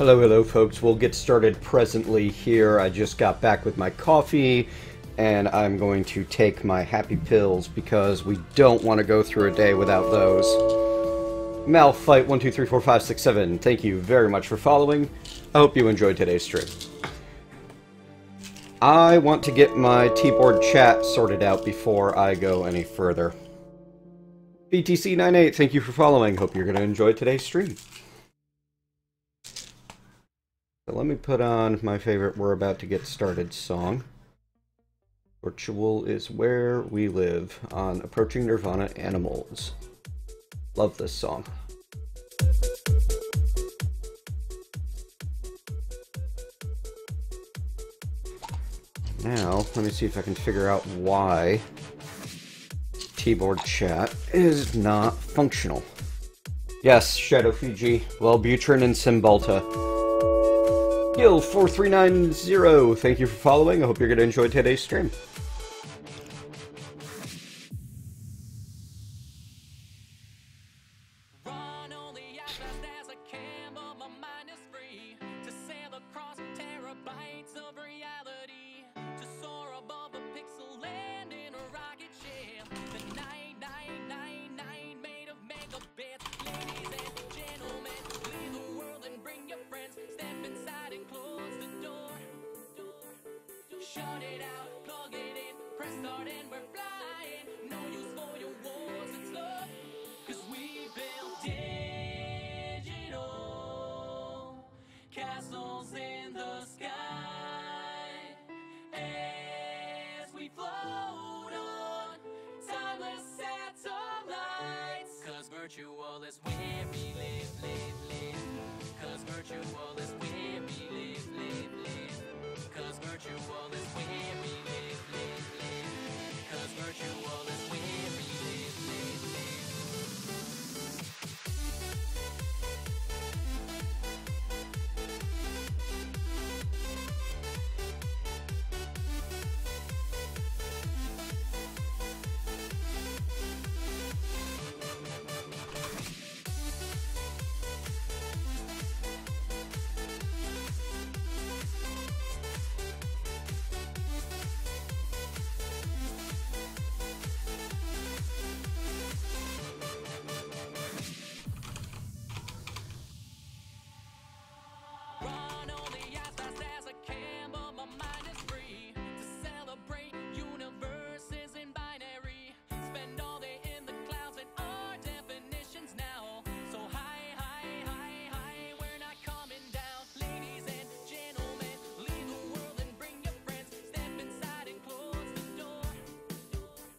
Hello, hello, folks. We'll get started presently here. I just got back with my coffee, and I'm going to take my happy pills because we don't want to go through a day without those. Malfight123456 thank you very much for following. I hope you enjoyed today's stream. I want to get my keyboard chat sorted out before I go any further. BTC98, thank you for following. Hope you're going to enjoy today's stream. So let me put on my favorite We're About to Get Started song. Virtual is where we live on Approaching Nirvana Animals. Love this song. Now, let me see if I can figure out why keyboard chat is not functional. Yes, Shadow Fiji, Wellbutrin, and Cymbalta. Gil4390, thank you for following. I hope you're going to enjoy today's stream.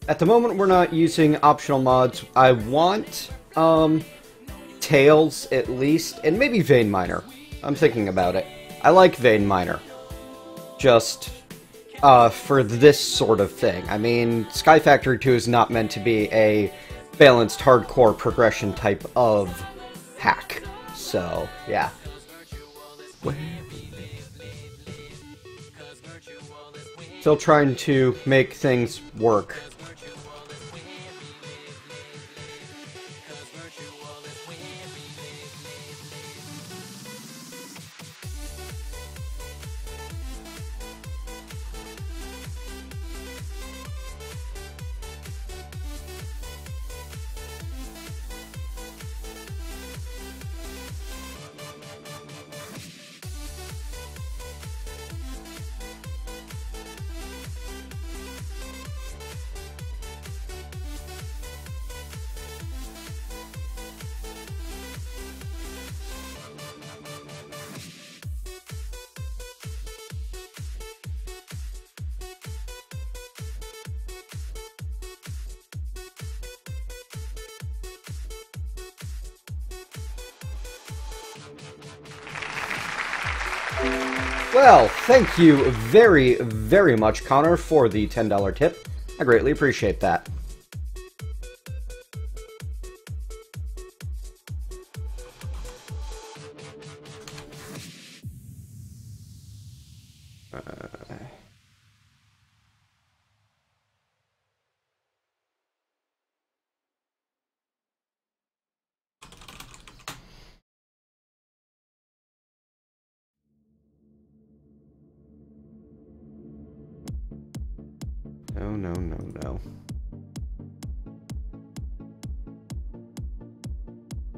At the moment, we're not using optional mods. I want, Tails, at least, and maybe Vein Miner. I'm thinking about it. I like Vein Miner. Just, for this sort of thing. I mean, Sky Factory 2 is not meant to be a balanced hardcore progression type of hack. So, yeah. Still trying to make things work. Well, thank you very, very much, Connor, for the $10 tip. I greatly appreciate that. No, no, no, no.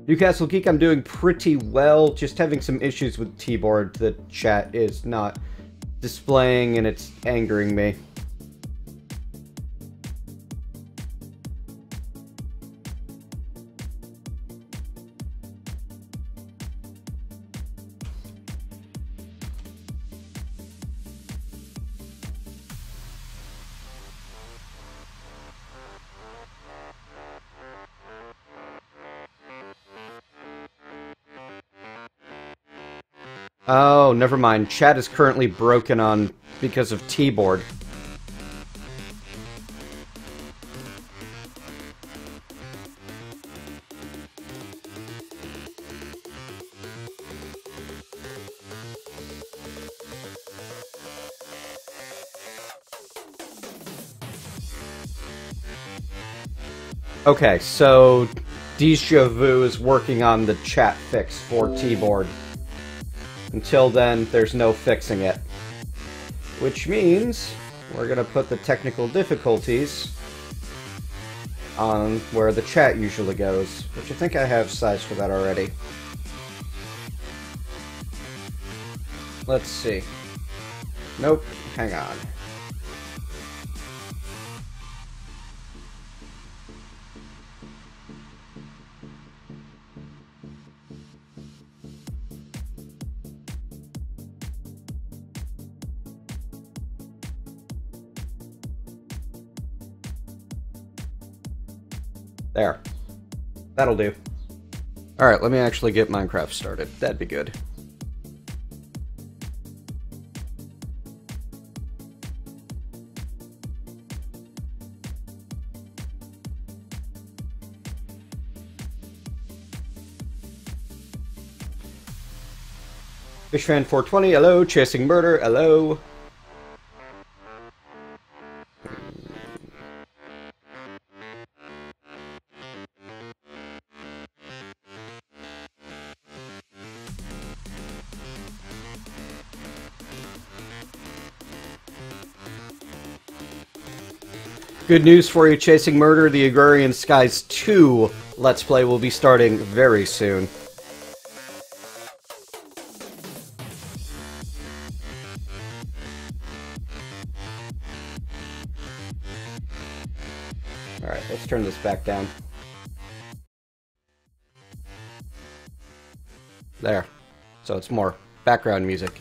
Newcastle Geek, I'm doing pretty well. Just having some issues with T-board. The chat is not displaying and it's angering me. Oh, never mind. Chat is currently broken on because of T-board. Okay, so Deja Vu is working on the chat fix for T-board. Until then, there's no fixing it. Which means we're gonna put the technical difficulties on where the chat usually goes, which I think I have sized for that already. Let's see. Nope, hang on. There. That'll do. Alright, let me actually get Minecraft started. That'd be good. Fishfan420, hello. Chasing Murder, hello. Good news for you, Chasing Murder. The Agrarian Skies 2 Let's Play will be starting very soon. Alright, let's turn this back down. There. So it's more background music.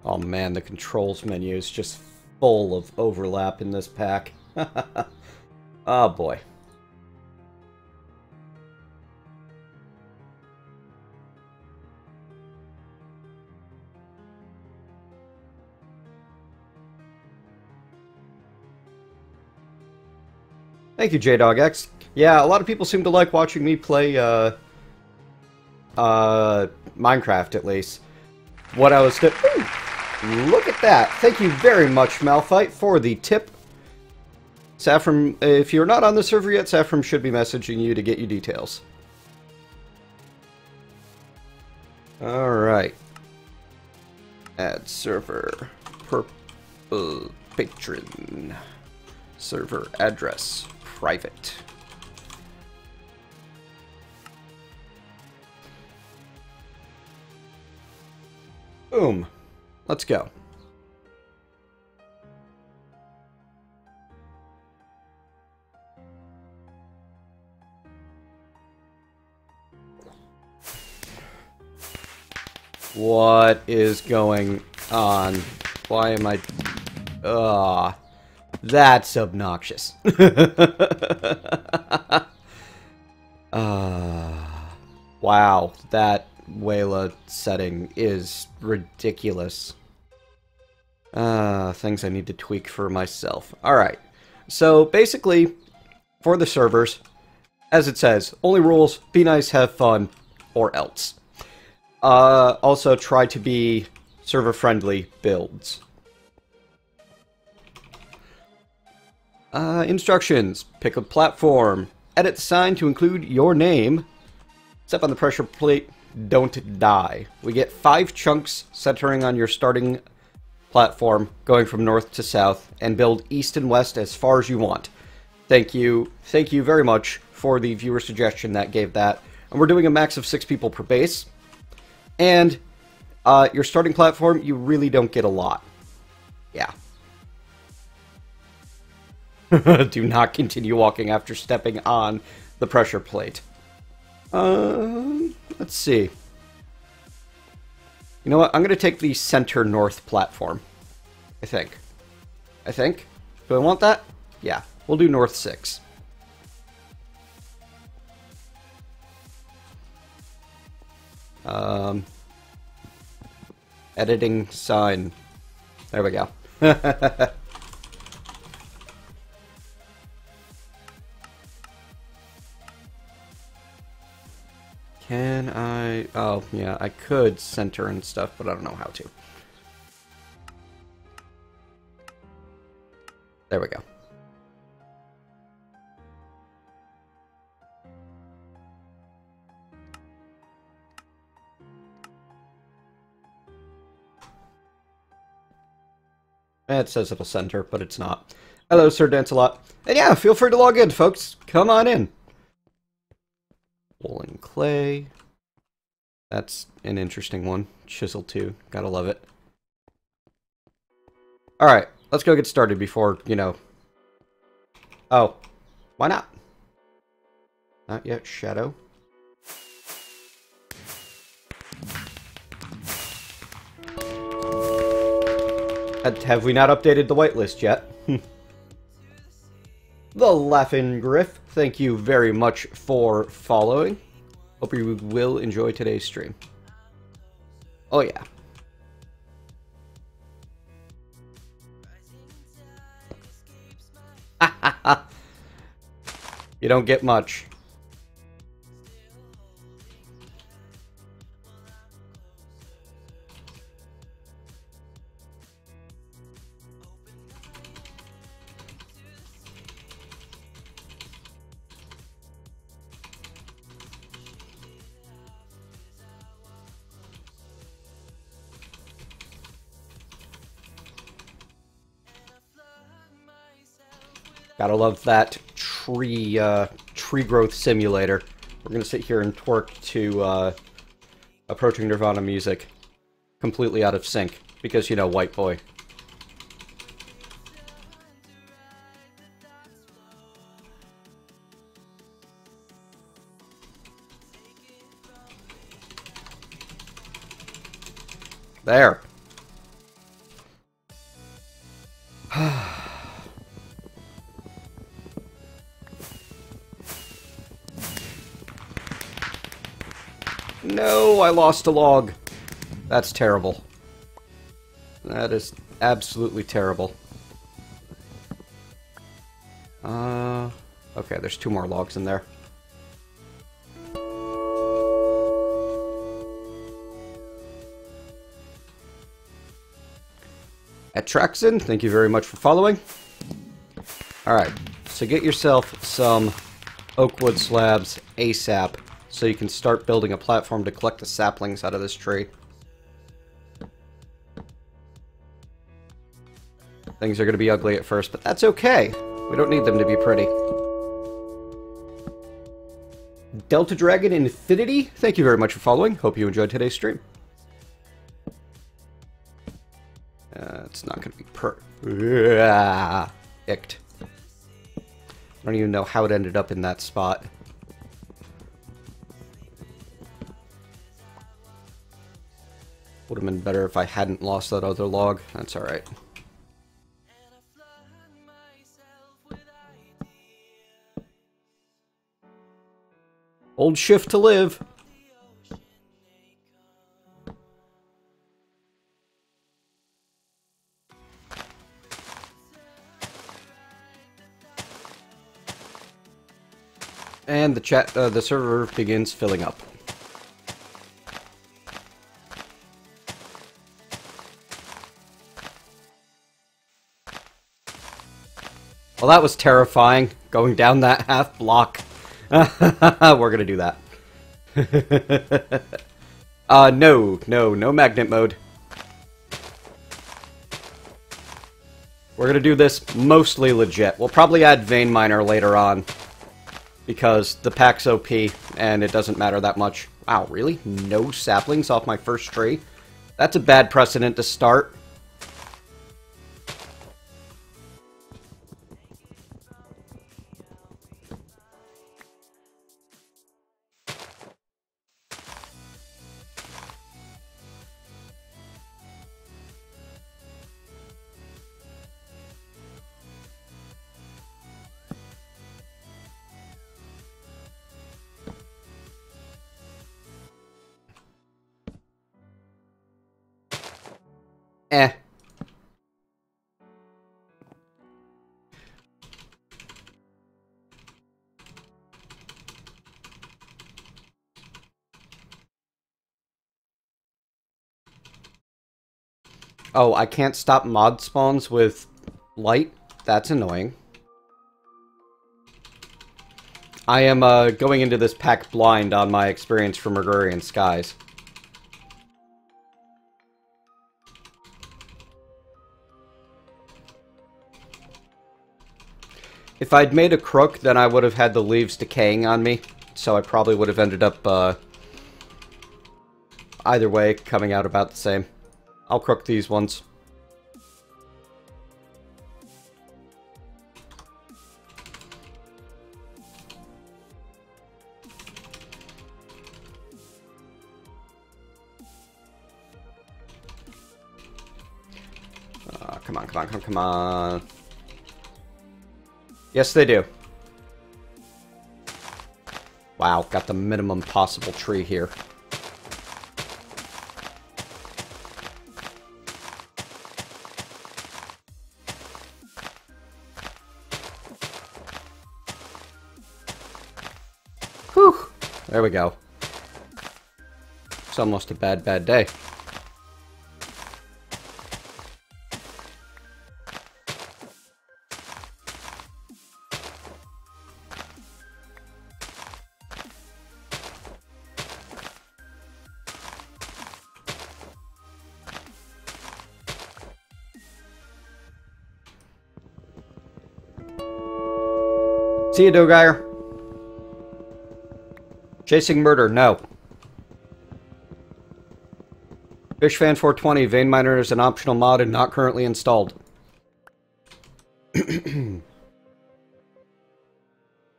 Oh man, the controls menu is just full of overlap in this pack. Oh boy. Thank you, JDogX. Yeah, a lot of people seem to like watching me play Minecraft, at least. What I was... Look at that! Thank you very much, Malphite, for the tip. Saffron, if you're not on the server yet, Saffron should be messaging you to get you details. Alright. Add server. PurplePatron. Server address. Private. Boom. Let's go. What is going on? Why am I... that's obnoxious. Wow, that Wayla setting is ridiculous. Things I need to tweak for myself. Alright. So basically, for the servers, as it says, only rules, be nice, have fun, or else. Also try to be server-friendly builds. Instructions. Pick a platform. Edit the sign to include your name. Step on the pressure plate. Don't die. We get 5 chunks centering on your starting platform, going from north to south, and build east and west as far as you want. Thank you very much for the viewer suggestion that gave that. And we're doing a max of 6 people per base. And your starting platform, you really don't get a lot. Yeah. Do not continue walking after stepping on the pressure plate. Let's see. You know what? I'm going to take the center north platform. I think. Do I want that? Yeah. We'll do north 6. Editing sign. There we go. Can I... Oh, yeah, I could center and stuff, but I don't know how to. There we go. It says it'll center, but it's not. Hello, Sir Dancelot. And yeah, feel free to log in, folks. Come on in. Wool and clay. That's an interesting one. Chisel too. Gotta love it. Alright, let's go get started before, you know... Oh, why not? Not yet, Shadow. Have we not updated the whitelist yet? The Laughing Griff, thank you very much for following. Hope you will enjoy today's stream. Oh yeah. You don't get much. Gotta love that tree growth simulator. We're gonna sit here and twerk to Approaching Nirvana music, completely out of sync because, you know, white boy. There. No, I lost a log. That's terrible. That is absolutely terrible. Okay, there's 2 more logs in there. At Traxon, thank you very much for following. Alright, so get yourself some oakwood slabs ASAP so you can start building a platform to collect the saplings out of this tree. Things are going to be ugly at first, but that's okay. We don't need them to be pretty. Delta Dragon Infinity, thank you very much for following. Hope you enjoyed today's stream. It's not going to be icked. I don't even know how it ended up in that spot. Would have been better if I hadn't lost that other log. That's alright. Old shift to live. And the server begins filling up. Well, that was terrifying, going down that half block. We're gonna do that. No magnet mode. We're gonna do this mostly legit. We'll probably add Vein Miner later on, because the pack's OP, and it doesn't matter that much. Wow, really? No saplings off my first tree? That's a bad precedent to start. Eh. Oh, I can't stop mod spawns with light? That's annoying. I am going into this pack blind on my experience from Agrarian Skies. If I'd made a crook, then I would have had the leaves decaying on me, so I probably would have ended up, either way, coming out about the same. I'll crook these ones. Come on. Yes, they do. Wow, got the minimum possible tree here. Whew. There we go. It's almost a bad day. See you, Dogire. Chasing murder, no. FishFan420, Vein Miner is an optional mod and not currently installed.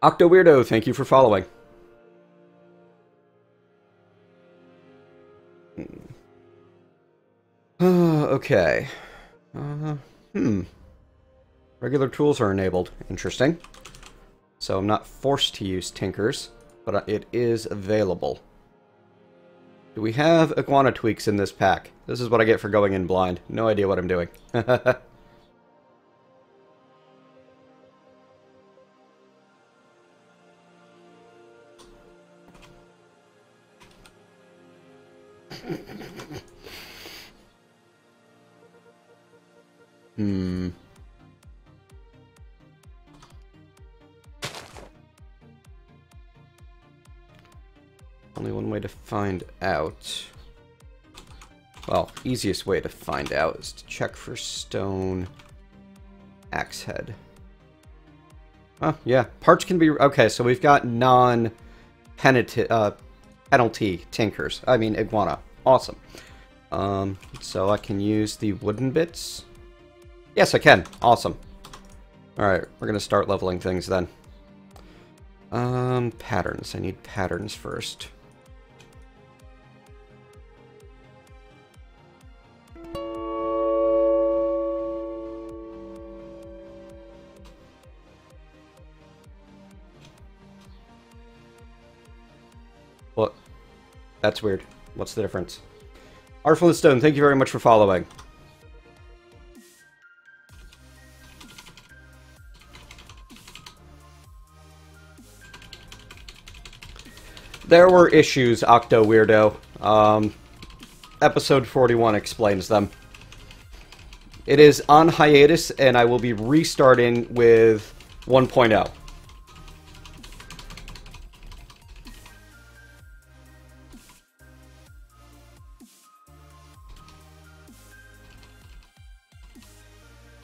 Octo Weirdo, thank you for following. Okay. Regular tools are enabled. Interesting. So I'm not forced to use Tinkers, but it is available. Do we have iguana tweaks in this pack? This is what I get for going in blind. No idea what I'm doing. Only one way to find out. Well, easiest way to find out is to check for stone axe head. Oh, yeah. Parts can be... Okay, so we've got non-penalty tinkers. I mean, iguana. Awesome. So I can use the wooden bits. Yes, I can. Awesome. Alright, we're going to start leveling things then. Patterns. I need patterns first. What? That's weird. What's the difference? Artful Stone, thank you very much for following. There were issues, Octo Weirdo. Episode 41 explains them. It is on hiatus, and I will be restarting with 1.0.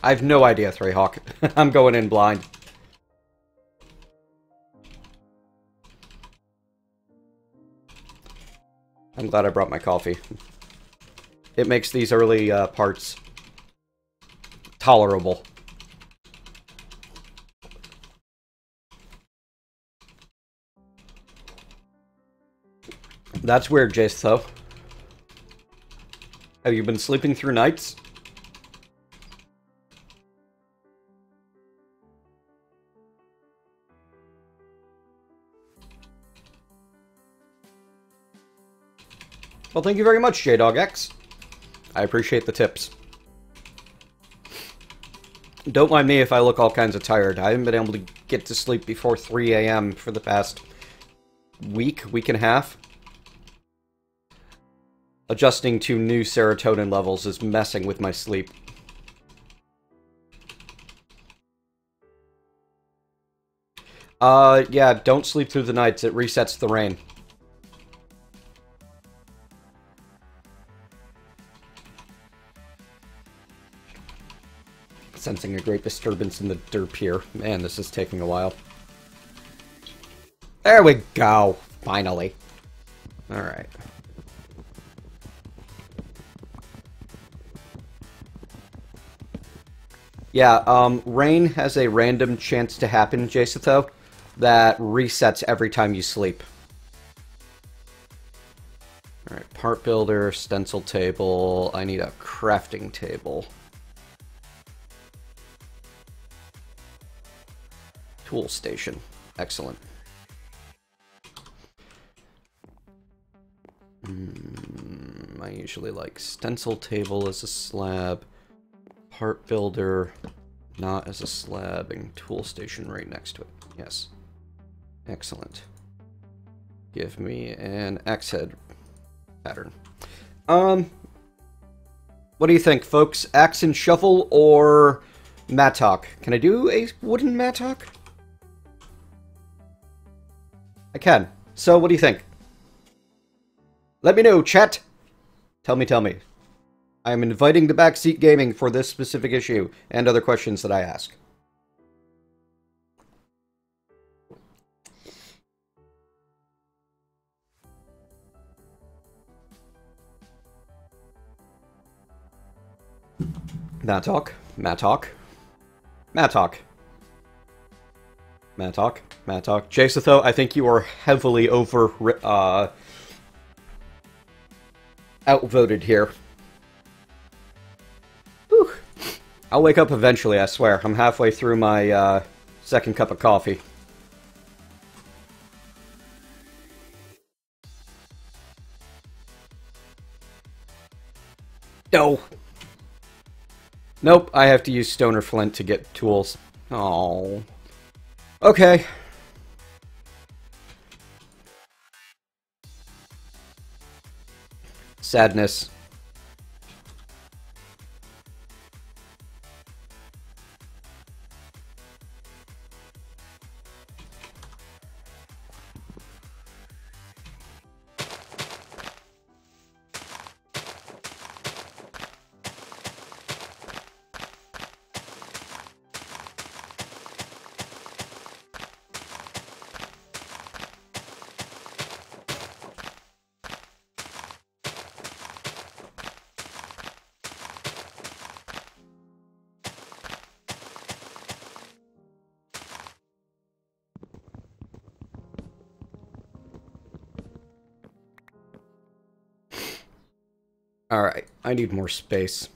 I have no idea, Threyhawk. I'm going in blind. I'm glad I brought my coffee. It makes these early parts tolerable. That's weird, Jace, though. Have you been sleeping through nights? Well, thank you very much, JDogX. I appreciate the tips. Don't mind me if I look all kinds of tired. I haven't been able to get to sleep before 3 a.m. for the past week and a half. Adjusting to new serotonin levels is messing with my sleep. Yeah, don't sleep through the nights. It resets the rain. Sensing a great disturbance in the derp here. Man, this is taking a while. There we go! Finally. Alright. Yeah, rain has a random chance to happen, Jasotho, that resets every time you sleep. Alright, part builder, stencil table. I need a crafting table. Tool station. Excellent. I usually like stencil table as a slab, part builder not as a slab, and tool station right next to it. Yes. Excellent. Give me an axe head pattern. What do you think, folks? Axe and shovel or mattock? Can I do a wooden mattock? I can. So, what do you think? Let me know, chat! Tell me, tell me. I am inviting the backseat gaming for this specific issue, and other questions that I ask. Mattock. Mattock. Mattock. Mattock. Mattock. Jasotho, I think you are heavily outvoted here. Whew. I'll wake up eventually, I swear. I'm halfway through my second cup of coffee. No! Nope, I have to use stone or flint to get tools. Oh. Okay. Sadness. Alright, I need more space.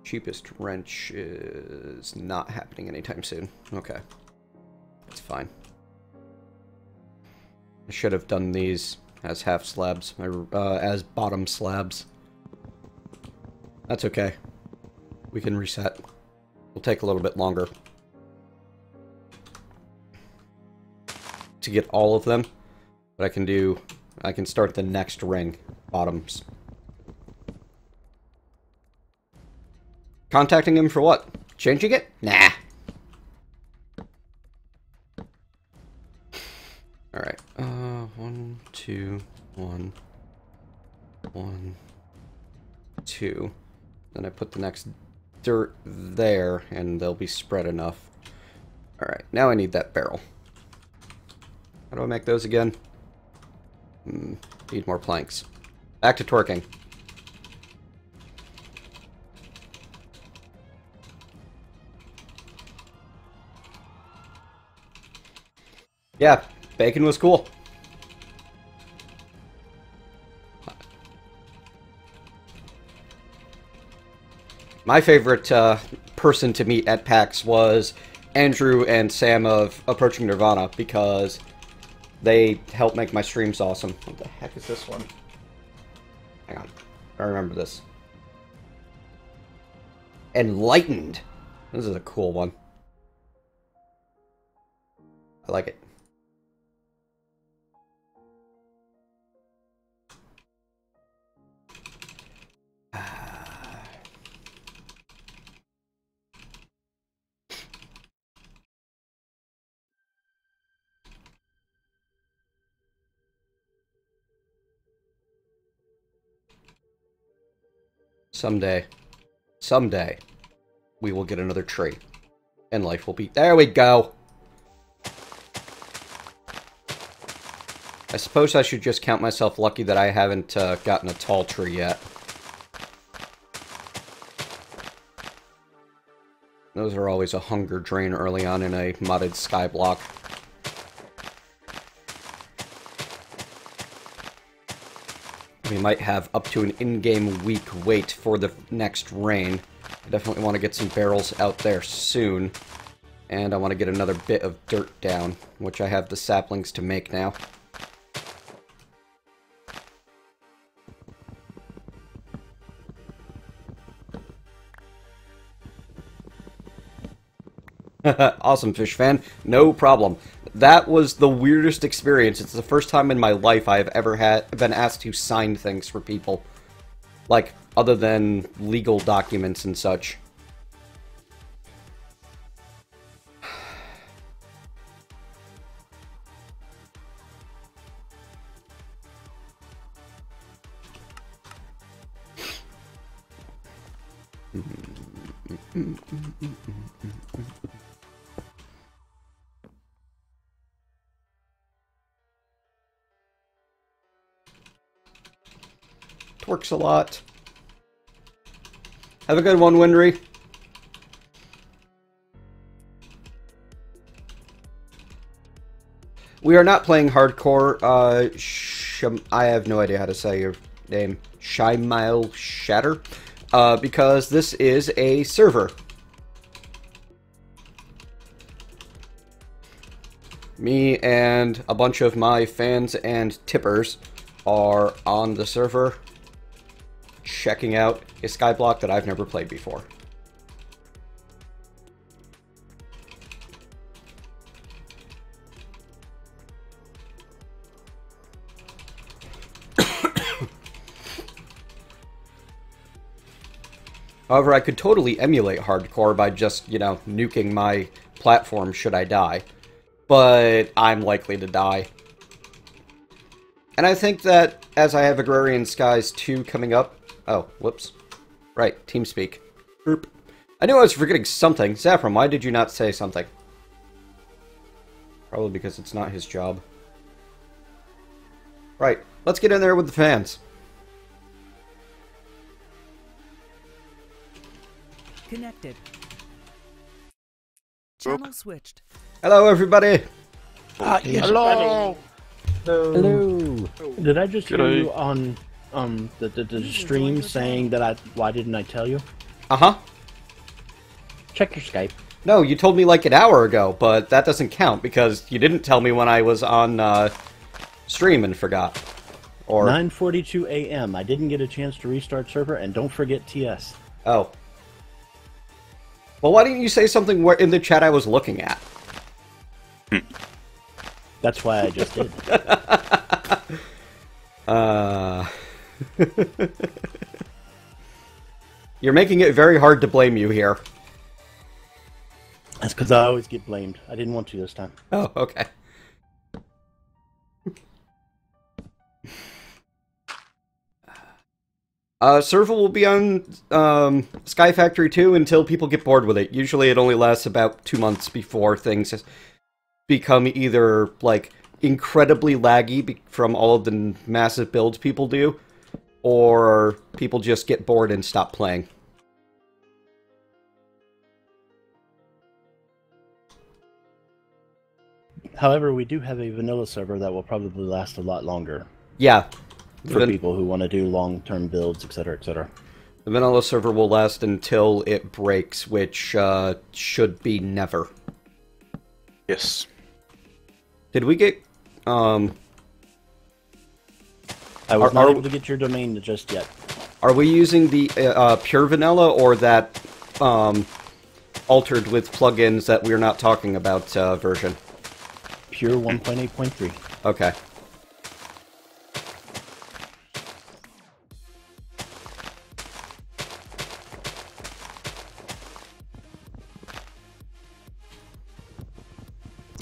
Cheapest wrench is not happening anytime soon. Okay. That's fine. I should have done these as half slabs, or as bottom slabs. That's okay. We can reset. It'll take a little bit longer to get all of them, but I can start the next ring, bottoms. Contacting him for what? Changing it? Nah. Alright, 1, 2, 1, 1, 2. Then I put the next dirt there, and they'll be spread enough. Alright, now I need that barrel. How do I make those again? Need more planks. Back to torquing. Yeah, bacon was cool. My favorite person to meet at PAX was Andrew and Sam of Approaching Nirvana, because they help make my streams awesome. What the heck is this one? Hang on. I remember this. Enlightened. This is a cool one. I like it. Someday, we will get another tree. And life will be... There we go! I suppose I should just count myself lucky that I haven't gotten a tall tree yet. Those are always a hunger drain early on in a modded skyblock. We might have up to an in-game week wait for the next rain. I definitely want to get some barrels out there soon. And I want to get another bit of dirt down, which I have the saplings to make now. Awesome, Fish Fan. No problem. That was the weirdest experience. It's the first time in my life I've ever been asked to sign things for people. Like, other than legal documents and such. Works a lot. Have a good one, Windry. We are not playing hardcore. I have no idea how to say your name. Shymile Shatter. Because this is a server. Me and a bunch of my fans and tippers are on the server, checking out a skyblock that I've never played before. However, I could totally emulate hardcore by just, you know, nuking my platform should I die. But I'm likely to die. And I think that as I have Agrarian Skies 2 coming up... Oh, whoops. Right, TeamSpeak. Oop. I knew I was forgetting something. Saffron, why did you not say something? Probably because it's not his job. Right, let's get in there with the fans. Connected. Channel switched. Hello, everybody. Yes, Hello. Hello. Did I just hear you on the stream saying that why didn't I tell you? Uh-huh. Check your Skype. No, you told me like an hour ago, but that doesn't count because you didn't tell me when I was on stream and forgot. Or 9:42 a.m. I didn't get a chance to restart server, and don't forget TS. oh. Well, why didn't you say something in the chat I was looking at? That's why I just did. You're making it very hard to blame you here. That's because I always get blamed. I didn't want to this time. Oh, okay. Server will be on Sky Factory 2 until people get bored with it. Usually it only lasts about 2 months before things become either, like, incredibly laggy from all of the massive builds people do, or people just get bored and stop playing. However, we do have a vanilla server that will probably last a lot longer. Yeah. For people who want to do long-term builds, etc., etc. The vanilla server will last until it breaks, which should be never. Yes. Did we get... I was not able to get your domain just yet. Are we using the pure vanilla, or that altered with plugins that we're not talking about version? Pure 1.8.3. Okay.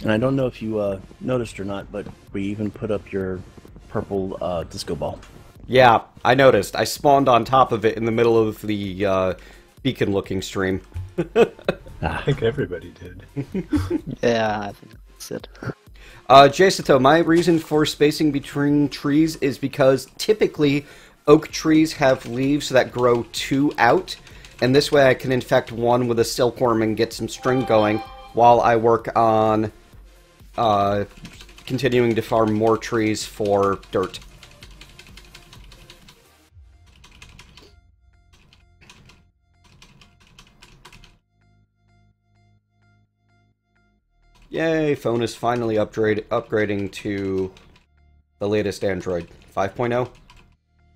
And I don't know if you noticed or not, but we even put up your purple disco ball. Yeah, I noticed. I spawned on top of it in the middle of the beacon-looking stream. I think everybody did. Yeah, I think that's it. Jaceto, my reason for spacing between trees is because typically oak trees have leaves that grow 2 out, and this way I can infect one with a silkworm and get some string going while I work on continuing to farm more trees for dirt. Yay, phone is finally upgrading to the latest Android 5.0.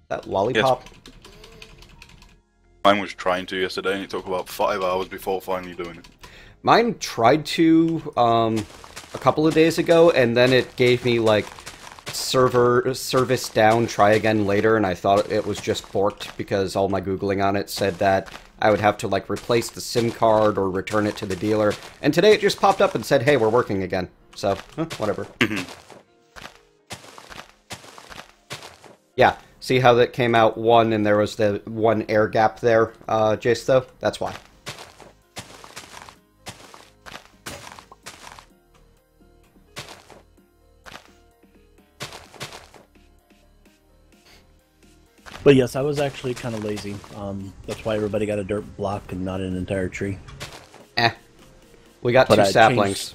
That lollipop? Yes. Mine was trying to yesterday, and it took about 5 hours before finally doing it. Mine tried to a couple of days ago, and then it gave me, like, service down, try again later, and I thought it was just borked because all my Googling on it said that I would have to, like, replace the SIM card or return it to the dealer. And today it just popped up and said, hey, we're working again. So, whatever. Yeah, see how that came out 1 and there was the 1 air gap there, Jace, though? That's why. But yes, I was actually kind of lazy. That's why everybody got a dirt block and not an entire tree. We got 2 saplings.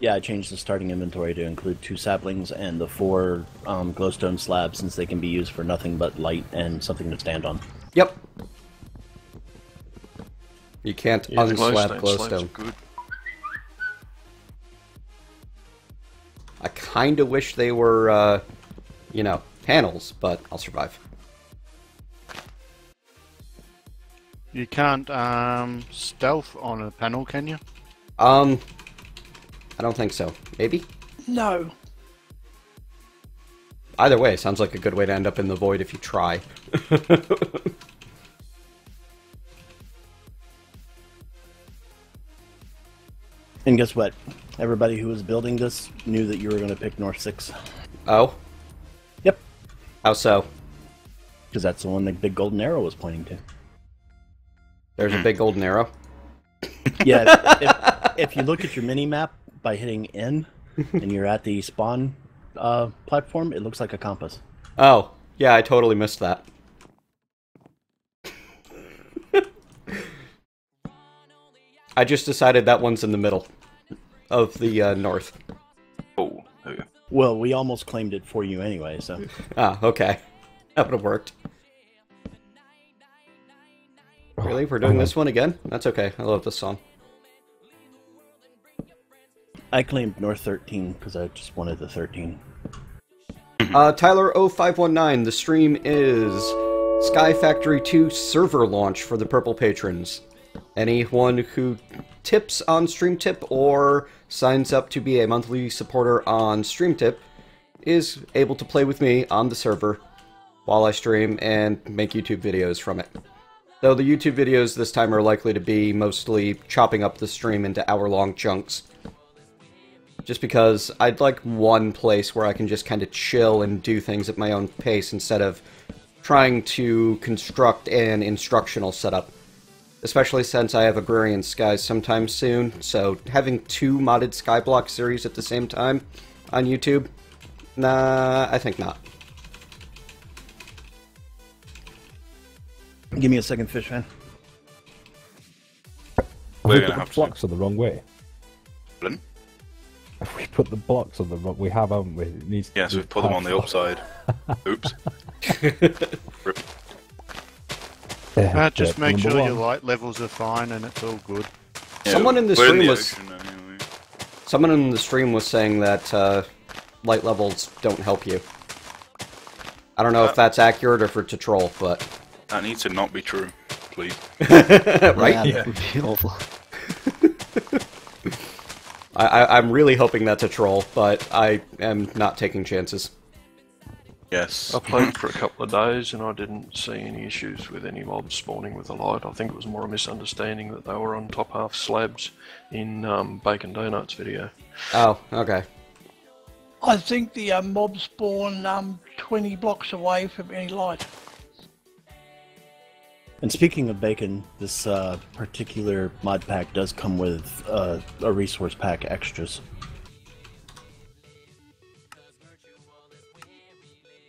I changed the starting inventory to include 2 saplings and the 4 glowstone slabs, since they can be used for nothing but light and something to stand on. Yep. You can't unslab glowstone. Good. I kind of wish they were, you know, panels, but I'll survive. You can't stealth on a panel, can you? I don't think so. Maybe? No. Either way, sounds like a good way to end up in the void if you try. And guess what? Everybody who was building this knew that you were going to pick North 6. Oh? Yep. How so? Because that's the one the big golden arrow was pointing to. There's a big golden arrow? Yeah, if you look at your mini-map by hitting N, and you're at the spawn platform, it looks like a compass. Oh, yeah, I totally missed that. I just decided that one's in the middle of the north. Oh, there you go. Well, we almost claimed it for you anyway, so... Ah, okay. That would have worked. Really? We're doing this one again? That's okay. I love this song. I claimed North 13 because I just wanted the 13. Tyler0519, the stream is Sky Factory 2 server launch for the Purple Patrons. Anyone who tips on StreamTip or signs up to be a monthly supporter on StreamTip is able to play with me on the server while I stream and make YouTube videos from it. Though the YouTube videos this time are likely to be mostly chopping up the stream into hour-long chunks. Just because I'd like one place where I can just kind of chill and do things at my own pace instead of trying to construct an instructional setup. Especially since I have Agrarian Skies sometime soon, so having 2 modded Skyblock series at the same time on YouTube? Nah, I think not. Give me a second, fish man. We're We gonna put have the to. blocks on the wrong way. Pardon? If we put the blocks on the wrong, we have, haven't we? It needs to Yes, be we've put them on the half- upside. Oops. Rip. Yeah, Just tip make number sure your one. light levels are fine and it's all good. Yeah, Someone in the we're stream was- ocean anyway. Someone in the stream was saying that light levels don't help you. I don't know if that's accurate or if it's a troll, but... That needs to not be true, please. Right? Yeah, that would be awful. I'm really hoping that's a troll, but I am not taking chances. Yes. I played for a couple of days and I didn't see any issues with any mobs spawning with the light. I think it was more a misunderstanding that they were on top half slabs in Bacon Donuts video. Oh, okay. I think the mob spawn 20 blocks away from any light. And speaking of bacon, this particular mod pack does come with a resource pack extras.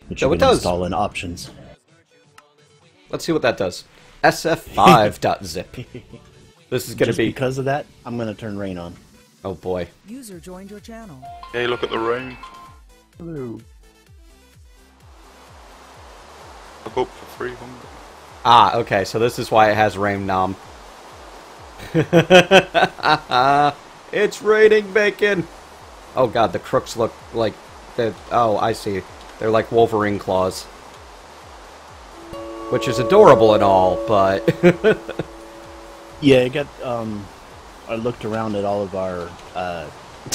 Which So you it can does. install in options. Let's see what that does. SF5.zip. This is going to Just be... because of that, I'm going to turn rain on. Oh boy. User joined your channel. Hey, look at the rain. Hello. I'll go up for 300. Ah, okay, so this is why it has rain nom. It's raining bacon! Oh god, the crooks look like... Oh, I see. They're like Wolverine claws. Which is adorable and all, but... Yeah, I got, I looked around at all of our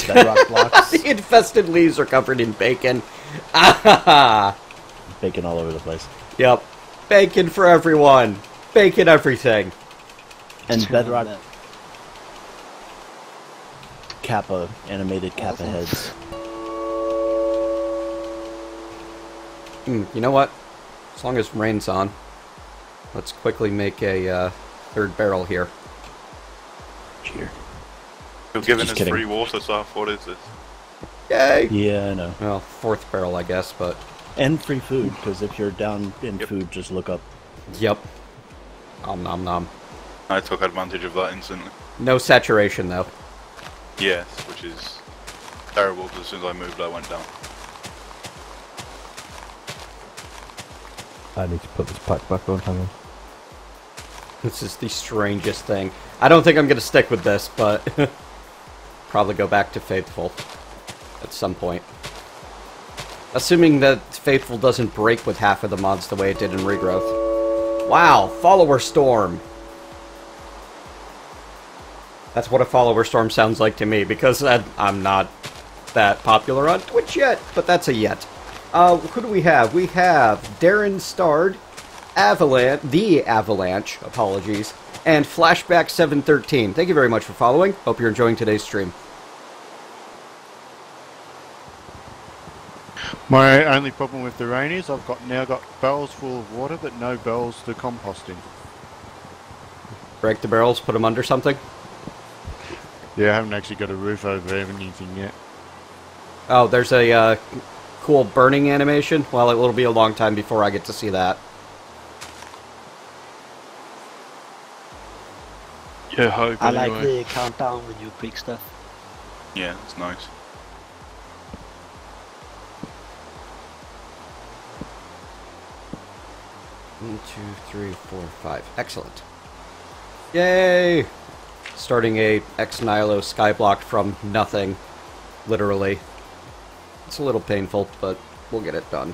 bedrock blocks. The infested leaves are covered in bacon. Ah! Bacon all over the place. Yep. Bacon for everyone. Bacon everything. And bedrock kappa, animated kappa heads. You know what? As long as rain's on, let's quickly make a third barrel here. Cheer. You're giving Just us kidding. free water, Saf. What is this? Yay! Yeah, I know. Well, fourth barrel, I guess, but... And free food, because if you're down in food, just look up. Yep. Om nom nom. I took advantage of that instantly. No saturation, though. Yes, which is terrible, because as soon as I moved, I went down. I need to put this pack back on, hang on. This is the strangest thing. I don't think I'm going to stick with this, but... probably go back to Faithful. At some point. Assuming that Faithful doesn't break with half of the mods the way it did in Regrowth. Wow, Follower Storm! That's what a Follower Storm sounds like to me, because I'm not that popular on Twitch yet, but that's a yet. Who do we have? We have Darren Starred, The Avalanche, apologies, and Flashback 713. Thank you very much for following. Hope you're enjoying today's stream. My only problem with the rain is I've now got barrels full of water, but no barrels to compost in. Break the barrels, put them under something. Yeah, I haven't actually got a roof over anything yet. Oh, there's a cool burning animation. Well, it will be a long time before I get to see that. Yeah, hope I anyway. like the countdown when you break stuff. Yeah, it's nice. One, 2, 3, 4, 5. Excellent. Yay! Starting a Ex Nihilo skyblock from nothing. Literally. It's a little painful, but we'll get it done.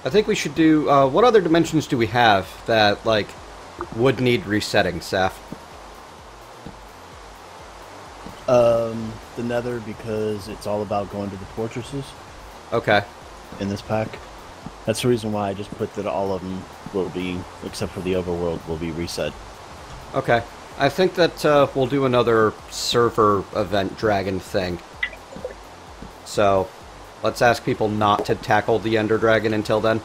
I think we should do, what other dimensions do we have that, like, would need resetting, Saf? The Nether, because it's all about going to the fortresses. Okay. In this pack. That's the reason why I just put that all of them will be, except for the overworld, will be reset. Okay. I think that, we'll do another server event dragon thing. So, let's ask people not to tackle the Ender Dragon until then.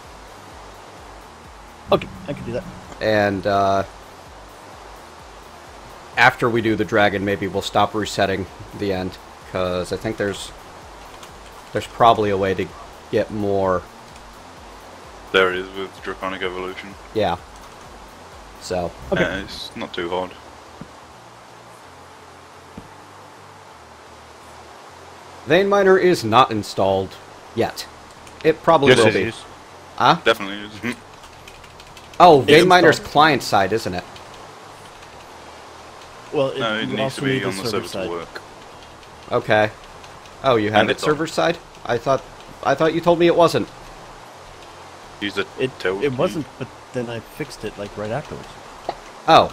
Okay, I can do that. And, after we do the dragon, maybe we'll stop resetting the end, because I think there's probably a way to get more. There is with Draconic Evolution. Yeah. So. Okay. Yeah, it's not too hard. Vein Miner is not installed yet. It probably will be. Yes, it is. Huh? Definitely is. Oh, Vein Miner's client side, isn't it? Well, no, it needs to be on the server to work. Okay. Oh, you have And it it's server side? I thought you told me it wasn't. Use it. It wasn't, but then I fixed it like right afterwards. Oh.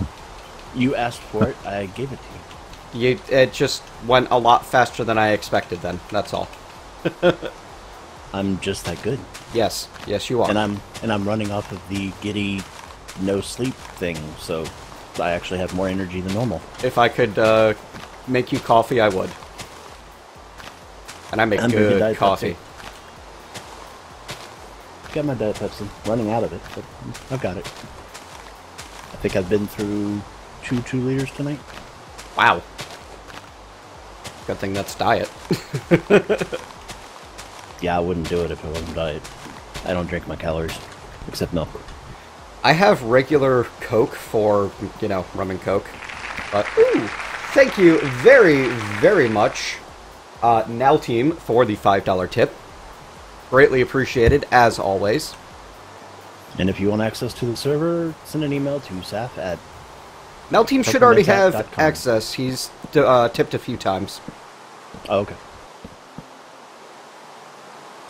You asked for it, I gave it to you. It just went a lot faster than I expected then, that's all. I'm just that good. Yes, yes you are. And I'm running off of the giddy no sleep thing, so I actually have more energy than normal. If I could make you coffee, I would. And I make good coffee. Got my Diet Pepsi. Running out of it, but I've got it. I think I've been through 2 liters tonight. Wow. Good thing that's diet. Yeah, I wouldn't do it if it wasn't diet. I don't drink my calories, except milk. I have regular Coke for, you know, rum and Coke. But, ooh, thank you very, very much, Now Team, for the $5 tip. Greatly appreciated, as always. And if you want access to the server, send an email to Saf at... Now Team should already have access. He's tipped a few times. Oh, okay.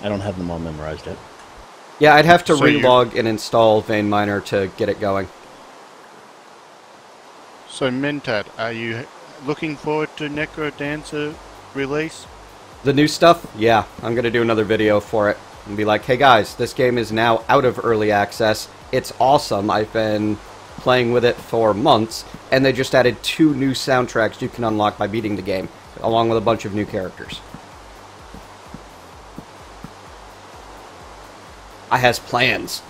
I don't have them all memorized yet. Yeah, I'd have to relog and install Vein Miner to get it going. So, Mentat, are you looking forward to Necro Dancer release? The new stuff? Yeah, I'm going to do another video for it. And be like, hey guys, this game is now out of early access. It's awesome. I've been playing with it for months. And they just added 2 new soundtracks you can unlock by beating the game. Along with a bunch of new characters. I has plans.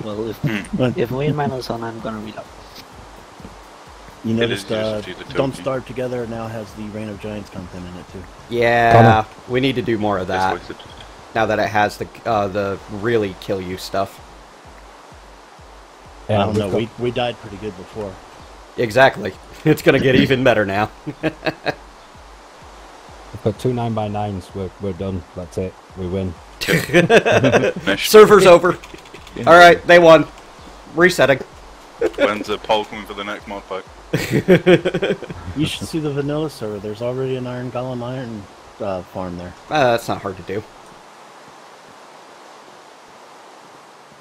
Well, if Vein Miner's on, I'm gonna read up. You noticed Don't Starve Together now has the Reign of Giants content in it too. Yeah, we need to do more of that. Now that it has the really kill you stuff. I don't know, we died pretty good before. Exactly. It's gonna get even better now. But 2 9x9s, we're done. That's it. We win. Server's over. Alright, they won. Resetting. When's the poll coming for the next mod pack? You should see the vanilla server. There's already an Iron Golem iron farm there. That's not hard to do.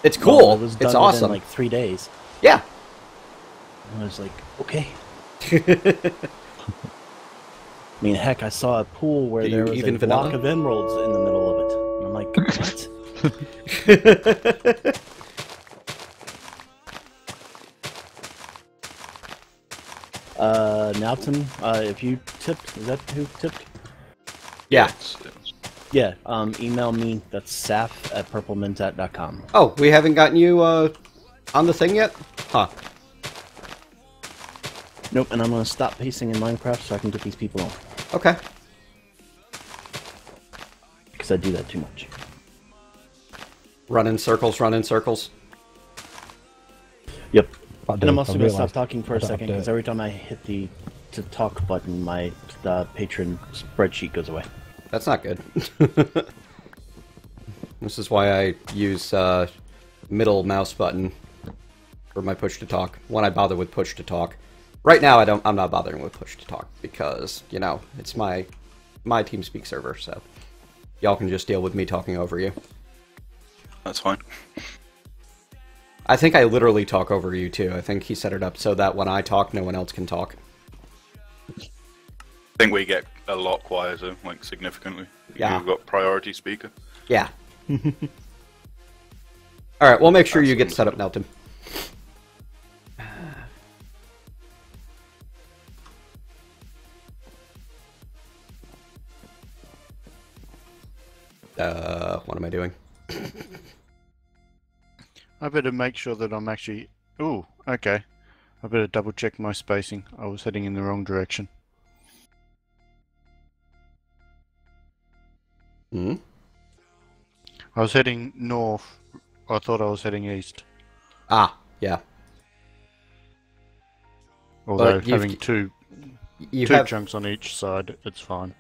It's cool. Well, it was done it's awesome. Within like 3 days. Yeah. I was like, okay. I mean, heck, I saw a pool where there was a block of emeralds in the middle of it. And I'm like, what? Nowton, if you tipped, is that who tipped? Yeah. Yeah, email me. That's saf@purplementat.com. Oh, we haven't gotten you on the thing yet? Huh. Nope, and I'm going to stop pacing in Minecraft so I can get these people on. Okay. Because I do that too much. Run in circles, run in circles. Yep. And I'm also going to stop talking for a second, because every time I hit the to talk button, my patron spreadsheet goes away. That's not good. This is why I use middle mouse button for my push to talk. When I bother with push to talk. Right now, I'm not bothering with push to talk because, you know, it's my TeamSpeak server, so y'all can just deal with me talking over you. That's fine. I think I literally talk over you too. I think he set it up so that when I talk, no one else can talk. I think we get a lot quieter, like significantly. Yeah. We've got priority speaker. Yeah. Alright, we'll make sure you get set up, Nelton. What am I doing? I better make sure that I'm actually... Ooh, okay. I better double check my spacing. I was heading in the wrong direction. Hmm? I was heading north. I thought I was heading east. Ah, yeah. Although But having two have... chunks on each side, it's fine.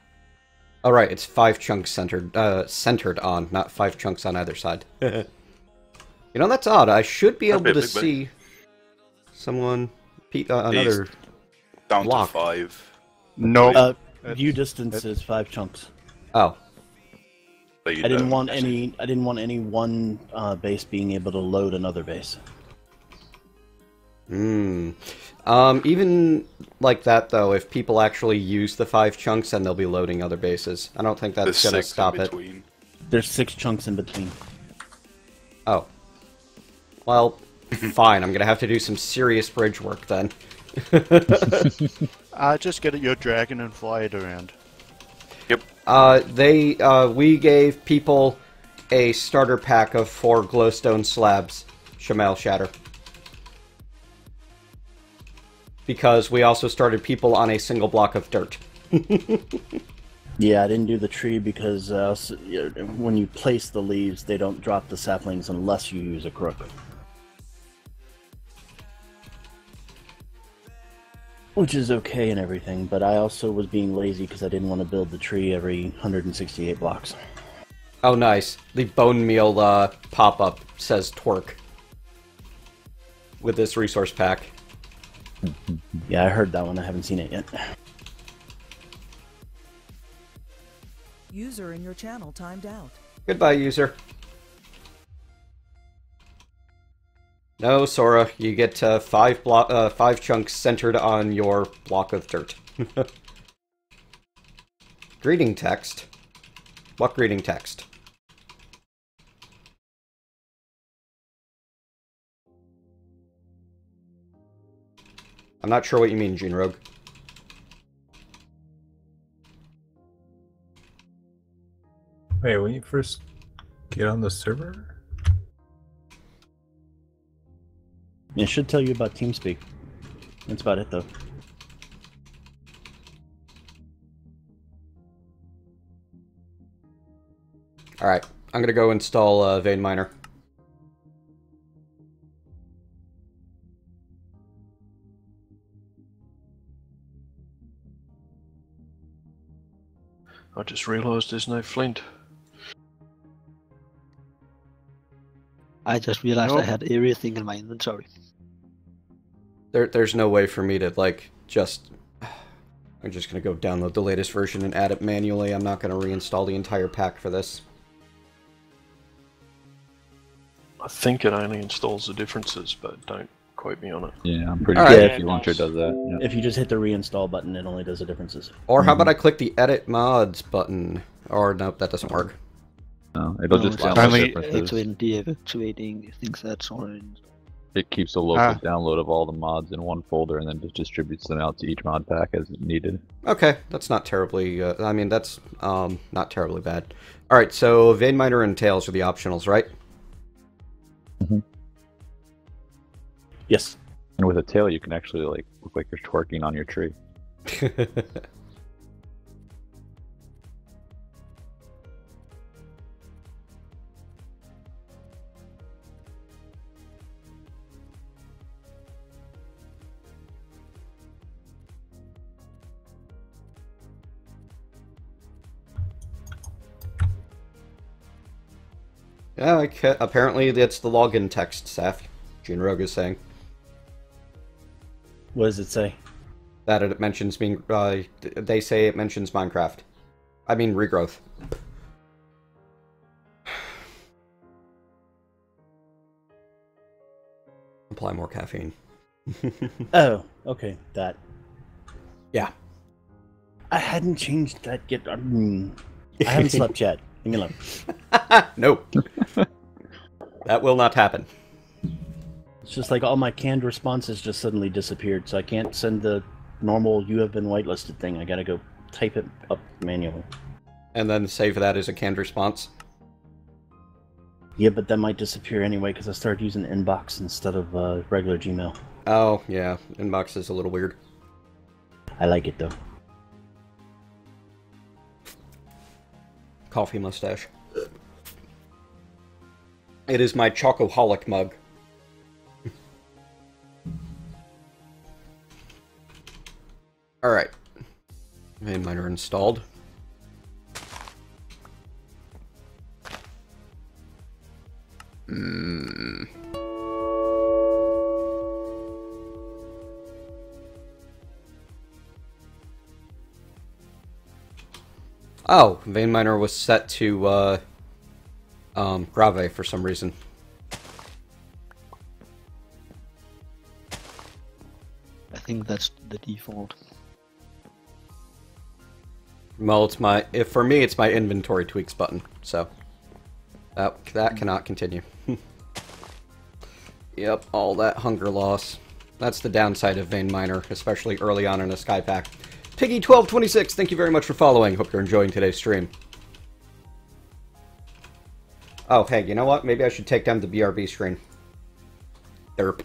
Oh right, it's 5 chunks centered on, not 5 chunks on either side. You know, that's odd. I should be able to see someone... another... Down block. to 5. No. View distance is 5 chunks. Oh. I didn't want any one base being able to load another base. Even like that though, if people actually use the 5 chunks, then they'll be loading other bases. I don't think that's gonna stop it. There's 6 chunks in between. Oh. Well, fine. I'm gonna have to do some serious bridge work then. Just get your dragon and fly it around. Yep. We gave people a starter pack of 4 glowstone slabs, Shamal Shatter. Because we also started people on a single block of dirt. Yeah, I didn't do the tree because when you place the leaves, they don't drop the saplings unless you use a crook. Which is okay and everything, but I also was being lazy because I didn't want to build the tree every 168 blocks. Oh, nice. The bone meal pop-up says twerk. With this resource pack. Yeah, I heard that one. I haven't seen it yet. User in your channel timed out. Goodbye, user. No, Sora, you get 5 chunks centered on your block of dirt. Greeting text? What greeting text? I'm not sure what you mean, Gene Rogue. Wait, when you first get on the server? It should tell you about TeamSpeak. That's about it, though. Alright, I'm gonna go install Vein Miner. I just realised there's no flint. I just realized I had everything in my inventory. There's no way for me to, like, just... I'm just gonna go download the latest version and add it manually. I'm not gonna reinstall the entire pack for this. I think it only installs the differences, but don't quote me on it. Yeah, I'm pretty All sure right. if your launcher does that. Yeah. If you just hit the reinstall button, it only does the differences. Or how about I click the edit mods button? Or nope, that doesn't work. No, it'll just it's download only differences. when deactivating things that's orange. It keeps a local download of all the mods in one folder and then just distributes them out to each mod pack as needed. Okay, that's not terribly... I mean, that's not terribly bad. Alright, so Vein Miner and Tails are the optionals, right? Mm-hmm. Yes. And with a tail, you can actually like look like you're twerking on your tree. Yeah, apparently that's the login text, Saf. Gene Rogue is saying. What does it say? That it mentions being, they say it mentions Minecraft. I mean, regrowth. Apply more caffeine. Oh, okay, that. Yeah. I hadn't changed that yet. I haven't slept yet. Leave me alone. Nope. That will not happen. It's just like all my canned responses just suddenly disappeared, so I can't send the normal "you have been whitelisted" thing. I gotta go type it up manually. And then save that as a canned response. Yeah, but that might disappear anyway because I started using Inbox instead of regular Gmail. Oh, yeah. Inbox is a little weird. I like it though. Coffee mustache. It is my chocoholic mug. Alright. Vein miner installed. Oh, vein miner was set to Grave for some reason. I think that's the default. Well, it's my for me it's my inventory tweaks button, so that cannot continue. Yep, all that hunger loss. That's the downside of vein miner, especially early on in a sky pack. Piggy1226, thank you very much for following. Hope you're enjoying today's stream. Oh, hey, you know what? Maybe I should take down the BRB screen. Derp.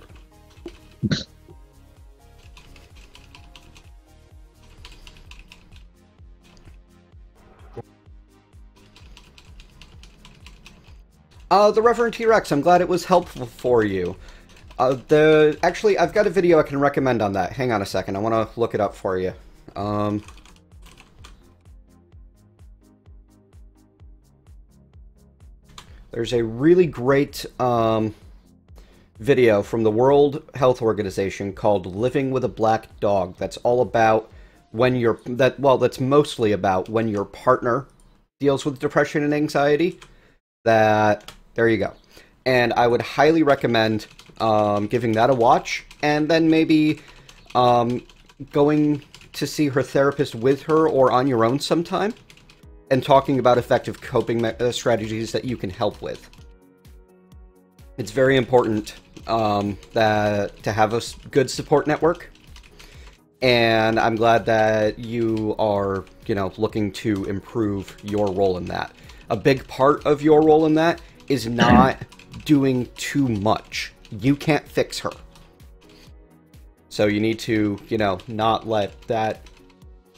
The Reverend T-Rex, I'm glad it was helpful for you. Actually, I've got a video I can recommend on that. Hang on a second, I want to look it up for you. There's a really great video from the World Health Organization called "Living with a Black Dog." That's all about when that's mostly about when your partner deals with depression and anxiety. There you go. And I would highly recommend giving that a watch, and then maybe going to see her therapist with her or on your own sometime, and talking about effective coping strategies that you can help with. It's very important to have a good support network, and I'm glad that you are, looking to improve your role in that. A big part of your role in that is not doing too much. You can't fix her. So you need to,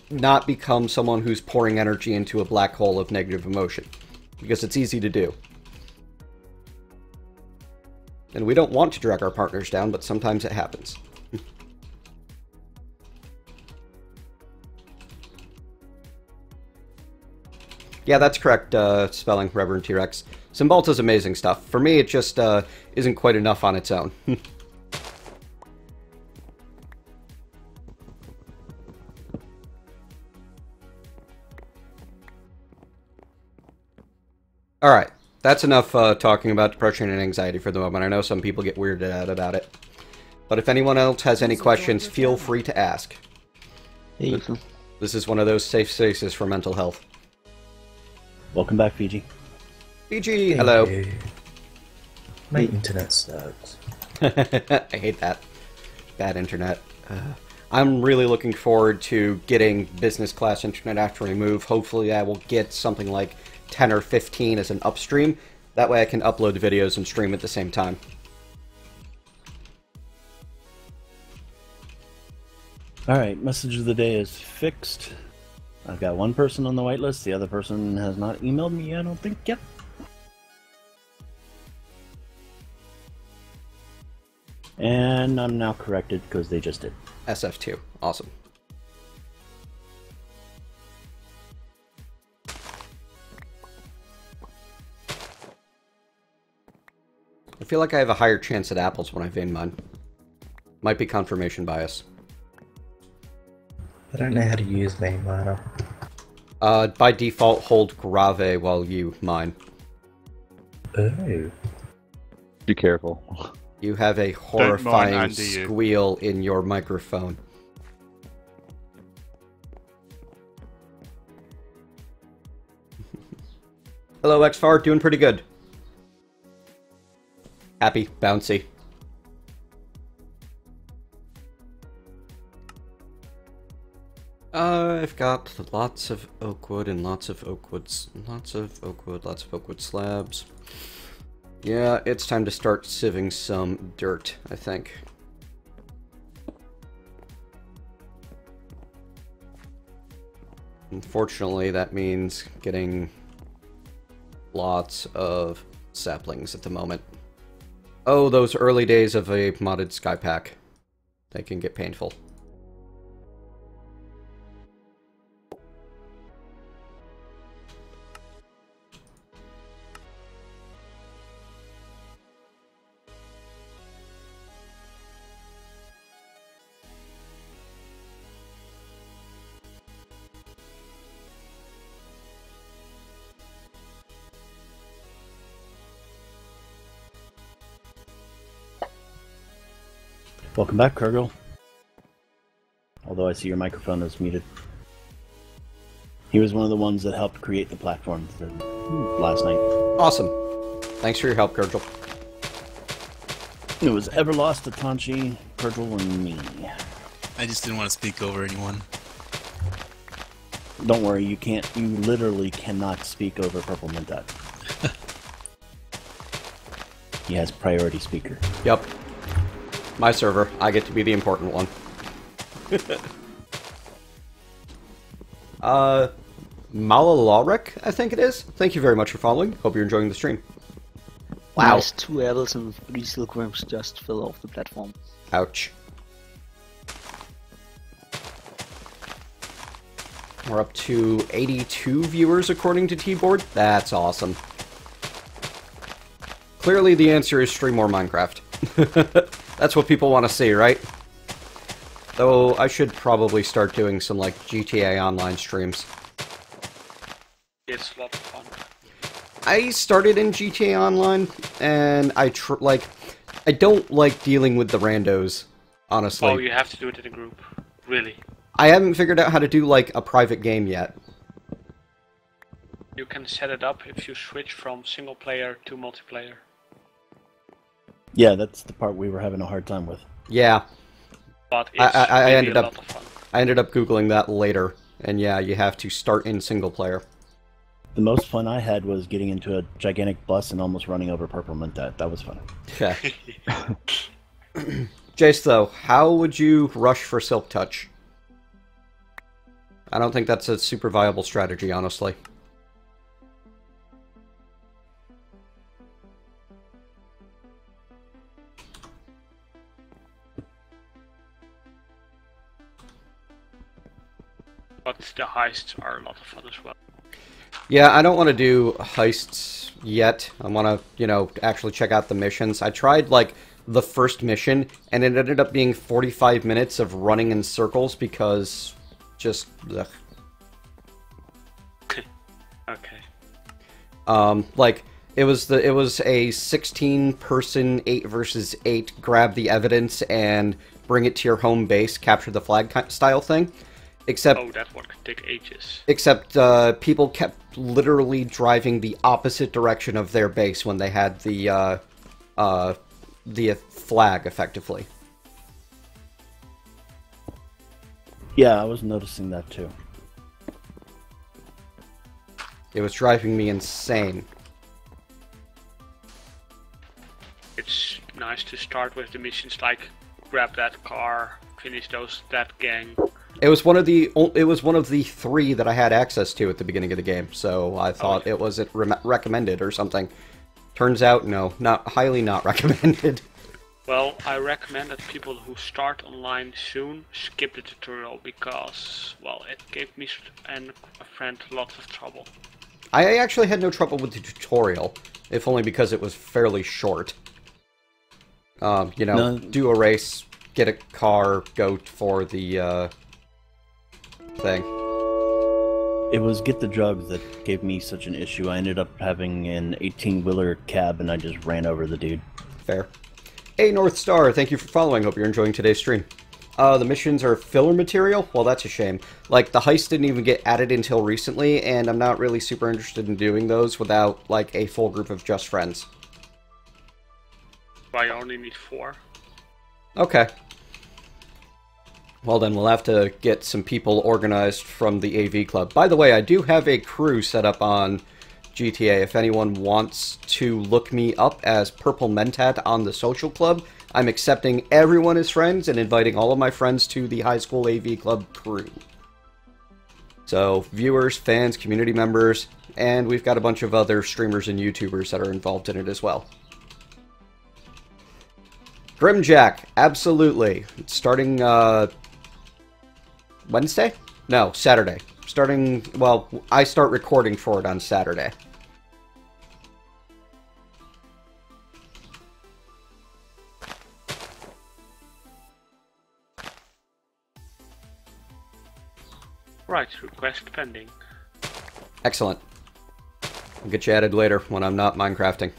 not become someone who's pouring energy into a black hole of negative emotion, because it's easy to do. And we don't want to drag our partners down, but sometimes it happens. Yeah, that's correct spelling, Reverend T-Rex. Cymbalta's amazing stuff. For me, it just isn't quite enough on its own. Alright, that's enough talking about depression and anxiety for the moment. I know some people get weirded out about it. But if anyone else has any questions, feel free to ask. This is one of those safe spaces for mental health. Welcome back, Fiji. Fiji, hello. My internet sucks. I hate that. Bad internet. I'm really looking forward to getting business class internet after we move. Hopefully I will get something like 10 or 15 as an upstream. That way I can upload videos and stream at the same time. Alright, message of the day is fixed. I've got one person on the whitelist, the other person has not emailed me, I don't think yet. And I'm now corrected because they just did. SF2, awesome. feel like I have a higher chance at apples when I vein mine. Might be confirmation bias. I don't know how to use vein miner. By default, hold grave while you mine. Oh. Be careful. You have a horrifying squeal in your microphone. Hello, XFAR. Doing pretty good. Happy, bouncy. I've got lots of oak wood and lots of oak wood slabs. Yeah, it's time to start sieving some dirt, I think. Unfortunately, that means getting lots of saplings at the moment. Oh, those early days of a modded sky pack. They can get painful. Welcome back, Kurgel. Although I see your microphone is muted. He was one of the ones that helped create the platform last night. Awesome. Thanks for your help, Kurgel. It was Everlost, Atanchi, Kurgel, and me. I just didn't want to speak over anyone. Don't worry, you can't. You literally cannot speak over Purple Mentat. He has priority speaker. Yep. My server. I get to be the important one. Malalaric, I think it is. Thank you very much for following. Hope you're enjoying the stream. Wow. Nice, 2 apples and 3 silkworms just fell off the platform. Ouch. We're up to 82 viewers according to T-Board. That's awesome. Clearly the answer is stream more Minecraft. That's what people want to see, right? Though I should probably start doing some like GTA Online streams. It's a lot of fun. I started in GTA Online, and I don't like dealing with the randos, honestly. Oh, you have to do it in a group. Really. I haven't figured out how to do like a private game yet. You can set it up if you switch from single player to multiplayer. Yeah, that's the part we were having a hard time with. Yeah. But it's really ended a up lot of fun. I ended up Googling that later, and yeah, you have to start in single player. The most fun I had was getting into a gigantic bus and almost running over Purple Mentat. That was fun. Yeah. Jace, though, how would you rush for Silk Touch? I don't think that's a super viable strategy, honestly. But the heists are a lot of fun as well. Yeah, I don't want to do heists yet. I want to, you know, actually check out the missions. I tried, like, the first mission, and it ended up being 45 minutes of running in circles because just... ugh. Okay. Like, it was a 16-person 8 versus 8, grab the evidence and bring it to your home base, capture the flag style thing. Except, oh, that one could take ages. Except people kept literally driving the opposite direction of their base when they had the flag, effectively. Yeah, I was noticing that too. It was driving me insane. It's nice to start with the missions like grab that car, finish that gang. It was one of the 3 that I had access to at the beginning of the game, so I thought it was recommended or something. Turns out, no, highly not recommended. Well, I recommend that people who start online soon skip the tutorial because, well, it gave me and a friend lots of trouble. I actually had no trouble with the tutorial, if only because it was fairly short. You know, do a race, get a car, go for the thing. It was get the drugs that gave me such an issue. I ended up having an 18-wheeler cab, and I just ran over the dude. Fair. Hey, North Star, thank you for following. Hope you're enjoying today's stream. The missions are filler material? Well, that's a shame. Like, the heist didn't even get added until recently, and I'm not really super interested in doing those without, like, a full group of just friends. I only need 4. Okay. Well, then we'll have to get some people organized from the AV Club. By the way, I do have a crew set up on GTA. If anyone wants to look me up as Purple Mentat on the social club, I'm accepting everyone as friends and inviting all of my friends to the high school AV Club crew. So, viewers, fans, community members, and we've got a bunch of other streamers and YouTubers that are involved in it as well. Grimjack, absolutely. It's starting, Wednesday? No, Saturday. Starting, well, I start recording for it on Saturday. Right, request pending. Excellent. I'll get you added later when I'm not Minecrafting.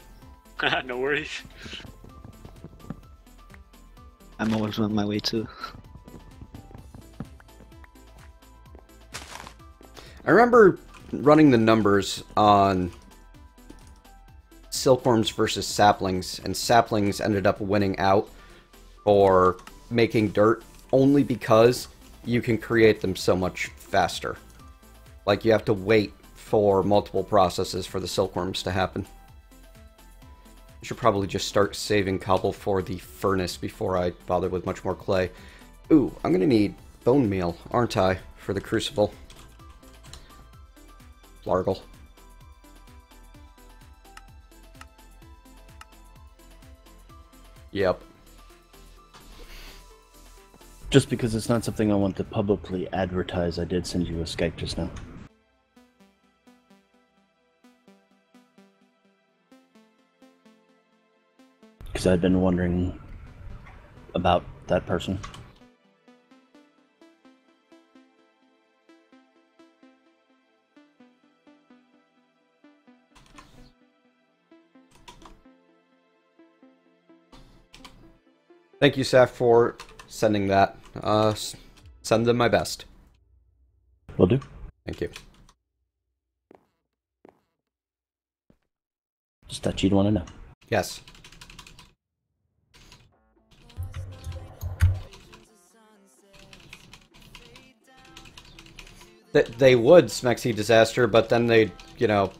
No worries. I'm always on my way too. I remember running the numbers on silkworms versus saplings, and saplings ended up winning out for making dirt only because you can create them so much faster. Like, you have to wait for multiple processes for the silkworms to happen. I should probably just start saving cobble for the furnace before I bother with much more clay. Ooh, I'm gonna need bone meal, aren't I, for the crucible? Largle. Yep. Just because it's not something I want to publicly advertise, I did send you a Skype just now. Because I'd been wondering about that person. Thank you, Saf, for sending that. Send them my best. Will do. Thank you. Just that you'd want to know. Yes. They would, Smexy Disaster, but then they, you know,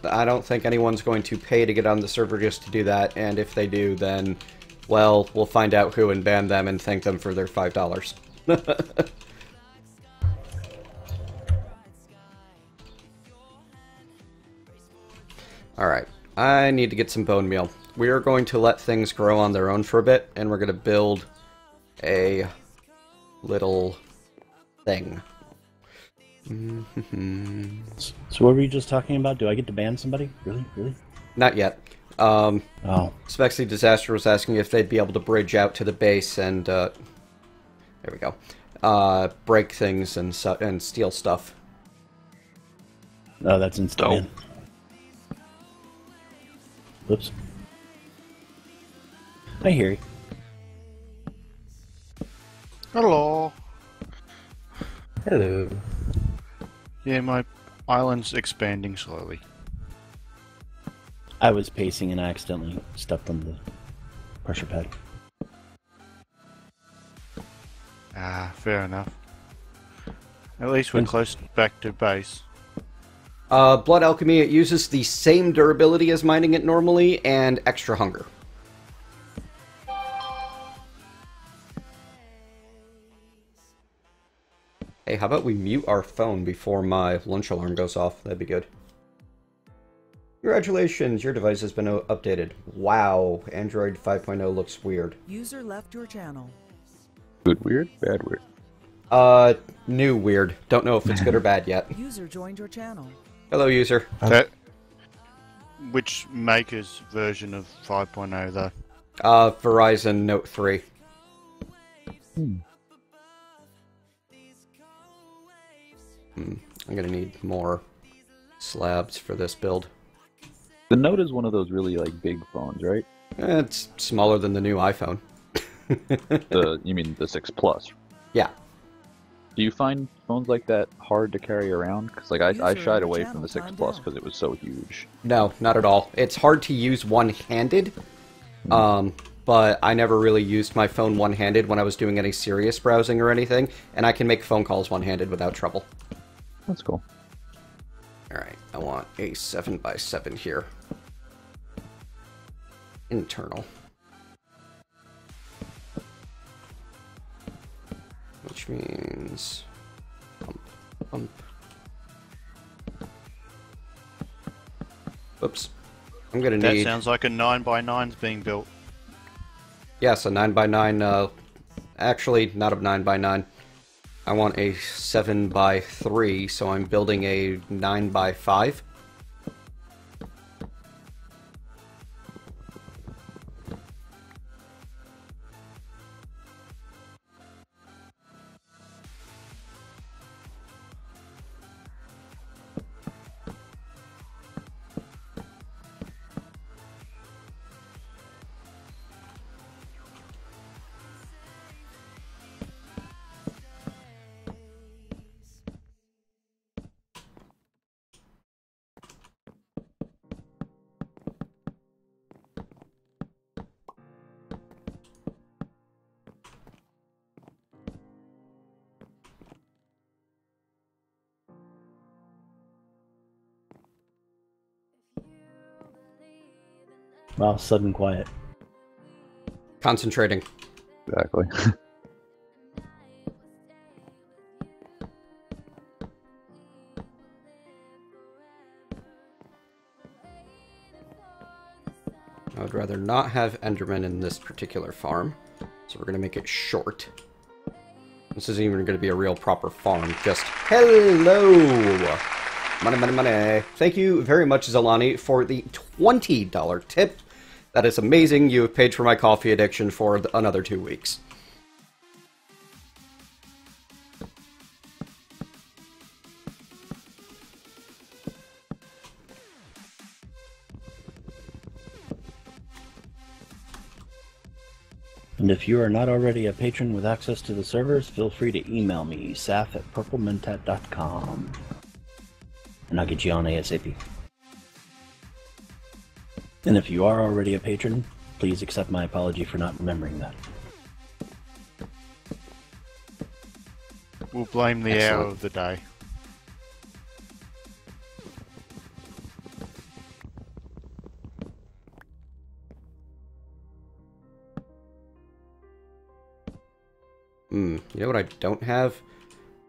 I don't think anyone's going to pay to get on the server just to do that, and if they do, then, well, we'll find out who and ban them and thank them for their $5. Alright, I need to get some bone meal. We are going to let things grow on their own for a bit, and we're going to build a little thing. So what were you just talking about? Do I get to ban somebody? Really? Really? Not yet. Oh. Spexy Disaster was asking if they'd be able to bridge out to the base and, there we go. Break things and steal stuff. Oh, that's instant. Whoops. I hear you. Hello. Hello. Yeah, my island's expanding slowly. I was pacing and I accidentally stepped on the pressure pad. Ah, fair enough. At least we're close back to base. Blood Alchemy, it uses the same durability as mining it normally, and extra hunger. Hey, how about we mute our phone before my lunch alarm goes off? That'd be good. Congratulations, your device has been updated. Wow, Android 5.0 looks weird. User left your channel. Good weird? Bad weird? New weird. Don't know if it's good or bad yet. User joined your channel. Hello, user. Which maker's version of 5.0 though? Verizon Note 3. I'm gonna need more slabs for this build. The Note is one of those really like big phones, right? It's smaller than the new iPhone. You mean the 6 Plus? Yeah. Do you find phones like that hard to carry around? Because like I shied away from the 6 Plus because it was so huge. No, not at all. It's hard to use one-handed. But I never really used my phone one-handed when I was doing any serious browsing or anything, and I can make phone calls one-handed without trouble. That's cool. Alright, I want a 7x7 here. Internal. Which means... Bump. Whoops. I'm gonna need... That sounds like a 9x9's being built. Yes, a 9x9, actually, not a 9x9. I want a 7x3, so I'm building a 9x5. Wow, sudden quiet. Concentrating. Exactly. I would rather not have Enderman in this particular farm, so we're going to make it short. This isn't even going to be a real proper farm, just hello! Money, money, money. Thank you very much, Zalani, for the $20 tip. That is amazing. You have paid for my coffee addiction for another 2 weeks. And if you are not already a patron with access to the servers, feel free to email me, saf@purplementat.com. And I'll get you on ASAP. And if you are already a patron, please accept my apology for not remembering that. We'll blame the hour of the day. You know what I don't have?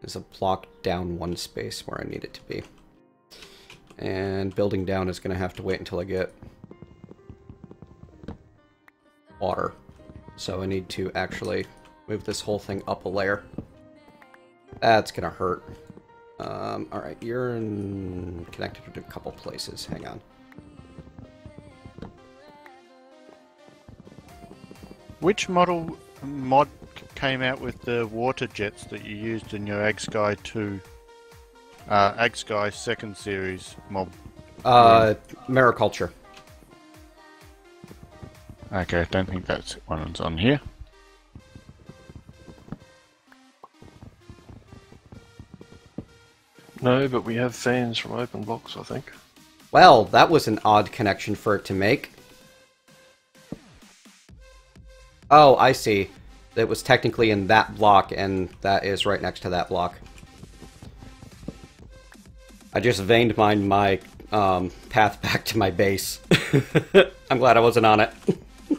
Is a block down one space where I need it to be. And building down is going to have to wait until I get water. So I need to actually move this whole thing up a layer. That's going to hurt. Alright, you're connected to a couple places. Hang on. Which mod came out with the water jets that you used in your AgSky 2, AgSky 2nd series mob? Mariculture. Okay, I don't think that's one's on here. No, but we have fans from OpenBlocks, I think. Well, that was an odd connection for it to make. Oh, I see. It was technically in that block, and that is right next to that block. I just veined my path back to my base. I'm glad I wasn't on it.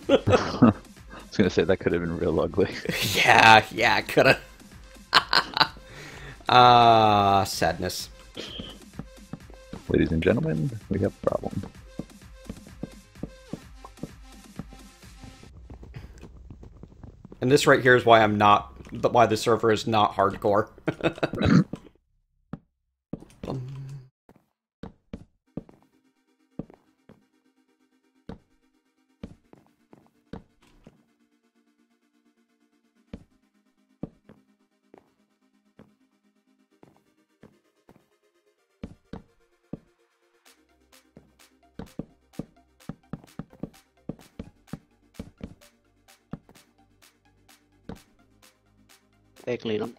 I was gonna say that could have been real ugly. Yeah, it could have. Sadness. Ladies and gentlemen, we have a problem. And this right here is why why the server is not hardcore. egg later.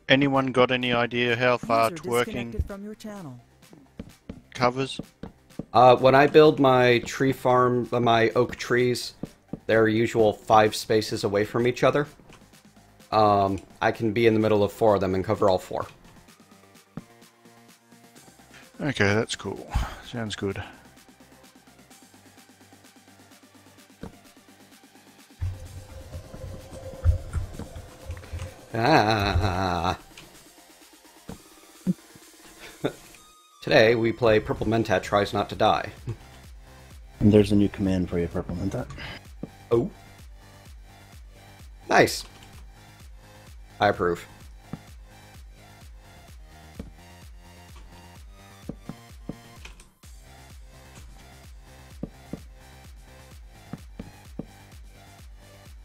Anyone got any idea how far User twerking disconnected from your channel. covers? When I build my tree farm, my oak trees, they're usual 5 spaces away from each other. I can be in the middle of 4 of them and cover all 4. Okay, that's cool. Sounds good. Ah. Today we play Purple Mentat Tries Not to Die. And there's a new command for you, Purple Mentat. Oh. Nice. I approve.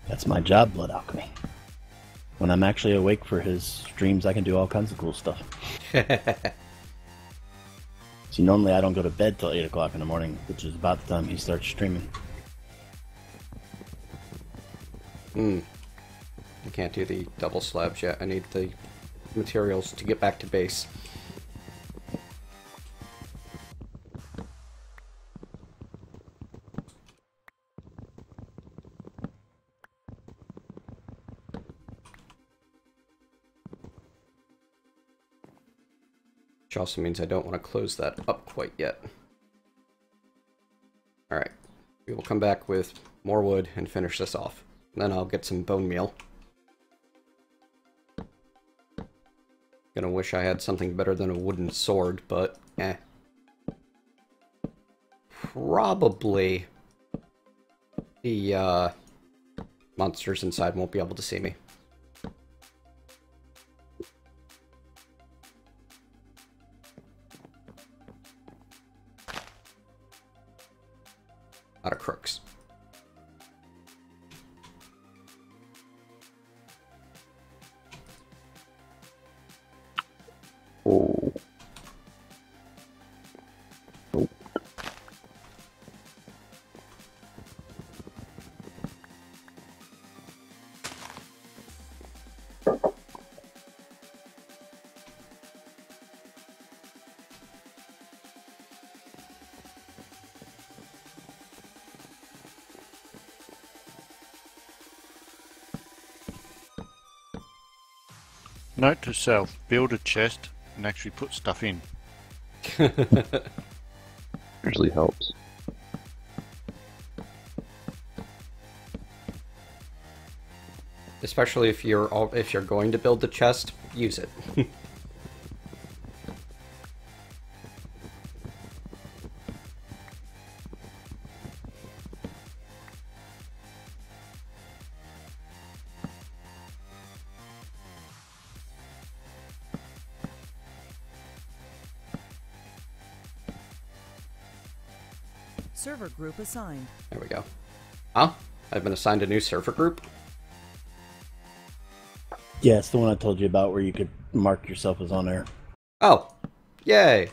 That's my job, Blood Alchemy. When I'm actually awake for his streams, I can do all kinds of cool stuff. See, normally I don't go to bed till 8 o'clock in the morning, which is about the time he starts streaming. I can't do the double slabs yet. I need the materials to get back to base. Which also means I don't want to close that up quite yet. Alright. We will come back with more wood and finish this off. Then I'll get some bone meal. Gonna wish I had something better than a wooden sword, but eh. Probably the monsters inside won't be able to see me. Lot of crooks. Oh. Oh. Note to self, build a chest and actually put stuff in. Usually helps. Especially if you're going to build the chest, use it. Server group assigned. There we go. Huh? I've been assigned a new server group? Yeah, it's the one I told you about where you could mark yourself as on air. Oh. Yay.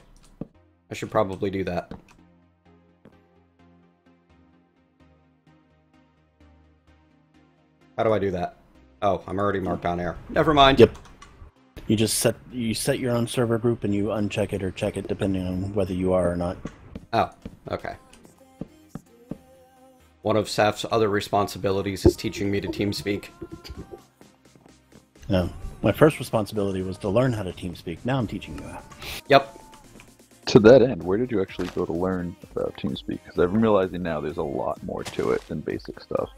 I should probably do that. How do I do that? Oh, I'm already marked on air. Never mind. Yep. You just set your own server group and you uncheck it or check it depending on whether you are or not. Oh, okay. One of Saf's other responsibilities is teaching me to TeamSpeak. No. My first responsibility was to learn how to TeamSpeak. Now I'm teaching you how. Yep. To that end, where did you actually go to learn about TeamSpeak? Because I'm realizing now there's a lot more to it than basic stuff.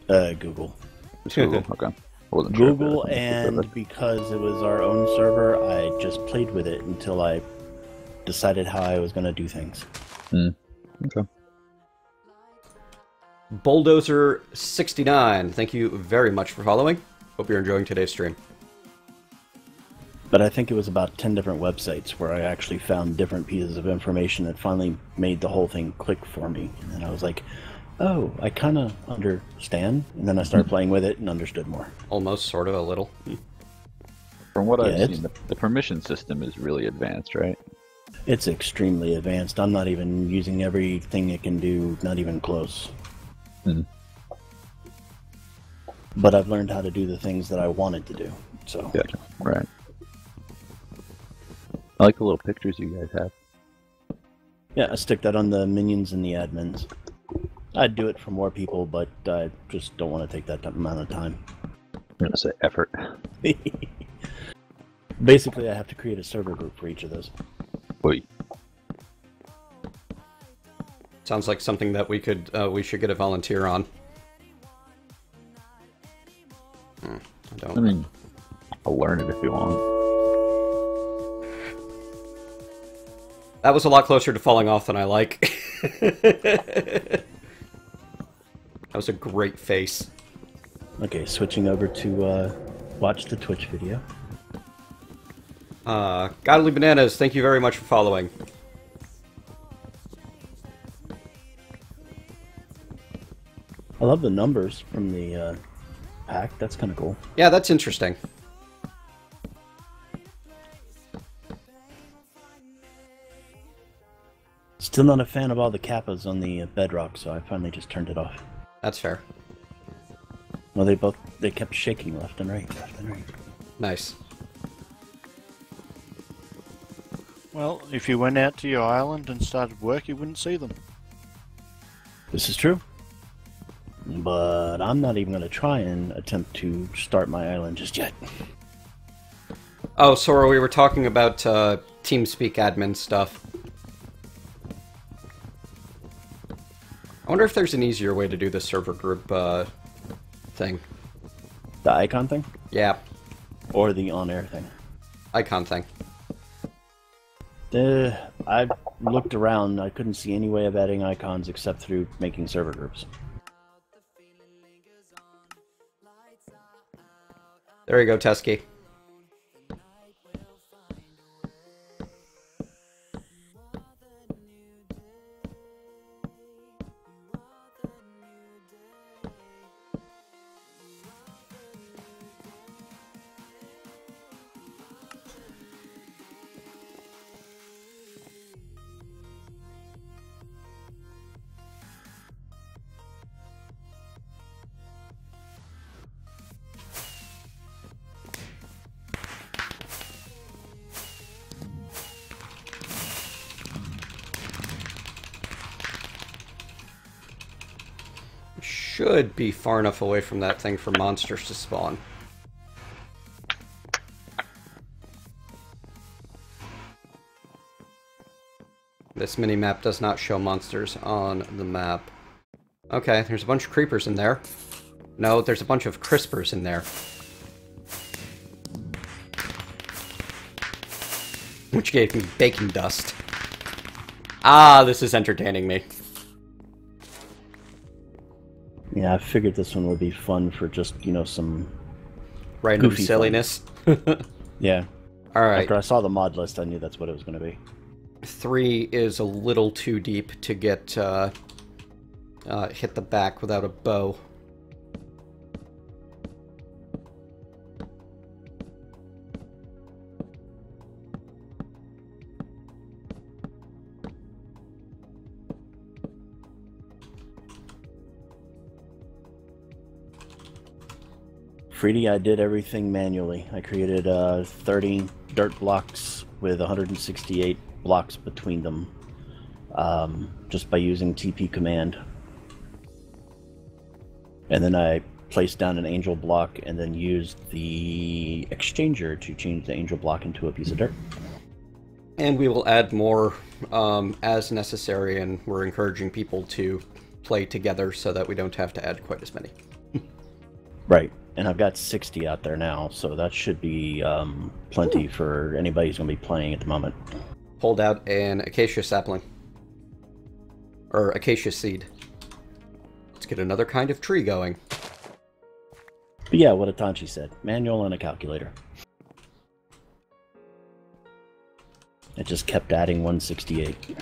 Google. Google? Okay. I wasn't Google, sure and because it was our own server, I just played with it until I decided how I was going to do things. Okay. Bulldozer69, thank you very much for following. Hope you're enjoying today's stream. But I think it was about 10 different websites where I actually found different pieces of information that finally made the whole thing click for me. And I was like, oh, I kind of understand. And then I started playing with it and understood more. Almost, sort of, a little. From what I've seen, the permission system is really advanced, right? It's extremely advanced. I'm not even using everything it can do, not even close. But I've learned how to do the things that I wanted to do. So Gotcha. Right. I like the little pictures you guys have. yeah, I stick that on the minions and the admins. I'd do it for more people, but I just don't want to take that amount of time. I'm gonna say effort. Basically, I have to create a server group for each of those. Wait. Sounds like something that we should get a volunteer on. I don't. I mean, I'll learn it if you want. That was a lot closer to falling off than I like. That was a great face. Okay, switching over to watch the Twitch video. Godly Bananas, thank you very much for following. I love the numbers from the pack. That's kind of cool. Yeah, that's interesting. Still not a fan of all the kappas on the bedrock, so I finally just turned it off. That's fair. Well, they kept shaking left and right, left and right. Nice. Well, if you went out to your island and started work, you wouldn't see them. This is true. But I'm not even going to try and attempt to start my island just yet. Oh, Sora, we were talking about TeamSpeak admin stuff. I wonder if there's an easier way to do the server group thing. The icon thing? Yeah. Or the on-air thing? Icon thing. I looked around. I couldn't see any way of adding icons except through making server groups. There you go, Tesky. Should be far enough away from that thing for monsters to spawn. This mini-map does not show monsters on the map. Okay, there's a bunch of creepers in there. No, there's a bunch of crispers in there. Which gave me bacon dust. Ah, this is entertaining me. Yeah, I figured this one would be fun for just, you know, some random goofy silliness. Yeah. Alright. After I saw the mod list, I knew that's what it was going to be. 3 is a little too deep to get hit the back without a bow. Freedy, I did everything manually. I created 30 dirt blocks with 168 blocks between them, just by using TP command. And then I placed down an angel block and then used the exchanger to change the angel block into a piece of dirt. And we will add more as necessary, and we're encouraging people to play together so that we don't have to add quite as many. Right. And I've got 60 out there now, so that should be plenty for anybody who's going to be playing at the moment. Hold out an acacia sapling. Or acacia seed. Let's get another kind of tree going. But yeah, what Atanchi said. Manual and a calculator. It just kept adding 168.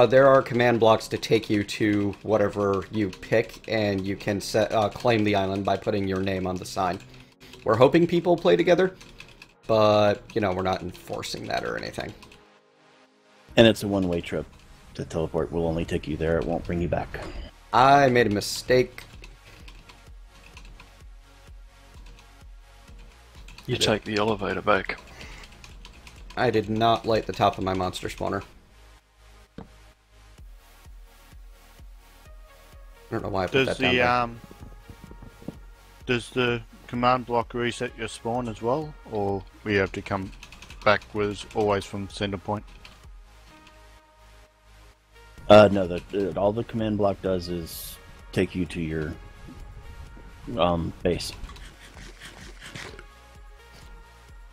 There are command blocks to take you to whatever you pick, and you can claim the island by putting your name on the sign. We're hoping people play together, but, you know, we're not enforcing that or anything. And it's a one-way trip. The teleport will only take you there, it won't bring you back. I made a mistake. You take the elevator back. I did not light the top of my monster spawner. I don't know why I put that down there. Does the command block reset your spawn as well, or we have to come backwards always from center point? No, all the command block does is take you to your base.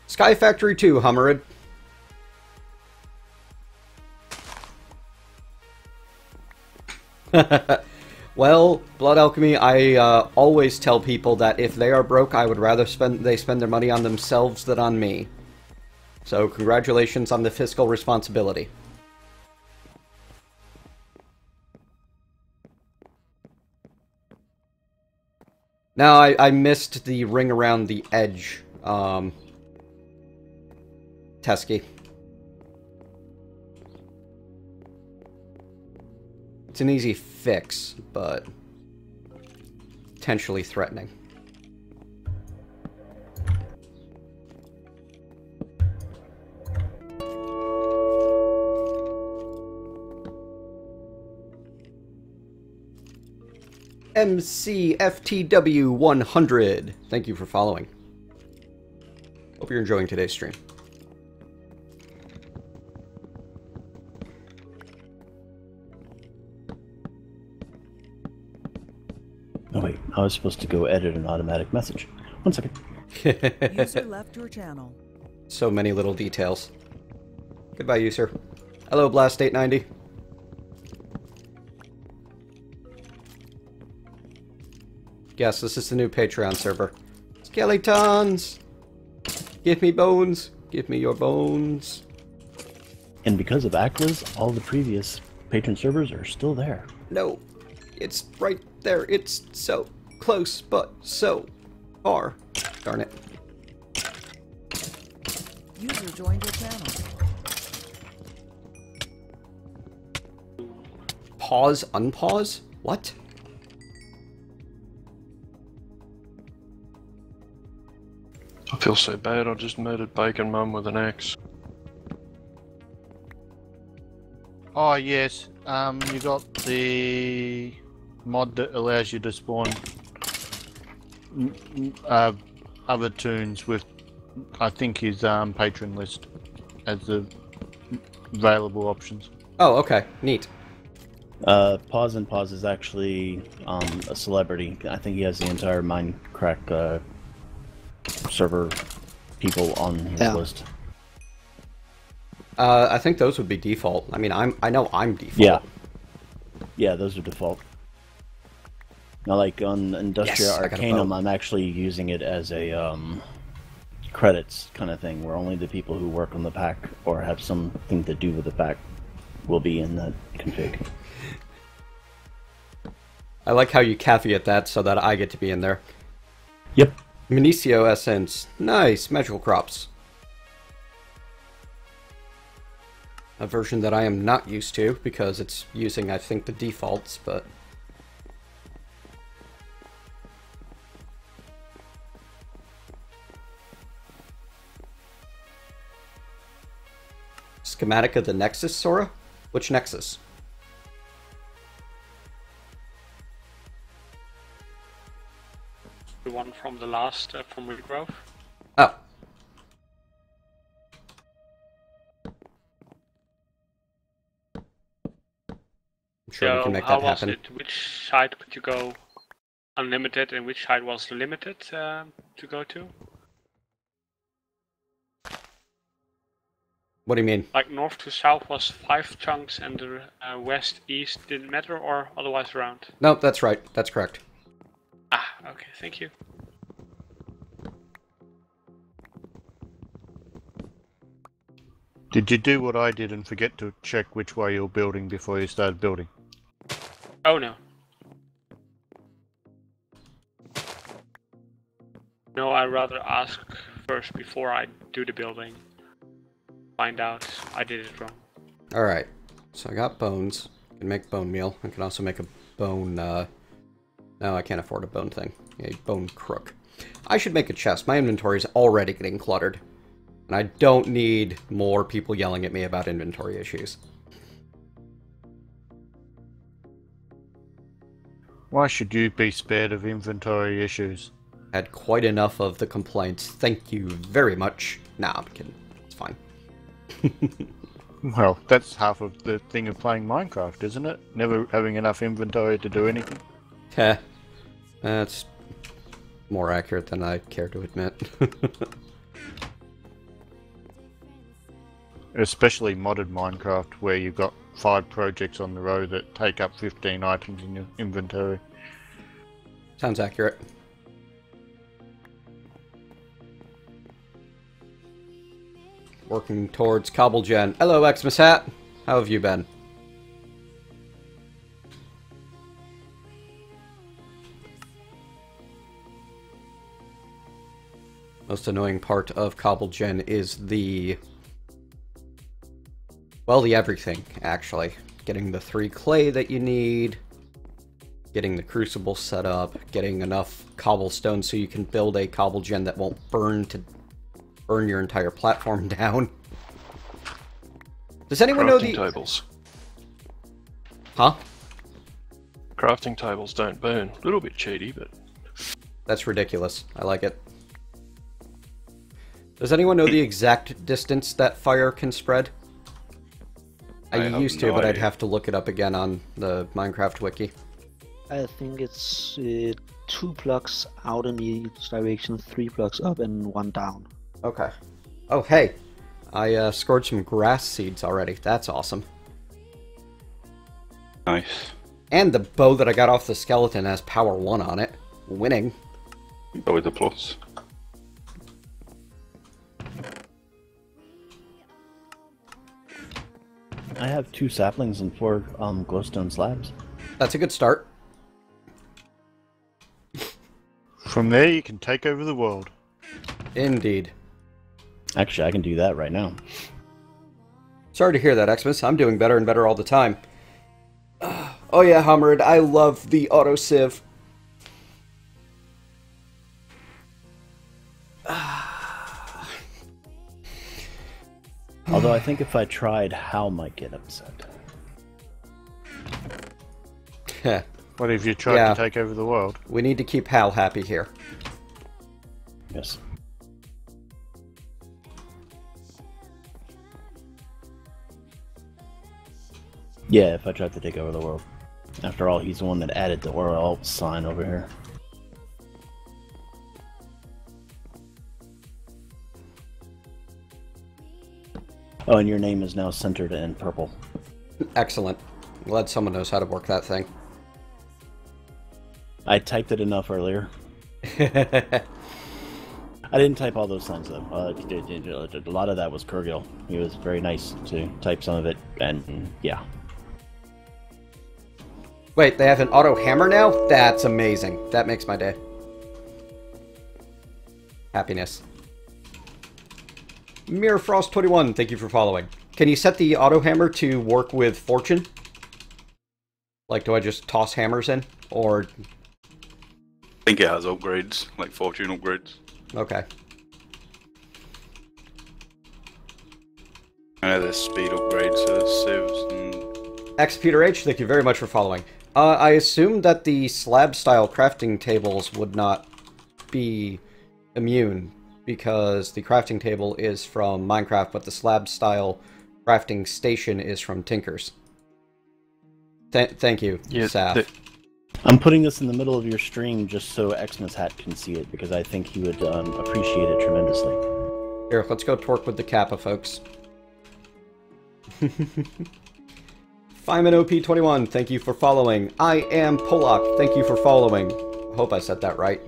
Sky Factory 2, Hummerid. Well, Blood Alchemy, I always tell people that if they are broke, I would rather they spend their money on themselves than on me. So, congratulations on the fiscal responsibility. Now, I missed the ring around the edge, Teskey. It's an easy fix, but potentially threatening. MCFTW100. Thank you for following. Hope you're enjoying today's stream. Oh wait, I was supposed to go edit an automatic message. 1 second. User left your channel. So many little details. Goodbye, user. Hello, Blast890. Yes, this is the new Patreon server. Skeletons! Give me bones. Give me your bones. And because of Aklas, all the previous patron servers are still there. No, it's right there. It's so close, but so far. Darn it. User joined your channel. Pause, unpause? What? I feel so bad, I just murdered Bacon Mum with an axe. Oh yes, you got the mod that allows you to spawn other tunes with, I think, his patron list as the available options. Oh, okay, neat. Pause and Pause is actually a celebrity. I think he has the entire Minecraft server people on his list. I think those would be default. I mean, I know I'm default. Yeah. Yeah, those are default. Now, like on Industrial Arcanum, I'm actually using it as a credits kind of thing, where only the people who work on the pack or have something to do with the pack will be in that config. I like how you caveat that so that I get to be in there. Yep. Minicio Essence. Nice. Magical Crops. A version that I am not used to because it's using, I think, the defaults, but... Schematic of the Nexus, Sora? Which Nexus? The one from the last, from Regrowth. Oh. I'm sure we can make that happen. How was it? Which side could you go unlimited and which side was limited to go to? What do you mean? Like north to south was 5 chunks and the west east didn't matter, or otherwise around? No, that's right. That's correct. Ah, okay, thank you. Did you do what I did and forget to check which way you're building before you started building? Oh no. No, I'd rather ask first before I do the building. Find out I did it wrong. Alright. So I got bones. I can make bone meal. I can also make a bone, no, I can't afford a bone thing. A bone crook. I should make a chest. My inventory is already getting cluttered. And I don't need more people yelling at me about inventory issues. Why should you be spared of inventory issues? Had quite enough of the complaints. Thank you very much. Nah, I'm kidding. It's fine. Well, that's half of the thing of playing Minecraft, isn't it? Never having enough inventory to do anything. Heh. That's more accurate than I care to admit. Especially modded Minecraft, where you've got 5 projects on the row that take up 15 items in your inventory. Sounds accurate. Working towards cobble gen. Hello, Xmas Hat. How have you been? Most annoying part of cobble gen is the... well, the everything, actually. Getting the 3 clay that you need, getting the crucible set up, getting enough cobblestone so you can build a cobble gen that won't burn your entire platform down. Does anyone know the... Crafting tables. Huh? Crafting tables don't burn. A little bit cheaty, but... That's ridiculous. I like it. Does anyone know the exact distance that fire can spread? I used to, but I'd have to look it up again on the Minecraft wiki. I think it's 2 blocks out in each direction, 3 blocks up, and 1 down. Okay. Oh, hey. I scored some grass seeds already. That's awesome. Nice. And the bow that I got off the skeleton has power 1 on it. Winning. Go with the plus. I have 2 saplings and 4 glowstone slabs. That's a good start. From there, you can take over the world. Indeed. Actually, I can do that right now. Sorry to hear that, Xmas. I'm doing better and better all the time. Oh yeah, Hummered, I love the auto sieve. Although I think if I tried, Hal might get upset. What if you tried to take over the world? We need to keep Hal happy here. Yes. Yeah, if I tried to take over the world. After all, he's the one that added the Orel sign over here. Oh, and your name is now centered in purple. Excellent. Glad someone knows how to work that thing. I typed it enough earlier. I didn't type all those signs, though. A lot of that was Kurgil. He was very nice to type some of it, and yeah. Wait, they have an auto hammer now? That's amazing. That makes my day. Happiness. Mirrorfrost21, thank you for following. Can you set the auto hammer to work with fortune? Like, do I just toss hammers in? Or... I think it has upgrades, like fortune upgrades. Okay. I know there's speed upgrades to sieves and... XPeterH, thank you very much for following. I assume that the slab-style crafting tables would not be immune, because the crafting table is from Minecraft, but the slab-style crafting station is from Tinkers. Thank you, Saf. I'm putting this in the middle of your stream just so Xmas Hat can see it, because I think he would appreciate it tremendously. Here, let's go twerk with the Kappa, folks. FiremanOP21, thank you for following. I am Polak, thank you for following. I hope I said that right.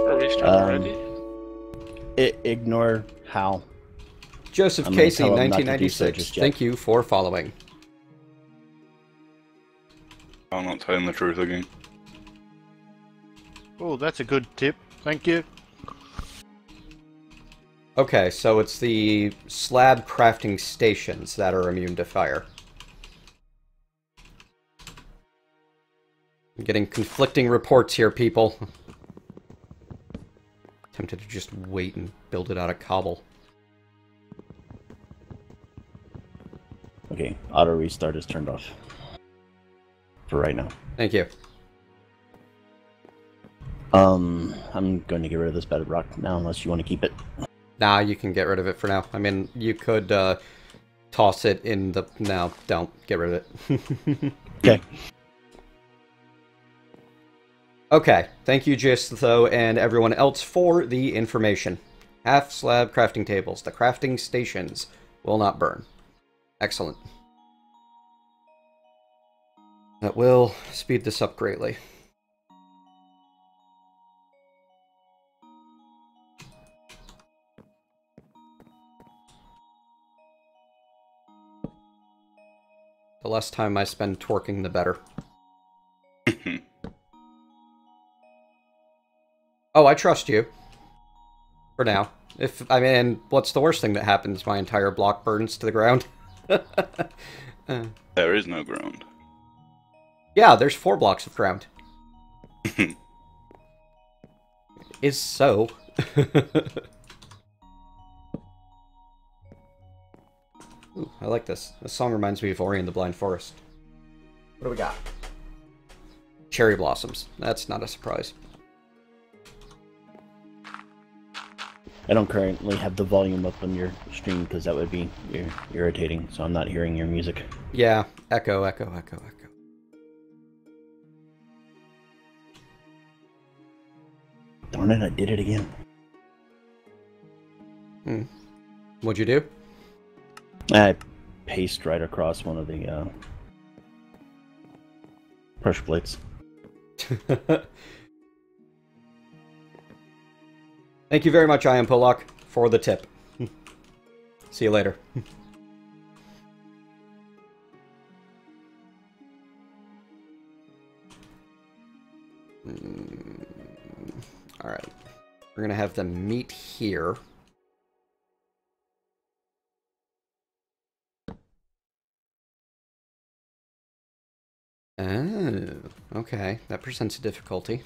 Are we starting already? Ignore Hal. Joseph Casey, 1996, thank you for following. I'm not telling the truth again. Oh, that's a good tip. Thank you. Okay, so it's the slab crafting stations that are immune to fire. I'm getting conflicting reports here, people. Tempted to just wait and build it out of cobble. Okay, auto restart is turned off. For right now. Thank you. I'm going to get rid of this bed of rock now, unless you want to keep it. Nah, you can get rid of it for now. I mean, you could toss it in the... No, don't. Get rid of it. Okay. Okay, thank you, Gistho, and everyone else for the information. Half-slab crafting tables. The crafting stations will not burn. Excellent. That will speed this up greatly. The less time I spend twerking, the better. Oh, I trust you. For now. I mean, what's the worst thing that happens? My entire block burns to the ground. There is no ground. Yeah, there's 4 blocks of ground. Is so. Ooh, I like this. This song reminds me of Ori and the Blind Forest. What do we got? Cherry blossoms. That's not a surprise. I don't currently have the volume up on your stream because that would be irritating, so I'm not hearing your music. Yeah, echo, echo, echo, echo. Darn it, I did it again. What'd you do? I paced right across one of the pressure plates. Thank you very much, I am Pollock, for the tip. See you later. Alright. We're gonna have them meet here. Oh, okay. That presents a difficulty.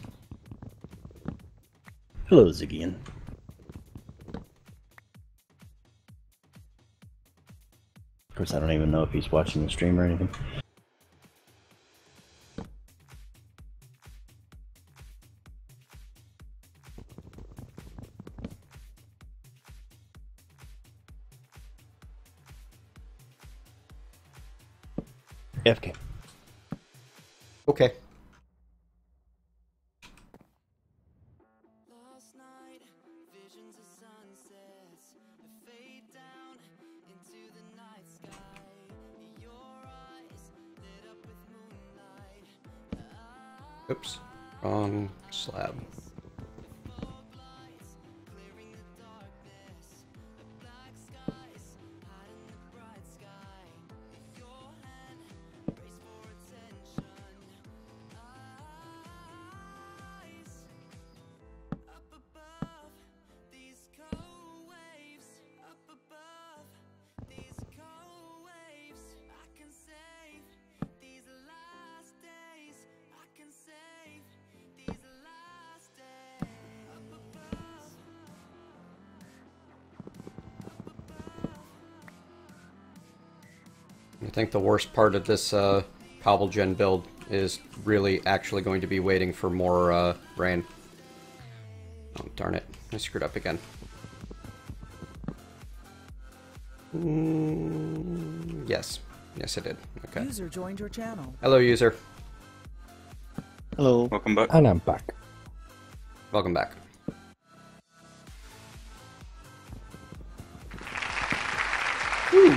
Hello, Ziggian. Of course, I don't even know if he's watching the stream or anything. AFK. Okay. Oops. Wrong slab. I think the worst part of this cobble gen build is really actually going to be waiting for more rain. Oh, darn it. I screwed up again. Yes. Yes, I did. Okay. User joined your channel. Hello, user. Hello. Welcome back. And I'm back. Welcome back. Woo.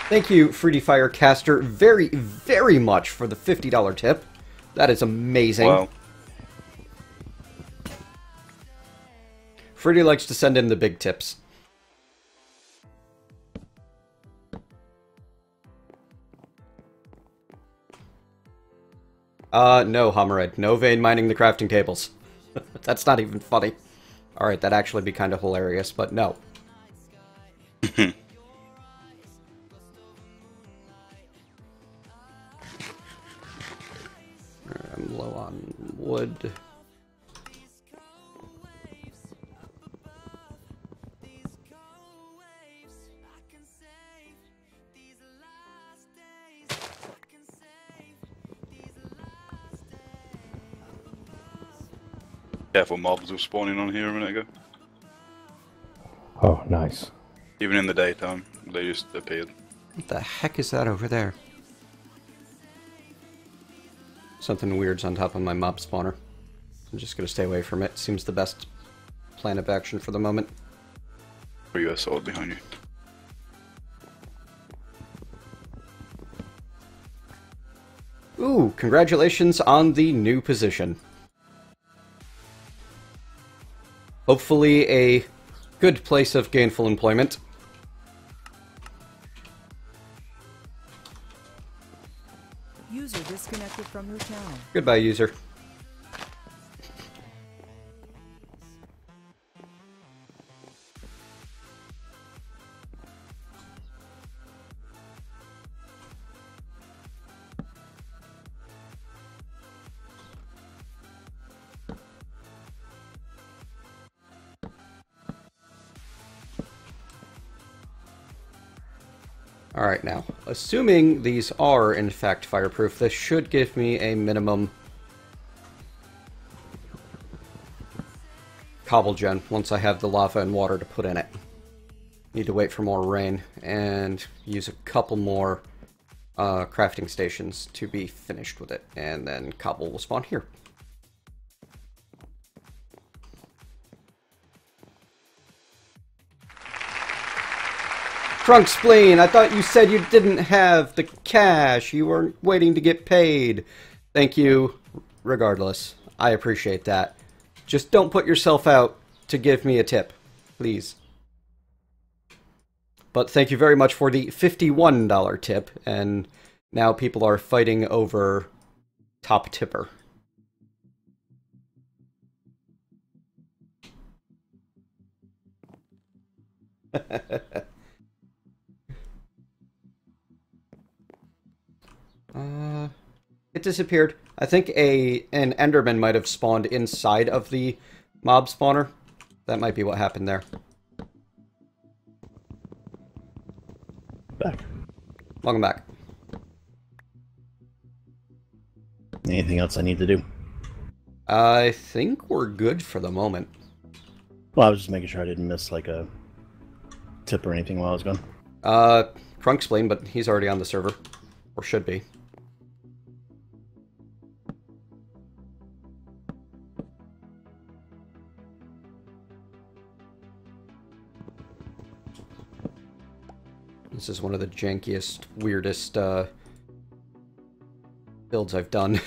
Thank you, Fruity Firecaster, very, very much for the $50 tip. That is amazing. Wow. Fruity likes to send in the big tips. No, Homerhead. No vein mining the crafting tables. That's not even funny. Alright, that'd actually be kind of hilarious, but no. I'm low on wood. Careful, mobs were spawning on here a minute ago. Oh, nice. Even in the daytime, they just appeared. What the heck is that over there? Something weird's on top of my mob spawner. I'm just gonna stay away from it. Seems the best plan of action for the moment. Or you have a sword behind you. Ooh, congratulations on the new position. Hopefully a good place of gainful employment. User disconnected from your channel. Goodbye, user. Alright now, assuming these are in fact fireproof, this should give me a minimum cobble gen once I have the lava and water to put in it. Need to wait for more rain and use a couple more crafting stations to be finished with it, and then cobble will spawn here. Trunk Spleen, I thought you said you didn't have the cash. You weren't waiting to get paid. Thank you, regardless. I appreciate that. Just don't put yourself out to give me a tip, please. But thank you very much for the $51 tip, and now people are fighting over top tipper. It disappeared. I think an Enderman might have spawned inside of the mob spawner. That might be what happened there. Back. Welcome back. Anything else I need to do? I think we're good for the moment. Well, I was just making sure I didn't miss like a tip or anything while I was gone. Crunkspleen, but he's already on the server. Or should be. This is one of the jankiest, weirdest builds I've done.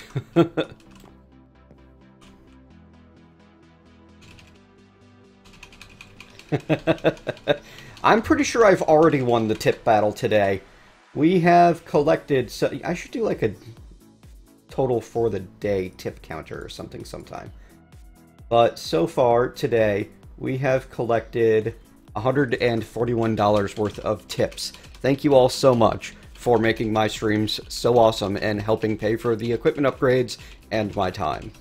I'm pretty sure I've already won the tip battle today. We have collected... So I should do like a total for the day tip counter or something sometime. But so far today, we have collected $141 worth of tips. Thank you all so much for making my streams so awesome and helping pay for the equipment upgrades and my time.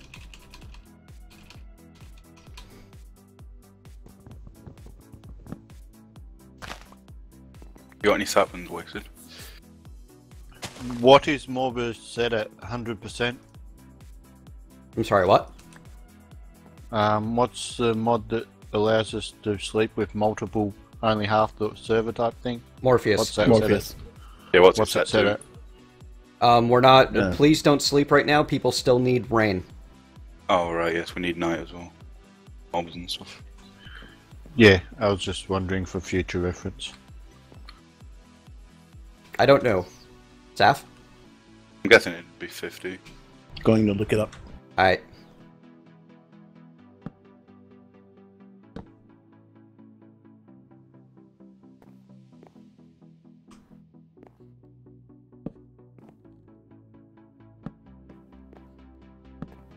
You got any saplings wasted? What is Morbius set at 100%? I'm sorry, what? What's the mod that allows us to sleep with multiple, only half the server type thing? Morpheus. What's that Morpheus. set at? Yeah, what's What's it it set set to? at? We're not... Yeah. Please don't sleep right now. People still need rain. Oh, right, yes, we need night as well. Mobs and stuff. Yeah, I was just wondering for future reference. I don't know. Saf? I'm guessing it'd be 50. Going to look it up. Alright.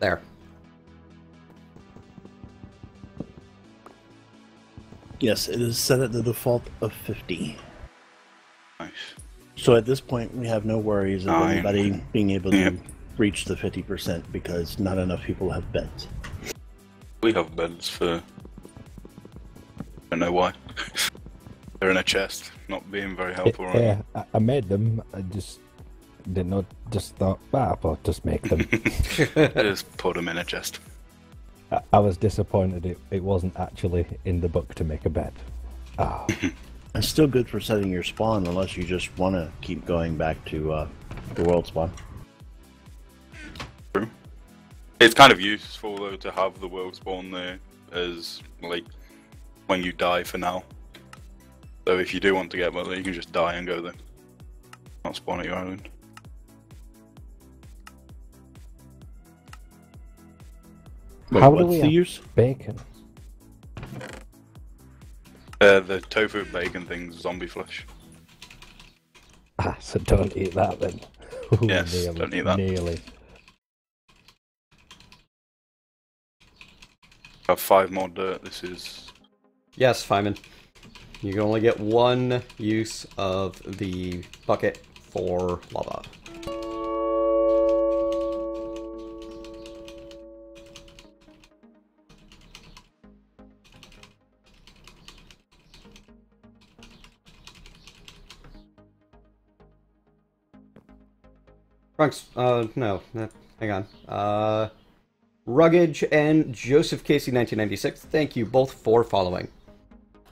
There. Yes, it is set at the default of 50. Nice. So at this point, we have no worries of Nine. anybody being able to Yep. reach the 50% because not enough people have beds. We have beds for... I don't know why. They're in a chest, not being very helpful. Right? Yeah, I made them. I just didn't know. Just thought, I'll just make them. Just put them in a chest. I was disappointed it wasn't actually in the book to make a bed. Ah. It's still good for setting your spawn unless you just want to keep going back to the world spawn. True. It's kind of useful though to have the world spawn there as like when you die for now. So if you do want to get well, you can just die and go there. Not spawn at your island. Wait, How do what's we the have use? bacon? The tofu bacon thing's zombie flesh. Ah, so don't eat that then. Ooh, Yes, nearly, don't eat that. Nearly. I have 5 more dirt. This is... Yes, Feynman. You can only get one use of the bucket for lava. Trunks, no, hang on. Ruggage and Joseph Casey 1996, thank you both for following.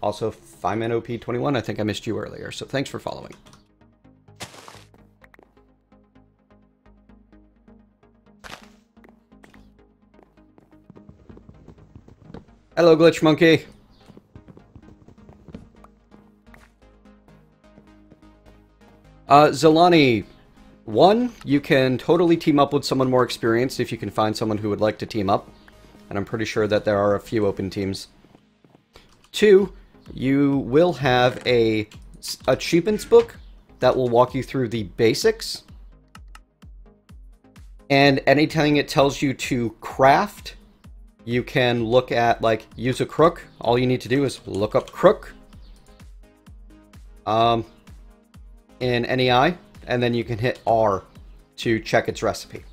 Also, Feynman OP21, I think I missed you earlier, so thanks for following. Hello, Glitch Monkey. Zolani, 1, you can totally team up with someone more experienced if you can find someone who would like to team up. And I'm pretty sure that there are a few open teams. 2, you will have a achievements book that will walk you through the basics. And anytime it tells you to craft, you can look at, like, use a crook. All you need to do is look up crook in NEI, and then you can hit R to check its recipe.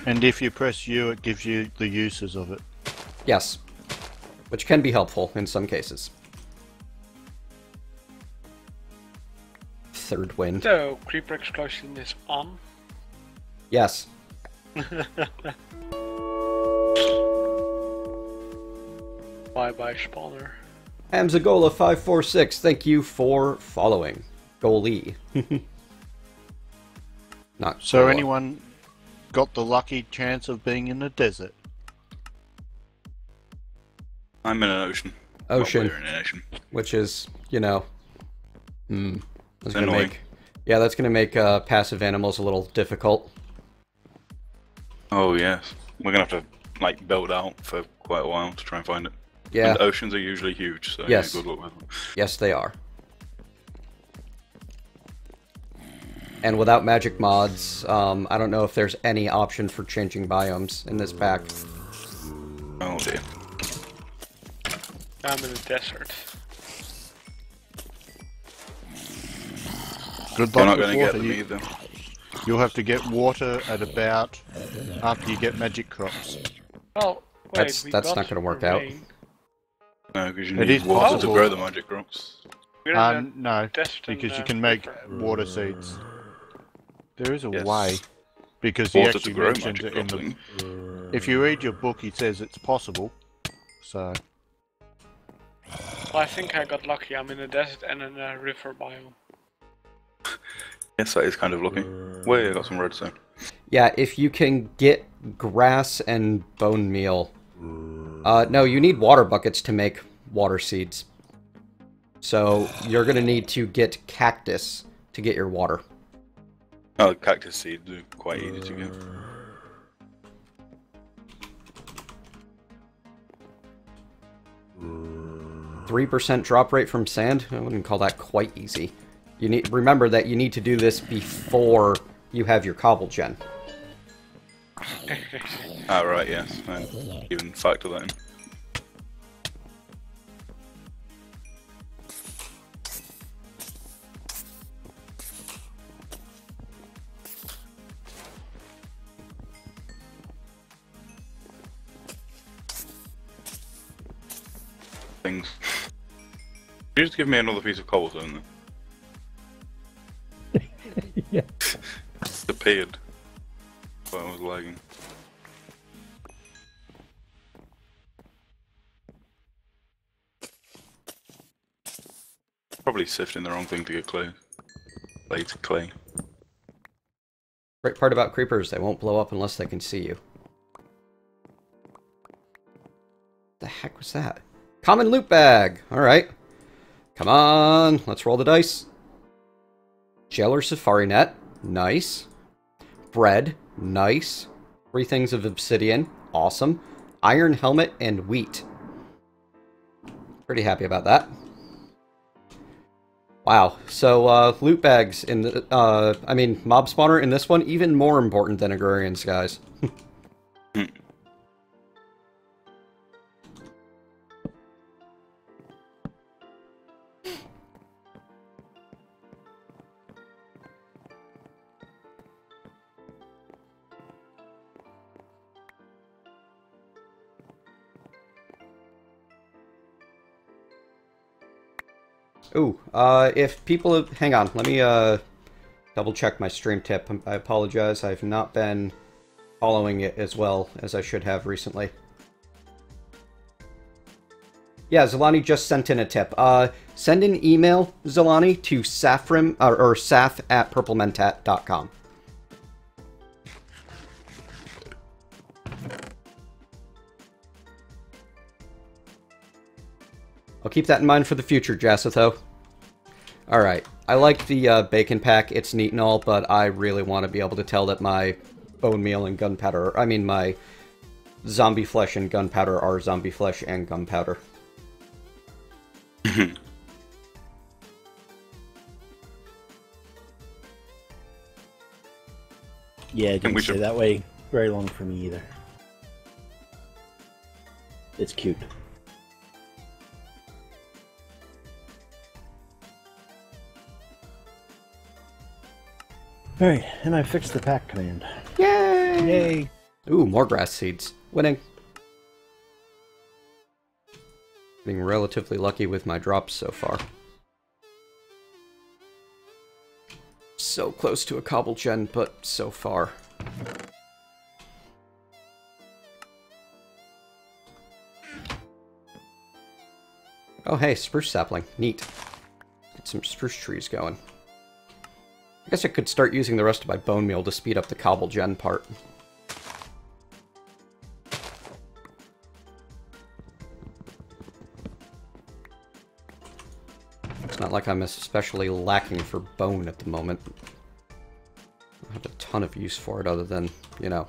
And if you press U, it gives you the uses of it. Yes, which can be helpful in some cases. Third wind. So, creeper explosion is on. Yes. Bye-bye, spawner. Hamzagola546, thank you for following. Goalie. Not So Gola. anyone got the lucky chance of being in the desert? I'm in an ocean. Ocean. Well, we're in an ocean. Which is, you know... that's gonna annoying. make... Yeah, that's gonna make passive animals a little difficult. Oh yes. We're gonna have to, like, build out for quite a while to try and find it. Yeah. And oceans are usually huge, so Yes. yeah, good luck with them. Yes, they are. And without magic mods, I don't know if there's any option for changing biomes in this pack. Oh dear. I'm in the desert. Good You're luck not with gonna get water. them either. You'll have to get water at about after you get magic crops. Oh, wait, That's we not got gonna work out. rain. No, because you It need is water to possible. grow the magic crops. We're in the No, desert and, because you can make river. water seeds. There is a Yes. way. Because he Water to actually grow mentioned magic it in crops, the... If you read your book, he says it's possible. So... Well, I think I got lucky. I'm in the desert and in a river biome. Yes, that is kind of lucky. Wait, I got some redstone. Yeah, if you can get grass and bone meal. No, you need water buckets to make water seeds. So you're gonna need to get cactus to get your water. Oh, cactus seeds are quite easy to get. 3% drop rate from sand? I wouldn't call that quite easy. You need remember that you need to do this before you have your cobble gen. Ah, right, yes. I even factor that in. Things. Could you just give me another piece of cobblestone then? Yeah. Disappeared. But I was lagging. Probably sifting the wrong thing to get clay. Clay to clay. Great part about creepers, they won't blow up unless they can see you. The heck was that? Common loot bag! Alright. Come on, let's roll the dice. Jailer safari net. Nice. Bread. Nice. 3 things of obsidian. Awesome. Iron helmet and wheat. Pretty happy about that. Wow. So, loot bags in the, mob spawner in this one, even more important than agrarians, guys. Ooh, if people... Hang on, let me, double check my stream tip. I apologize, I've not been following it as well as I should have recently. Yeah, Zalani just sent in a tip. Send an email, Zalani, to safrim, or saf@purplementat.com. I'll keep that in mind for the future, Jassitho. Alright, I like the bacon pack, it's neat and all, but I really want to be able to tell that my bone meal and gunpowder, my zombie flesh and gunpowder are zombie flesh and gunpowder. Yeah, it didn't stay that way very long for me either. It's cute. Alright, and I fixed the pack command. Yay! Yay! Ooh, more grass seeds. Winning. Being relatively lucky with my drops so far. So close to a cobble gen, but so far. Oh hey, spruce sapling. Neat. Get some spruce trees going. I guess I could start using the rest of my bone meal to speed up the cobble gen part. It's not like I'm especially lacking for bone at the moment. I don't have a ton of use for it other than, you know,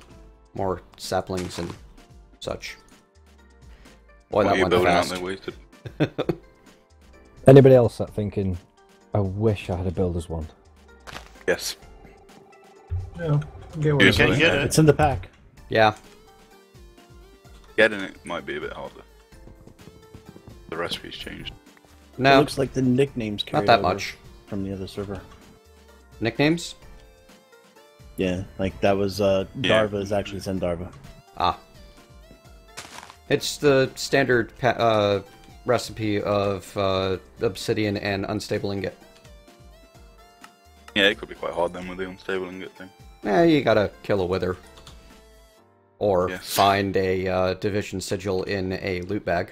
more saplings and such. Boy, that went fast. Anybody else that thinking, I wish I had a builder's one? Yes. No, get You can get it. It's in the pack. Yeah. Getting it might be a bit harder. The recipe's changed. No. It looks like the nicknames carried Not that over much. from the other server. Nicknames? Yeah, like that was Darva is actually Zendarva. Ah. It's the standard recipe of obsidian and unstable ingot. Yeah, it could be quite hard then with the unstable ingot thing. Yeah, you gotta kill a wither. Or Yes. find a division sigil in a loot bag.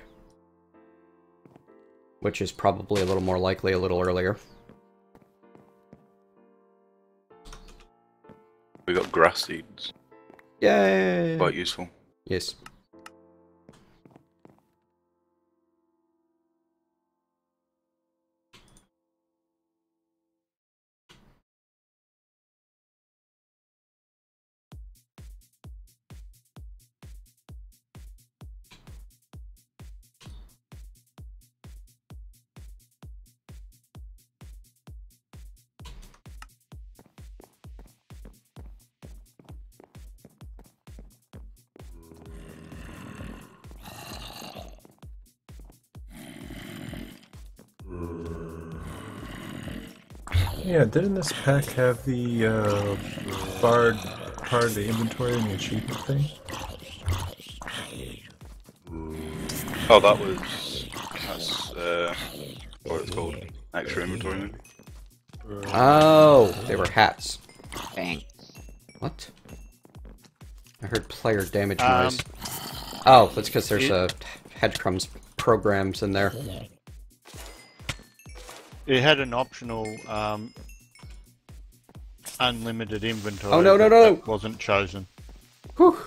Which is probably a little more likely a little earlier. We got grass seeds. Yay! Quite useful. Yes. Yeah, didn't this pack have the barred part of the inventory and the achievement thing? Oh, that's what it's called, extra inventory maybe. Oh, they were hats. Bang. What? I heard player damage noise. Oh, that's because there's a Hedgecrumbs programs in there. It had an optional unlimited inventory. Oh no! That wasn't chosen. Whew.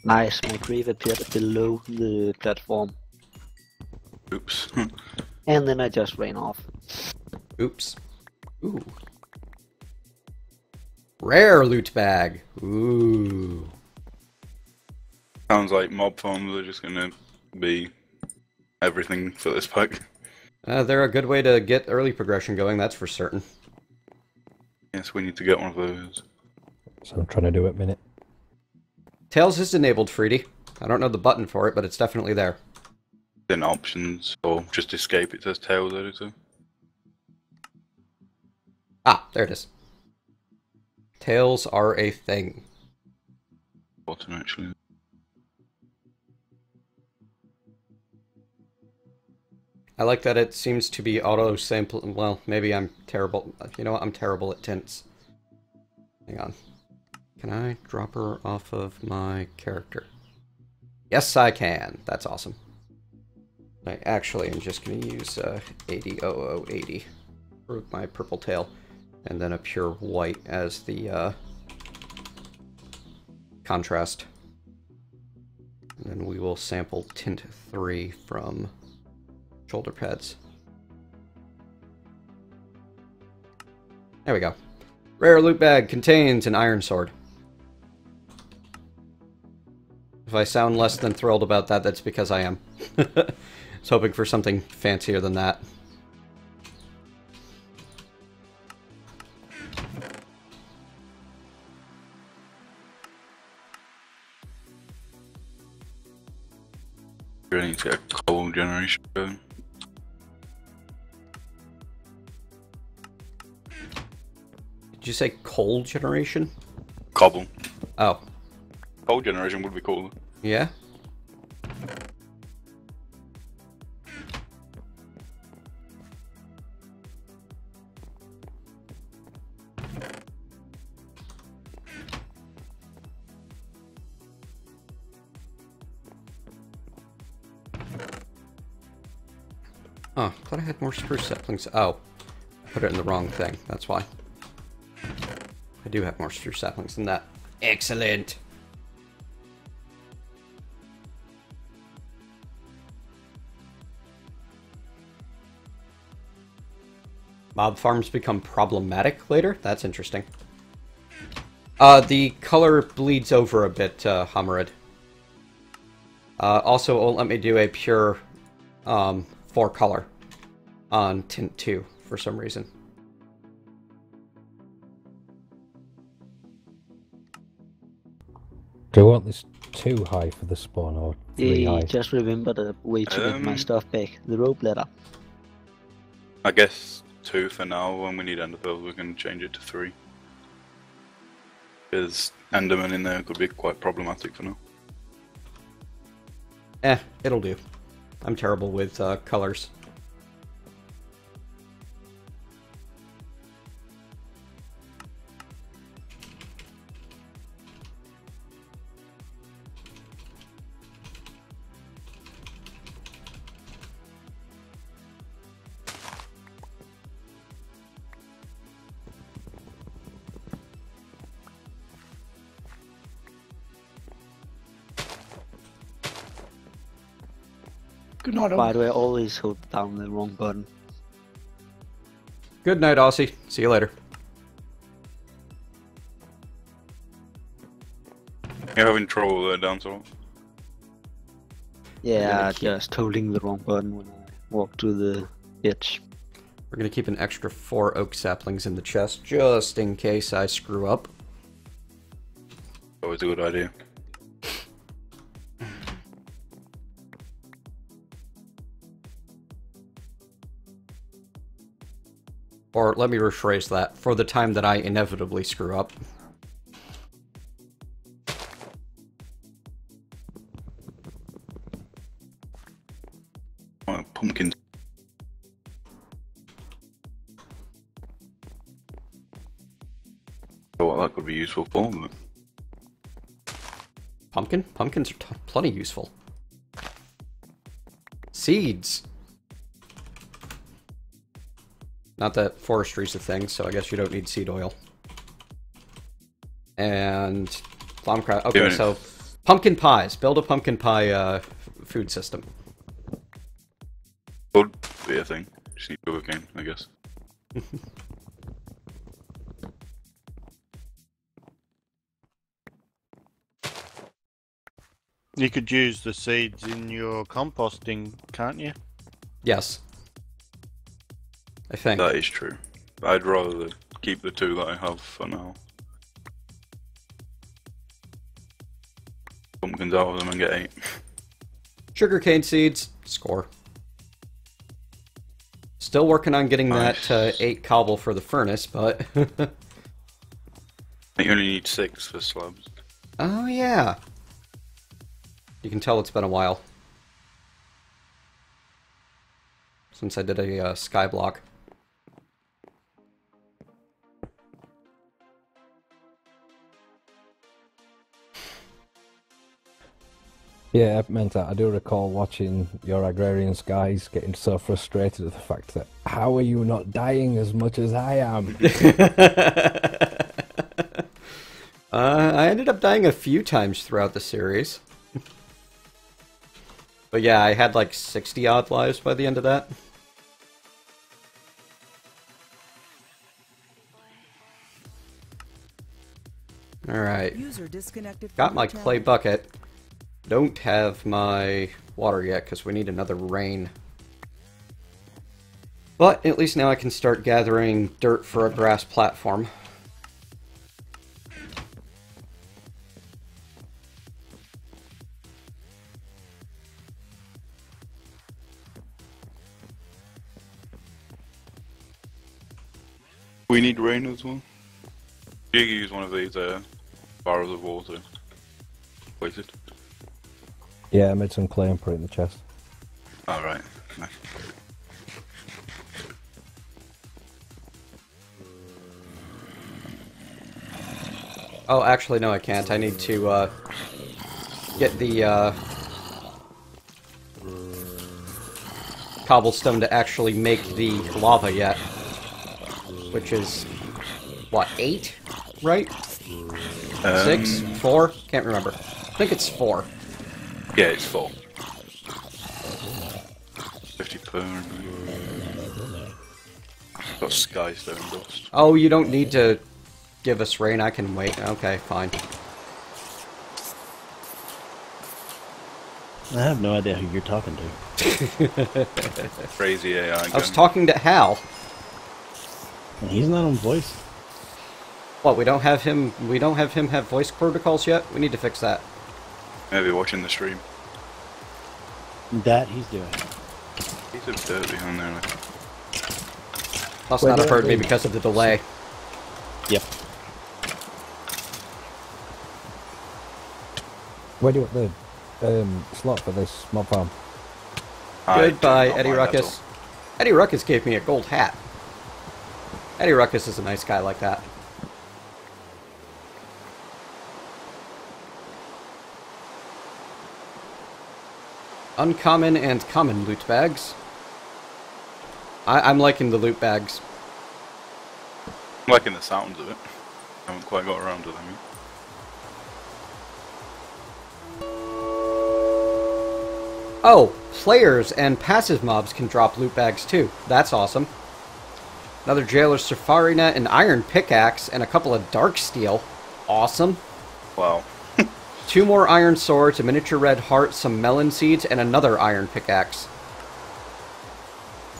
Nice, my grave appeared below the platform. Oops. And then I just ran off. Oops. Ooh. Rare loot bag. Ooh. Sounds like mob farms are just gonna be everything for this pack. They're a good way to get early progression going, that's for certain. Yes, we need to get one of those. So I'm trying to do it minute. Tails is enabled, Freedy. I don't know the button for it, but it's definitely there. In options, or just escape, it says Tails editor. Ah, there it is. Tails are a thing. Button, actually. I like that it seems to be auto-sampling. Well, maybe I'm terrible. You know what? I'm terrible at tints. Hang on. Can I drop her off of my character? Yes, I can. That's awesome. I actually am just going to use 800080 for my purple tail, and then a pure white as the contrast. And then we will sample tint 3 from shoulder pads. There we go. Rare loot bag contains an iron sword. If I sound less than thrilled about that, that's because I am. I was hoping for something fancier than that. Really need to get a cobble generation going. Did you say coal generation? Cobble. Oh. Coal generation would be cool. Yeah? Oh, I thought I had more spruce saplings. Oh, I put it in the wrong thing. That's why. I do have more spruce saplings than that. Excellent! Mob farms become problematic later? That's interesting. The color bleeds over a bit, Hammerid. Also, it won't let me do a pure 4 color on tint 2 for some reason. Do you want this too high for the spawn or 3 high? Just remember the way to get my stuff back. The rope ladder. I guess 2 for now. When we need enderpearls, we can change it to 3. Because enderman in there could be quite problematic for now. It'll do. I'm terrible with colors. Good night, all. Why do I always hold down the wrong button? Good night, Aussie. See you later. You're having trouble there, down so. Yeah, just holding the wrong button when I walk to the edge. We're gonna keep an extra 4 oak saplings in the chest, just in case I screw up. Always a good idea. Or let me rephrase that, for the time that I inevitably screw up. Oh, pumpkins. What that could be useful for, but... Pumpkin? Pumpkins are plenty useful. Seeds! Not that forestry's a thing, so I guess you don't need seed oil. And... Plumcraft. Okay, so... Pumpkin pies. Build a pumpkin pie food system. Could be a thing. Just need to go again, I guess. You could use the seeds in your composting, can't you? Yes. I think. That is true. I'd rather keep the 2 that I have for now. Pumpkins out of them and get 8. Sugarcane seeds. Score. Still working on getting nice. that 8 cobble for the furnace, but... I think you only need 6 for slabs. Oh, yeah. You can tell it's been a while since I did a sky block. Yeah, Mentat, I do recall watching your agrarian skies getting so frustrated at the fact that how are you not dying as much as I am? I ended up dying a few times throughout the series. But yeah, I had like 60 odd lives by the end of that. Alright. Got my clay bucket. Don't have my water yet because we need another rain. But at least now I can start gathering dirt for a grass platform. We need rain as well. You can use one of these barrels of water. Place it. Yeah, I made some clay and put it in the chest. Alright. Nice. Oh, actually, no, I can't. I need to get the cobblestone to actually make the lava yet. Which is, what, 8? Right? 6? 4? Can't remember. I think it's 4. Yeah, it's 4. 50 per. Got sky stone dust. Oh, you don't need to give us rain. I can wait. Okay, fine. I have no idea who you're talking to. Crazy AI. I was talking to Hal. He's not on voice. What, we don't have him have voice protocols yet? We need to fix that. Maybe watching the stream. That he's doing. He's a bit behind there. Like. Must not have heard me because of the delay. Yep. Where do you want the slot for this mob farm? Goodbye, Eddie Ruckus. Eddie Ruckus gave me a gold hat. Eddie Ruckus is a nice guy like that. Uncommon and common loot bags. I'm liking the loot bags. I'm liking the sounds of it. I haven't quite got around to them yet. Oh, players and passive mobs can drop loot bags too. That's awesome. Another Jailer's Safari Net, an Iron Pickaxe, and a couple of Dark Steel. Awesome. Wow. 2 more Iron Swords, a miniature red heart, some melon seeds, and another Iron Pickaxe.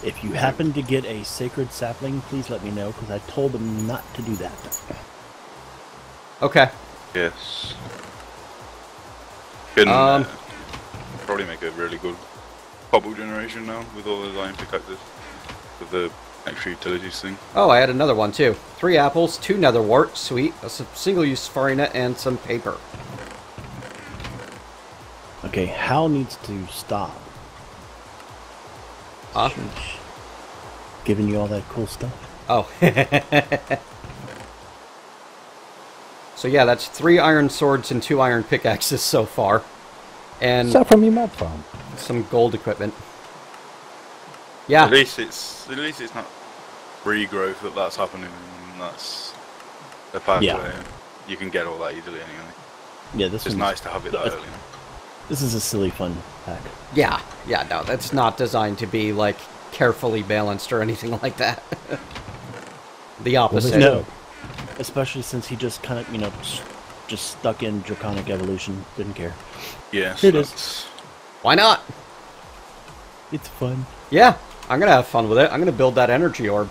If you happen to get a sacred sapling, please let me know, because I told them not to do that. Okay. Yes. Can probably make a really good cobble generation now with all those iron pickaxes. With the extra utilities thing. Oh, I had another one too. 3 apples, 2 nether wart, sweet, a single-use safari net, and some paper. Okay, Hal needs to stop. Giving you all that cool stuff. Oh. So yeah, that's 3 iron swords and 2 iron pickaxes so far. And is that from your mob farm? Some gold equipment. Yeah. At least it's not regrowth that's happening. That's the path where you can get all that easily anyway. Yeah, this is nice to have it that early. This is a silly fun pack. Yeah, no, that's not designed to be like carefully balanced or anything like that. The opposite. No, especially since he just kind of, just stuck in Draconic Evolution. Didn't care. Yes, here it is. Why not? It's fun. Yeah, I'm gonna have fun with it. I'm gonna build that energy orb.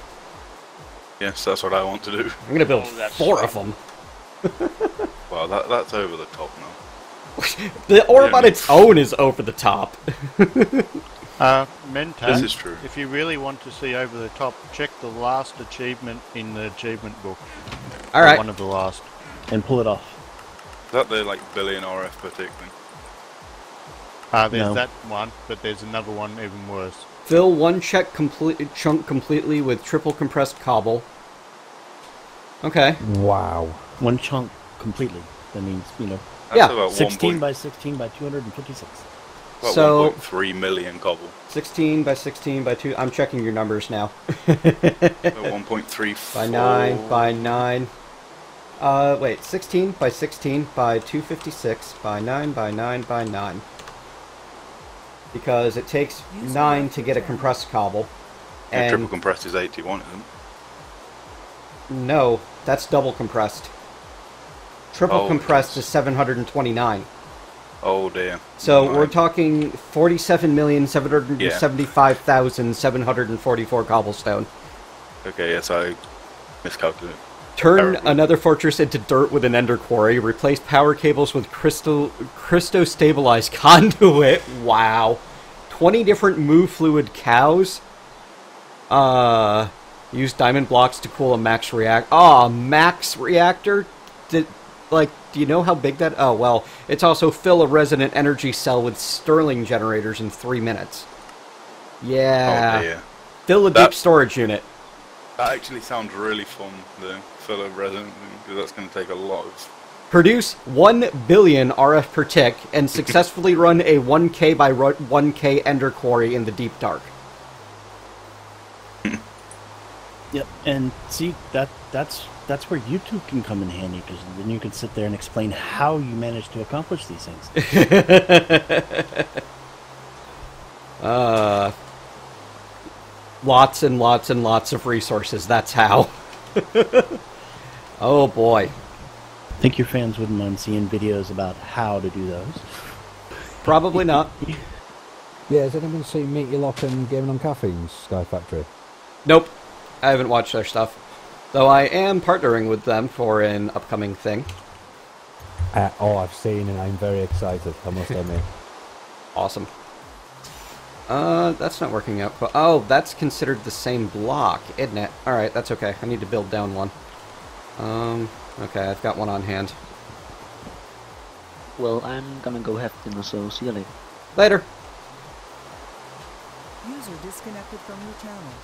Yes, that's what I want to do. I'm gonna build 4 of them. Well, that's over the top now. The orb on its own is over the top. Mentat, this is true. If you really want to see over the top, check the last achievement in the achievement book. Alright. One of the last. And pull it off. Is that the billion RF per tick thing? There's that one, but there's another one even worse. Fill 1 chunk completely with triple compressed cobble. Okay. Wow. 1 chunk completely. That means, That's about 16 by 16 by 256. About so 1.3 million cobble. 16 by 16 by 2. I'm checking your numbers now. 1.34 by 9 by 9. Wait, 16 by 16 by 256 by 9 by 9 by 9. Because it takes 9 to get a compressed cobble. And triple compressed is 81, isn't it? No, that's double compressed. Triple compressed is 729. Oh dear. So we're talking 47,775,744 cobblestone. Okay, yes, I miscalculated. Turn another fortress into dirt with an ender quarry. Replace power cables with Christo-stabilized conduit. Wow. 20 different move fluid cows. Use diamond blocks to cool a max reactor. Max reactor? Do you know how big that... Oh, well, it's also fill a resonant energy cell with Stirling generators in 3 minutes. Yeah. Oh, dear. Fill a deep storage unit. That actually sounds really fun, the fill a resonant, because that's going to take a lot of... Produce 1 billion RF per tick and successfully run a 1K by 1K ender quarry in the deep dark. Yep, and see, that's where YouTube can come in handy, because then you can sit there and explain how you managed to accomplish these things. Lots and lots and lots of resources, that's how. Oh boy. I think your fans wouldn't mind seeing videos about how to do those. Probably not. Yeah, has anyone seen Meaty Lock and Gaming on Caffeine's Sky Factory? Nope. I haven't watched their stuff. Though I am partnering with them for an upcoming thing. I've seen and I'm very excited, I must admit. Awesome. That's not working out. But oh, that's considered the same block, isn't it? Alright, that's okay. I need to build down one. Okay, I've got one on hand. Well, I'm gonna go have dinner, so see you later. Later. User disconnected from your channel.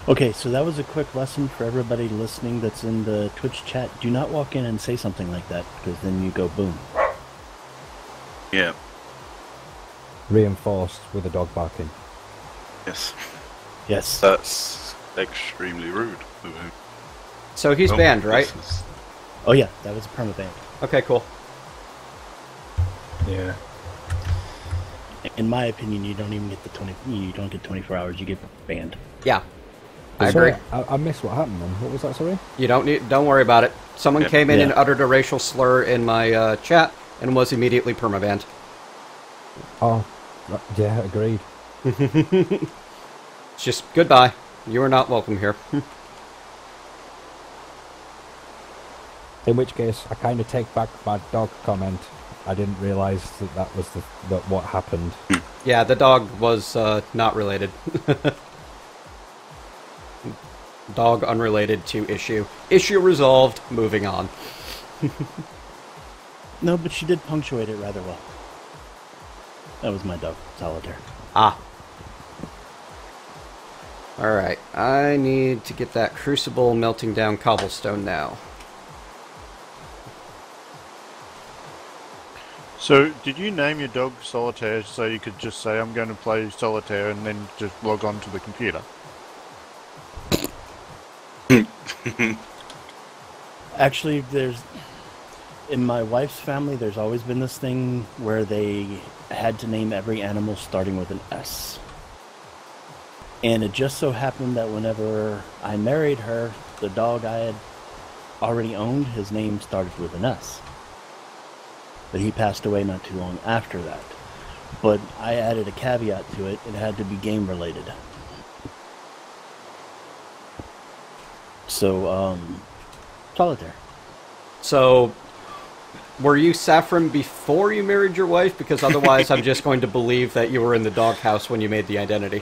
Okay, so that was a quick lesson for everybody listening that's in the Twitch chat. Do not walk in and say something like that, because then you go boom. Yeah. Reinforced with a dog barking. Yes. Yes. That's extremely rude of him. So he's banned, right? Oh yeah, that was a perma-ban. Okay, cool. Yeah. In my opinion, you don't even get the 20. You don't get 24 hours. You get banned. Yeah. I agree. I missed what happened then. What was that, sorry? Don't worry about it. Someone came in Yeah. and uttered a racial slur in my chat and was immediately permabanned. Oh, yeah, agreed. It's just goodbye. You are not welcome here. In which case, I kind of take back my dog comment. I didn't realise that was what happened. Yeah, the dog was not related. Dog unrelated to issue. Issue resolved. Moving on. No, but she did punctuate it rather well. That was my dog, Solitaire. Ah. Alright, I need to get that crucible melting down cobblestone now. So, did you name your dog Solitaire so you could just say, I'm going to play Solitaire, and then just log on to the computer? Actually, in my wife's family, there's always been this thing where they had to name every animal starting with an S. And it just so happened that whenever I married her, the dog I had already owned, his name started with an S. But he passed away not too long after that. But I added a caveat to it. It had to be game related. So, Solitaire. So, were you Saffron before you married your wife? Because otherwise I'm just going to believe that you were in the doghouse when you made the identity.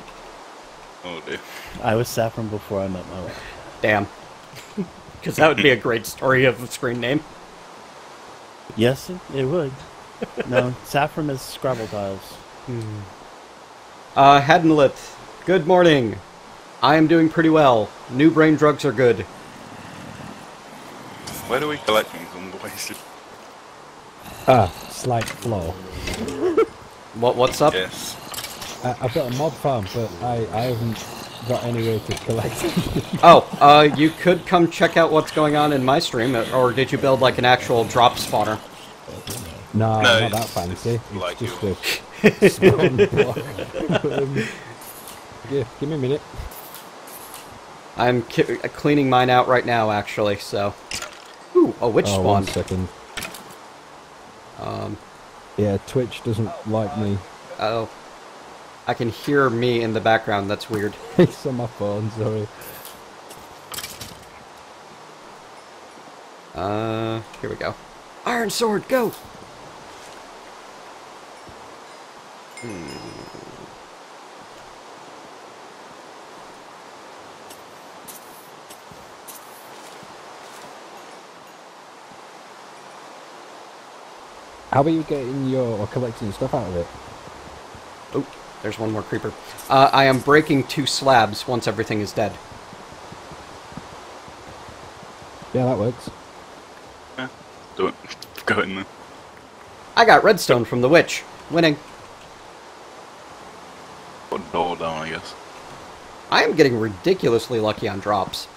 Oh dear. I was Saffron before I met my wife. Damn. Because that would be a great story of a screen name. Yes, it would. No, Saffron is Scrabble tiles. Hadenlith, good morning. I am doing pretty well. New brain drugs are good. Where do we collect things on the wasted? Slight flaw. What's up? Yes. I've got a mob farm, but I haven't got any way to collect it. Oh, you could come check out what's going on in my stream, or did you build like an actual drop spawner? No, not that fancy. It's just a spawn block. Give me a minute. I'm cleaning mine out right now, actually, so... Ooh, a witch spawn. 1 second. Yeah, Twitch doesn't like me. Oh. I can hear me in the background, that's weird. It's on my phone, sorry. Here we go. Iron sword, go! How are you getting or collecting stuff out of it? Oh, there's one more creeper. I am breaking 2 slabs once everything is dead. Yeah, that works. Yeah, do it. Go in there. I got redstone from the witch. Winning. Put a door down, I guess. I am getting ridiculously lucky on drops.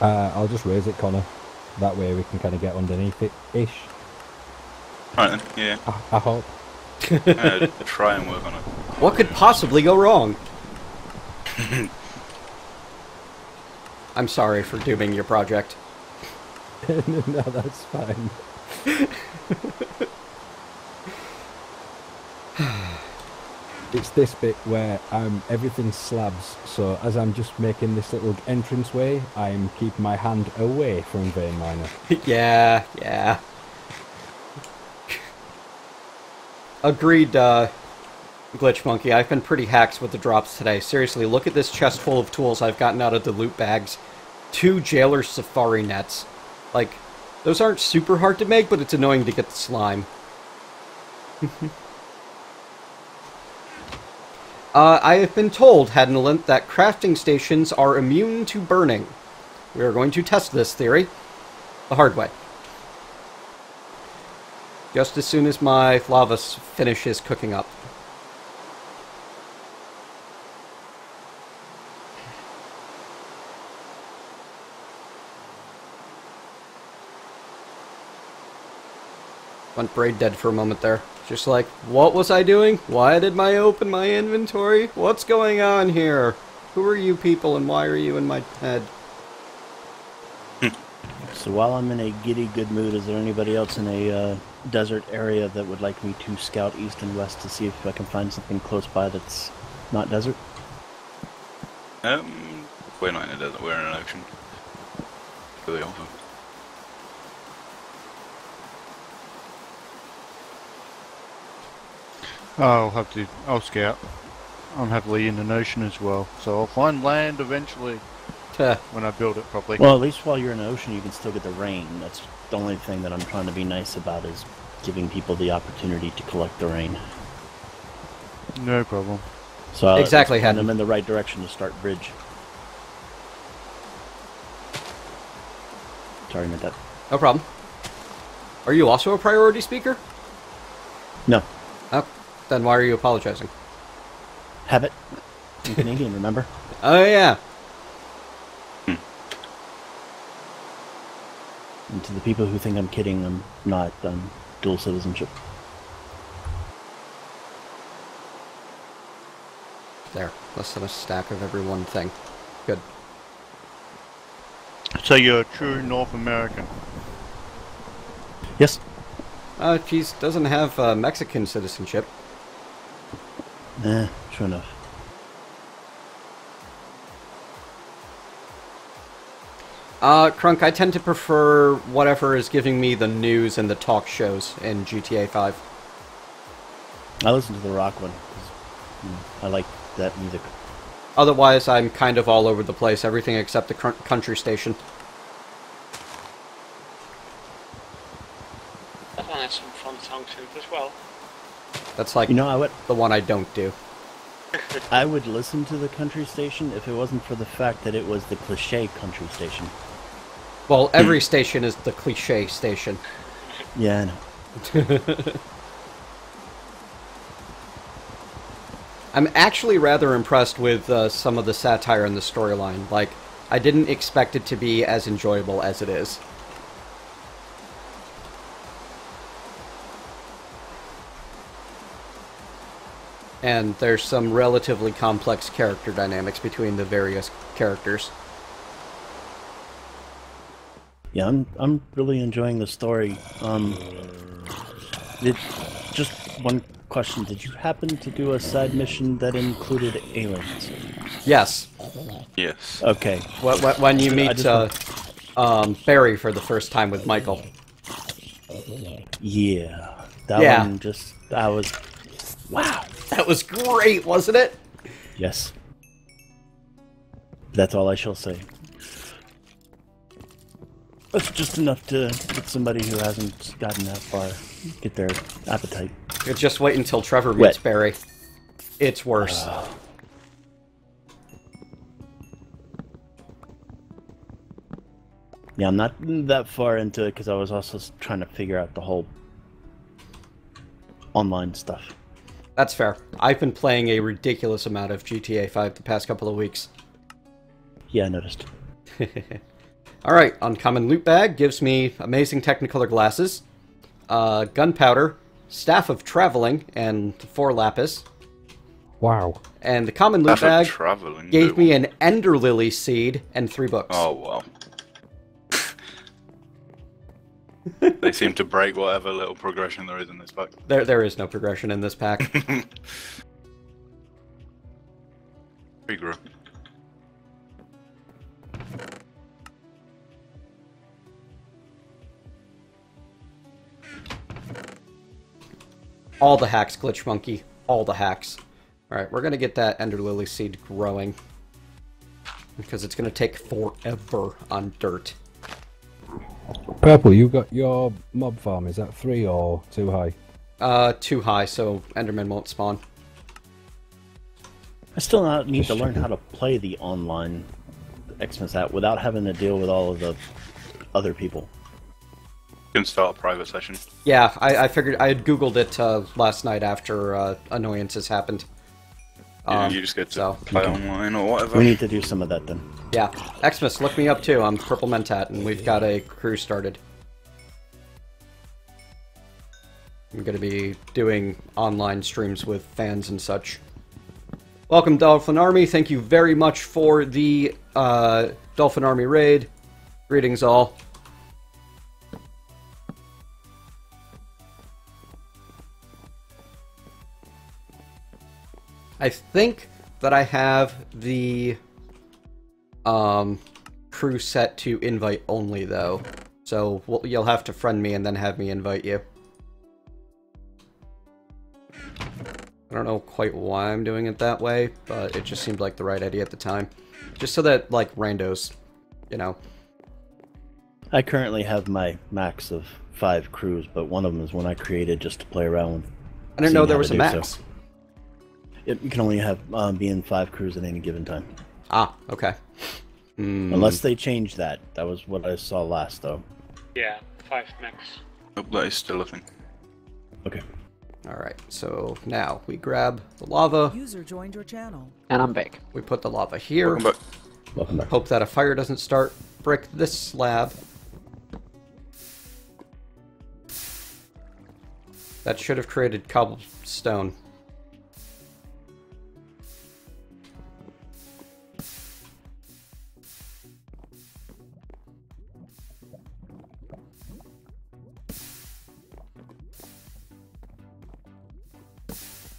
I'll just raise it, Connor. That way we can kind of get underneath it-ish. Right then, yeah. I hope. Try and work on it. What could possibly go wrong? I'm sorry for dooming your project. No, that's fine. It's this bit where everything's slabs, so as I'm just making this little entranceway, I'm keeping my hand away from Vein Miner. Yeah. Agreed, Glitch Monkey. I've been pretty hacks with the drops today. Seriously, look at this chest full of tools I've gotten out of the loot bags. 2 Jailer Safari nets. Like, those aren't super hard to make, but it's annoying to get the slime. I have been told, Hadenlint, that crafting stations are immune to burning. We are going to test this theory the hard way. Just as soon as my lava finishes cooking up. Went braid dead for a moment there. Just like, what was I doing? Why did I open my inventory? What's going on here? Who are you people and why are you in my head? So while I'm in a giddy good mood, is there anybody else in a desert area that would like me to scout east and west to see if I can find something close by that's not desert? We're not in a desert, we're in an ocean. For the offer. I'll scout. I'm happily in an ocean as well, so I'll find land eventually. When I build it properly. Well, at least while you're in the ocean, you can still get the rain. That's the only thing that I'm trying to be nice about, is giving people the opportunity to collect the rain. No problem. So I'll exactly, point them in the right direction to start bridge. Sorry, Mentat. No problem. Are you also a priority speaker? No. Oh, then why are you apologizing? Habit. I'm Canadian, remember? Oh, yeah. And to the people who think I'm kidding, I'm not. I'm dual citizenship. There. Less than a stack of every one thing. Good. So you're a true North American? Yes. He doesn't have Mexican citizenship. True enough. Crunk, I tend to prefer whatever is giving me the news and the talk shows in GTA 5. I listen to the rock one, 'cause, I like that music. Otherwise, I'm kind of all over the place, everything except the country station. That one has some fun songs in it as well. That's like the one I don't do. I would listen to the country station if it wasn't for the fact that it was the cliche country station. Well, every station is the cliche station. Yeah, I know. I'm actually rather impressed with some of the satire in the storyline. Like, I didn't expect it to be as enjoyable as it is. And there's some relatively complex character dynamics between the various characters. Yeah, I'm really enjoying the story. Just one question: did you happen to do a side mission that included aliens? Yes. Yes. Okay. When you meet Barry for the first time with Michael. Yeah, that one that was wow. That was great, wasn't it? Yes. That's all I shall say. That's just enough to get somebody who hasn't gotten that far get their appetite. Just wait until Trevor meets Barry. It's worse. Yeah, I'm not that far into it because I was also trying to figure out the whole online stuff. That's fair. I've been playing a ridiculous amount of GTA 5 the past couple of weeks. Yeah, I noticed. Alright, Uncommon Loot Bag gives me amazing Technicolor glasses, gunpowder, Staff of Traveling, and 4 lapis. Wow. And the Common Loot Bag gave me an Ender Lily seed and 3 books. Oh, wow. They seem to break whatever little progression there is in this pack. There is no progression in this pack. Regrew. All the hacks, Glitch Monkey. All the hacks. Alright, we're gonna get that Ender Lily seed growing. Because it's gonna take forever on dirt. Purple, you got your mob farm, is that 3 or too high? Too high, so Enderman won't spawn. I still need to learn how to play the online Xmas app without having to deal with all of the other people. You can start a private session. Yeah, I figured. I had Googled it last night after annoyances happened. Yeah, you just get to play online or whatever. We need to do some of that then. Yeah. Xmas, look me up too. I'm Purple Mentat, and we've got a crew started. I'm going to be doing online streams with fans and such. Welcome, Dolphin Army. Thank you very much for the Dolphin Army raid. Greetings, all. I think that I have the crew set to invite only, though. So you'll have to friend me and then have me invite you. I don't know quite why I'm doing it that way, but it just seemed like the right idea at the time. Just so that, like, randos, you know. I currently have my max of 5 crews, but one of them is one I created just to play around with. I didn't know there was a max. So. You can only have be in 5 crews at any given time. Ah, okay. Unless they change that. That was what I saw last, though. Yeah, 5 max. Nope, that is still a thing. Okay. Alright, so now we grab the lava. User joined your channel. And I'm back. We put the lava here. Welcome back. Welcome back. Hope that a fire doesn't start. Brick this slab. That should have created cobblestone.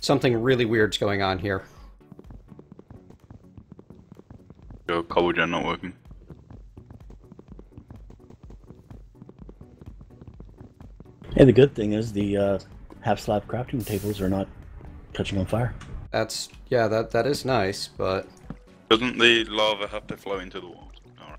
Something really weird's going on here. Your cobble gen not working. Hey, the good thing is the half-slab crafting tables are not catching on fire. That's, yeah, that is nice, but... Doesn't the lava have to flow into the walls? Alright.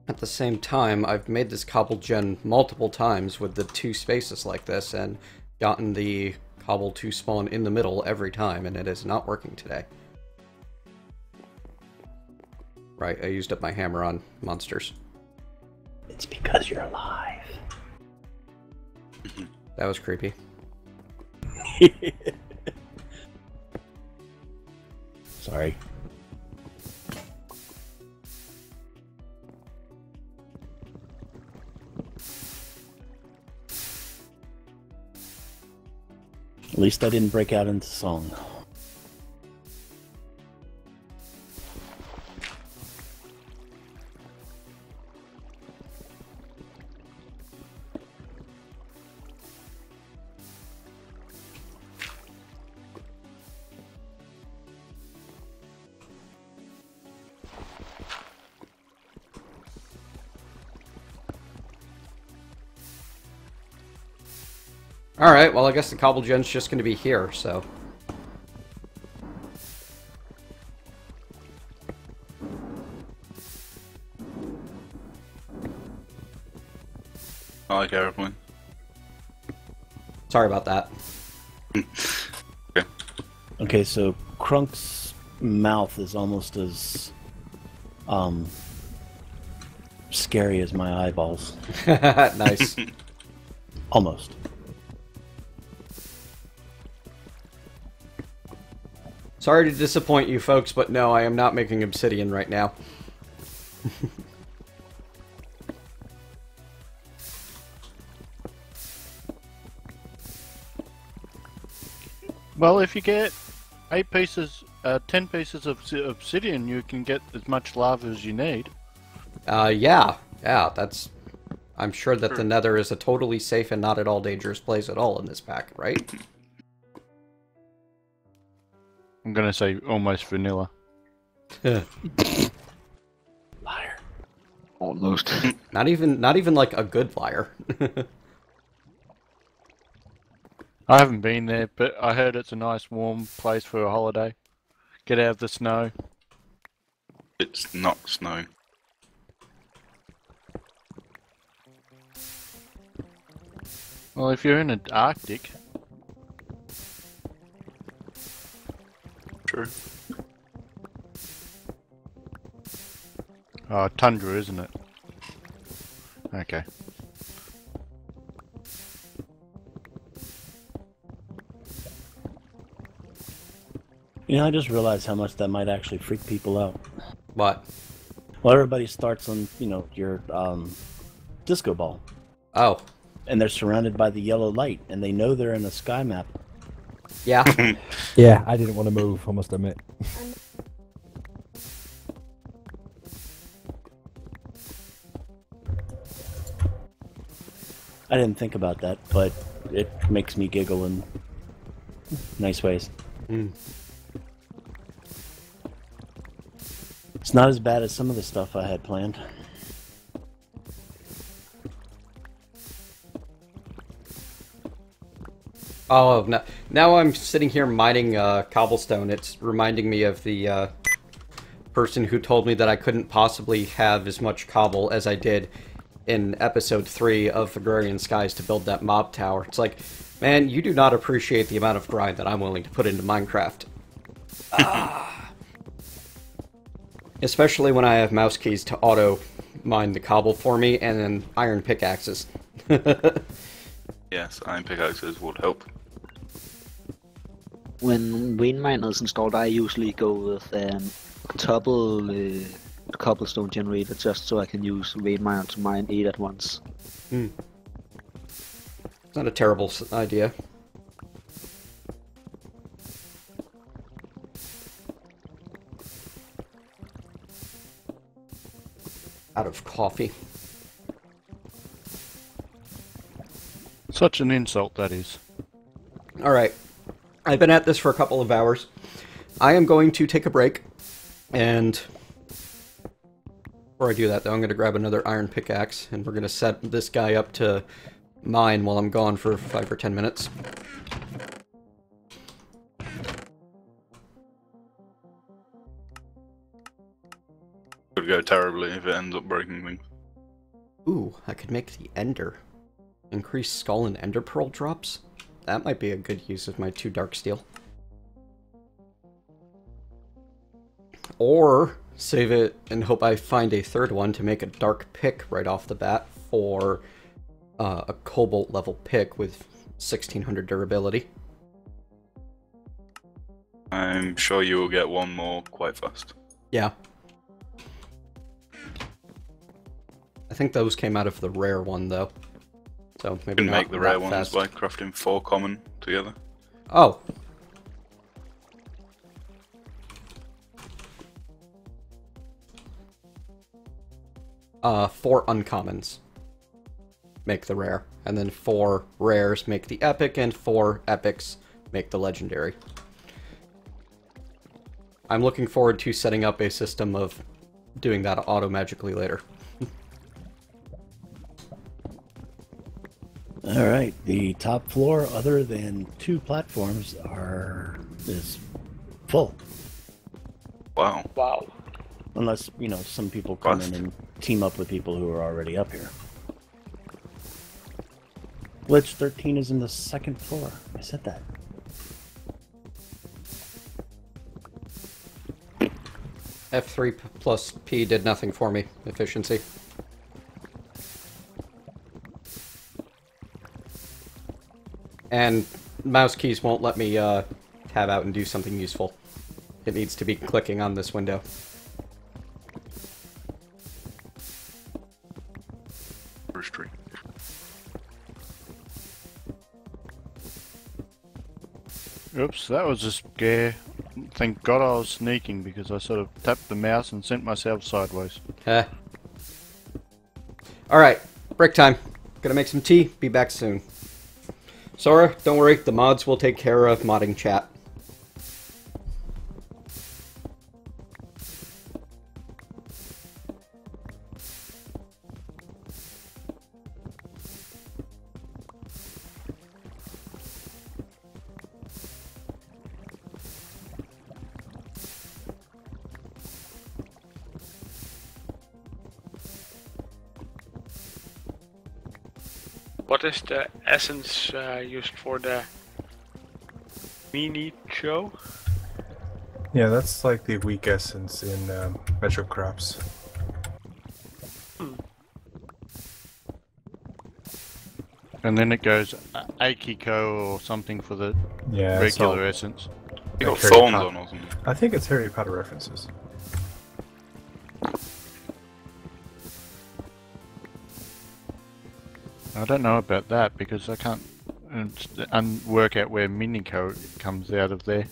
At the same time, I've made this cobble gen multiple times with the 2 spaces like this, and gotten the cobble to spawn in the middle every time, and it is not working today. Right, I used up my hammer on monsters. It's because you're alive. That was creepy. Sorry. At least I didn't break out into song. Alright, well I guess the cobble gen's just gonna be here, so... I like airplane. Sorry about that. Okay. Okay, so Crunk's mouth is almost as scary as my eyeballs. Nice. Almost. Sorry to disappoint you folks, but no, I am not making obsidian right now. Well, if you get 10 pieces of obsidian, you can get as much lava as you need. Yeah, that's... I'm sure that the Nether is a totally safe and not at all dangerous place at all in this pack, right? I'm gonna say almost vanilla. Liar. Almost. Not even like a good liar. I haven't been there, but I heard it's a nice warm place for a holiday. Get out of the snow. It's not snowing. Well, if you're in the Arctic. True. Oh, tundra, isn't it? Okay. You know, I just realized how much that might actually freak people out. What? Well, everybody starts on, you know, your disco ball. Oh. And they're surrounded by the yellow light, and they know they're in a sky map. Yeah. Yeah, I didn't want to move, I must admit. I didn't think about that, but it makes me giggle in nice ways. Mm. It's not as bad as some of the stuff I had planned. Oh, now I'm sitting here mining cobblestone. It's reminding me of the person who told me that I couldn't possibly have as much cobble as I did in episode 3 of Agrarian Skies to build that mob tower. It's like, man, you do not appreciate the amount of grind that I'm willing to put into Minecraft. Especially when I have mouse keys to auto mine the cobble for me and then iron pickaxes. Yes, iron pickaxes would help. When vein miner is installed, I usually go with cobblestone generator just so I can use vein miner to mine 8 at once. It's not a terrible idea. Out of coffee. Such an insult, that is. Alright. I've been at this for a couple of hours. I am going to take a break, and before I do that, though, I'm going to grab another iron pickaxe, and we're going to set this guy up to mine while I'm gone for 5 or 10 minutes. Could go terribly if it ends up breaking things. Ooh, I could make the ender. Increase skull and ender pearl drops? That might be a good use of my 2 dark steel. Or save it and hope I find a third one to make a dark pick right off the bat for a cobalt level pick with 1600 durability. I'm sure you will get one more quite fast. Yeah. I think those came out of the rare one, though. So maybe you can not make the rare ones fast. by crafting 4 common together. Oh. Four uncommons make the rare, and then 4 rares make the epic, and 4 epics make the legendary. I'm looking forward to setting up a system of doing that auto-magically later. Alright, the top floor, other than 2 platforms, is full. Wow. Wow. Unless, you know, some people come in and team up with people who are already up here. Glitch 13 is in the 2nd floor. I said that. F3 plus P did nothing for me. Efficiency. And mouse keys won't let me tab out and do something useful. It needs to be clicking on this window. Tree. Oops, that was a scare. Thank God I was sneaking because I sort of tapped the mouse and sent myself sideways. Alright, break time. Gonna make some tea, be back soon. Sora, don't worry, the mods will take care of modding chat. What is the essence used for the mini show? Yeah, that's like the weak essence in Metro Crops. And then it goes Akiko or something for the regular essence. You got thorns on or something. I think it's Harry Potter references. I don't know about that because I can't work out where Minico comes out of there.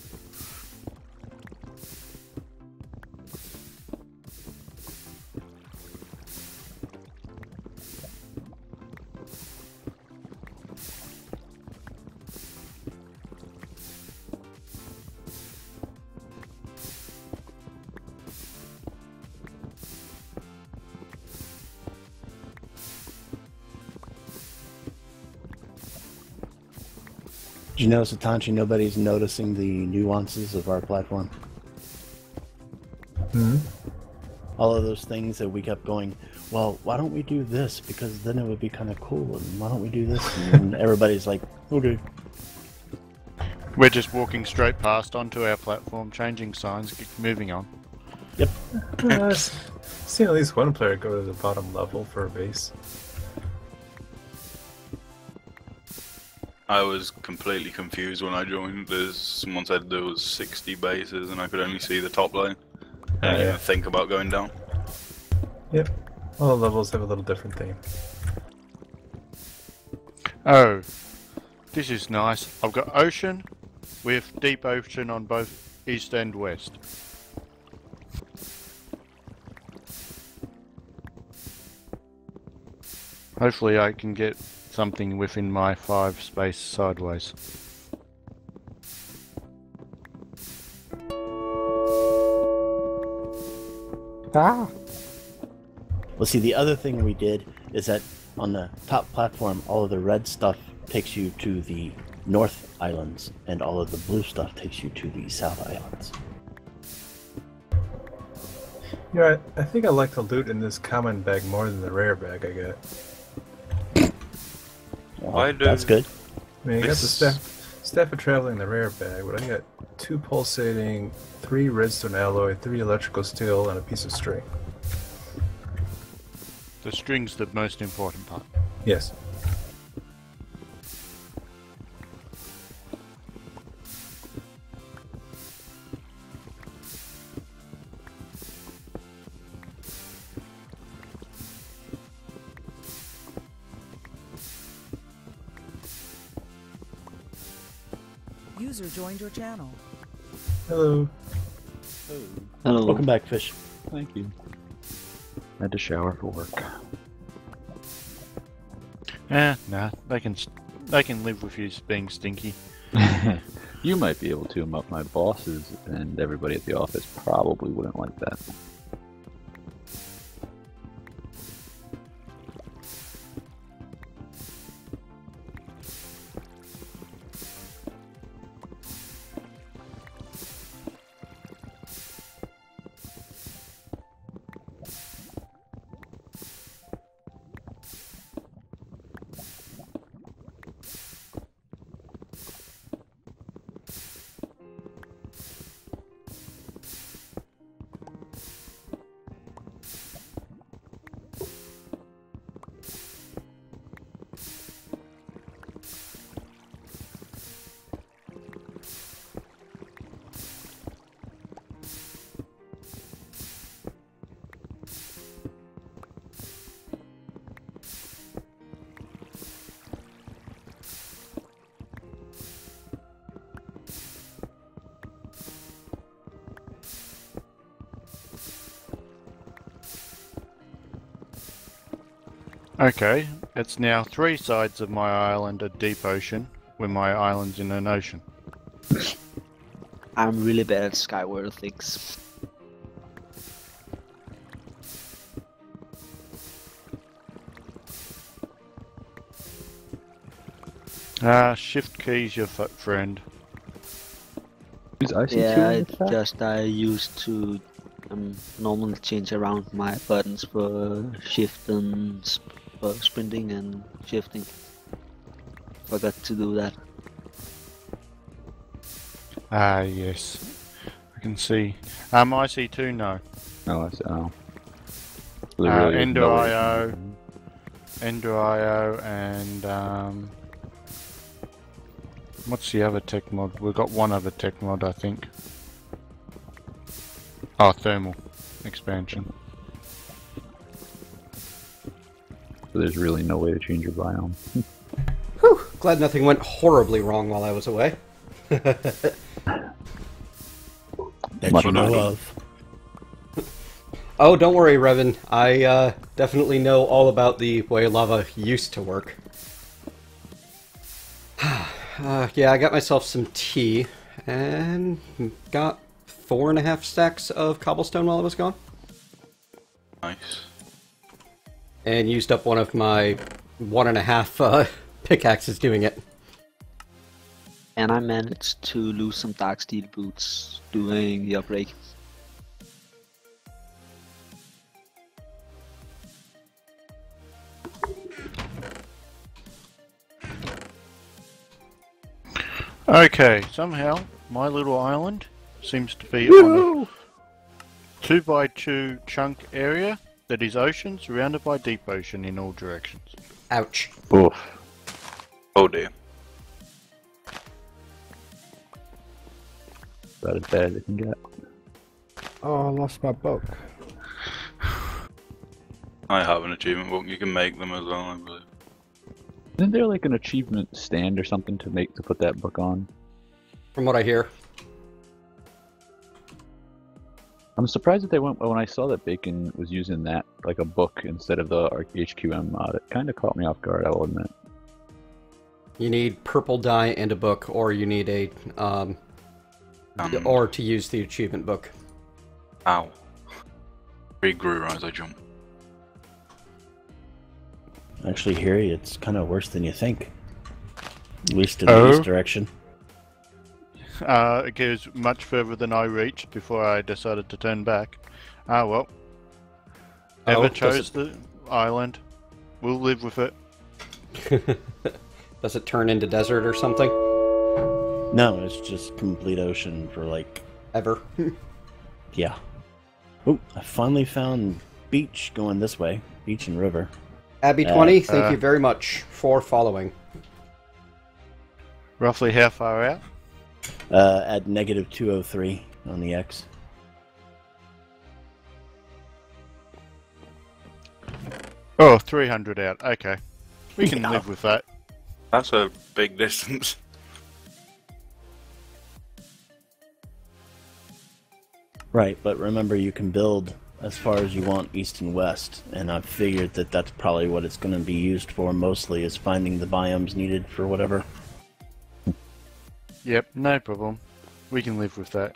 Did you notice, Atanchi, nobody's noticing the nuances of our platform? Hmm? All of those things that we kept going, well, why don't we do this? Because then it would be kind of cool, and why don't we do this? And everybody's like, okay. We're just walking straight past onto our platform, changing signs, moving on. Yep. Seen at least one player go to the bottom level for a base. I was completely confused when I joined. Someone said there was 60 bases and I could only see the top line. I didn't even think about going down. Yep. All the levels have a little different theme. Oh, this is nice. I've got ocean with deep ocean on both east and west. Hopefully I can get something within my 5 space sideways. Ah! Well, see, the other thing we did is that on the top platform, all of the red stuff takes you to the North Islands, and all of the blue stuff takes you to the South Islands. Yeah, I think I like the loot in this common bag more than the rare bag I get. Well, that's good. I mean, I got the staff of traveling in the rare bag, but I got 2 pulsating, 3 redstone alloy, 3 electrical steel, and a piece of string. The string's the most important part. Yes. User joined your channel. Hello. Hello. Welcome back, Fish. Thank you. I had to shower for work. Nah, they can live with you being stinky. You might be able to, but my bosses and everybody at the office probably wouldn't like that. Okay, it's now 3 sides of my island are deep ocean, with my island's in an ocean. I'm really bad at Skyward things. Shift key's your friend. Yeah, I used to normally change around my buttons for shift and for sprinting and shifting. Forgot to do that. Yes. I can see. I see 2 now. Oh, I see. Oh. Ender.io, and what's the other tech mod? We've got one other tech mod, I think. Oh, thermal expansion. So there's really no way to change your biome. Whew, glad nothing went horribly wrong while I was away. That you know of. Oh, don't worry, Revan. I definitely know all about the way lava used to work. Yeah, I got myself some tea, and got 4.5 stacks of cobblestone while I was gone. Nice. And used up one of my 1.5 pickaxes doing it. And I managed to lose some dark steel boots doing the upgrade. Okay, somehow my little island seems to be on a 2x2 chunk area that is ocean surrounded by deep ocean in all directions. Ouch. Oof. Oh dear. About as bad as it can get. Oh, I lost my book. I have an achievement book. You can make them as well, I believe. Isn't there like an achievement stand or something to put that book on? From what I hear. I'm surprised that they went when I saw that Bacon was using that like a book instead of the HQM mod. It kind of caught me off guard, I will admit. You need purple dye and a book, or you need a or to use the achievement book. Ow. Regrew as I jump. Actually, Harry, it's kind of worse than you think. At least in the east direction. It goes much further than I reached before I decided to turn back. Ah, well. Never chose the island. We'll live with it. Does it turn into desert or something? No, it's just complete ocean for like... Ever. Yeah. Oh, I finally found beach going this way. Beach and river. Abby20, thank you very much for following. Roughly how far out? At negative 203 on the X. Oh, 300 out. Okay. We can live with that. That's a big distance. Right, but remember you can build as far as you want east and west, and I've figured that that's probably what it's going to be used for mostly, is finding the biomes needed for whatever. Yep, no problem. We can live with that.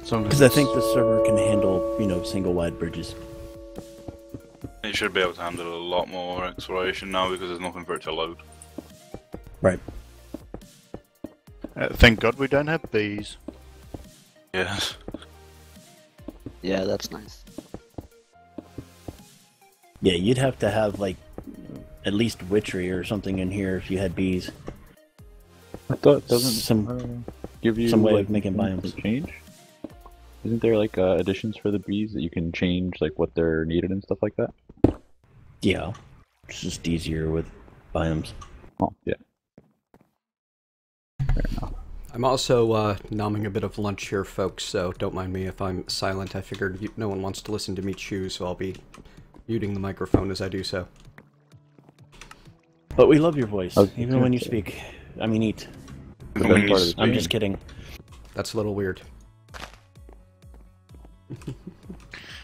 Because I think the server can handle, you know, single wide bridges. It should be able to handle a lot more exploration now because there's nothing for it to load. Right. Thank God we don't have bees. Yes. Yeah, that's nice. Yeah, you'd have to have, like, at least witchery or something in here if you had bees. I thought it doesn't give you some way like, of making biomes. Change? Isn't there like additions for the bees that you can change like what they're needed and stuff like that? Yeah, it's just easier with biomes. Oh, yeah. Fair enough. I'm also nomming a bit of lunch here, folks, so don't mind me if I'm silent. I figured no one wants to listen to me chew, so I'll be muting the microphone as I do so. But we love your voice, even when you speak. I mean, eat. I'm just kidding. That's a little weird.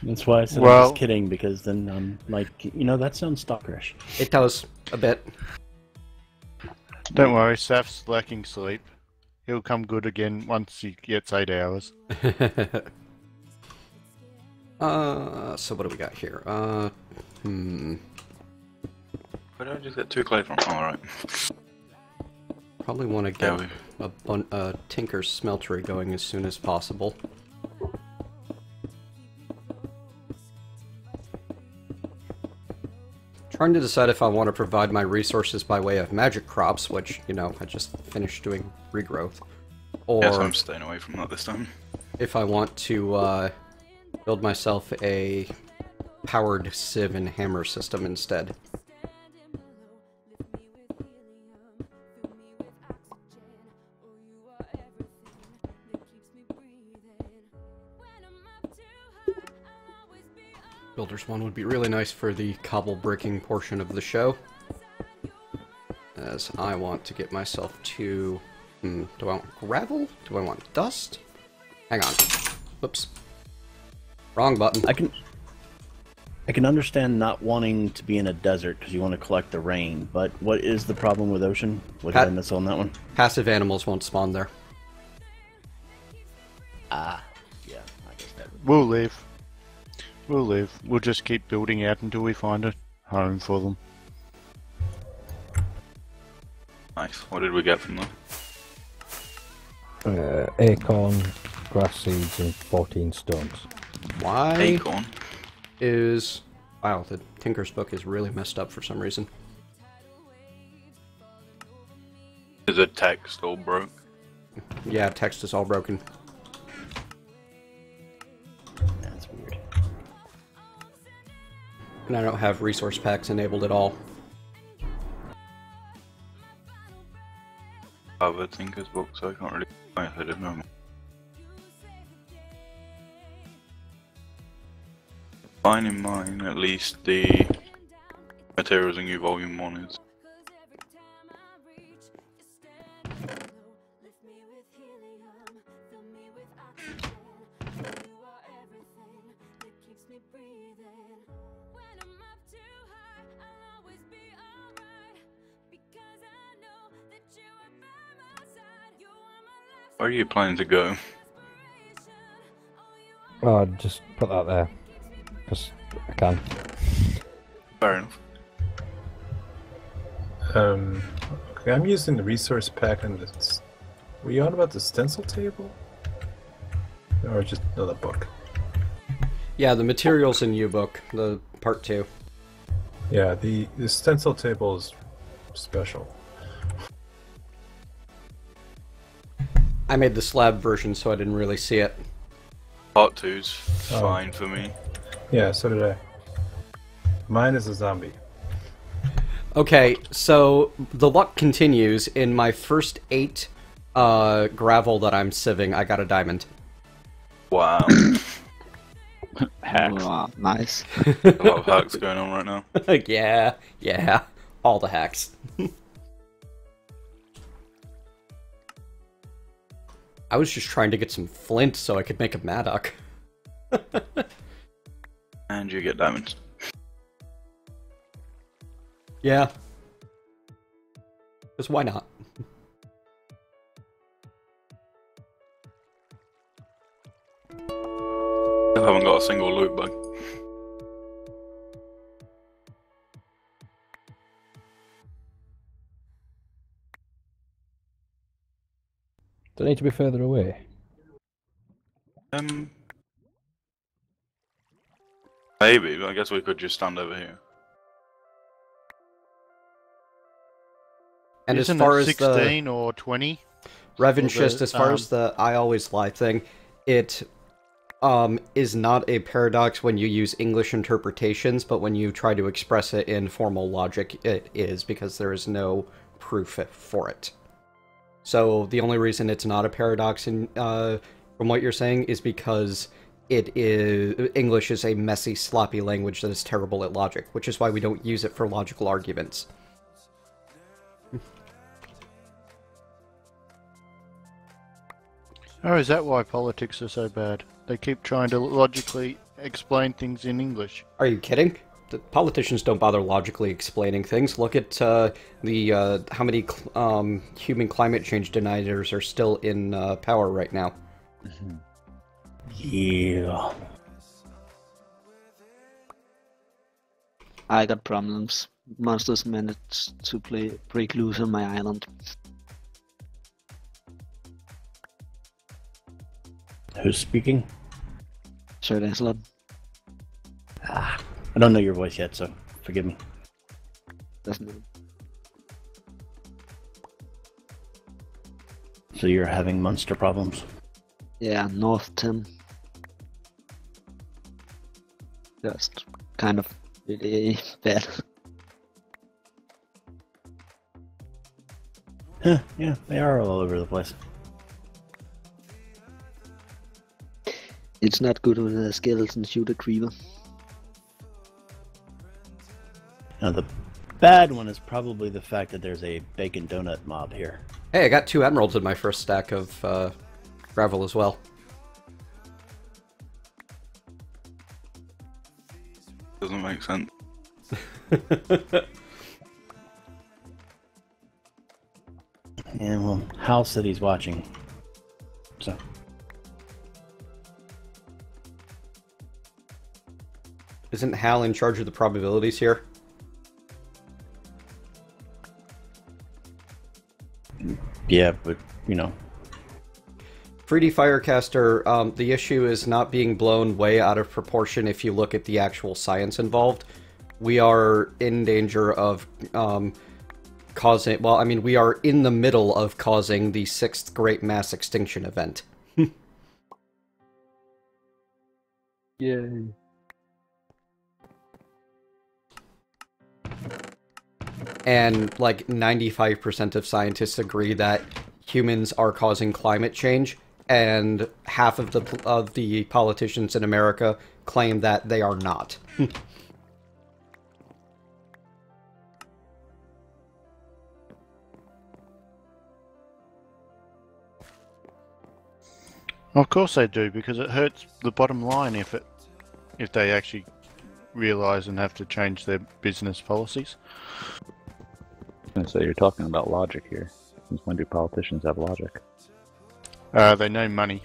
That's why I said I'm just kidding, because then I'm like, you know, that sounds stalkerish. It does, a bit. Don't worry, Saf's lacking sleep. He'll come good again once he gets 8 hours. So what do we got here? Where did I just get 2 clay from? Oh, alright. Probably want to get a Tinker's Smeltery going as soon as possible. Trying to decide if I want to provide my resources by way of magic crops, which, you know, I just finished doing regrowth. Or yes, I'm staying away from that this time. If I want to build myself a powered sieve and hammer system instead. Builder's 1 would be really nice for the cobble breaking portion of the show. As I want to get myself to... do I want gravel? Do I want dust? Hang on. Whoops. Wrong button. I can understand not wanting to be in a desert because you want to collect the rain, but what is the problem with ocean? What did I miss on that one? Passive animals won't spawn there. Ah, yeah, I guess that would... We'll live. We'll live. We'll just keep building out until we find a home for them. Nice. What did we get from them? Acorn, grass seeds, and 14 stones. Why Acorn. is... Wow, the Tinker's book is really messed up for some reason. Is the text all broke? Yeah, text is all broken. That's weird. And I don't have resource packs enabled at all. I have a Tinker's book, so I can't really find it at the moment. Fine in mine, at least the materials in new volume 1 is. Where are you planning to go? Oh, just put that there. Because I can. Fair enough. Okay, I'm using the resource pack and this. Were you on about the stencil table? Or just another book? Yeah, the materials in U-Book, the part 2. Yeah, the stencil table is special. I made the slab version, so I didn't really see it. Part 2's fine for me. Yeah, so did I. Mine is a zombie. Okay, so the luck continues. In my first 8 gravel that I'm sieving, I got a diamond. Wow. Hacks. Wow, nice. A lot of hacks going on right now. Yeah, all the hacks. I was just trying to get some flint so I could make a Maddock. And you get diamonds. Yeah. Because why not? I haven't got a single loot bug. Do they need to be further away? Maybe, but I guess we could just stand over here. And Isn't as far it as 16 or 20? Revanchist, as far as the I always lie thing, it is not a paradox when you use English interpretations, but when you try to express it in formal logic, it is, because there is no proof for it. So the only reason it's not a paradox in, from what you're saying is because English is a messy, sloppy language that is terrible at logic, which is why we don't use it for logical arguments. Oh, is that why politics are so bad? They keep trying to logically explain things in English. Are you kidding? The politicians don't bother logically explaining things. Look at how many human climate change deniers are still in power right now. Yeah. I got problems. Monsters managed to break loose on my island. Who's speaking? Sir Lancelot. I don't know your voice yet, so forgive me. Doesn't matter. So you're having monster problems? Yeah, North Tim. Just kind of really bad. Huh, yeah, they are all over the place. It's not good when a skeleton shoot a creeper. Now the bad one is probably the fact that there's a bacon donut mob here. Hey, I got 2 emeralds in my first stack of gravel as well. Doesn't make sense. Yeah, well, Hal said he's watching. So. Isn't Hal in charge of the probabilities here? Yeah, but, you know. 3D Firecaster, the issue is not being blown way out of proportion if you look at the actual science involved. We are in danger of causing... Well, I mean, we are in the middle of causing the 6th Great Mass Extinction event. Yay. And, like, 95% of scientists agree that humans are causing climate change, and half of the politicians in America claim that they are not. Of course they do, because it hurts the bottom line if they actually realise and have to change their business policies. I was going to say, you're talking about logic here. Since when do politicians have logic? They know money.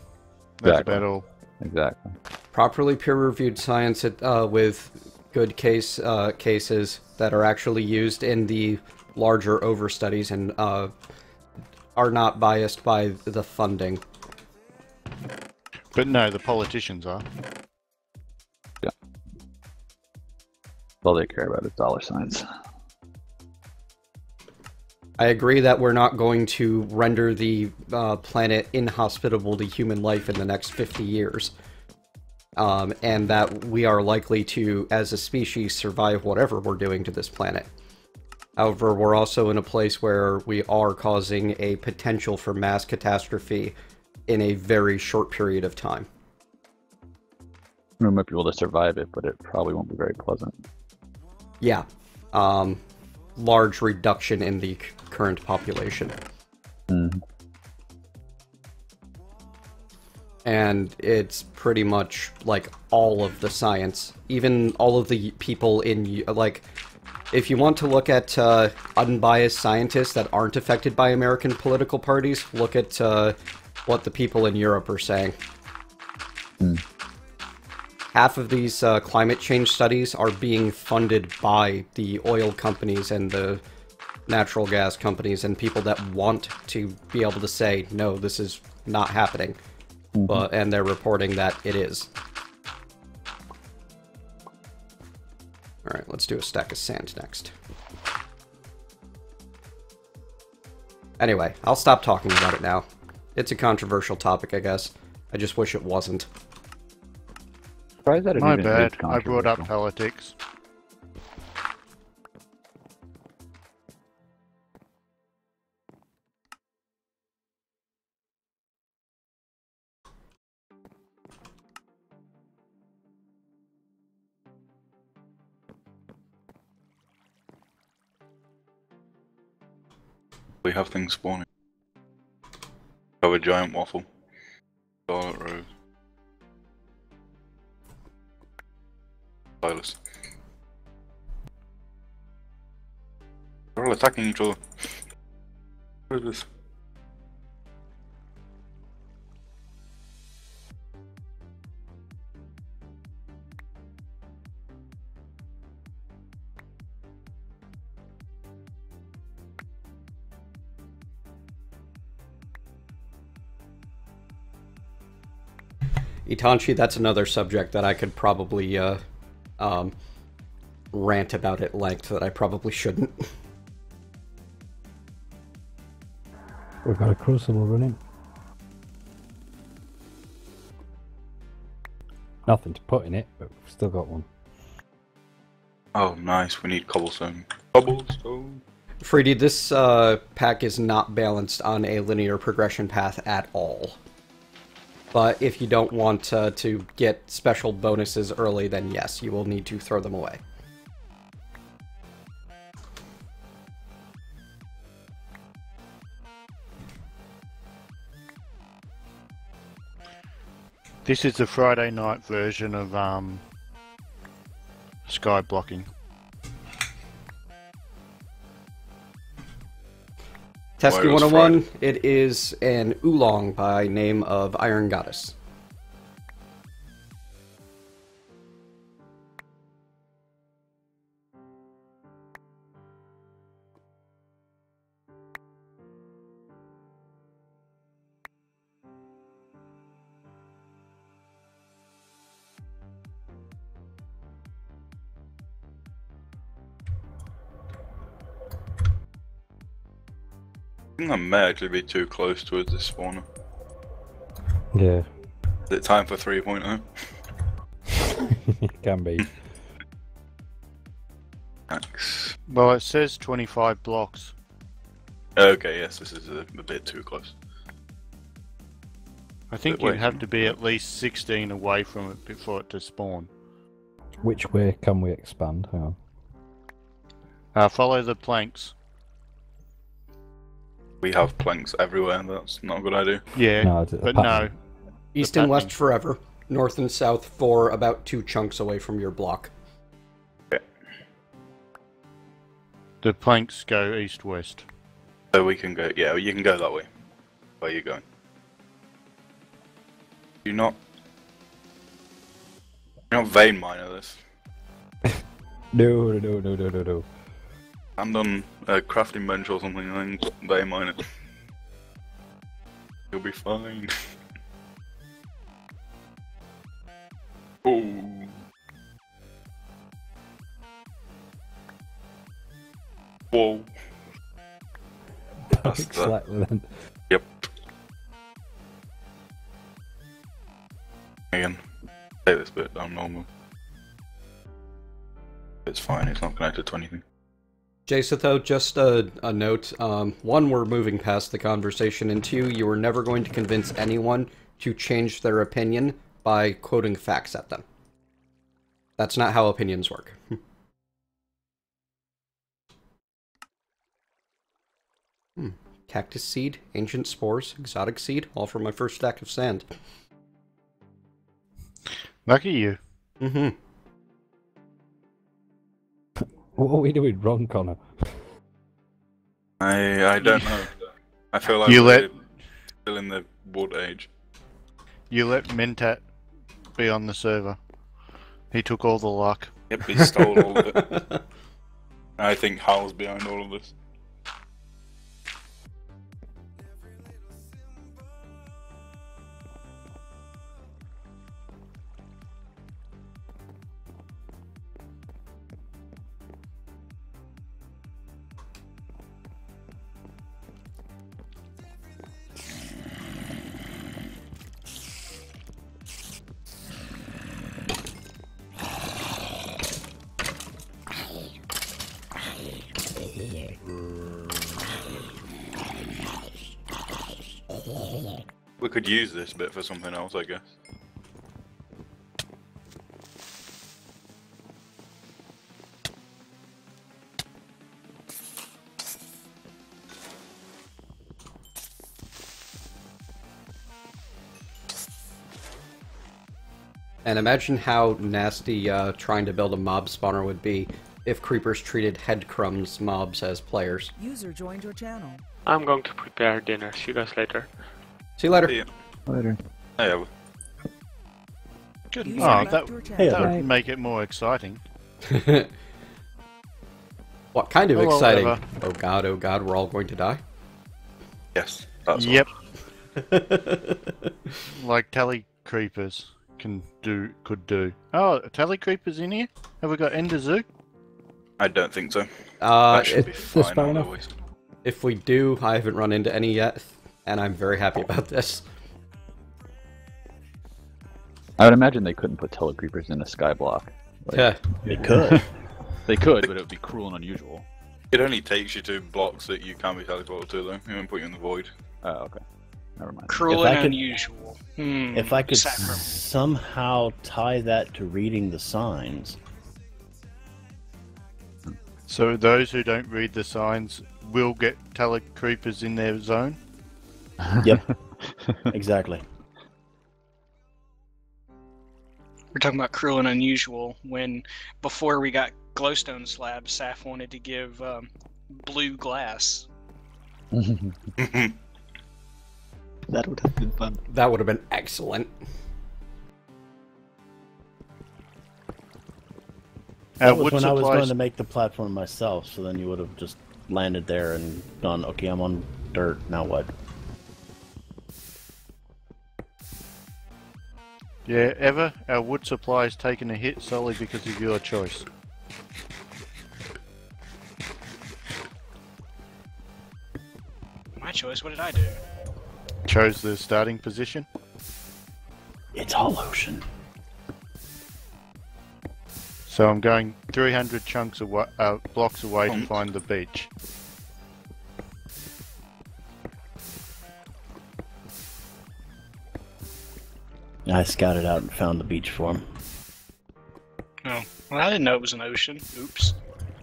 That's Exactly. about all. Exactly. Properly peer-reviewed science with good cases that are actually used in the larger overstudies and are not biased by the funding. But no, the politicians are. Yeah. All they care about is dollar signs. I agree that we're not going to render the planet inhospitable to human life in the next 50 years. And that we are likely to, as a species, survive whatever we're doing to this planet. However, we're also in a place where we are causing a potential for mass catastrophe in a very short period of time. We might be able to survive it, but it probably won't be very pleasant. Yeah. Large reduction in the current population. Mm. And it's pretty much, like, all of the science. Even all of the people in, like, if you want to look at unbiased scientists that aren't affected by American political parties, look at what the people in Europe are saying. Mm. Half of these climate change studies are being funded by the oil companies and the natural gas companies and people that want to be able to say, no, this is not happening. Mm-hmm. And they're reporting that it is. Alright, let's do a stack of sand next. Anyway, I'll stop talking about it now. It's a controversial topic, I guess. I just wish it wasn't. Surprised that it My even bad, is I brought up controversial. politics. We have things spawning. We have a giant waffle. Scarlet rose. Silas. They're all attacking each other. What is this? Itanchi, that's another subject that I could probably rant about at length that I probably shouldn't. We've got a crucible running. Nothing to put in it, but we've still got one. Oh, nice. We need cobblestone. Cobblestone. Freedy, this pack is not balanced on a linear progression path at all. But if you don't want to get special bonuses early, then yes, you will need to throw them away. This is the Friday night version of sky blocking. Tesky Why it was 101, Friday. it is an oolong by name of Iron Goddess. I think I may actually be too close towards the spawner. Yeah. Is it time for 3.0? Can be. Thanks. Well, it says 25 blocks. Okay, yes, this is a bit too close. I think But you wait. have to be at least 16 away from it before it to spawn. Which way can we expand? Hang on. Follow the planks. We have planks everywhere, and that's not a good idea. Yeah, No, it's a but pattern. no. East The and west pattern. forever. North and south for about 2 chunks away from your block. The planks go east-west. So we can go, yeah, you can go that way. Where are you going? You're not vein miner this. No. I'm on a crafting bench or something, and then vein mine it. You'll be fine. Oh. Whoa. That's the... Slightly then. Yep. Again, take this bit down normal. It's fine, it's not connected to anything. Jason, though, just a note. 1, we're moving past the conversation, and 2, you are never going to convince anyone to change their opinion by quoting facts at them. That's not how opinions work. Cactus seed, ancient spores, exotic seed, all from my first stack of sand. Lucky you. Mm-hmm. What are we doing wrong, Connor? I don't know. I feel like You we're still in the wood age. You let Mentat be on the server. He took all the luck. Yep, he stole all of it. I think Hal's behind all of this. We could use this bit for something else, I guess. And imagine how nasty trying to build a mob spawner would be if creepers treated headcrumbs mobs as players. User joined your channel. I'm going to prepare dinner. See you guys later. See you later. See ya. Later. Hey, Good. User Oh, left that your channel. would make it more exciting. What kind of Hello, exciting? Eva. Oh god, we're all going to die? yes, that's Yep. Like tally creepers could do. Oh, a tally creepers in here? Have we got Ender Zoo? I don't think so. That should be That's fine fair enough. otherwise. If we do, I haven't run into any yet, and I'm very happy about this. I would imagine they couldn't put telecreepers in a sky block. Like, Yeah. They could. They could, but it would be cruel and unusual. It only takes you to blocks that you can't be teleported to, though. It won't put you in the void. Oh, okay. Never mind. Cruel If I and could- unusual. If I could Sacrum. somehow tie that to reading the signs. So those who don't read the signs will get tally creepers in their zone? Yep. Exactly. We're talking about cruel and unusual when, before we got glowstone slabs, Saf wanted to give blue glass. That would have been fun. That would have been excellent. That was wood when I was supplies- going to make the platform myself, so then you would have just landed there and gone, okay, I'm on dirt, now what? Yeah, Eva, our wood supply has taken a hit solely because of your choice. My choice. What did I do? Chose the starting position. It's all ocean. So I'm going 300 chunks away, blocks away to find the beach. I scouted out and found the beach for him. Oh, well, I didn't know it was an ocean. Oops.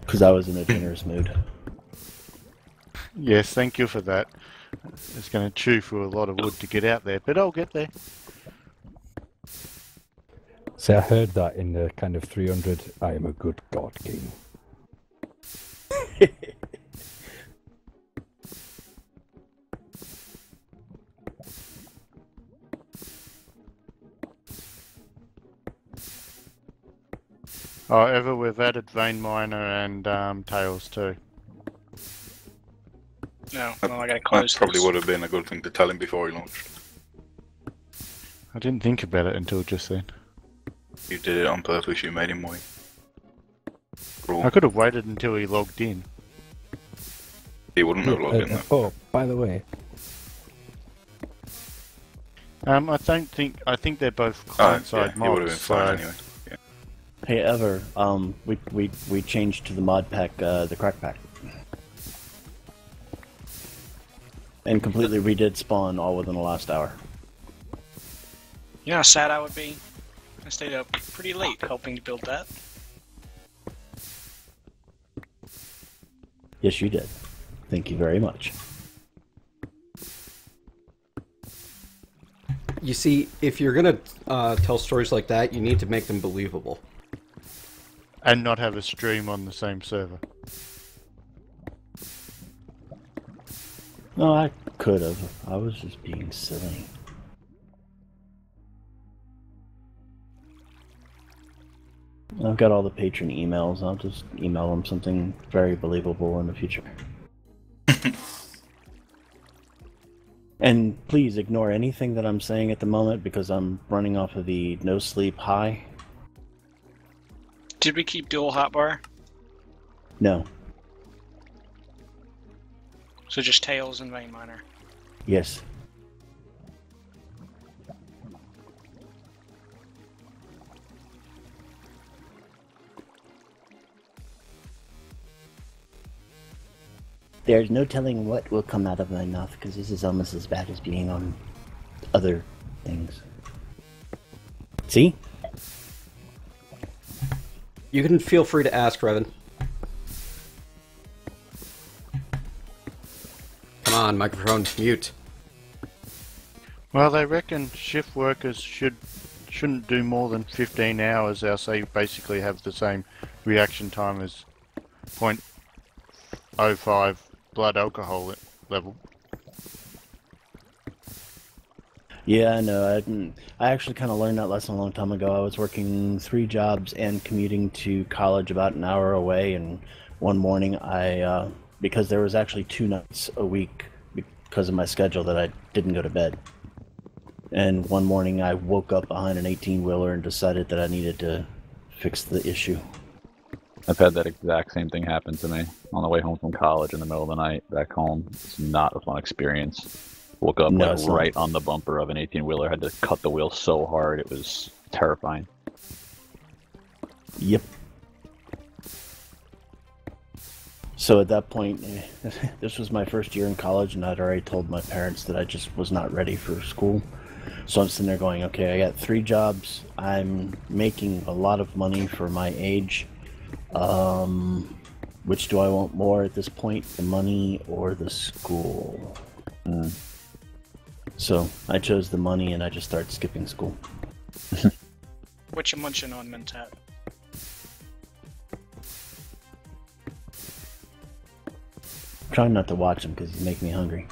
Because I was in a generous mood. Yes, thank you for that. It's going to chew through a lot of wood to get out there, but I'll get there. See, I heard that in the kind of 300, I am a good god game. However, we've added Vein Miner and Tails too. No, well, I gotta close That probably this. would have been a good thing to tell him before he launched. I didn't think about it until just then. You did it on purpose, you made him wait. Cool. I could have waited until he logged in. He wouldn't have logged in though. Oh, by the way. I think they're both client-side He would have been mods. fine So anyway. Yeah. Hey, Ever, we changed to the mod pack, the crack pack. And completely redid spawn all within the last hour. You know how sad I would be? I stayed up pretty late helping to build that. Yes, you did. Thank you very much. You see, if you're gonna tell stories like that, you need to make them believable. and not have a stream on the same server. No, I could have. I was just being silly. I've got all the patron emails. I'll just email them something very believable in the future. And please ignore anything that I'm saying at the moment because I'm running off of the no sleep high. Did we keep dual hotbar? No. So just Tails and Vein Miner. Yes. There's no telling what will come out of my mouth because this is almost as bad as being on other things. See? You can feel free to ask, Revan. Come on, microphone, mute. Well, they reckon shift workers shouldn't do more than 15 hours, else they basically have the same reaction time as 0.05 blood alcohol level. Yeah, I know. I actually kind of learned that lesson a long time ago. I was working 3 jobs and commuting to college about an hour away, and one morning because there was actually 2 nights a week because of my schedule that I didn't go to bed. And one morning I woke up behind an 18-wheeler and decided that I needed to fix the issue. I've had that exact same thing happen to me on the way home from college in the middle of the night back home. It's not a fun experience. Woke up right on the bumper of an 18-wheeler, had to cut the wheel so hard, it was terrifying. Yep. So at that point, this was my first year in college, and I'd already told my parents that I just was not ready for school. So I'm sitting there going, okay, I got 3 jobs. I'm making a lot of money for my age. Which do I want more at this point, the money or the school? So I chose the money, and I just started skipping school. What you munching on, Mentat? Trying not to watch him because he's making me hungry.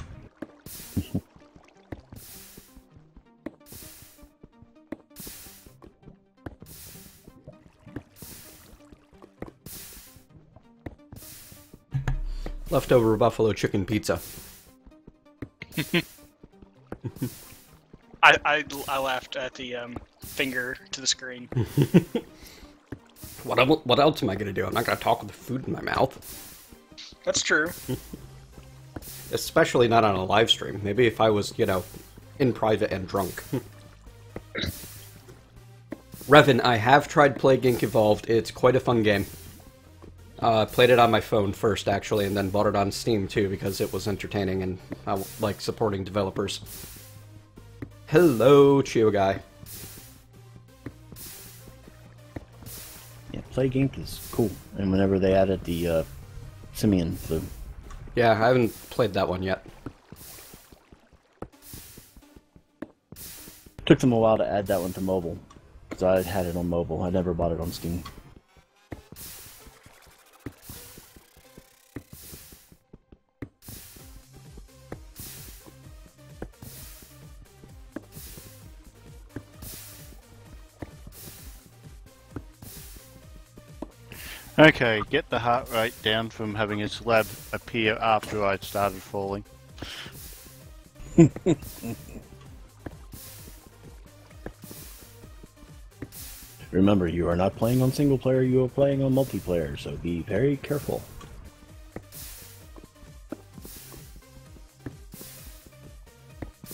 Leftover buffalo chicken pizza. I laughed at the finger to the screen. What else am I gonna do? I'm not gonna talk with the food in my mouth. That's true. Especially not on a live stream. Maybe if I was, you know, in private and drunk. Revan, I have tried Plague Inc. Evolved. It's quite a fun game. Played it on my phone first, actually, and then bought it on Steam, too, because it was entertaining and I like supporting developers. Hello, Chio Guy. Yeah, Plague Inc. is cool. And whenever they added the Simian flu. Yeah, I haven't played that one yet. Took them a while to add that one to mobile. Because I had it on mobile. I never bought it on Steam. Okay, get the heart rate down from having a slab appear after I'd started falling. Remember, you are not playing on single player, you are playing on multiplayer, so be very careful.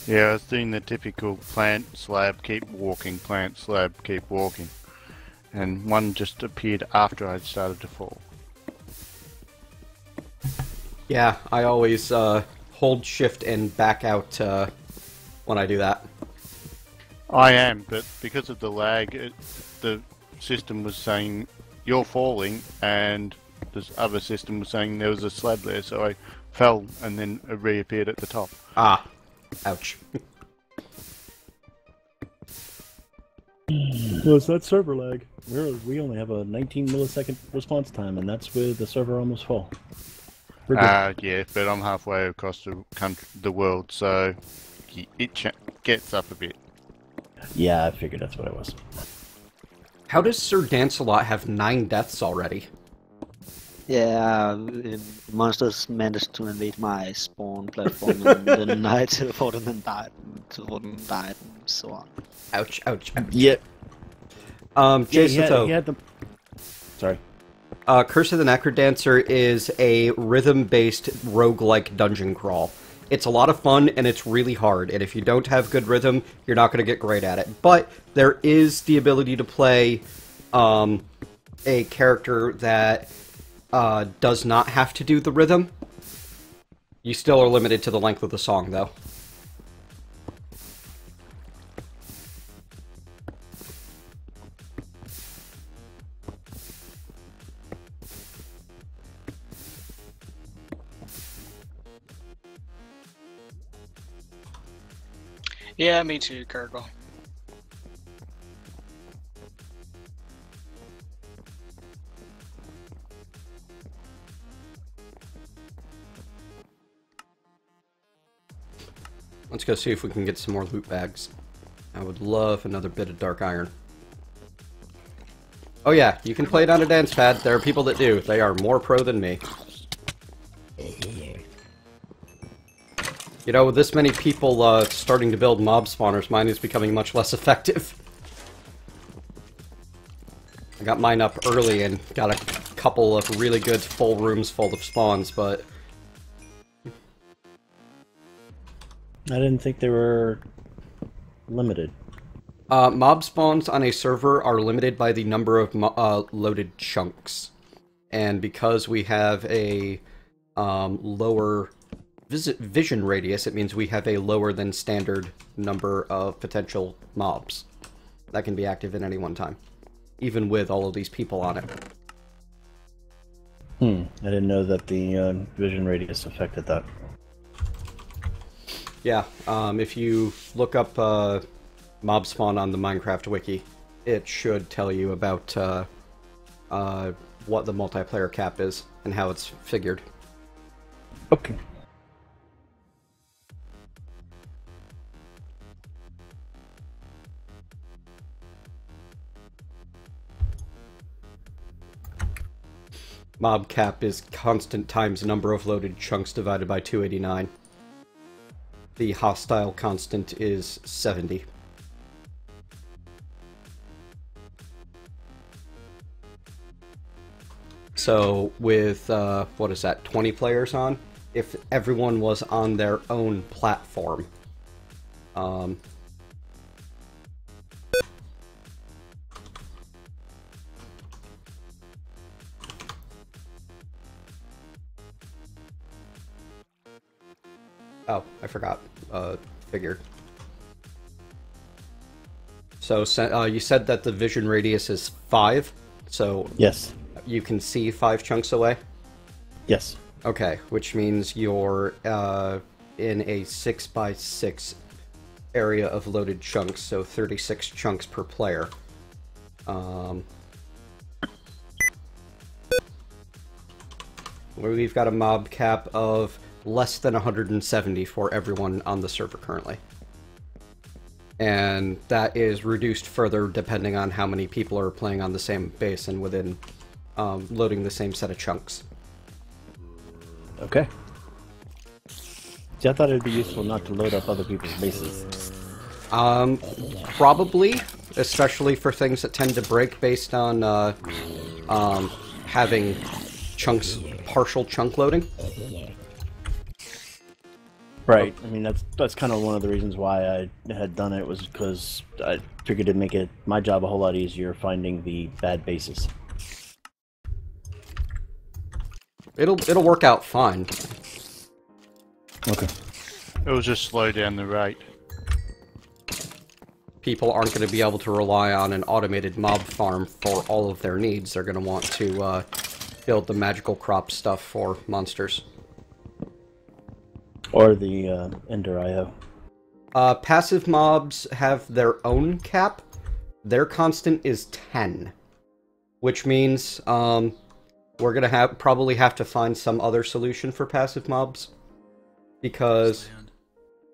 Yeah, I was doing the typical plant, slab, keep walking, plant, slab, keep walking. And one just appeared after I'd started to fall. Yeah, I always hold shift and back out when I do that. I am, but because of the lag, the system was saying you're falling, and this other system was saying there was a slab there, so I fell and then it reappeared at the top. Ah, ouch. No, it's that server lag. We only have a 19 millisecond response time, and that's with the server almost full. Yeah, but I'm halfway across the world, so it gets up a bit. Yeah, I figured that's what it was. How does Sir Dancelot have 9 deaths already? Yeah, monsters managed to invade my spawn platform and then I teleported and died, and so on. Ouch, ouch, ouch. Yeah. Jason, he had the... Sorry. Curse of the Necrodancer is a rhythm-based roguelike dungeon crawl. It's a lot of fun, and it's really hard, and if you don't have good rhythm, you're not going to get great at it. But there is the ability to play a character that does not have to do the rhythm. You still are limited to the length of the song, though. Yeah, me too, Kurgle. Let's go see if we can get some more loot bags. I would love another bit of dark iron. Oh yeah, you can play it on a dance pad. There are people that do. They are more pro than me. You know, with this many people starting to build mob spawners, mine is becoming much less effective. I got mine up early and got a couple of really good full rooms full of spawns, but... I didn't think they were limited. Mob spawns on a server are limited by the number of loaded chunks. And because we have a lower vision radius, it means we have a lower than standard number of potential mobs that can be active at any one time, even with all of these people on it. I didn't know that the vision radius affected that. Yeah, if you look up mob spawn on the Minecraft wiki, it should tell you about what the multiplayer cap is and how it's figured. Okay. Mob cap is constant times number of loaded chunks divided by 289. The hostile constant is 70. So with, what is that, 20 players on? if everyone was on their own platform. Oh, I forgot. Figured. So you said that the vision radius is 5, so yes, you can see 5 chunks away? Yes. Okay, which means you're in a 6x6 area of loaded chunks, so 36 chunks per player. We've got a mob cap of less than 170 for everyone on the server currently. And that is reduced further depending on how many people are playing on the same base and within loading the same set of chunks. Okay. See, I thought it'd be useful not to load up other people's bases. Probably, especially for things that tend to break based on having chunks, partial chunk loading. Right. I mean, that's kind of one of the reasons why I had done it, was because I figured it'd make my job a whole lot easier finding the bad bases. It'll work out fine. Okay. It'll just slow down the rate. People aren't going to be able to rely on an automated mob farm for all of their needs. They're going to want to build the magical crop stuff for monsters. Or the Ender IO. Passive mobs have their own cap. Their constant is 10. Which means we're going to probably have to find some other solution for passive mobs. Because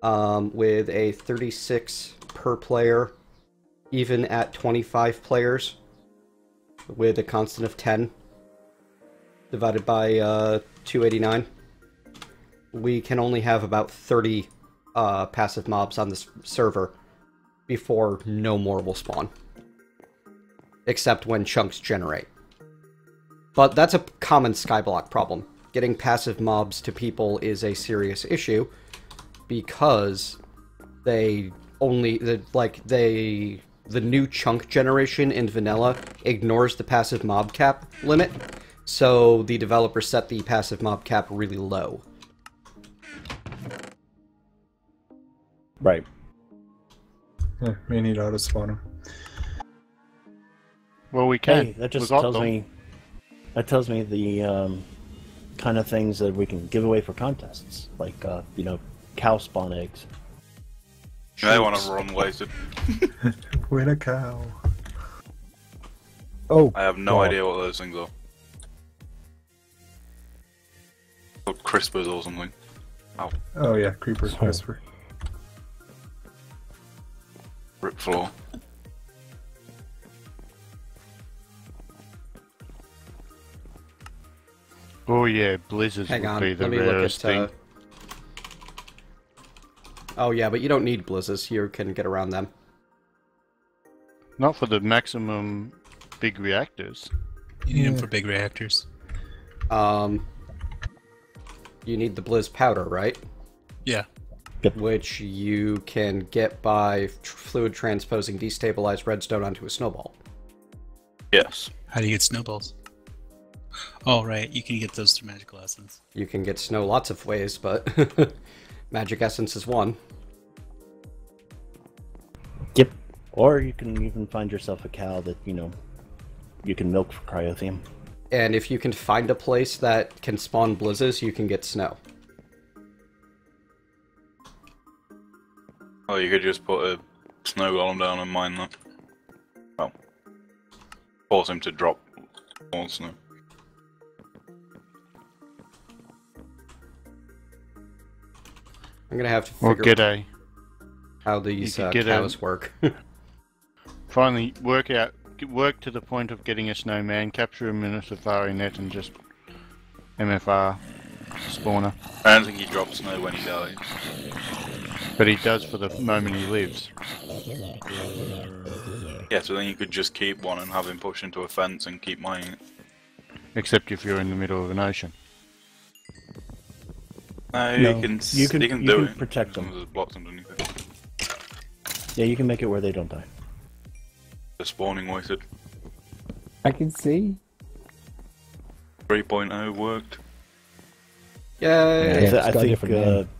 with a 36 per player, even at 25 players, with a constant of 10, divided by 289, we can only have about 30 passive mobs on this server before no more will spawn. Except when chunks generate. But that's a common Skyblock problem. Getting passive mobs to people is a serious issue because the new chunk generation in vanilla ignores the passive mob cap limit, so the developers set the passive mob cap really low. Right. Yeah, we need auto spawn them. Well, we can. Hey, that just tells me. That tells me the kind of things that we can give away for contests, like cow spawn eggs. I want to run wasted. Win a cow. Oh, I have no idea what those things are. Or crispers or something. Ow. Oh yeah, creeper crisper. Rip floor. Oh yeah, blizzards Hang would on, be the let me rarest look at, thing. Oh yeah, but you don't need blizzards. You can get around them. Not for the maximum big reactors. You need them for big reactors. You need the blizz powder, right? Yeah. Which you can get by fluid transposing destabilized redstone onto a snowball. Yes. How do you get snowballs? Oh, right. You can get those through magical essence. You can get snow lots of ways, but magic essence is one. Yep. Or you can even find yourself a cow that, you can milk for cryotheum. And if you can find a place that can spawn blizzards, you can get snow. Oh, you could just put a snow golem down and mine that. Well, force him to drop more snow. I'm gonna have to Or figure get out how these cows work. Finally, work to the point of getting a snowman, capture him in a safari net, and just MFR spawner. I don't think he drops snow when he dies. But he does for the moment he lives. Yeah, so then you could just keep one and have him push into a fence and keep mining it. Except if you're in the middle of an ocean. No, No, you can do it. protect them. There's blocks underneath it. Yeah, you can make it where they don't die. The spawning wizard. I can see. 3.0 worked. Yay! I think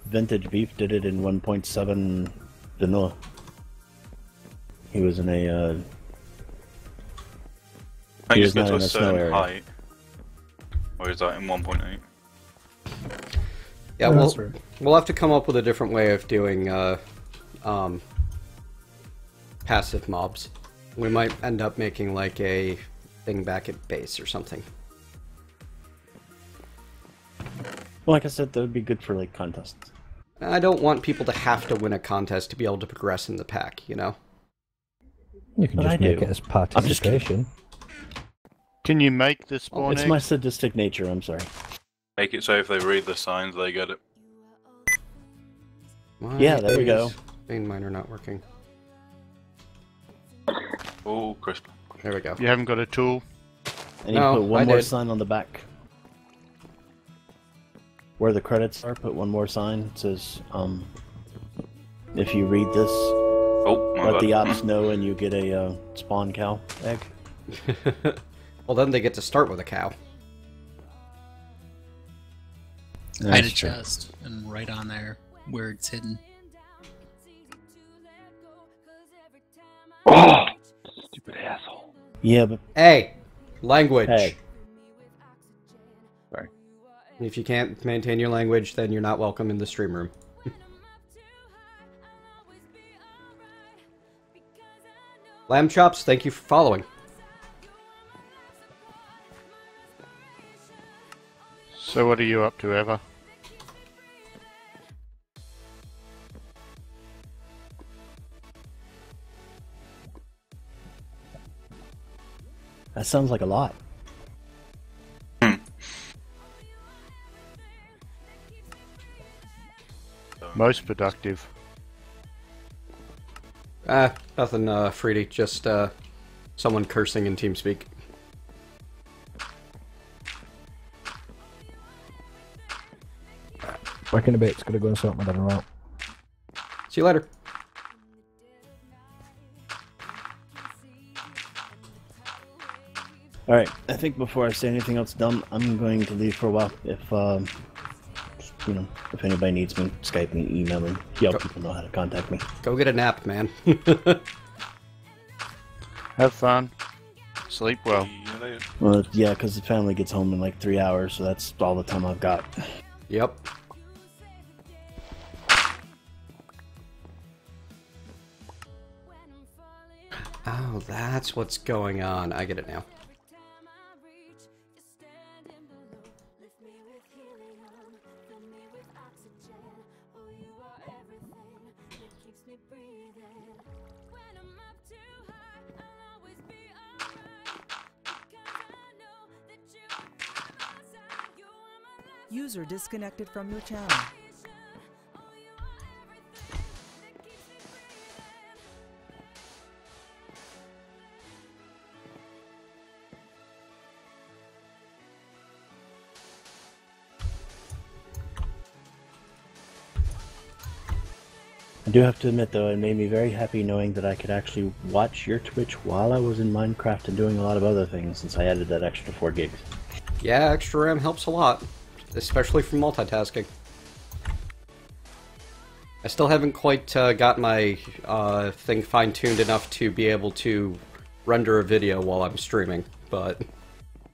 Vintage Beef did it in 1.7 vanilla. He was in a. I he just was get not to in a a snow certain area. height. Or is that in 1.8? Yeah, Oh, we'll that's right. we'll have to come up with a different way of doing passive mobs. We might end up making like a thing back at base or something. Well, like I said, that would be good for like contests. I don't want people to have to win a contest to be able to progress in the pack, you know? You can But just I make do. it as I'm just kidding. participation. Can you make the spawn It's eggs? my sadistic nature. I'm sorry. Make it so if they read the signs, they get it. Why Yeah, there we go. is Vein miner not working? Oh, crisp. There we go. You haven't got a tool? And you No, put one I more did. sign on the back. Where the credits are, put one more sign. It says, if you read this, Oh, my let bad. the ops know and you get a spawn cow egg. Well, then they get to start with a cow. Hide a That's true. chest, and right on there, where it's hidden. Oh, stupid asshole. Yeah, but Hey! Language! hey, Sorry. If you can't maintain your language, then you're not welcome in the stream room. Lamb Chops, thank you for following. So what are you up to, Eva? that sounds like a lot. Most productive. Nothing, Freedy, just, someone cursing in TeamSpeak. Back in a bit, it's gonna go and sort my dinner out. See you later. Alright, I think before I say anything else dumb, I'm going to leave for a while. If, you know, if anybody needs me, Skype me, email me, y'all people know how to contact me. Go get a nap, man. Have fun. Sleep well. Well, yeah, because the family gets home in like 3 hours, so that's all the time I've got. Yep. Oh, that's what's going on. I get it now. User disconnected from your channel. I do have to admit, though, it made me very happy knowing that I could actually watch your Twitch while I was in Minecraft and doing a lot of other things since I added that extra 4 gigs. Yeah, extra RAM helps a lot, especially for multitasking. I still haven't quite got my thing fine-tuned enough to be able to render a video while I'm streaming, but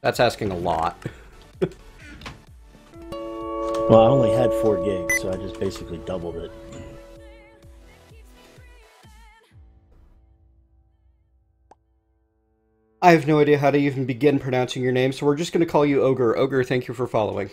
that's asking a lot. Well, I only had 4 gigs, so I just basically doubled it. I have no idea how to even begin pronouncing your name, so we're just going to call you Ogre. Ogre, thank you for following.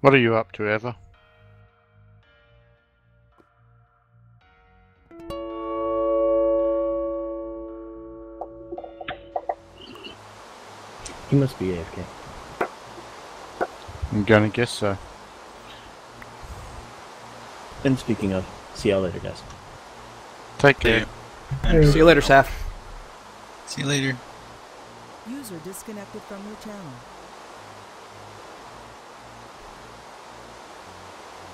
What are you up to, Eva? He must be AFK. I'm gonna guess so. And speaking of, see y'all later, guys. Take care. See you later, Saf. See you later. User disconnected from your channel.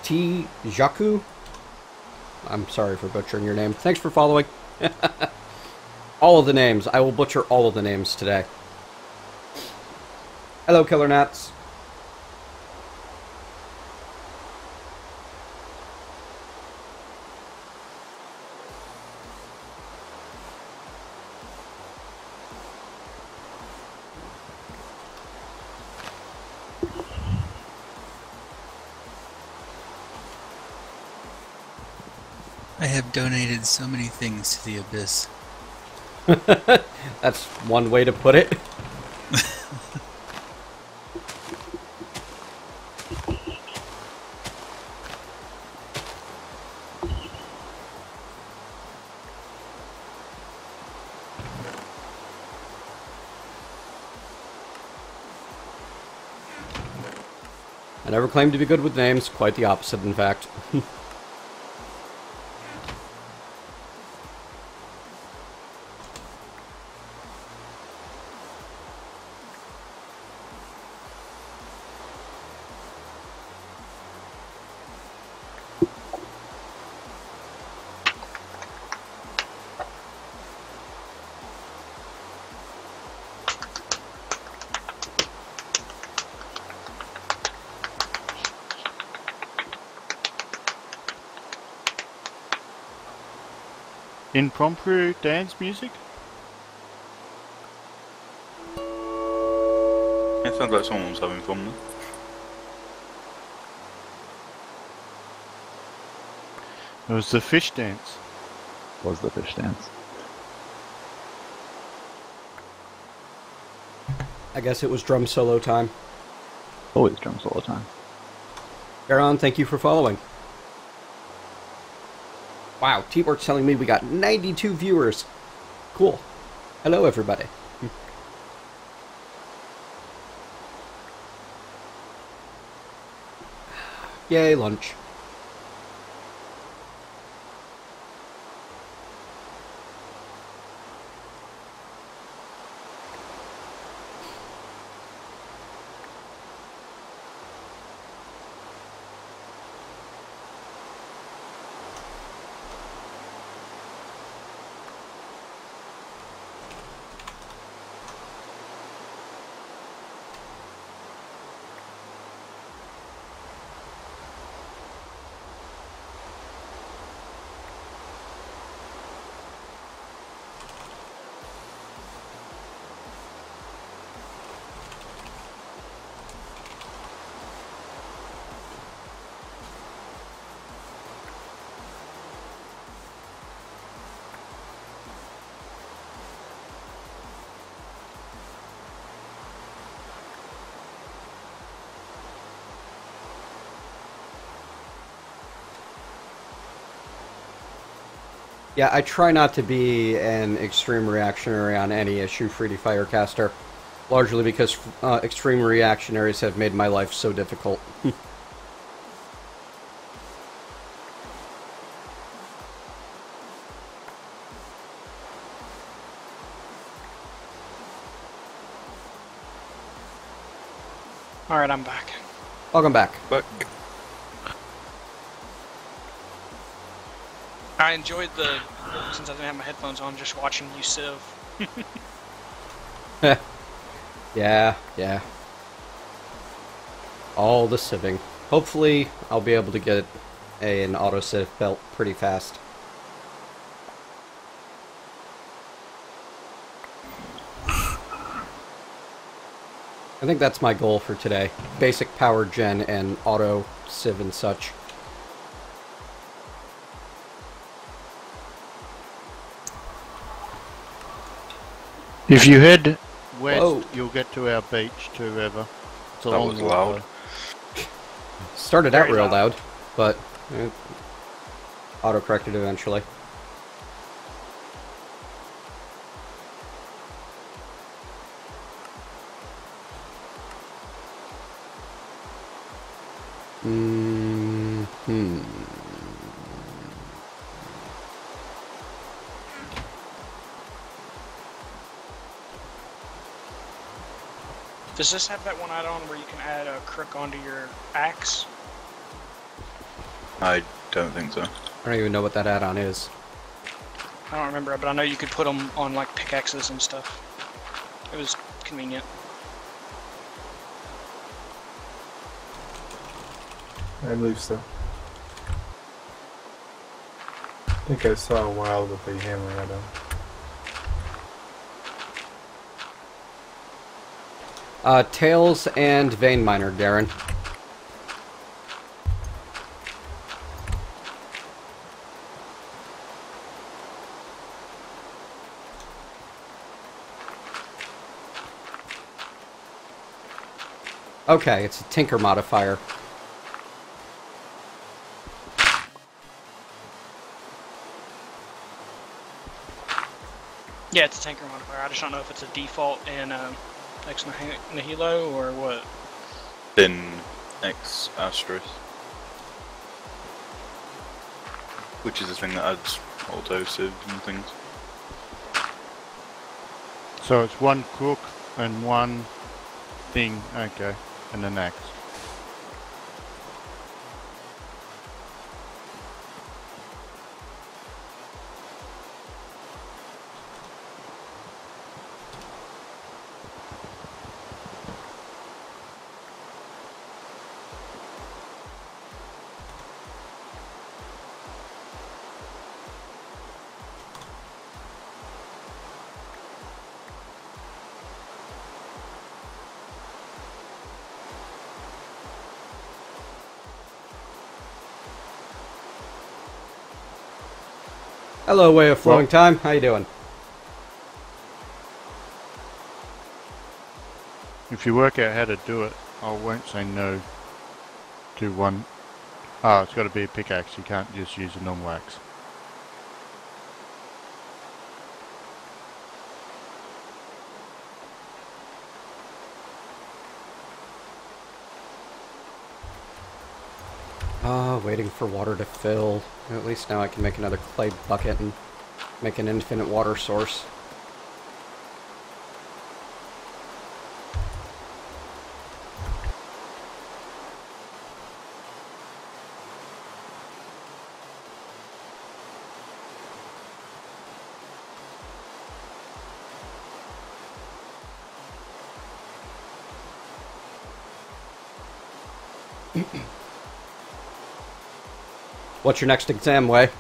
T. Jaku? I'm sorry for butchering your name. Thanks for following. All of the names. I will butcher all of the names today. Hello, Killer Nats. I have donated so many things to the Abyss. That's one way to put it. I never claimed to be good with names, quite the opposite, in fact. Impromptu dance music? It sounds like someone's having fun there. It was the fish dance. Was the fish dance. I guess it was drum solo time. Always drum solo time. Garon, thank you for following. Wow, T-Bort's telling me we got 92 viewers. Cool. Hello, everybody. Yay, lunch. Yeah, I try not to be an extreme reactionary on any issue, Fruity Firecaster, largely because extreme reactionaries have made my life so difficult. Alright, I'm back. Welcome back. I enjoyed since I didn't have my headphones on, just watching you sieve. Yeah. All the sieving. Hopefully, I'll be able to get an auto-sieve belt pretty fast. I think that's my goal for today. Basic power gen and auto-sieve and such. If you head west, you'll get to our beach too, Ever. It's a That long was walk, loud. though. Started out Very real loud. loud, but auto-corrected eventually. Does this have that one add-on where you can add a crook onto your axe? I don't think so. I don't even know what that add-on is. I don't remember, but I know you could put them on like pickaxes and stuff. It was convenient. I believe so. I think I saw a while with the hammer add-on. Tails and Vein Miner, Darren. Okay, it's a Tinker modifier. Yeah, it's a Tinker modifier. I just don't know if it's a default in Ex Nihilo or what. In X Asterisk. Which is the thing that adds auto sieves and things. So it's one crook and one thing, okay, and an axe. Hello, Way of Flowing Time. How you doing? If you work out how to do it, I won't say no to one. Ah, it's got to be a pickaxe. You can't just use a normal axe. Waiting for water to fill. At least now I can make another clay bucket and make an infinite water source. What's your next exam, Way?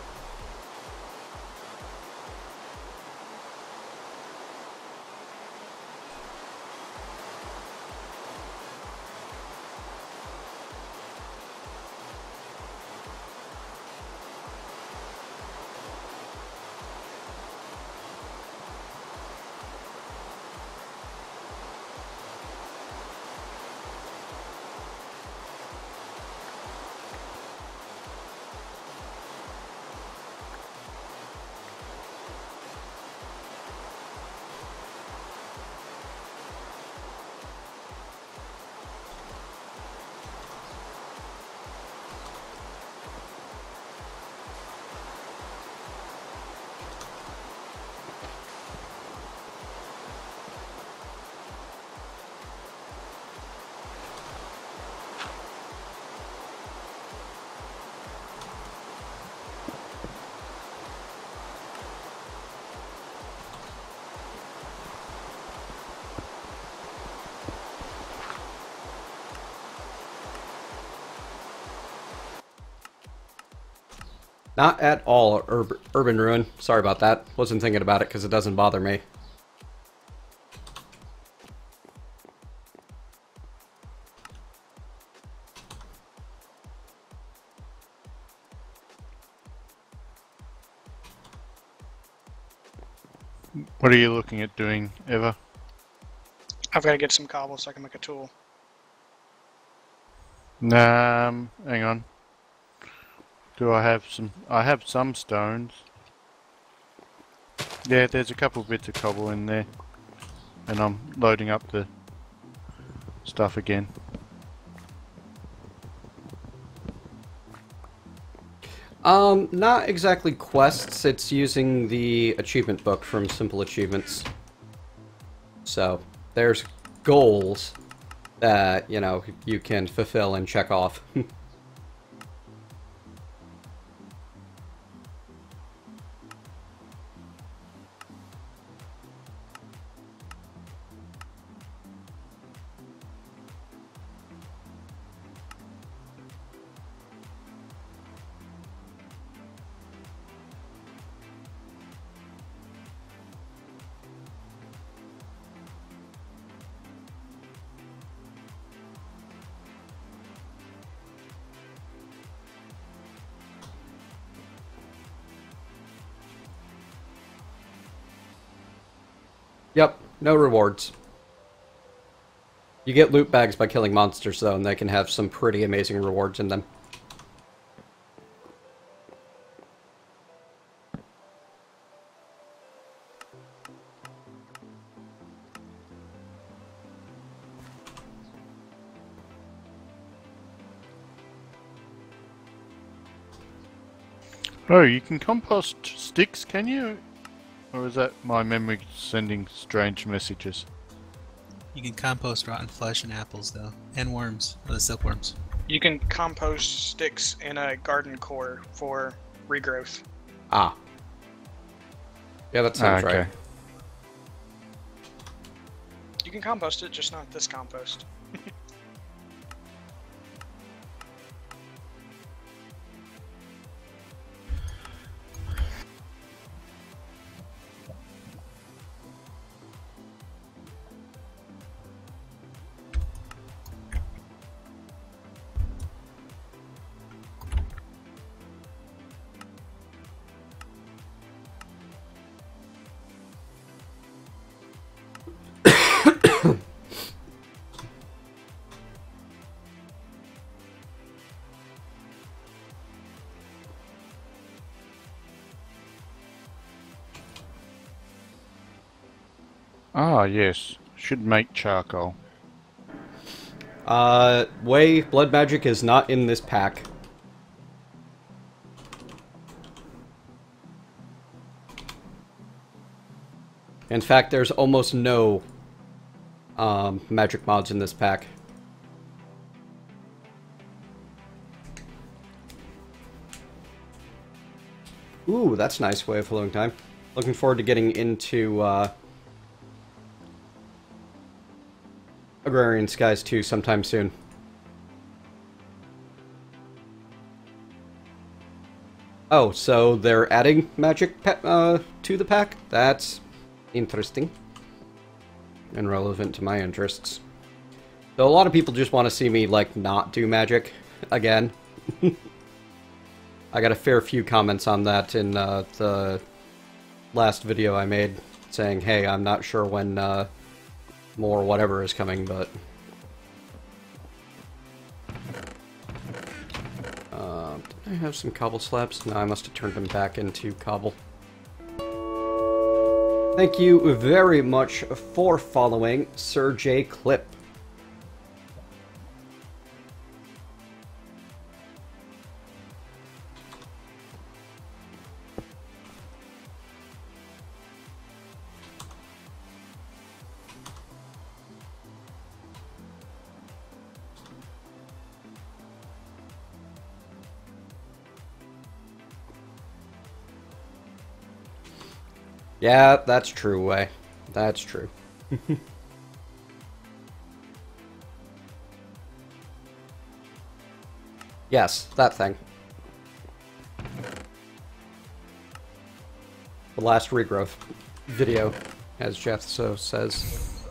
Not at all, Urban Ruin. Sorry about that. Wasn't thinking about it because it doesn't bother me. What are you looking at doing, Eva? I've got to get some cobble so I can make a tool. Hang on. Do I have some? I have some stones. Yeah, there's a couple bits of cobble in there. And I'm loading up the stuff again. Not exactly quests, it's using the achievement book from Simple Achievements. So, there's goals that, you know, you can fulfill and check off. Yep, no rewards. You get loot bags by killing monsters, though, and they can have some pretty amazing rewards in them. Oh, you can compost sticks, can you? Or is that my memory sending strange messages? You can compost rotten flesh and apples, though. And worms. Or the silkworms. You can compost sticks in a garden core for regrowth. Ah. Yeah, that sounds right. You can compost it, just not this compost. Ah, yes. Should make charcoal. Blood magic is not in this pack. In fact, there's almost no magic mods in this pack. Ooh, that's a nice way of filling time. Looking forward to getting into Agrarian Skies 2 sometime soon. Oh, so they're adding magic to the pack? That's interesting. And relevant to my interests. So a lot of people just want to see me, like, not do magic again. I got a fair few comments on that in the last video I made, saying, hey, I'm not sure when more whatever is coming, but... did I have some cobble slabs? No, I must have turned them back into cobble. Thank you very much for following Sir J. Clip. Yeah, that's true, Way. That's true. Yes, that thing. The last regrowth video, as Jeff so says.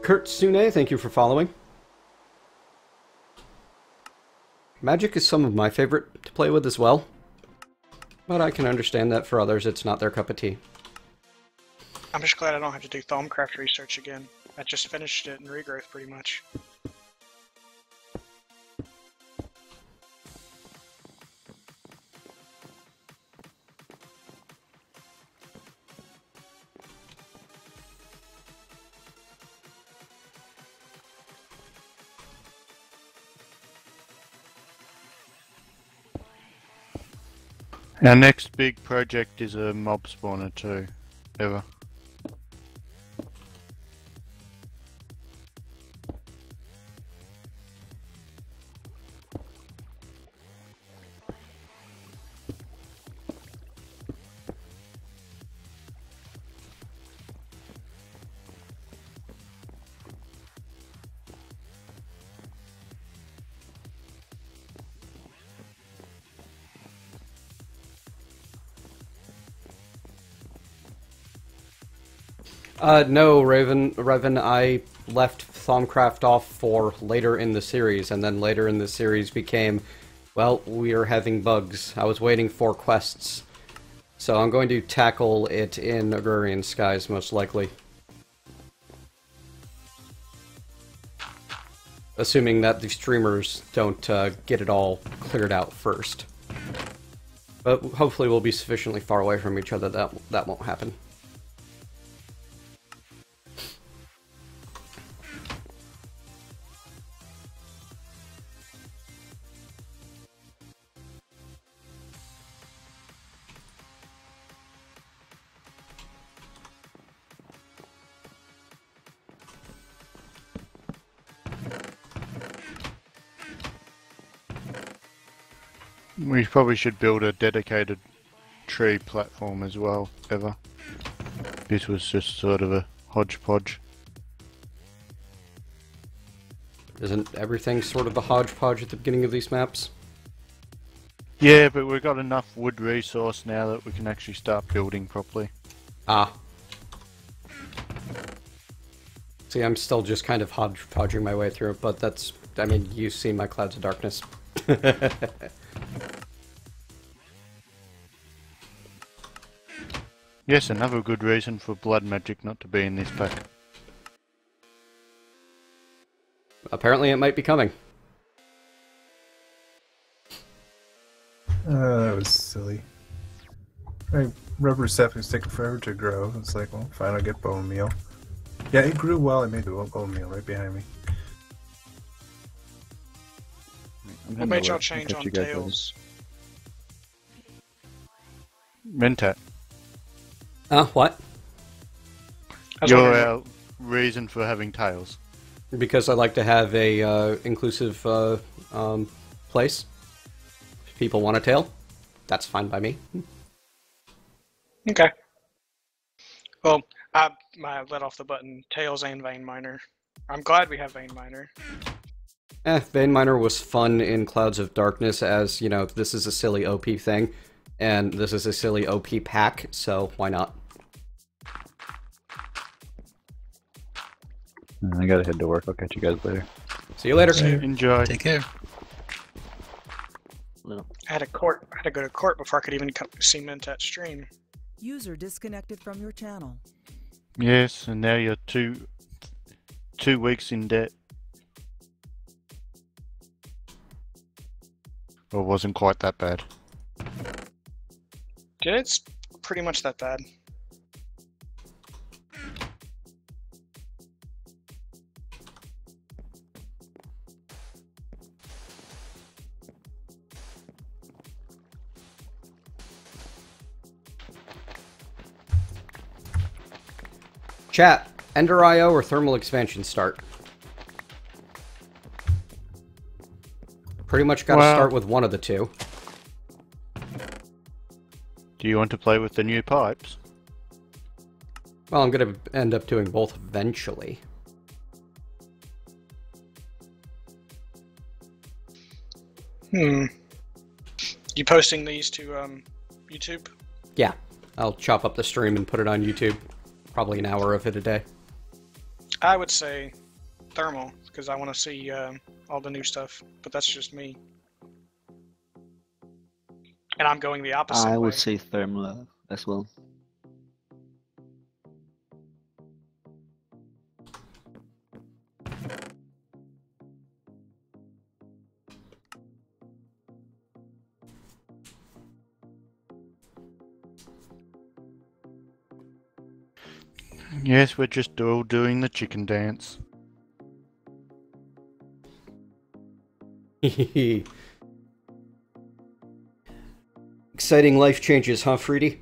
Kurt Sune, thank you for following. Magic is some of my favorite to play with as well. But I can understand that for others it's not their cup of tea. I'm just glad I don't have to do Thaumcraft research again. I just finished it in regrowth pretty much. Our next big project is a mob spawner too, Eva. No, Revan, I left Thaumcraft off for later in the series, and then later in the series became, well, we are having bugs. I was waiting for quests. So I'm going to tackle it in Agrarian Skies, most likely. Assuming that the streamers don't get it all cleared out first. But hopefully we'll be sufficiently far away from each other that that won't happen. We probably should build a dedicated tree platform as well, Eva. This was just sort of a hodgepodge. Isn't everything sort of a hodgepodge at the beginning of these maps? Yeah, but we've got enough wood resource now that we can actually start building properly. Ah. See, I'm still just kind of hodgepodging my way through it, but that's... I mean, you've seen my Clouds of Darkness. Yes, another good reason for blood magic not to be in this pack. Apparently it might be coming. That was silly. My rubber sapling's taking forever to grow. It's like, well, fine, I'll get bone meal. Yeah, it grew well. I made the bone meal right behind me. What made y'all change on tails? Mentat. What? Your reason for having tails? Because I like to have a inclusive place. If people want a tail, that's fine by me. Okay. Well, I let off the button. Tails and Vein Miner. I'm glad we have Vein Miner. Vein Miner was fun in Clouds of Darkness as, you know, this is a silly OP thing, and this is a silly OP pack, so why not? I gotta head to work. I'll catch you guys later. See you later. Enjoy. Take care. No. I had to go to court before I could even see Mentat stream. User disconnected from your channel. Yes, and now you're two weeks in debt. Well, it wasn't quite that bad. Yeah, it's pretty much that bad. Chat, Ender IO or Thermal Expansion start? Pretty much gotta start with one of the two. Do you want to play with the new pipes? Well, I'm gonna end up doing both eventually. You posting these to YouTube? Yeah, I'll chop up the stream and put it on YouTube. Probably an hour of it a day. I would say thermal, because I want to see all the new stuff, but that's just me. And I'm going the opposite way. I would say thermal as well. Yes, we're just all doing the chicken dance. exciting life changes, huh, Fruity?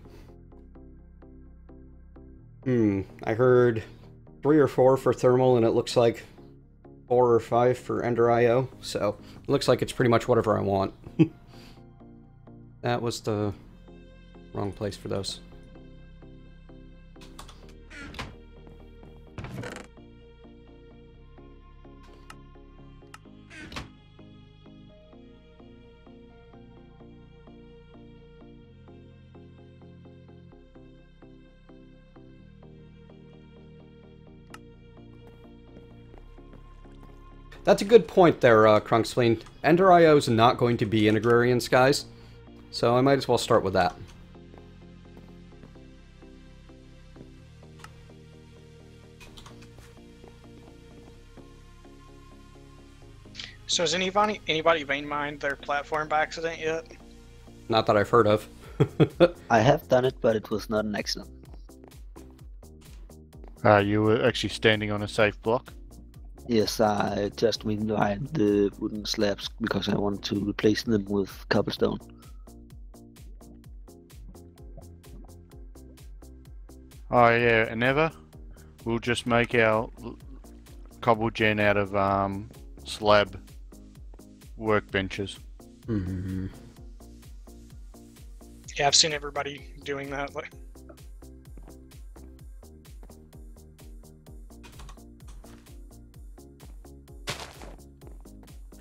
I heard 3 or 4 for thermal, and it looks like 4 or 5 for Ender IO, so it looks like it's pretty much whatever I want. That was the wrong place for those. That's a good point there, Krunksleen. Ender IO is not going to be in Agrarian Skies, so I might as well start with that. So has anybody vein mined their platform by accident yet? Not that I've heard of. I have done it, but it was not an accident. You were actually standing on a safe block? Yes, I just went behind the wooden slabs because I want to replace them with cobblestone. Oh yeah, and never. We'll just make our cobble gen out of slab workbenches. Mm-hmm. Yeah, I've seen everybody doing that.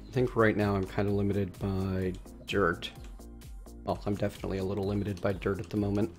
I think right now I'm kind of limited by dirt. Well, I'm definitely a little limited by dirt at the moment.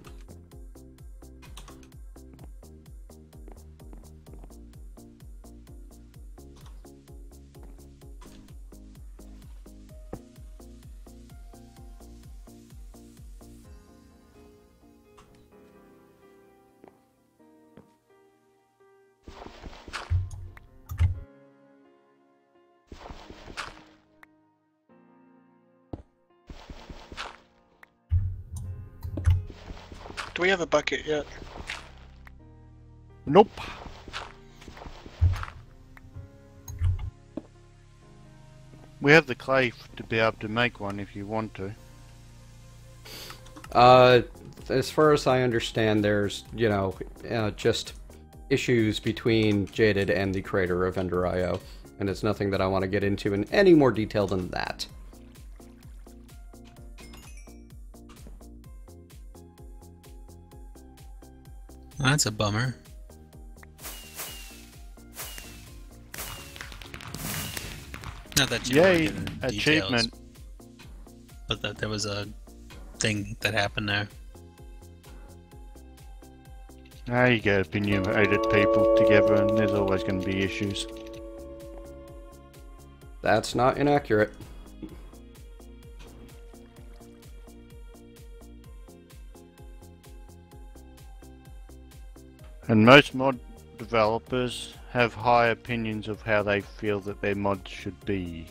Do we have a bucket yet? Nope. We have the clay to be able to make one if you want to. As far as I understand, there's, you know, just issues between Jaded and the creator of Ender IO, and it's nothing that I want to get into in any more detail than that. Well, that's a bummer. Not that you Yay, want to get into achievement. details, but that there was a thing that happened there. Now you get opinionated people together and there's always going to be issues. That's not inaccurate. And most mod developers have high opinions of how they feel that their mods should be.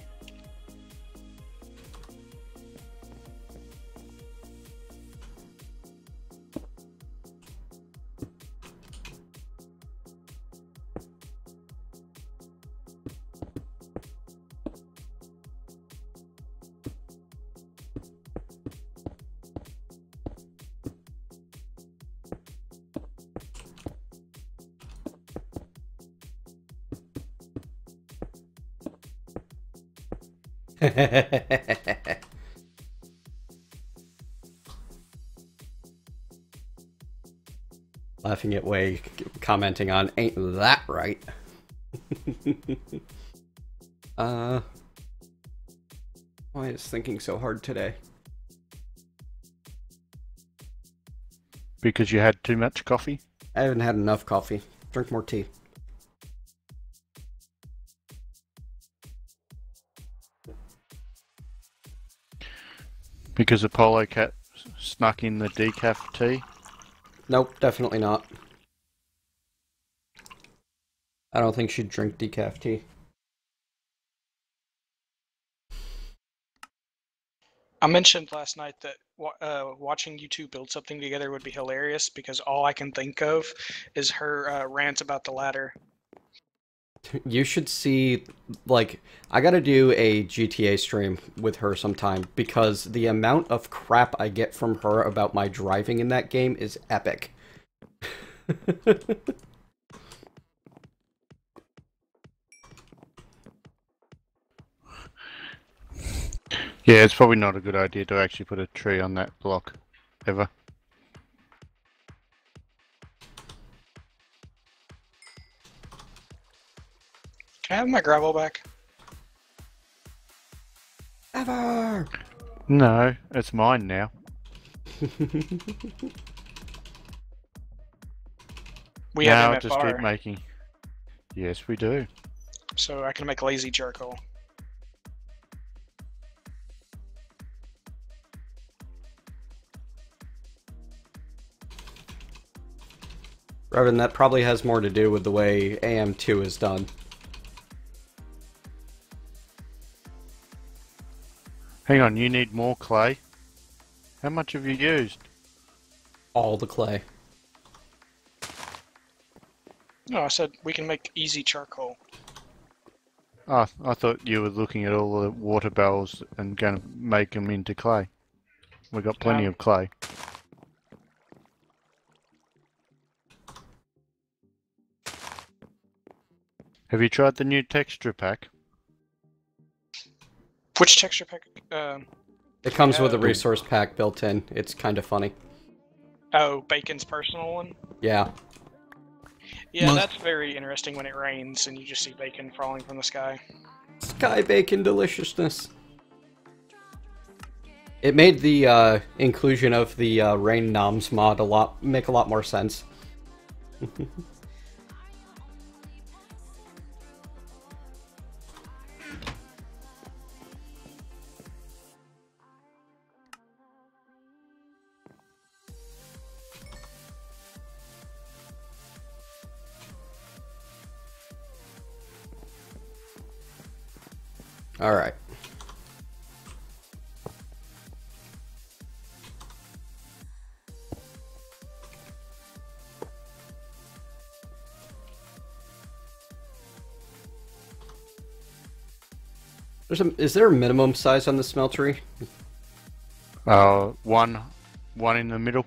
Laughing at Way commenting on, ain't that right? Why is thinking so hard today? Because you had too much coffee? I haven't had enough coffee. Drink more tea. Because Apollo Cat snuck in the decaf tea? Nope, definitely not. I don't think she'd drink decaf tea. I mentioned last night that watching you two build something together would be hilarious because all I can think of is her rant about the ladder. You should see, like, I gotta do a GTA stream with her sometime, because the amount of crap I get from her about my driving in that game is epic. Yeah, it's probably not a good idea to actually put a tree on that block, ever. Can I have my gravel back? Ever! No, it's mine now. We have now just keep MFR, making. Yes, we do. so I can make lazy charcoal. Reverend, that probably has more to do with the way AM2 is done. Hang on, you need more clay? How much have you used? All the clay. No, I said we can make easy charcoal. Oh, I thought you were looking at all the water barrels and going to make them into clay. We've got plenty of clay. Have you tried the new texture pack? Which texture pack? It comes with a resource pack built in. It's kind of funny. Oh, Bacon's personal one? Yeah. Yeah, that's very interesting when it rains and you just see bacon falling from the sky. Sky bacon deliciousness. It made the inclusion of the rain noms mod make a lot more sense. All right. Is there a minimum size on the smeltery? One in the middle.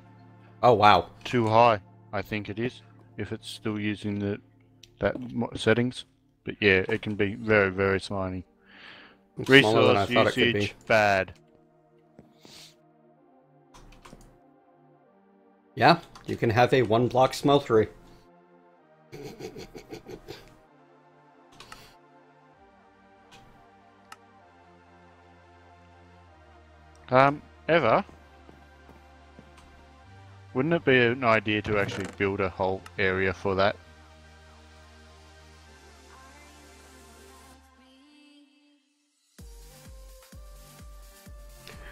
Oh wow. Too high, I think it is. If it's still using that settings, but yeah, it can be very, very tiny. It's smaller than I Resource thought it could be. usage bad. Yeah, you can have a 1-block smeltery. Eva? Wouldn't it be an idea to actually build a whole area for that?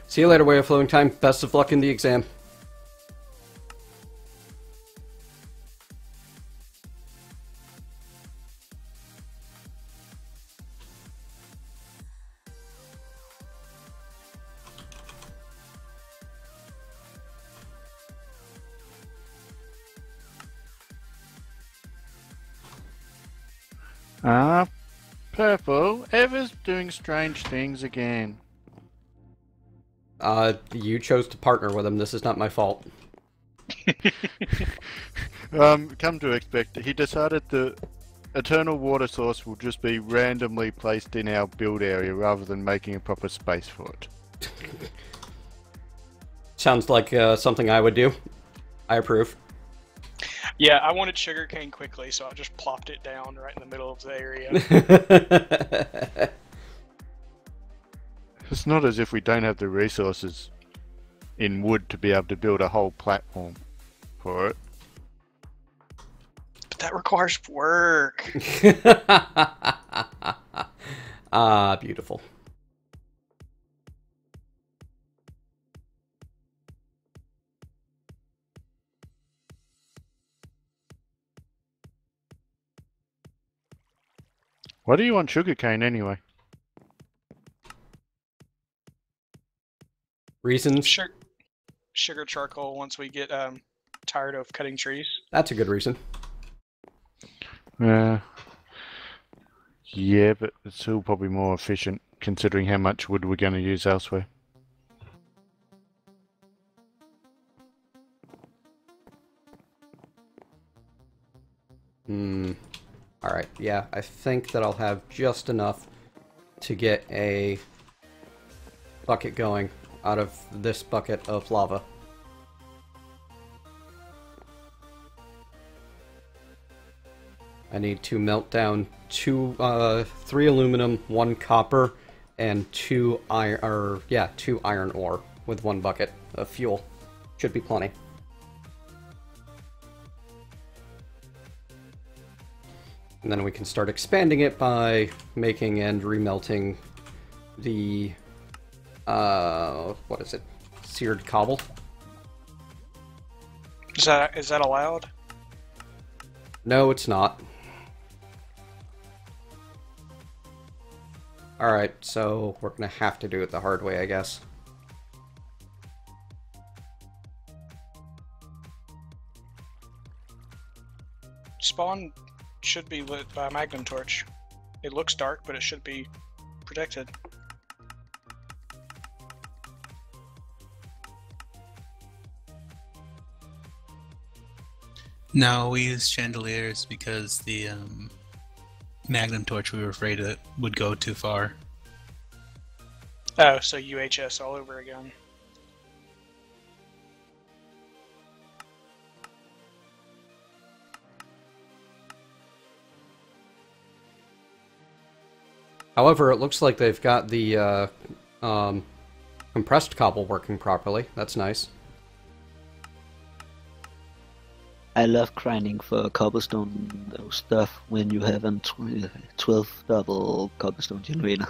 See you later, Way of Flowing Time. Best of luck in the exam. Purple, Eva's doing strange things again. You chose to partner with him. This is not my fault. Come to expect, he decided the eternal water source will just be randomly placed in our build area rather than making a proper space for it. Sounds like something I would do. I approve. Yeah, I wanted sugarcane quickly, so I just plopped it down right in the middle of the area. It's not as if we don't have the resources in wood to be able to build a whole platform for it. But that requires work. Beautiful. Why do you want sugarcane anyway? Reasons? Sugar charcoal once we get tired of cutting trees. That's a good reason. Yeah. Yeah, but it's still probably more efficient considering how much wood we're going to use elsewhere. Alright, yeah, I think that I'll have just enough to get a bucket going out of this bucket of lava. I need to melt down 3 aluminum, 1 copper, and 2 iron ore with 1 bucket of fuel. Should be plenty. And then we can start expanding it by making and remelting the, what is it? Seared cobble? Is that allowed? No, it's not. Alright, so we're gonna have to do it the hard way, I guess. Spawn should be lit by a magnum torch. It looks dark, but it should be protected. No, we use chandeliers because the magnum torch we were afraid it would go too far. Oh, so UHS all over again. However, it looks like they've got the compressed cobble working properly. That's nice. I love grinding for cobblestone stuff when you have a 12 double cobblestone generator.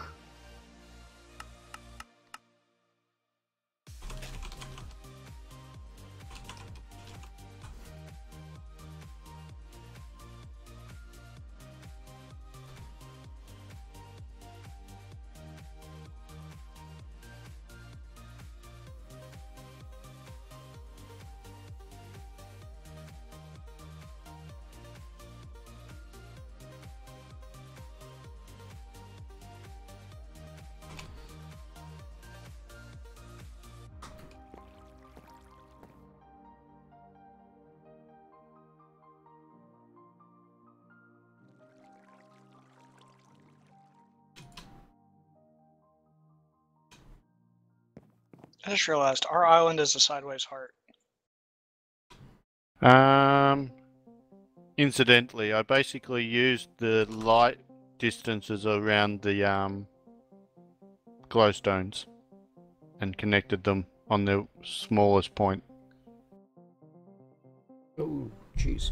I just realized our island is a sideways heart. Incidentally, I basically used the light distances around the glowstones and connected them on the smallest point. Oh, jeez.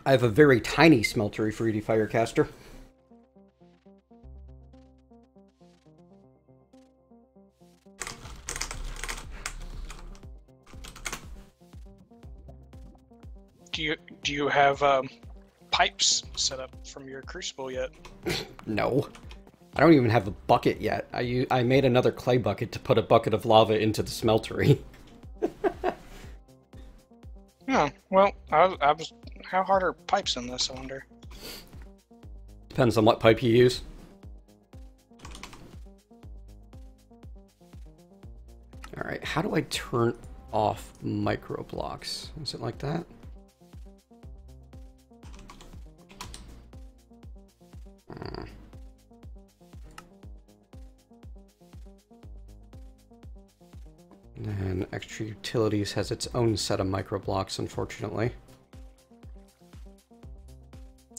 I have a very tiny smeltery for ED Firecaster. Do you have pipes set up from your crucible yet? No. I don't even have a bucket yet. I made another clay bucket to put a bucket of lava into the smeltery. Oh, well, I was... How hard are pipes in this, I wonder? Depends on what pipe you use. Alright, how do I turn off micro blocks? Is it like that? And Extra Utilities has its own set of micro blocks, unfortunately.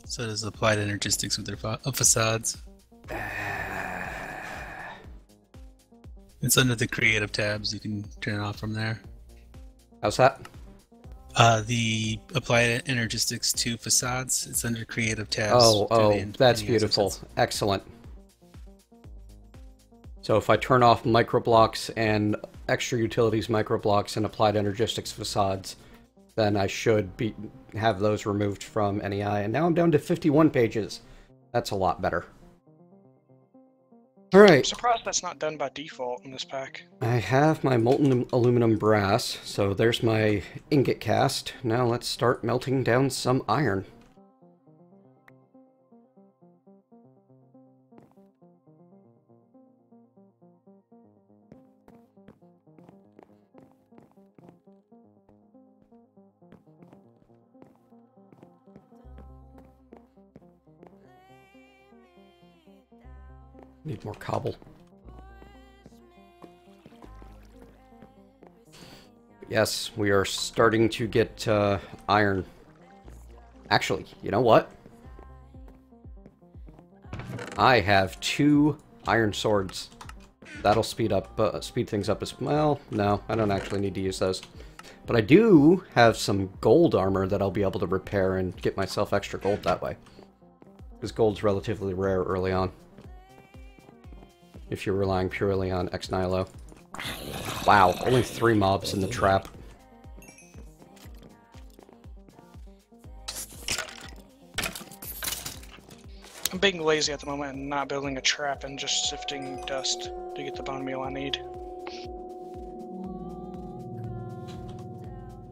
So does Applied Energistics with their facades. It's under the creative tabs. You can turn it off from there. How's that? The Applied Energistics 2 facades. It's under creative tabs. Oh, that's beautiful. Excellent. So if I turn off microblocks and Extra Utilities microblocks and Applied Energistics facades, then I should have those removed from NEI. And now I'm down to 51 pages. That's a lot better. I'm Alright, surprised that's not done by default in this pack. I have my molten aluminum brass, so there's my ingot cast. Now let's start melting down some iron. Need more cobble. Yes, we are starting to get iron. Actually, you know what? I have 2 iron swords. That'll speed things up as well. No, I don't actually need to use those. But I do have some gold armor that I'll be able to repair and get myself extra gold that way. Because gold's relatively rare early on. If you're relying purely on ex nihilo. Wow, only 3 mobs in the trap. I'm being lazy at the moment and not building a trap and just sifting dust to get the bone meal I need.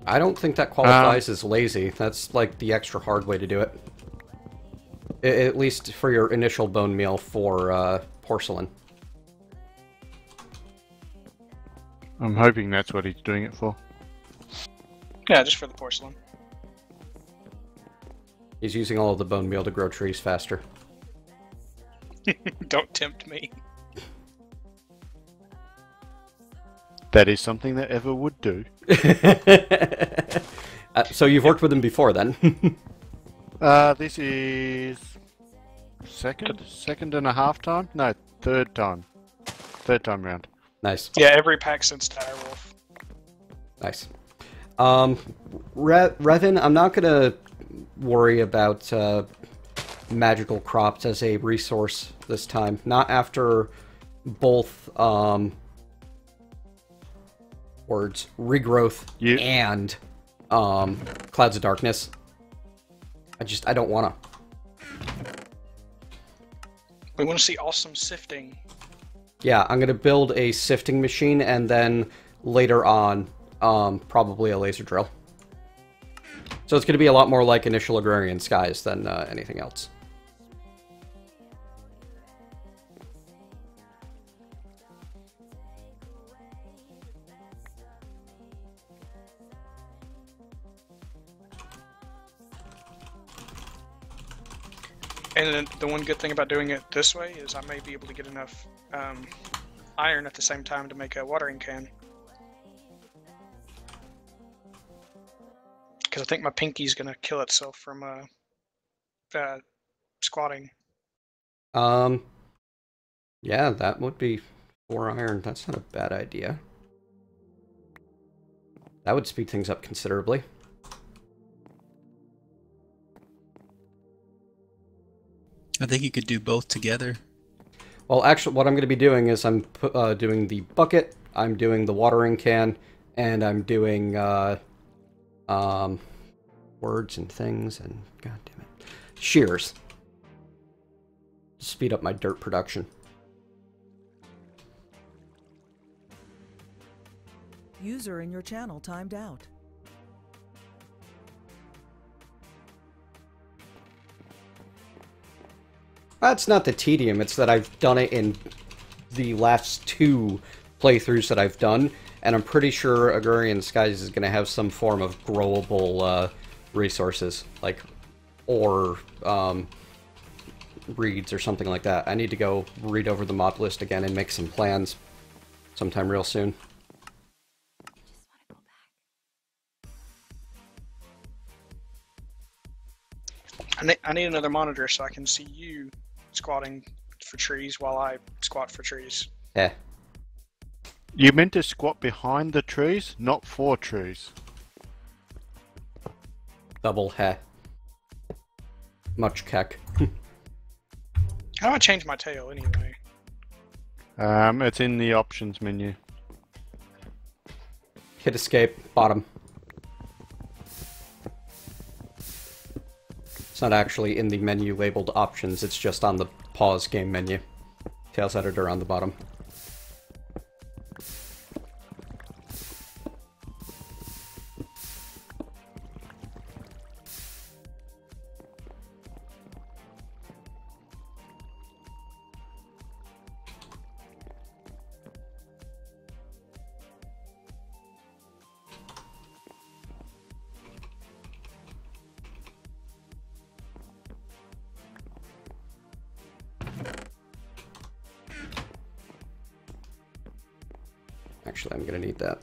I don't think that qualifies as lazy. That's like the extra hard way to do it. At least for your initial bone meal for porcelain. I'm hoping that's what he's doing it for. Yeah, just for the porcelain. He's using all of the bone meal to grow trees faster. Don't tempt me. That is something that Ever would do. So you've worked with him before, then? This is second and a half time? No, third time. Third time round. Nice. Yeah, every pack since Direwolf. Nice. Revan, I'm not gonna worry about magical crops as a resource this time. Not after both regrowth and clouds of darkness. I don't wanna. We want to see awesome sifting. Yeah, I'm gonna build a sifting machine and then later on, probably a laser drill. So it's gonna be a lot more like initial agrarian skies than anything else. And then the one good thing about doing it this way is I may be able to get enough iron at the same time to make a watering can. Because I think my pinky's gonna kill itself from squatting. Yeah, that would be 4 iron. That's not a bad idea. That would speed things up considerably. I think you could do both together. Well, actually, what I'm going to be doing is I'm doing the bucket, I'm doing the watering can, and I'm doing words and things, and god damn it, shears. To speed up my dirt production. User in your channel timed out. That's not the tedium, it's that I've done it in the last 2 playthroughs that I've done, and I'm pretty sure Agrarian Skies is going to have some form of growable resources, like ore, reeds, or something like that. I need to go read over the mod list again and make some plans sometime real soon. I need another monitor so I can see you squatting for trees while I squat for trees. Yeah. You meant to squat behind the trees, not for trees. Double heh. Much keck. How do I change my tail anyway? It's in the options menu. Hit escape, bottom. It's not actually in the menu labeled options, it's just on the pause game menu. Tails editor on the bottom. Actually, I'm gonna need that.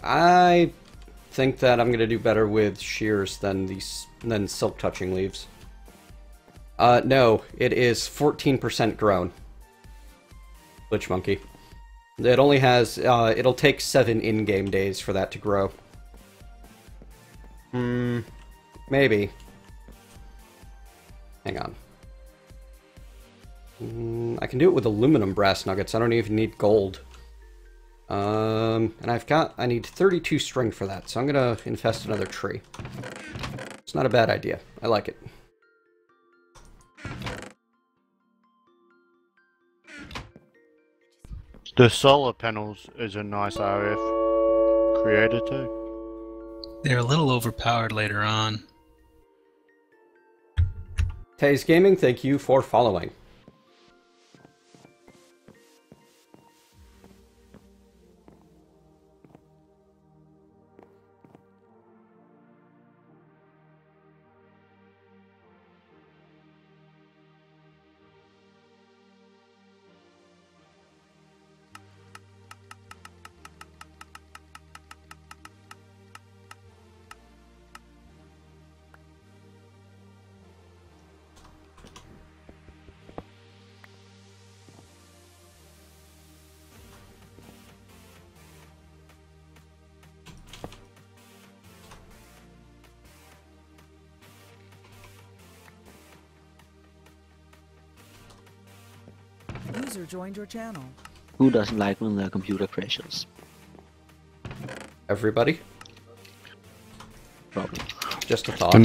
I think that I'm gonna do better with shears than silk touching leaves. No, it is 14% grown. Glitch Monkey. It only has, it'll take 7 in-game days for that to grow. Maybe. Hang on. I can do it with aluminum brass nuggets, I don't even need gold. And I need 32 string for that, so I'm gonna infest another tree. It's not a bad idea, I like it. The solar panels is a nice RF creator too. They're a little overpowered later on. Taze Gaming, thank you for following. User joined your channel. Who doesn't like when the computer crashes? Everybody? Probably. Just a thought. The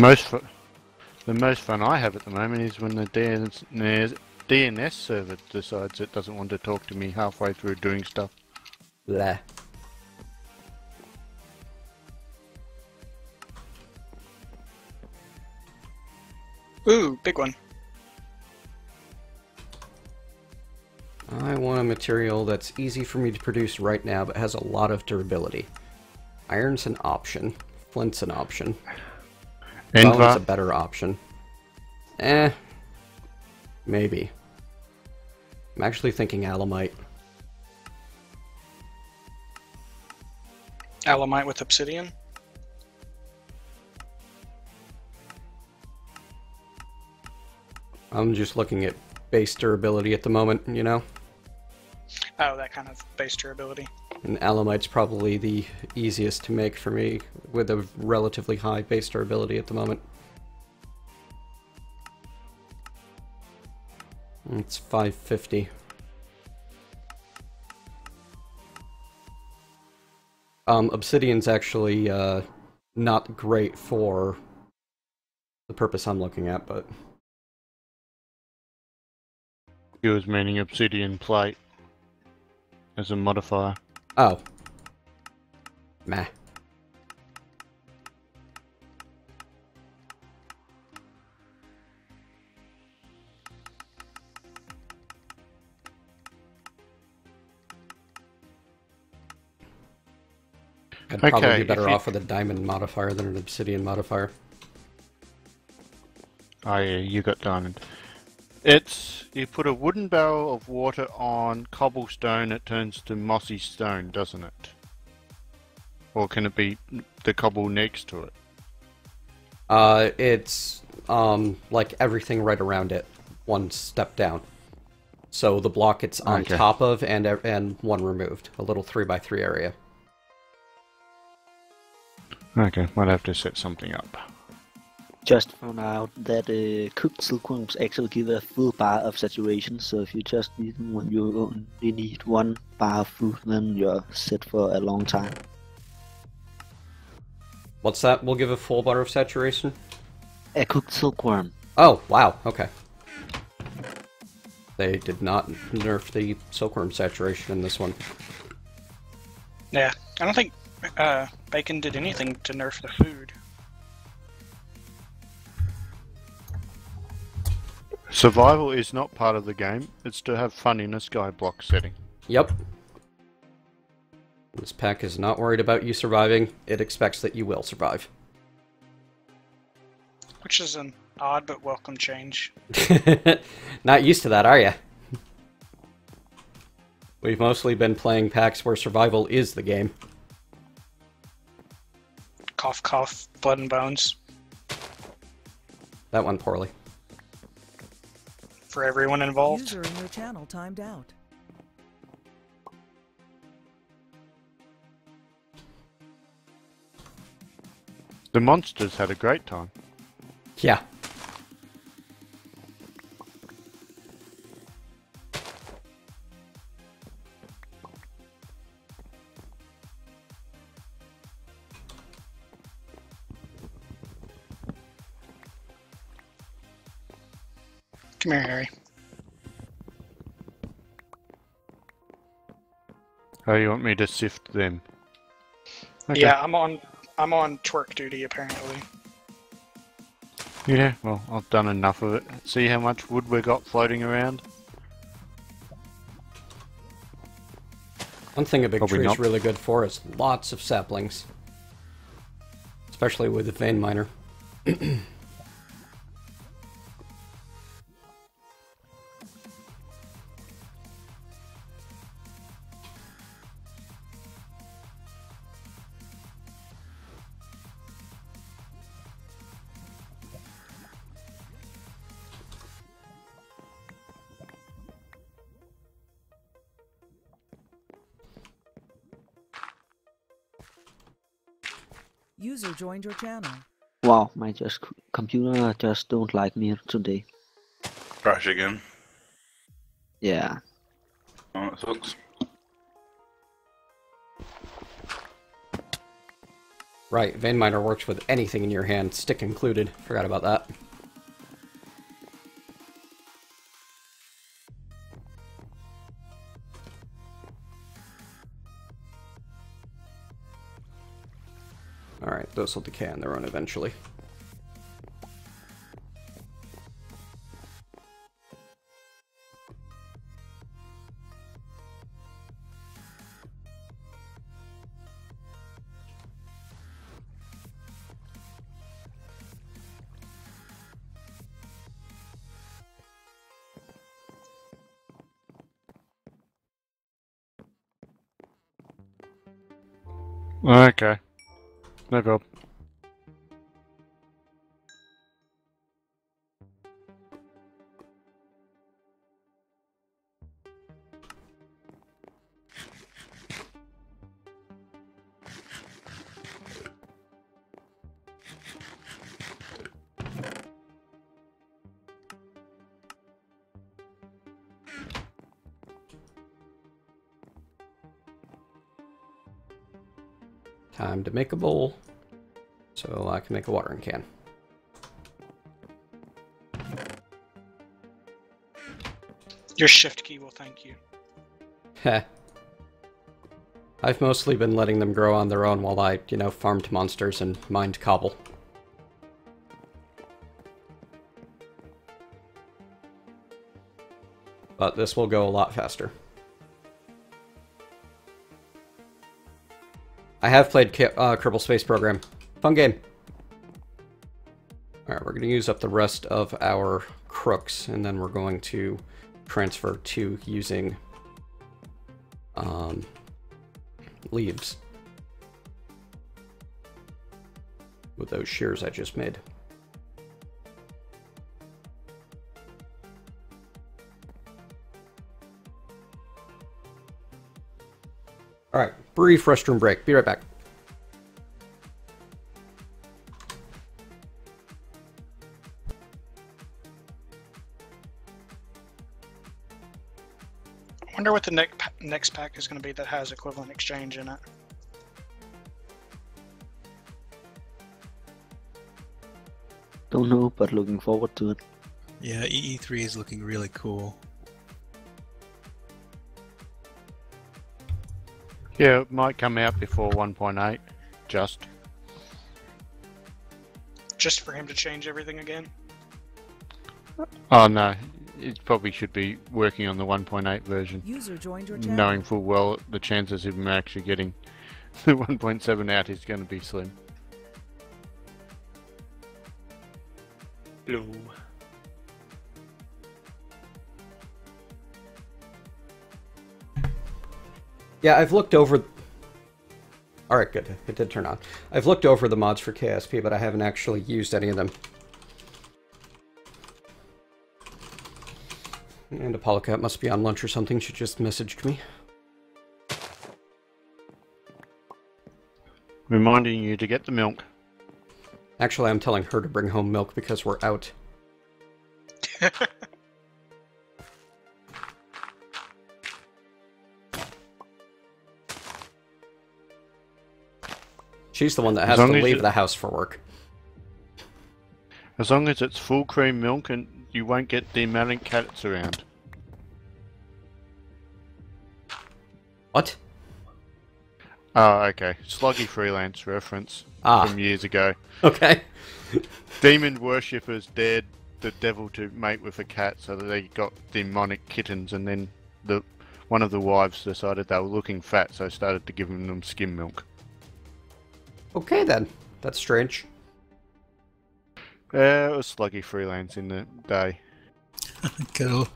most fun I have at the moment is when the DNS server decides it doesn't want to talk to me halfway through doing stuff. Bleh. Ooh, big one. I want a material that's easy for me to produce right now, but has a lot of durability. Iron's an option. Flint's an option. Bone's a better option. Maybe. I'm actually thinking alamite. Alamite with obsidian? I'm just looking at base durability at the moment, you know? Oh, that kind of base durability. And alamite's probably the easiest to make for me, with a relatively high base durability at the moment. It's 550. Obsidian's actually not great for the purpose I'm looking at, but... He was meaning obsidian plate as a modifier. Oh. Meh. I'd probably be better off with a diamond modifier than an obsidian modifier. Oh yeah, you got diamond. It's, you put a wooden barrel of water on cobblestone, it turns to mossy stone, doesn't it? Or can it be the cobble next to it? It's, like everything right around it, one step down. So the block it's on top of and one removed, a little 3x3 area. Okay, might have to set something up. Just found out that cooked silkworms actually give a full bar of saturation, so if you just eat them when you only need 1 bar of food, then you're set for a long time. What's that? Will give a full bar of saturation? A cooked silkworm. Oh, wow, okay. They did not nerf the silkworm saturation in this one. Yeah, I don't think bacon did anything to nerf the food. Survival is not part of the game. It's to have fun in a skyblock setting. Yep. This pack is not worried about you surviving. It expects that you will survive. Which is an odd but welcome change. Not used to that, are ya? We've mostly been playing packs where survival is the game. Cough, cough, blood and bones. That went poorly. For everyone involved. User in your channel timed out. The monsters had a great time. Yeah. Come here, Harry. Oh, you want me to sift them? Okay. Yeah, I'm on twerk duty apparently. Yeah, well, I've done enough of it. See how much wood we got floating around? One thing a big Probably tree is not. really good for is lots of saplings. Especially with the vein miner. User joined your channel. Wow, my computer just don't like me today. Crash again. Yeah. Oh, that sucks. Right, vein miner works with anything in your hand, stick included. Forgot about that. Alright, those will decay on their own eventually. Okay. No problem. Time to make a bowl, so I can make a watering can. Your shift key will thank you. Heh. I've mostly been letting them grow on their own while I, farmed monsters and mined cobble. But this will go a lot faster. I have played Kerbal Space Program. Fun game. Alright, we're going to use up the rest of our crooks, and then we're going to transfer to using leaves with those shears I just made. Alright, brief restroom break. Be right back. Wonder what the next pack is going to be that has equivalent exchange in it. Don't know, but looking forward to it. Yeah, EE3 is looking really cool. Yeah, it might come out before 1.8, just. Just for him to change everything again? Oh no, it probably should be working on the 1.8 version. User joined your channel. Knowing full well the chances of him actually getting the 1.7 out is going to be slim. Blue. Yeah, I've looked over... Alright, good. It did turn on. I've looked over the mods for KSP, but I haven't actually used any of them. And Apollo Cat must be on lunch or something. She just messaged me. Reminding you to get the milk. Actually, I'm telling her to bring home milk because we're out. She's the one that has to leave the house for work. As long as it's full cream milk and you won't get the amount of cats around. What? Oh, okay. Sluggy Freelance reference from years ago. Okay. Demon worshippers dared the devil to mate with a cat so that they got demonic kittens, and then one of the wives decided they were looking fat, so started to give them skim milk. Okay then. That's strange. It was Sluggy Freelance in the day. Cool.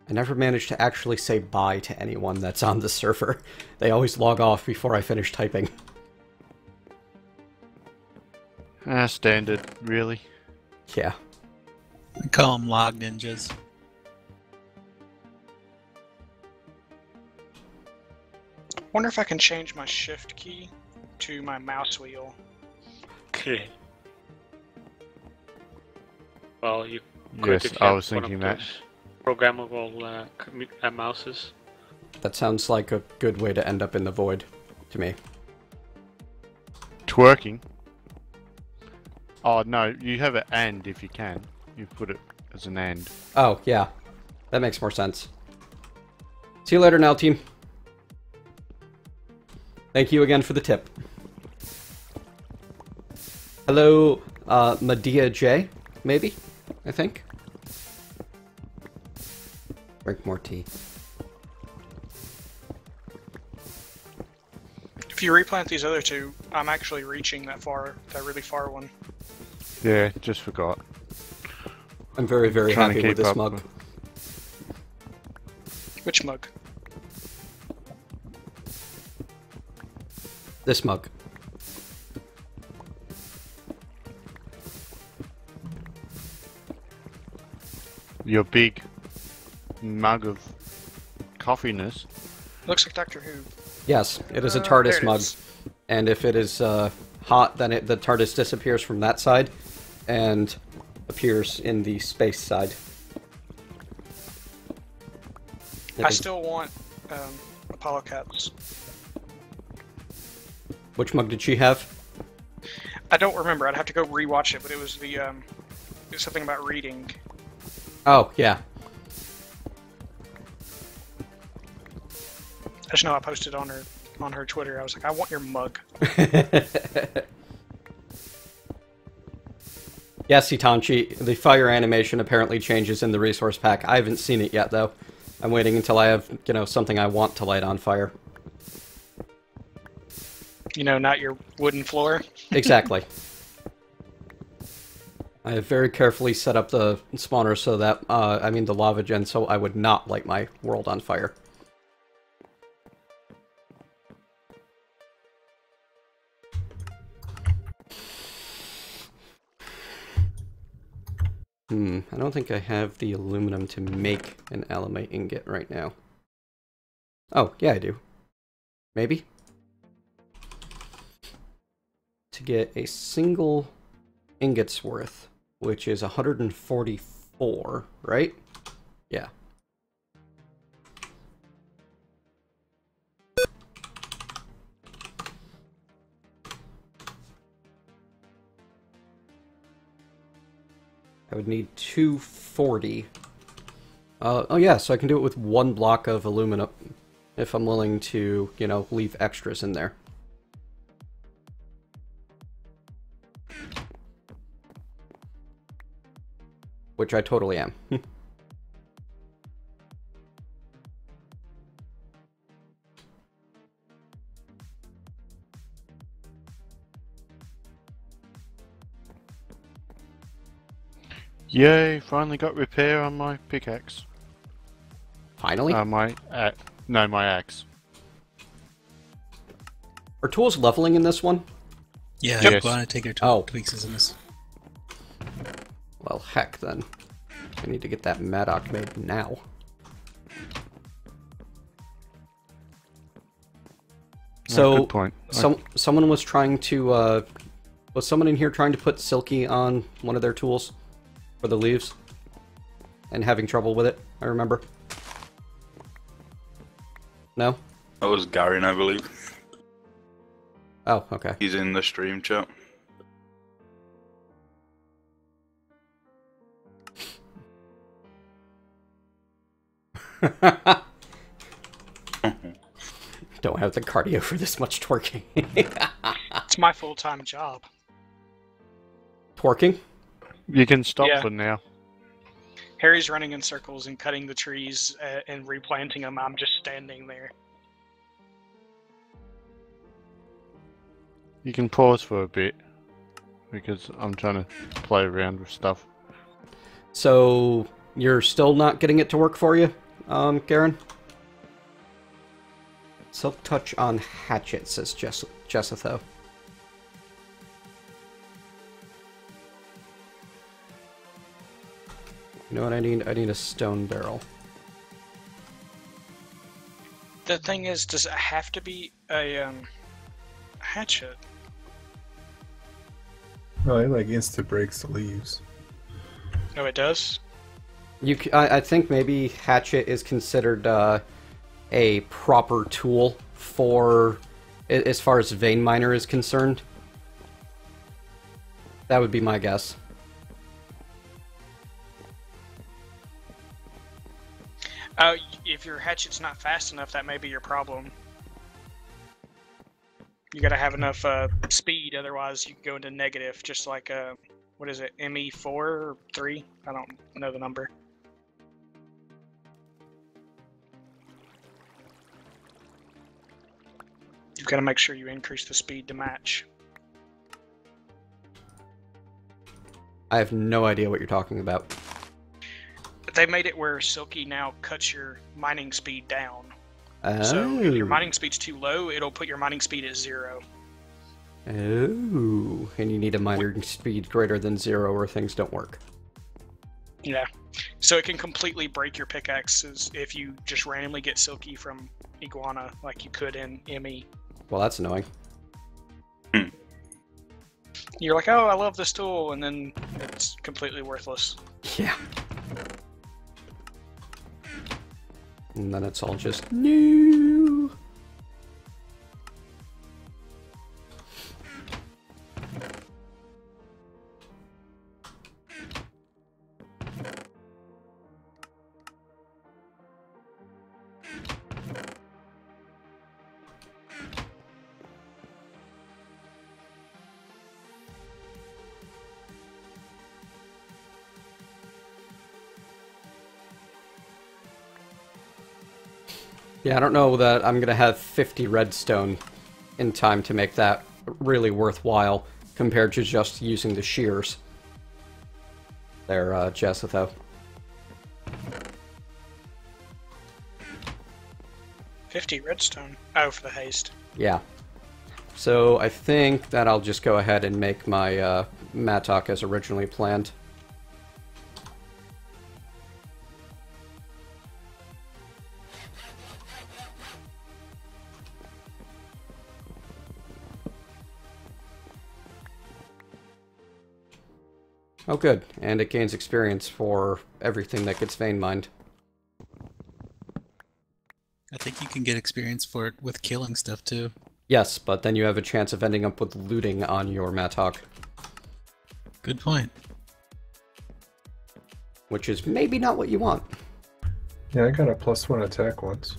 I never managed to actually say bye to anyone that's on the server. They always log off before I finish typing. Standard, really. Yeah. I call them log ninjas. Wonder if I can change my shift key to my mouse wheel. Okay. Well, you could Yes, if you I have was one thinking of that. those programmable mouses. That sounds like a good way to end up in the void, to me. Twerking? Oh no, you have an and if you can. You put it as an and. Oh, yeah. That makes more sense. See you later now, team. Thank you again for the tip. Hello, Medea J, maybe? I think? Drink more tea. If you replant these other two, I'm actually reaching that really far one. Yeah, just forgot. I'm very, very Trying to happy with keep this up mug. Which mug? This mug. Your big mug of coffiness. Looks like Doctor Who. Yes, it is a there TARDIS it mug. is. And if it is hot, then the TARDIS disappears from that side and appears in the space side. I still want Apollo Cats. Which mug did she have? I don't remember. I'd have to go rewatch it, but it was the it was something about reading. Oh, yeah. I just know I posted on her Twitter. I was like, I want your mug. Yes, Hitanchi, the fire animation apparently changes in the resource pack. I haven't seen it yet, though. I'm waiting until I have, something I want to light on fire. Not your wooden floor. Exactly. I have very carefully set up the spawner so that, the lava gen, so I would not light my world on fire. I don't think I have the aluminum to make an alumite ingot right now. Oh, yeah, I do. Maybe? To get a single ingot's worth, which is 144, right? Yeah. I would need 240. Oh yeah, so I can do it with 1 block of aluminum if I'm willing to, you know, leave extras in there. Which I totally am. Yay, finally got repair on my pickaxe. Finally? My axe. Are tools leveling in this one? Yeah, Yes. go on and take your tweaks in this. Well, heck then. I need to get that Maddock made now. So, good point. Someone was trying to, was someone in here trying to put Silky on one of their tools? For the leaves? And having trouble with it, I remember. No? That was Garen, I believe. Oh, okay. He's in the stream chat. Don't have the cardio for this much twerking. It's my full-time job. Twerking? You can stop Yeah. for now. Harry's running in circles and cutting the trees and replanting them. I'm just standing there. You can pause for a bit because I'm trying to play around with stuff. So, you're still not getting it to work for you, Garen? Silk touch on hatchet, says Jessitho. You know what I need? I need a stone barrel. The thing is, does it have to be a hatchet? No, it like insta breaks the leaves. No, it does? I think maybe hatchet is considered a proper tool for, as far as vein miner is concerned. That would be my guess. If your hatchet's not fast enough, that may be your problem. You gotta have enough speed, otherwise you can go into negative, just like, what is it, ME4 or 3? I don't know the number. You've got to make sure you increase the speed to match. I have no idea what you're talking about. They made it where Silky now cuts your mining speed down. Oh. So if your mining speed's too low, it'll put your mining speed at 0. Oh, and you need a mining speed greater than 0 or things don't work. Yeah. So it can completely break your pickaxes if you just randomly get Silky from Iguana like you could in ME. Well, that's annoying. You're like, oh, I love this tool, and then it's completely worthless. Yeah. And then it's all just new. Yeah, I don't know that I'm gonna have 50 redstone in time to make that really worthwhile compared to just using the shears. There, Jessitho. 50 redstone. Oh, for the haste. Yeah. So I think that I'll just go ahead and make my Mattock as originally planned. Oh, good. And it gains experience for everything that gets vein mined. I think you can get experience for it with killing stuff too. Yes, but then you have a chance of ending up with looting on your Mattock. Good point. Which is maybe not what you want. Yeah, I got a +1 attack once.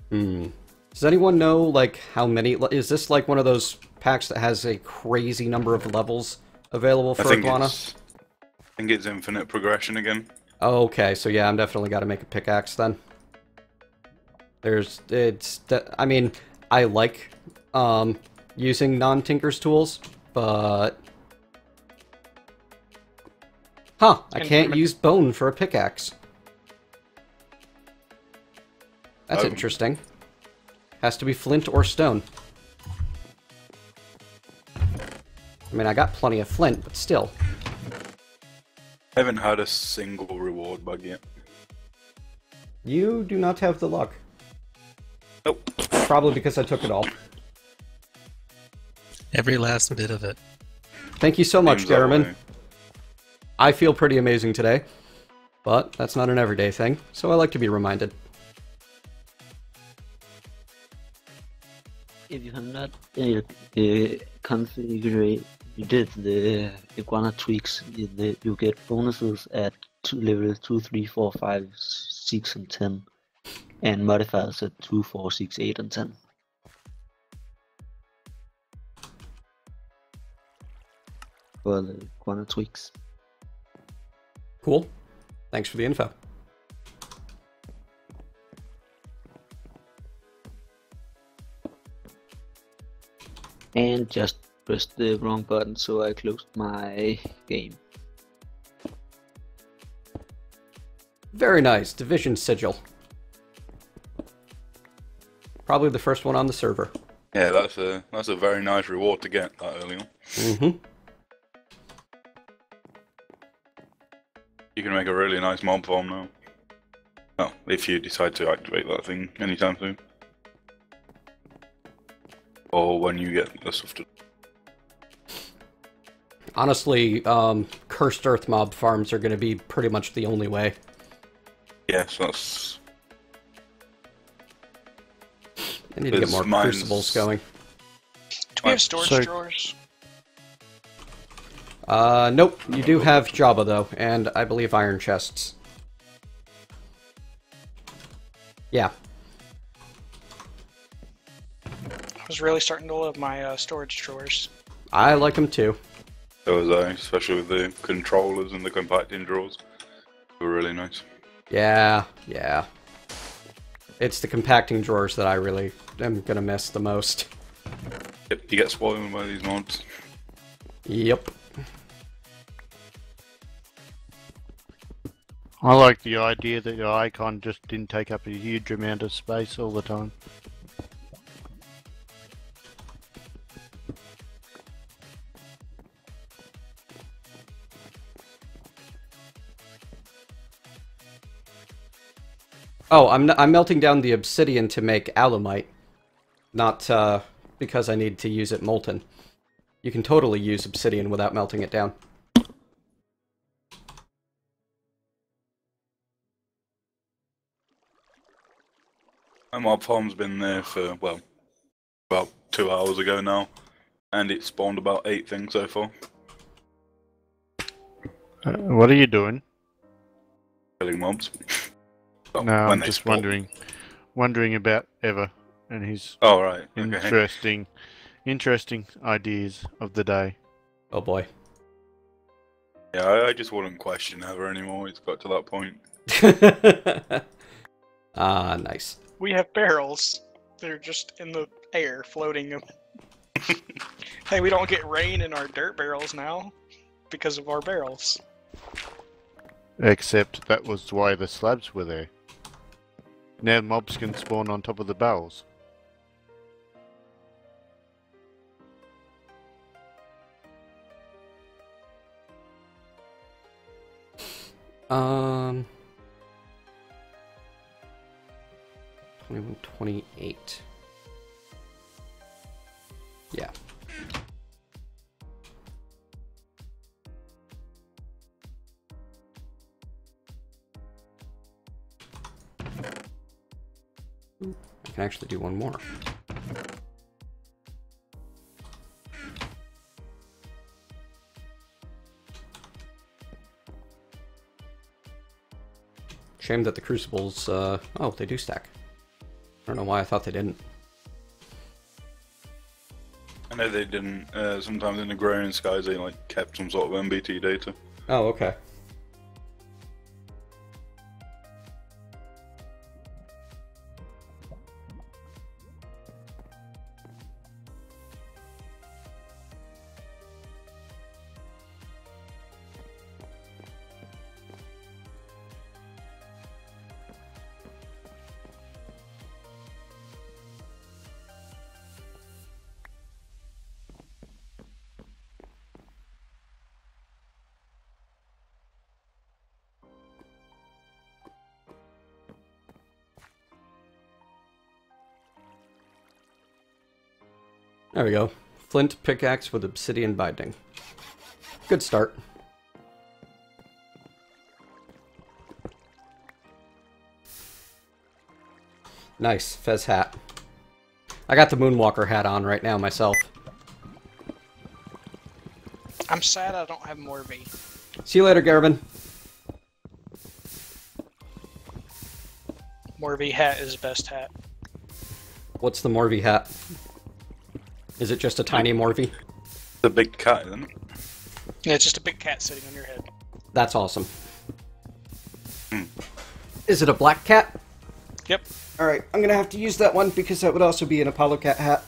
Does anyone know, like, how many... Is this, like, one of those packs that has a crazy number of levels available for Iguana? I think it's infinite progression again. Oh, okay, so yeah, I'm definitely got to make a pickaxe then. I mean, I like using non-Tinker's tools, but... Huh, I can't use bone for a pickaxe. That's interesting. Has to be flint or stone. I mean, I got plenty of flint, but still. I haven't had a single reward bug yet. You do not have the luck. Nope. Probably because I took it all. Every last bit of it. Thank you so much, Seems that Garriman. way. I feel pretty amazing today, but that's not an everyday thing, so I like to be reminded. If you have not configured the iguana tweaks, you get bonuses at level 2, 3, 4, 5, 6, and 10, and modifiers at 2, 4, 6, 8, and 10. For the iguana tweaks. Cool. Thanks for the info. And just pressed the wrong button, so I closed my game. Very nice. Division Sigil. Probably the first one on the server. Yeah, that's a very nice reward to get that early on. Mm-hmm. You can make a really nice mob farm now. Oh, if you decide to activate that thing anytime soon. Or when you get the stuff to... Honestly, Cursed Earth mob farms are going to be pretty much the only way. Yes, that's... I need to get more crucibles going. Do we have storage drawers? Nope. You do have Jabba, though, and I believe iron chests. Yeah. I was really starting to love my storage drawers. I like them, too. So was I, especially with the controllers and the compacting drawers. They were really nice. Yeah, yeah. It's the compacting drawers that I really am gonna miss the most. Yep, you get spoiled by these mods. Yep. I like the idea that your icon just didn't take up a huge amount of space all the time. Oh, I'm melting down the obsidian to make alumite, not because I need to use it molten. You can totally use obsidian without melting it down. My mob farm's been there for, well, about 2 hours ago now, and it spawned about 8 things so far. What are you doing? Killing mobs. No, I'm just wondering about Ever and his right. interesting ideas of the day. Oh boy. Yeah, I just wouldn't question Ever anymore. It's got to that point. Ah, nice. We have barrels. They're just in the air, floating. Hey, we don't get rain in our dirt barrels now because of our barrels. Except that was why the slabs were there. Now mobs can spawn on top of the barrels. Um, 21, 28. Yeah. I can actually do one more. Shame that the crucibles, oh, they do stack. I don't know why I thought they didn't. I know they didn't. Sometimes in the Agrarian Skies they like kept some sort of MBT data. Oh, okay. There we go. Flint pickaxe with obsidian binding. Good start. Nice. Fez hat. I got the Moonwalker hat on right now myself. I'm sad I don't have Morvi. See you later, Garvin. Morvi hat is best hat. What's the Morvi hat? Is it just a tiny Morvi? The big cat, isn't it? Yeah, it's just a big cat sitting on your head. That's awesome. Is it a black cat? Yep. Alright, I'm gonna have to use that one because that would also be an Apollo cat hat.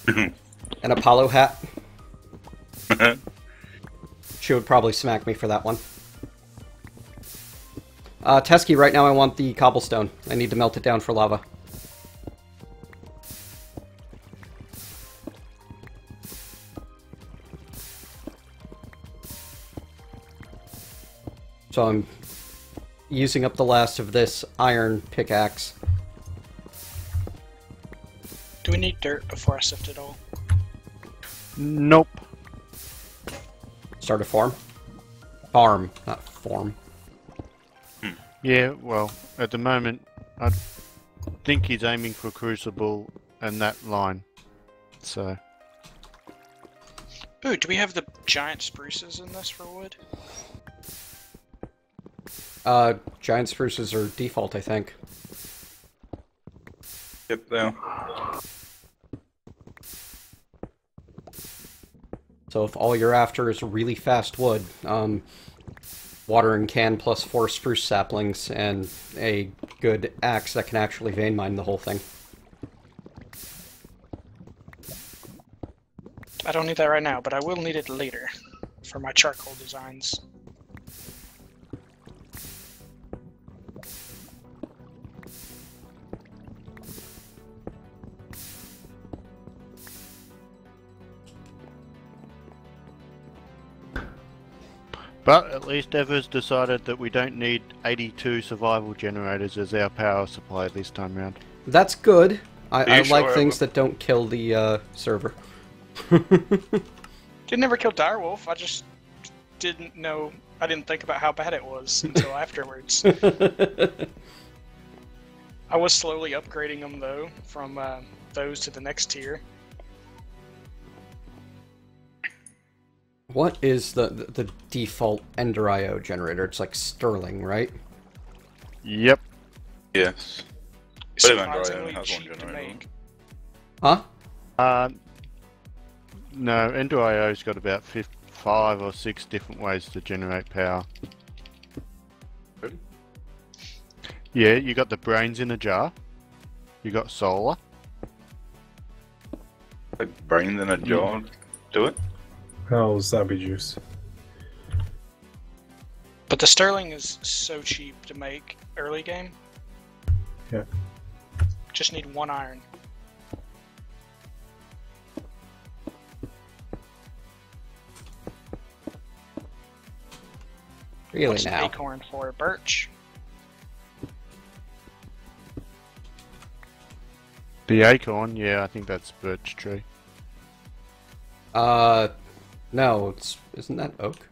An Apollo hat. She would probably smack me for that one. Tesky, right now I want the cobblestone. I need to melt it down for lava. So I'm using up the last of this iron pickaxe. Do we need dirt before I sift it all? Nope. Start a farm? Farm, not form. Yeah, well, at the moment, I think he's aiming for Crucible and that line. So. Ooh, do we have the giant spruces in this for wood? Giant spruces are default, I think. Yep, they are. So if all you're after is really fast wood, watering can plus 4 spruce saplings and a good axe that can actually vein mine the whole thing. I don't need that right now, but I will need it later for my charcoal designs. But at least Ever's decided that we don't need 82 survival generators as our power supply this time round. That's good. I sure, like things that don't kill the server. Didn't never kill Direwolf, I just didn't know, I didn't think about how bad it was until afterwards. I was slowly upgrading them though, from those to the next tier. What is the default Ender IO generator? It's like Sterling, right? Yep. Yes. Surprisingly cheap to make. Huh? No, Ender IO's got about 5 or 6 different ways to generate power. Really? Yeah, you got the brains in a jar. You got solar. Like brains in a jar. Do it. Oh, zombie juice. But the Sterling is so cheap to make early game. Yeah. Just need 1 iron. Really What's now? an acorn for? Birch. The acorn, yeah, I think that's birch tree. No, isn't that oak?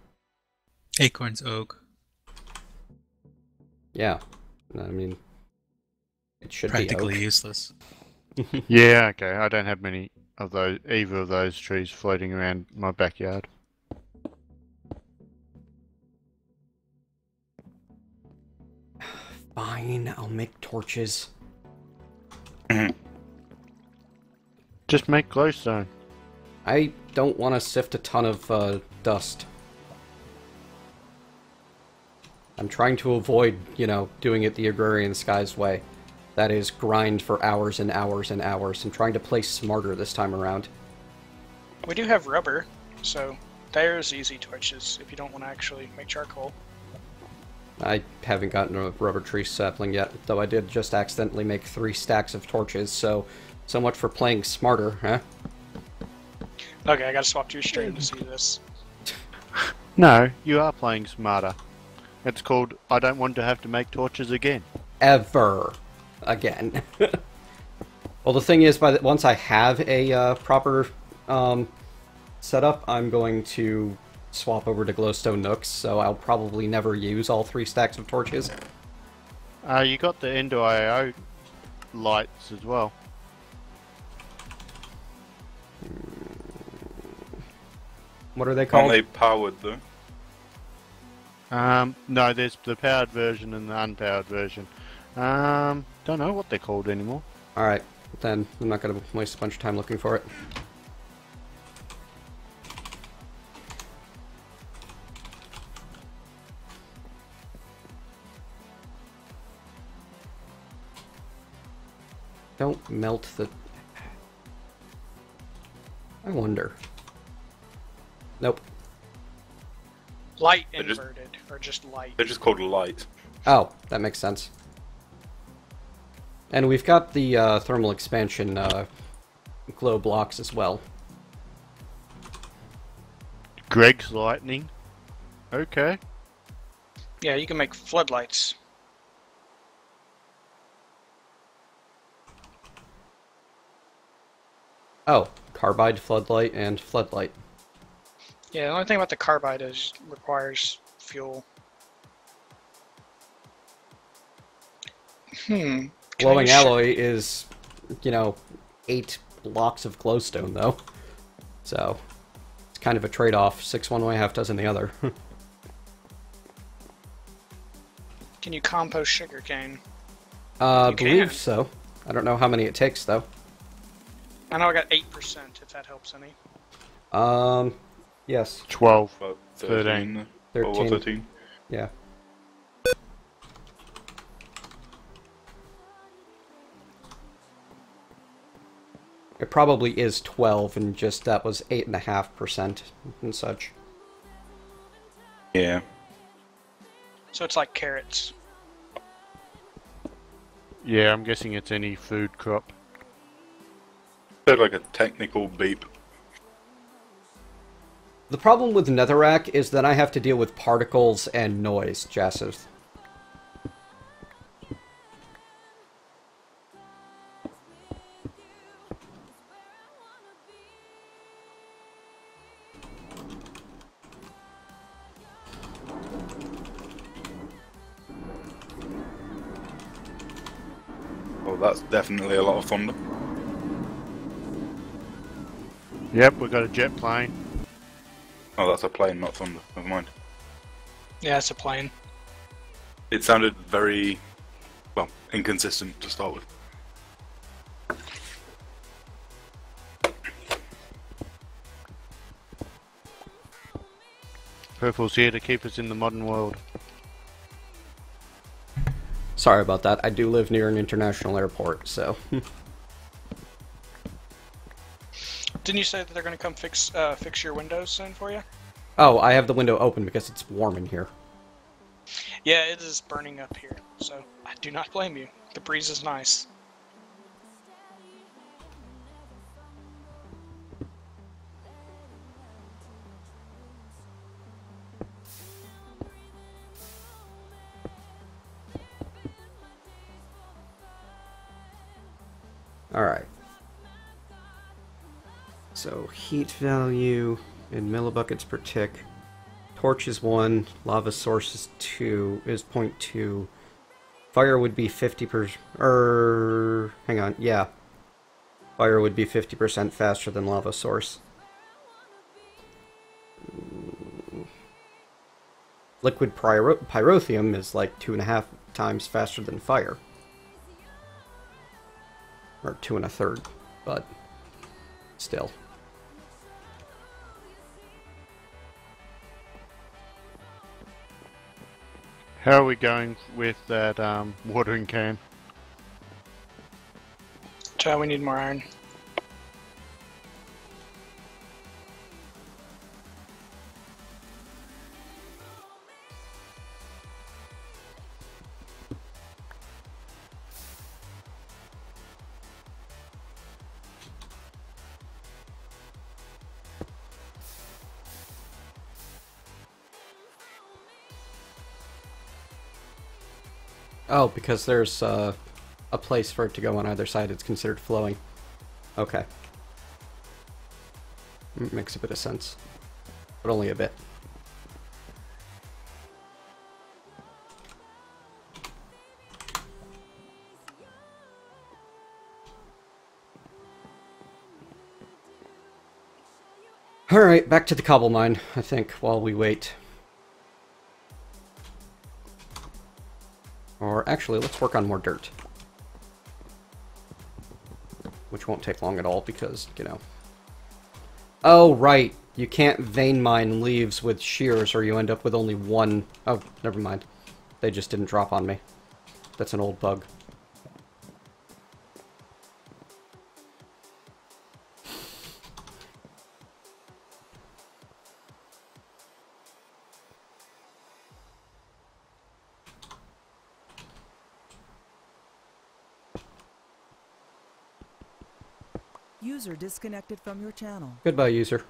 Acorn's oak. Yeah, I mean, It should Practically be oak. useless. Yeah, okay. I don't have many of those, either of those trees floating around my backyard. Fine, I'll make torches. Just make glowstone. I don't want to sift a ton of dust. I'm trying to avoid, you know, doing it the Agrarian Skies way. That is, grind for hours and hours and hours. I'm trying to play smarter this time around. We do have rubber, so there's easy torches if you don't want to actually make charcoal. I haven't gotten a rubber tree sapling yet, though I did just accidentally make 3 stacks of torches, so much for playing smarter, huh? Okay, I gotta swap to your stream to see this. No, you are playing smarter. It's called I don't want to have to make torches again. Ever again. Well, the thing is, once I have a proper setup, I'm going to swap over to glowstone nooks, so I'll probably never use all 3 stacks of torches. You got the Endo IO lights as well. What are they called? Aren't they powered though? No, there's the powered version and the unpowered version. Don't know what they're called anymore. Alright, then I'm not going to waste a bunch of time looking for it. Don't melt the... I wonder. Nope. Light They're just- inverted, or just light. They're just called light. Oh, that makes sense. And we've got the thermal expansion glow blocks as well. Greg's lightning. Okay. Yeah, you can make floodlights. Oh, carbide, floodlight, and floodlight. Yeah, the only thing about the carbide is it requires fuel. Can Glowing I alloy is, you know, 8 blocks of glowstone, though. So, it's kind of a trade-off. 6 one way, half dozen the other. Can you compost sugarcane? I You believe can. so. I don't know how many it takes, though. I know I got 8%, if that helps any. Yes. 12. About 13. 12 or 13. Yeah. It probably is 12, and just that was 8.5% and such. Yeah. So it's like carrots. Yeah, I'm guessing it's any food crop. They're like a technical beep. The problem with Netherrack is that I have to deal with particles and noise, Jaseth. Oh, that's definitely a lot of thunder. Yep, we got a jet plane. Oh, that's a plane, not thunder. Never mind. Yeah, it's a plane. It sounded very, well, inconsistent to start with. Purple's here to keep us in the modern world. Sorry about that. I do live near an international airport, so... Didn't you say that they're going to come fix your windows soon for you? Oh, I have the window open because it's warm in here. Yeah, it is burning up here, so I do not blame you. The breeze is nice. Alright. So, heat value in millibuckets per tick. Torch is 1, lava source is 2, is 0.2. Fire would be 50%. Hang on, yeah. Fire would be 50% faster than lava source. Liquid pyrotheum is like 2.5 times faster than fire. Or 2 1/3, but still. How are we going with that watering can? So we need more iron. Oh, because there's a place for it to go on either side. It's considered flowing. Okay. Makes a bit of sense. But only a bit. Alright, back to the cobble mine, I think, while we wait. Or actually, let's work on more dirt. Which won't take long at all because, you know. Oh, right. You can't vein mine leaves with shears or you end up with only one. Oh, never mind. They just didn't drop on me. That's an old bug. User disconnected from your channel. Goodbye, user.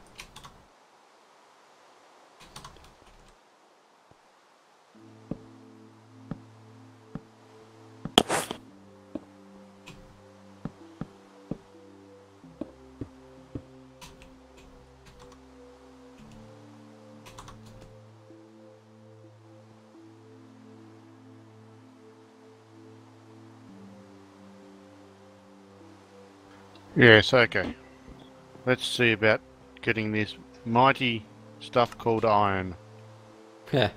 Yes, okay. Let's see about getting this mighty stuff called iron. Heh.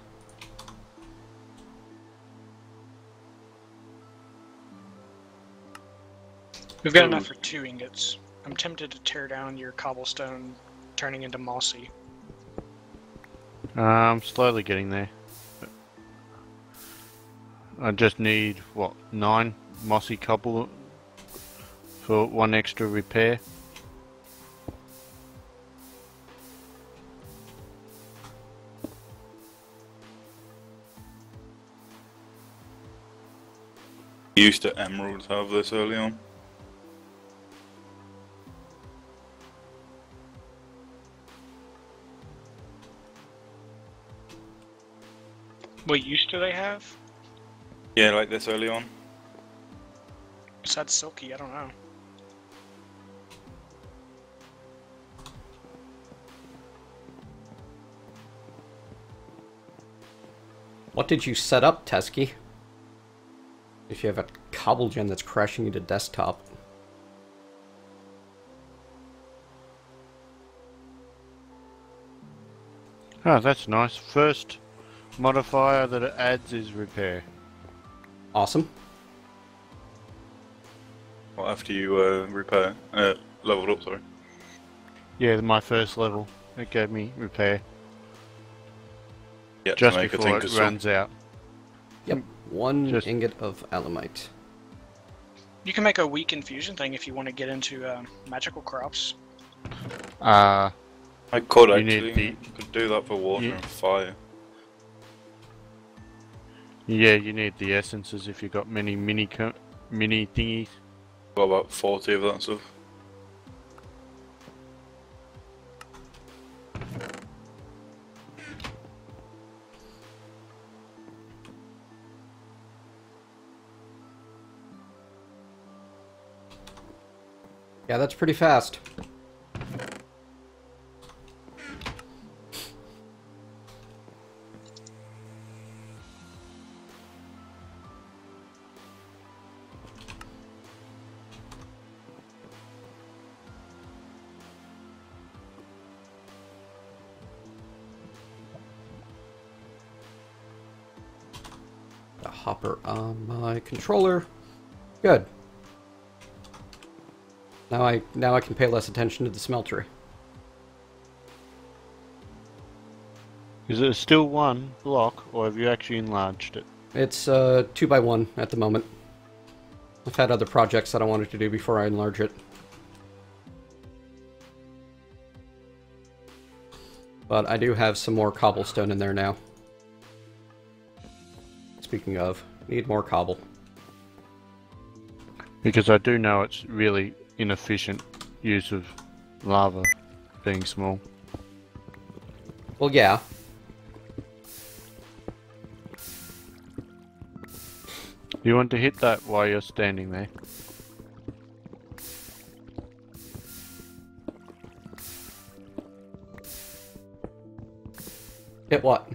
We've got enough for 2 ingots. I'm tempted to tear down your cobblestone, turning into mossy. I'm slowly getting there. I just need, what, 9 mossy cobble for 1 extra repair. Used to emeralds have this early on. What use do they have? Yeah, like this early on. Besides silky, I don't know. What did you set up, Tesky? If you have a cobble gen that's crashing into desktop. Oh, that's nice. First modifier that it adds is repair. Awesome. Well, after you repair, leveled up, sorry. Yeah, my first level. It gave me repair. Yeah, just to make before it runs out. Yep, 1 ingot of alamite. You can make a weak infusion thing if you want to get into magical crops. I could you actually. need the- You could do that for water and fire. Yeah, you need the essences if you've got many mini thingies. Got about 40 of that stuff. Yeah, that's pretty fast. hopper on my controller. Good. Now I can pay less attention to the smeltery. Is it still one block, or have you actually enlarged it? It's 2x1 at the moment. I've had other projects that I wanted to do before I enlarge it. But I do have some more cobblestone in there now. Speaking of, need more cobble. Because I do know it's really inefficient use of lava being small. Well, yeah. You want to hit that while you're standing there? Hit what?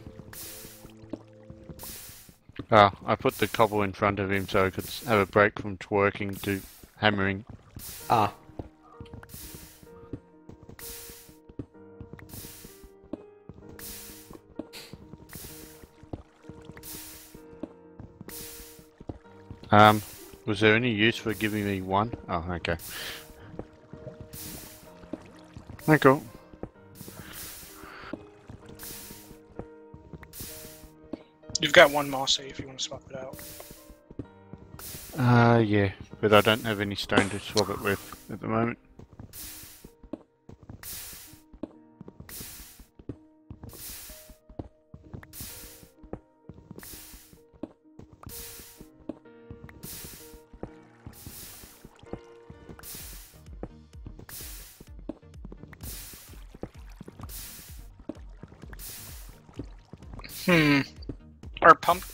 Ah, I put the cobble in front of him so I could have a break from twerking to hammering. Ah. Was there any use for giving me one? Oh, okay. Okay, cool. You've got one mossy if you want to swap it out. Yeah, but I don't have any stone to swap it with at the moment.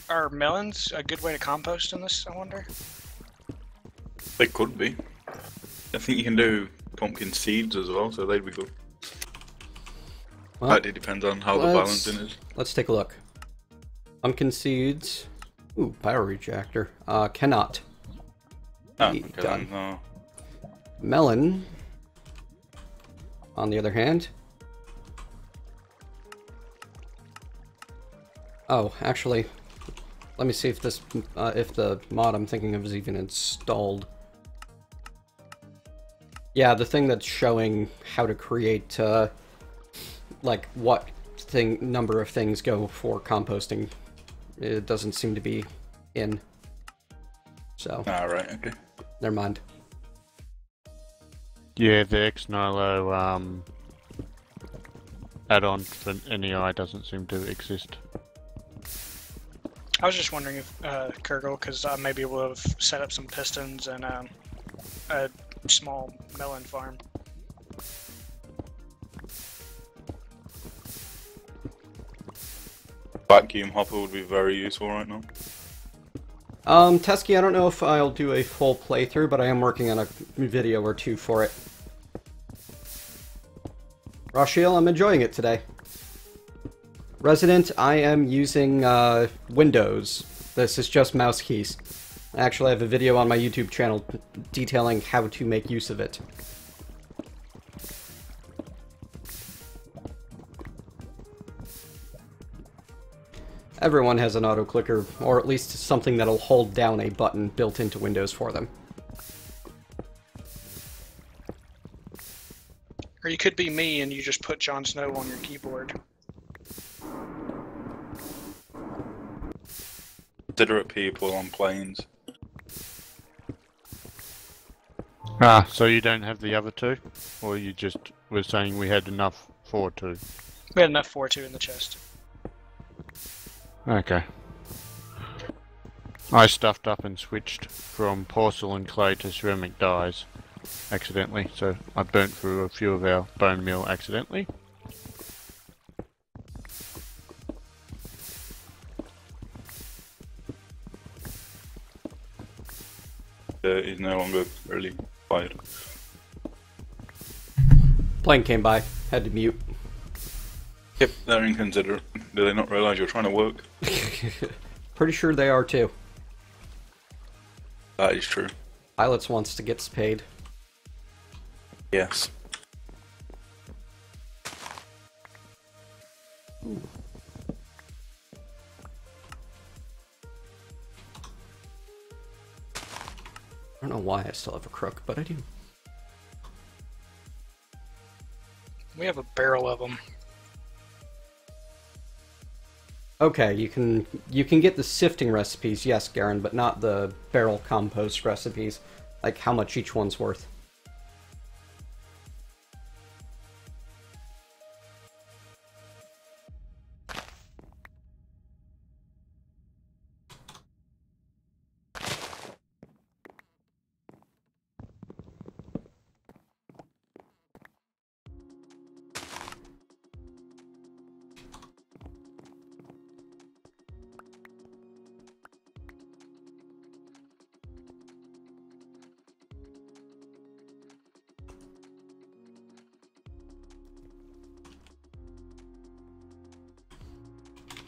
Are melons a good way to compost in this, I wonder? They could be. I think you can do pumpkin seeds as well, so they'd be good. Well, it depends on how the balancing is. Let's take a look. Pumpkin seeds. Ooh, bioreactor. Cannot. Be done. No. Melon. On the other hand. Oh, actually, let me see if this, if the mod I'm thinking of is even installed. Yeah, the thing that's showing how to create, like, what number of things go for composting, it doesn't seem to be in. So. Alright, okay. Never mind. Yeah, the X-Nilo, add-on for NEI doesn't seem to exist. I was just wondering if, Kurgle, because I may be able to set up some pistons and a small melon farm. Vacuum hopper would be very useful right now. Tesky, I don't know if I'll do a full playthrough, but I am working on a video or two for it. Rashiel, I'm enjoying it today. Resident, I am using Windows. This is just mouse keys. I actually have a video on my YouTube channel detailing how to make use of it. Everyone has an auto-clicker, or at least something that'll hold down a button built into Windows for them. Or you could be me and you just put Jon Snow on your keyboard. Considerate people on planes. Ah, so you don't have the other two? Or you just were saying we had enough for two? We had enough for two in the chest. Okay. I stuffed up and switched from porcelain clay to ceramic dyes accidentally, so I burnt through a few of our bone meal accidentally. Is no longer really fired. Plane came by, had to mute. Yep, they're inconsiderate. Do they not realise you're trying to work? Pretty sure they are too. That is true. Pilots wants to get paid. Yes. know why I still have a crook, but I do. We have a barrel of them. Okay, you can get the sifting recipes, yes, Garen, but not the barrel compost recipes. Like how much each one's worth.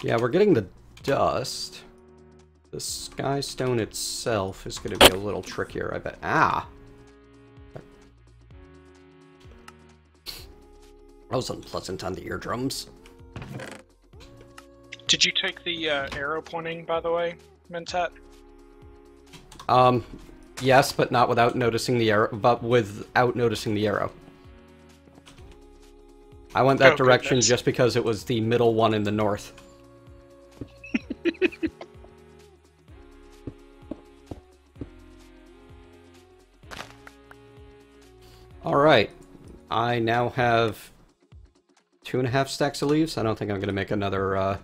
Yeah, we're getting the dust. The sky stone itself is going to be a little trickier, I bet. Ah! That was unpleasant on the eardrums. Did you take the arrow pointing, by the way, Mentat? Yes, but not without noticing the arrow. But without noticing the arrow. I went that direction goodness. just because it was the middle one in the north. Alright, I now have 2.5 stacks of leaves. I don't think I'm going to make another,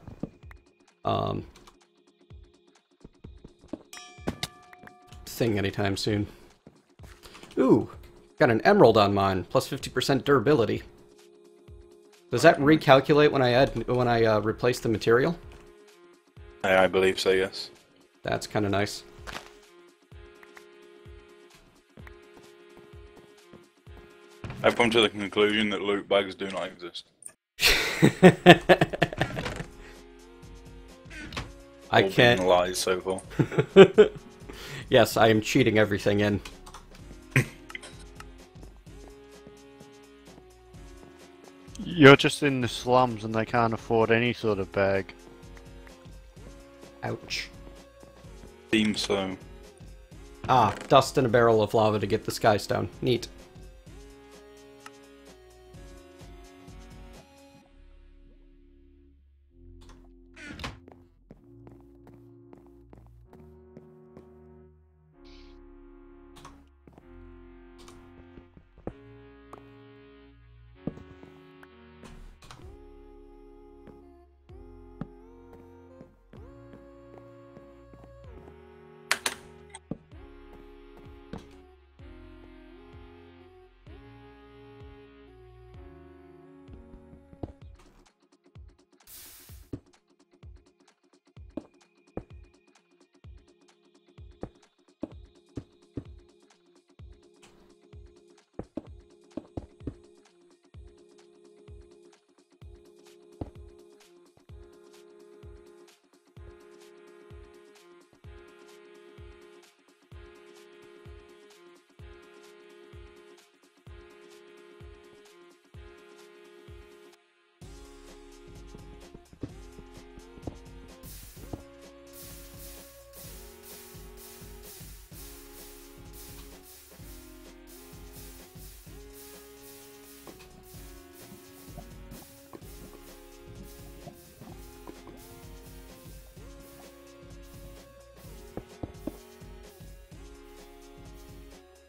thing anytime soon. Ooh, got an emerald on mine, plus 50% durability. Does that recalculate when I replace the material? I believe so, yes. That's kind of nice. I've come to the conclusion that loot bags do not exist. I All can't. been lies so far. Yes, I am cheating everything in. You're just in the slums and they can't afford any sort of bag. Ouch. Seems so. Ah, dust in a barrel of lava to get the sky stone. Neat.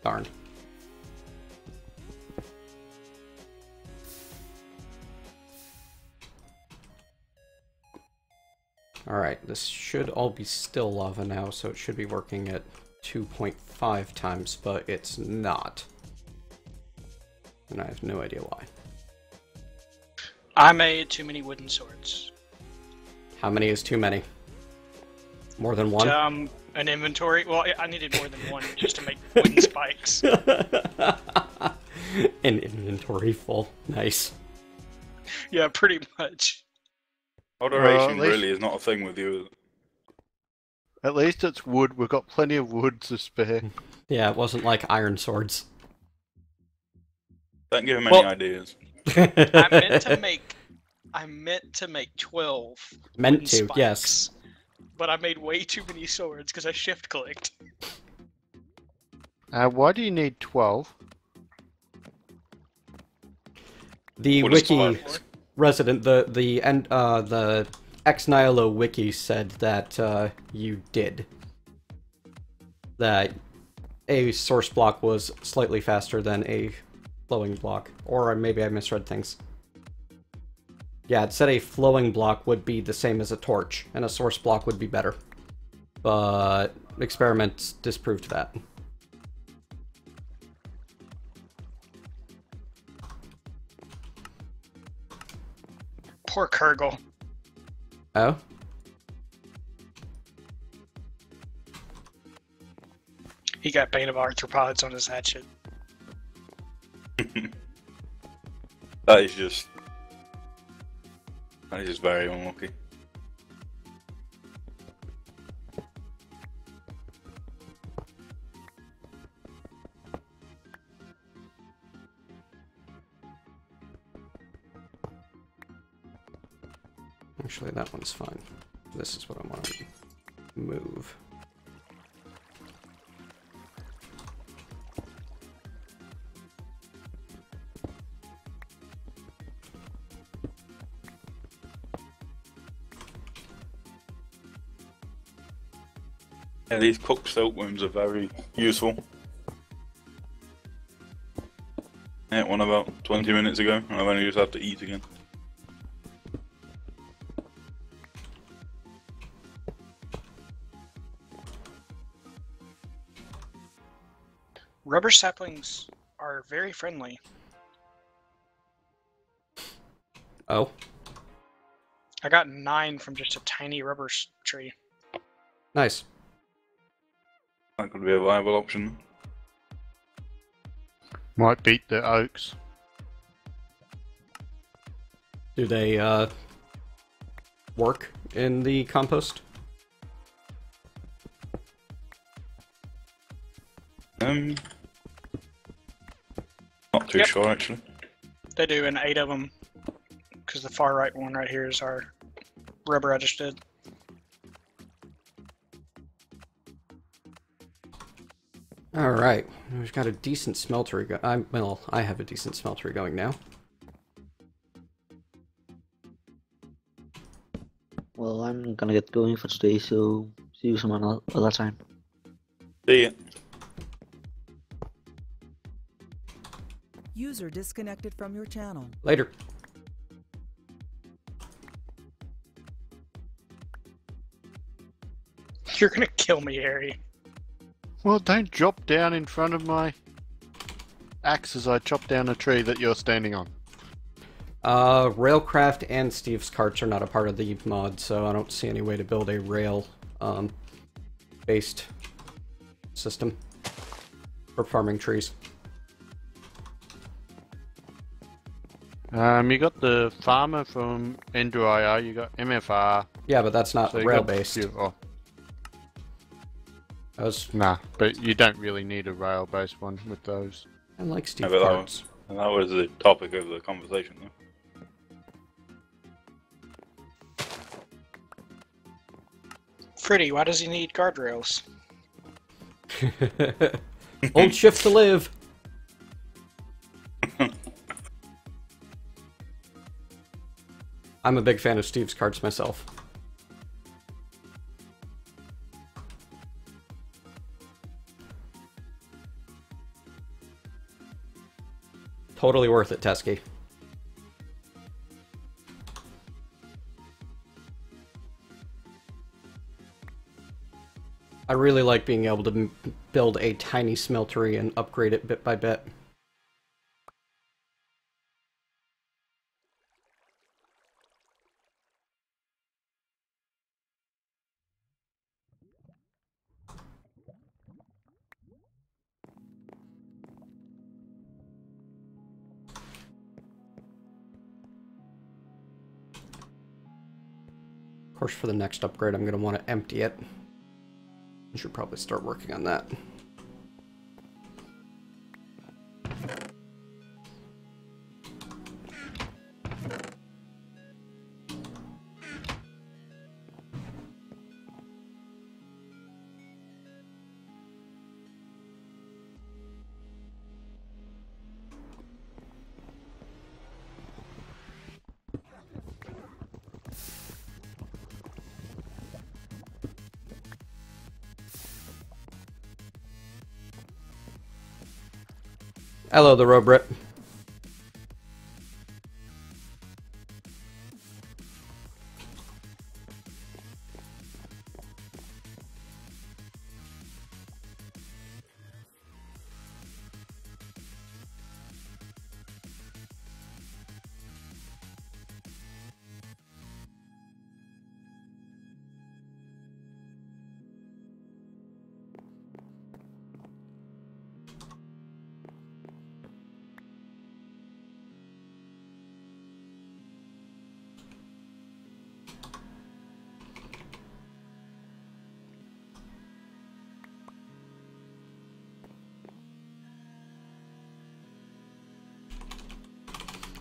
Darn. Alright, this should all be still lava now, so it should be working at 2.5 times, but it's not. And I have no idea why. I made too many wooden swords. How many is too many? More than one? An inventory. Well, I needed more than one just to make wooden spikes. An inventory full. Nice. Yeah, pretty much. Moderation really is not a thing with you. At least it's wood. We've got plenty of wood to spare. Yeah, it wasn't like iron swords. Don't give him any ideas. I meant to make 12. Meant wooden to, spikes, yes. But I made way too many swords because I shift clicked. Why do you need 12? The What is wiki 12 for? resident, the Ex Nihilo wiki said that you did. That a source block was slightly faster than a flowing block. Or maybe I misread things. Yeah, it said a flowing block would be the same as a torch, and a source block would be better. But experiments disproved that. Poor Kurgle. Oh? He got bane of arthropods on his hatchet. That is just very unlucky. Actually, that one's fine. This is what I want to move. Yeah, these cooked silkworms are very useful. I ate one about 20 minutes ago, and I've only just had to eat again. Rubber saplings are very friendly. Oh? I got 9 from just a tiny rubber tree. Nice. That could be a viable option. Might beat the oaks. Do they, work in the compost? Not too sure actually. They do, and 8 of them. Because the far right one right here is our rubber I just did. Alright, we've got a decent smeltery I have a decent smeltery going now. Well, I'm gonna get going for today, so see you some other time. See ya. User disconnected from your channel. Later. You're gonna kill me, Harry. Well, don't drop down in front of my axe as I chop down a tree that you're standing on. Railcraft and Steve's carts are not a part of the mod, so I don't see any way to build a rail, based system for farming trees. You got the farmer from Endryer, you got MFR. Yeah, but that's not So you rail got- based. Oh. Those... Nah, but you don't really need a rail based one with those. I like Steve Yeah, but carts. that was the topic of the conversation though. Freddy, why does he need guardrails? Old shift to live. I'm a big fan of Steve's carts myself. Totally worth it, Teskey. I really like being able to build a tiny smeltery and upgrade it bit by bit. Of course, for the next upgrade, I'm going to want to empty it. I should probably start working on that. Hello, the Robrit.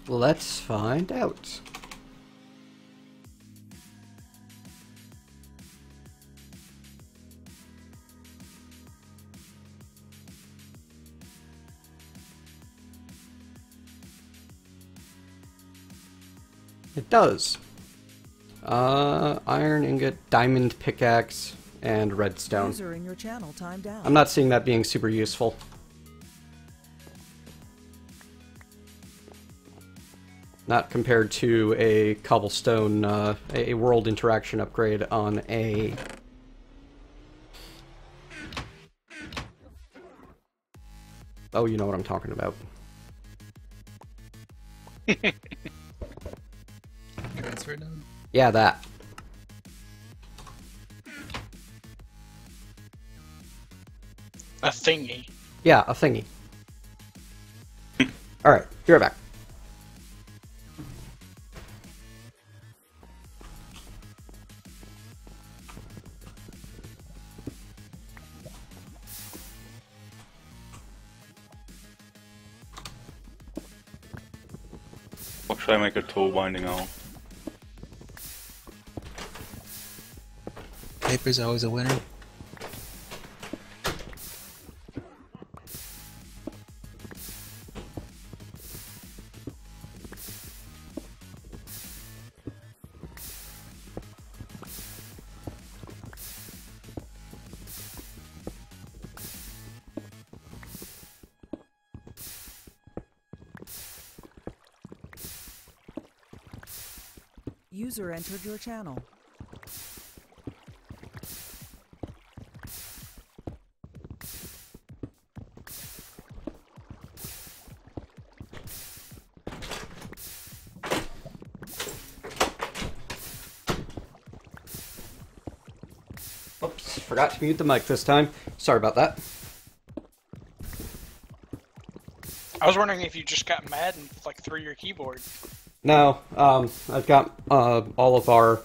Let's find out. It does. Iron ingot, diamond pickaxe, and redstone. User in your channel timed out. I'm not seeing that being super useful. Not compared to a cobblestone, a world interaction upgrade on a... Oh, you know what I'm talking about. Transfer node? Yeah, that. A thingy. Yeah, a thingy. Alright, be right back. What should I make a tool binding out? Paper's always a winner. User entered your channel. Oops, forgot to mute the mic this time. Sorry about that. I was wondering if you just got mad and like threw your keyboard. No, I've got all of our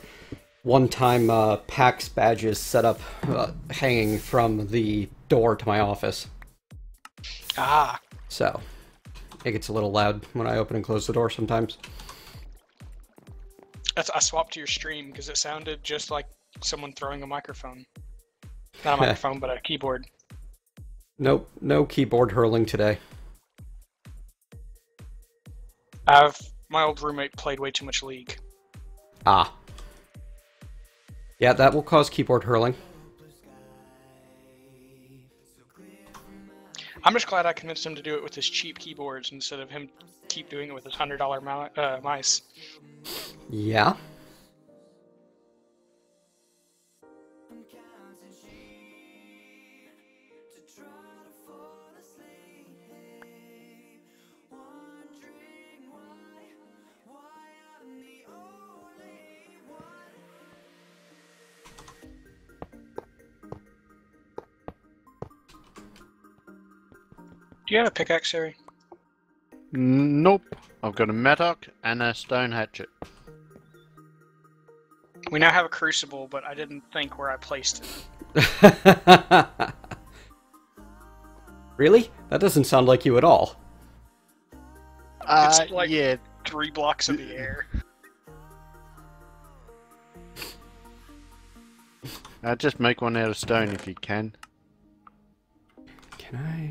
one-time PAX badges set up hanging from the door to my office. Ah. So, it gets a little loud when I open and close the door sometimes. I swapped to your stream because it sounded just like someone throwing a microphone. Not a microphone, but a keyboard. Nope, no keyboard hurling today. My old roommate played way too much League. Ah. Yeah, that will cause keyboard hurling. I'm just glad I convinced him to do it with his cheap keyboards instead of him keep doing it with his $100 mice. Yeah. Do you have a pickaxe, Harry? Nope. I've got a mattock and a stone hatchet. We now have a crucible, but I didn't think where I placed it. Really? That doesn't sound like you at all. It's like yeah. 3 blocks in the air. Just make one out of stone if you can. Can I?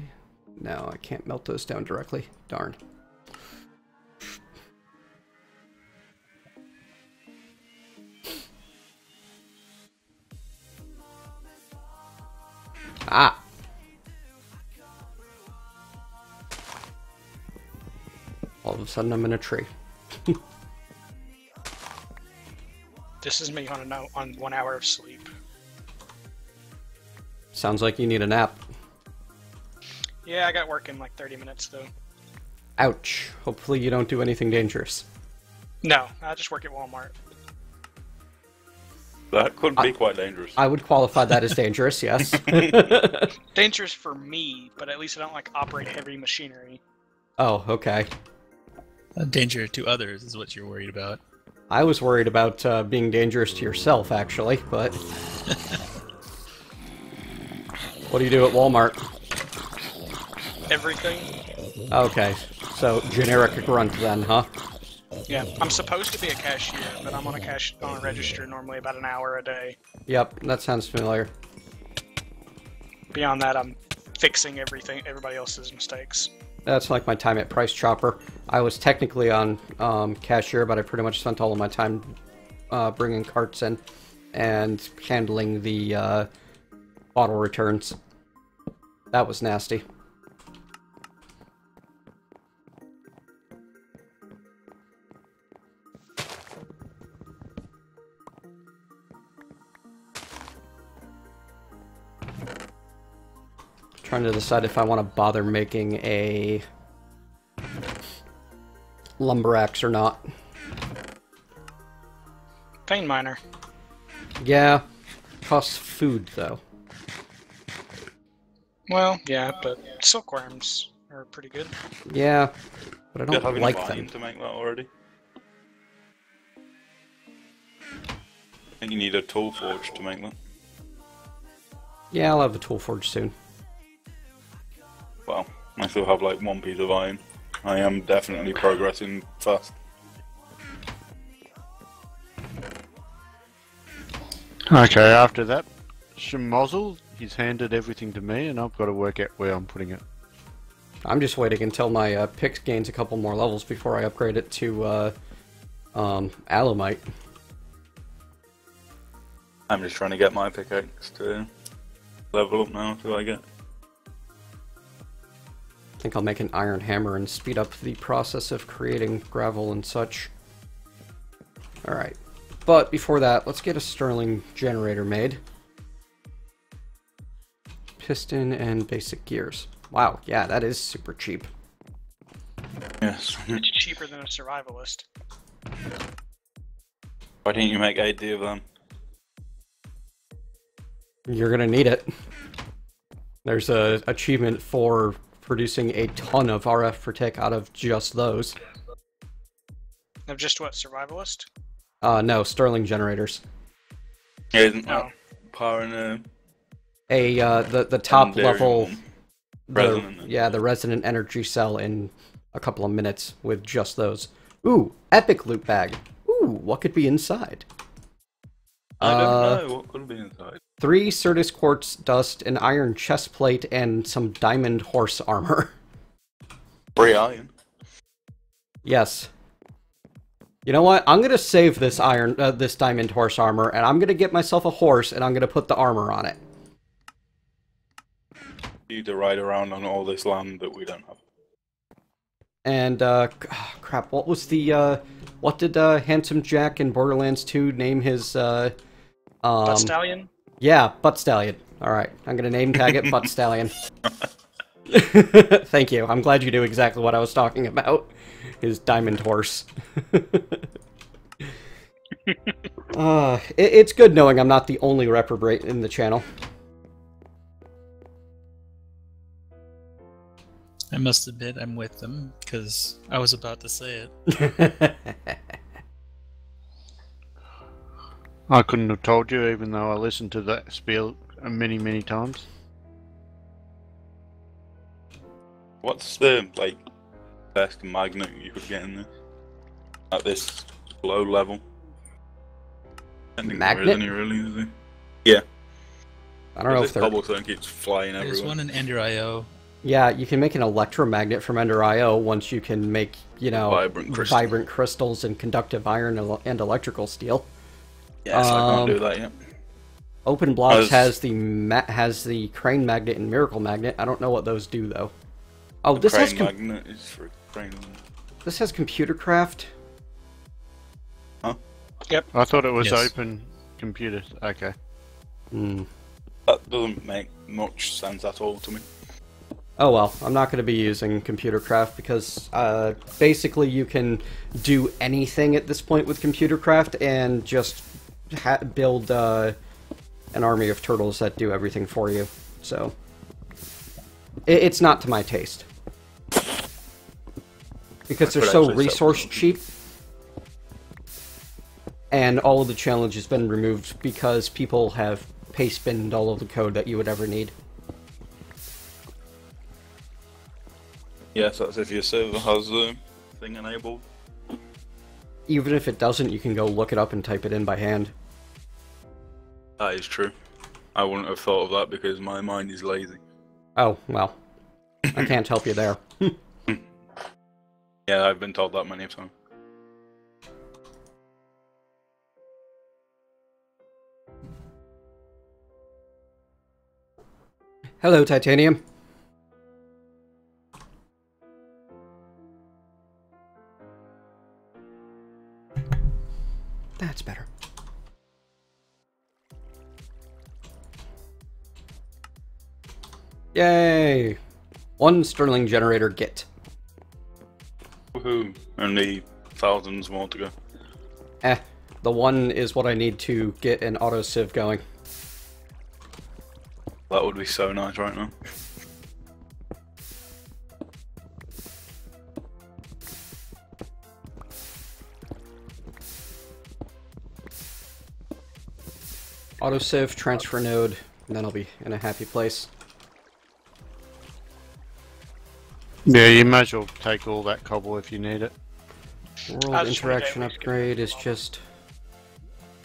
No, I can't melt those down directly. Darn. Ah! a sudden I'm in a tree. This is me on 1 hour of sleep. Sounds like you need a nap. Yeah, I got work in like 30 minutes though. Ouch. Hopefully you don't do anything dangerous. No, I just work at Walmart. That could be quite dangerous. I would qualify that as dangerous, yes. Dangerous for me, but at least I don't like operate heavy machinery. Oh, okay. A danger to others is what you're worried about. I was worried about being dangerous to yourself, actually, but... What do you do at Walmart? Everything. Okay, so generic grunt then, huh? Yeah, I'm supposed to be a cashier, but I'm on a register normally about an hour a day. Yep, that sounds familiar. Beyond that, I'm fixing everybody else's mistakes. That's like my time at Price Chopper. I was technically on cashier, but I pretty much spent all of my time bringing carts in and handling the bottle returns. That was nasty. Trying to decide if I want to bother making a lumber axe or not. Vein miner. Yeah, costs food though. Well, yeah, but silkworms are pretty good. Yeah, but I Do you don't have like enough them. iron to make that already? I think you need a tool forge to make that. Yeah, I'll have a tool forge soon. Well, I still have like 1 piece of iron. I am definitely progressing fast. Okay, after that, Schmozzle, he's handed everything to me, and I've got to work out where I'm putting it. I'm just waiting until my pick gains a couple more levels before I upgrade it to alumite. I'm just trying to get my pickaxe to level up now until I get. I think I'll make an iron hammer and speed up the process of creating gravel and such. Alright. But before that, let's get a Sterling generator made. Piston and basic gears. Wow, yeah, that is super cheap. Yes. It's cheaper than a survivalist. Why didn't you make 80 of them? You're gonna need it. There's a achievement for producing a ton of RF per tick out of just those. Of just what, survivalist? No, Sterling generators. Yeah, isn't that power and the top level, resonant. the resonant energy cell in a couple of minutes with just those. Ooh, epic loot bag. Ooh, what could be inside? I don't know what could be inside. 3 Certus quartz dust, an iron chest plate, and some diamond horse armor. 3 iron. Yes. You know what? I'm gonna save this this diamond horse armor, and I'm gonna get myself a horse, and I'm gonna put the armor on it. You need to ride around on all this land that we don't have. And crap, what was the what did Handsome Jack in Borderlands 2 name his Butt Stallion? Yeah, Butt Stallion. Alright, I'm gonna name tag it Butt Stallion. Thank you. I'm glad you knew exactly what I was talking about. His diamond horse. It's good knowing I'm not the only reprobate in the channel. I must admit I'm with them, because I was about to say it. I couldn't have told you, even though I listened to that spiel many, many times. What's the, like, best magnet you could get in this? At this low level? I don't think Magnet? there is any really, is there? Yeah. I don't know if this they're... cobblestone keeps flying There's everywhere. one in Ender IO. Yeah, you can make an electromagnet from Ender IO once you can make, you know, vibrant crystals and conductive iron and electrical steel. Yes, I can't do that yet. Open Blocks has the crane magnet and miracle magnet. I don't know what those do though. Oh, The this has crane magnet is for crane. This has computer craft. Huh? Yep. I thought it was Yes. open computers. Okay. That doesn't make much sense at all to me. Oh well, I'm not going to be using computer craft because basically you can do anything at this point with computer craft and just build an army of turtles that do everything for you. So it's not to my taste because they're so resource cheap, and all of the challenge has been removed because people have paste-binned all of the code that you would ever need. Yes, that's if your server has the thing enabled. Even if it doesn't, you can go look it up and type it in by hand. That is true. I wouldn't have thought of that because my mind is lazy. Oh, well. I can't help you there. Yeah, I've been told that many times. Hello, Titanium. That's better. Yay! 1 Sterling generator get. Woohoo! Only thousands more to go. The 1 is what I need to get an auto sieve going. That would be so nice right now. Autosiv, transfer node, and then I'll be in a happy place. Yeah, you might as well take all that cobble if you need it. World interaction upgrade is just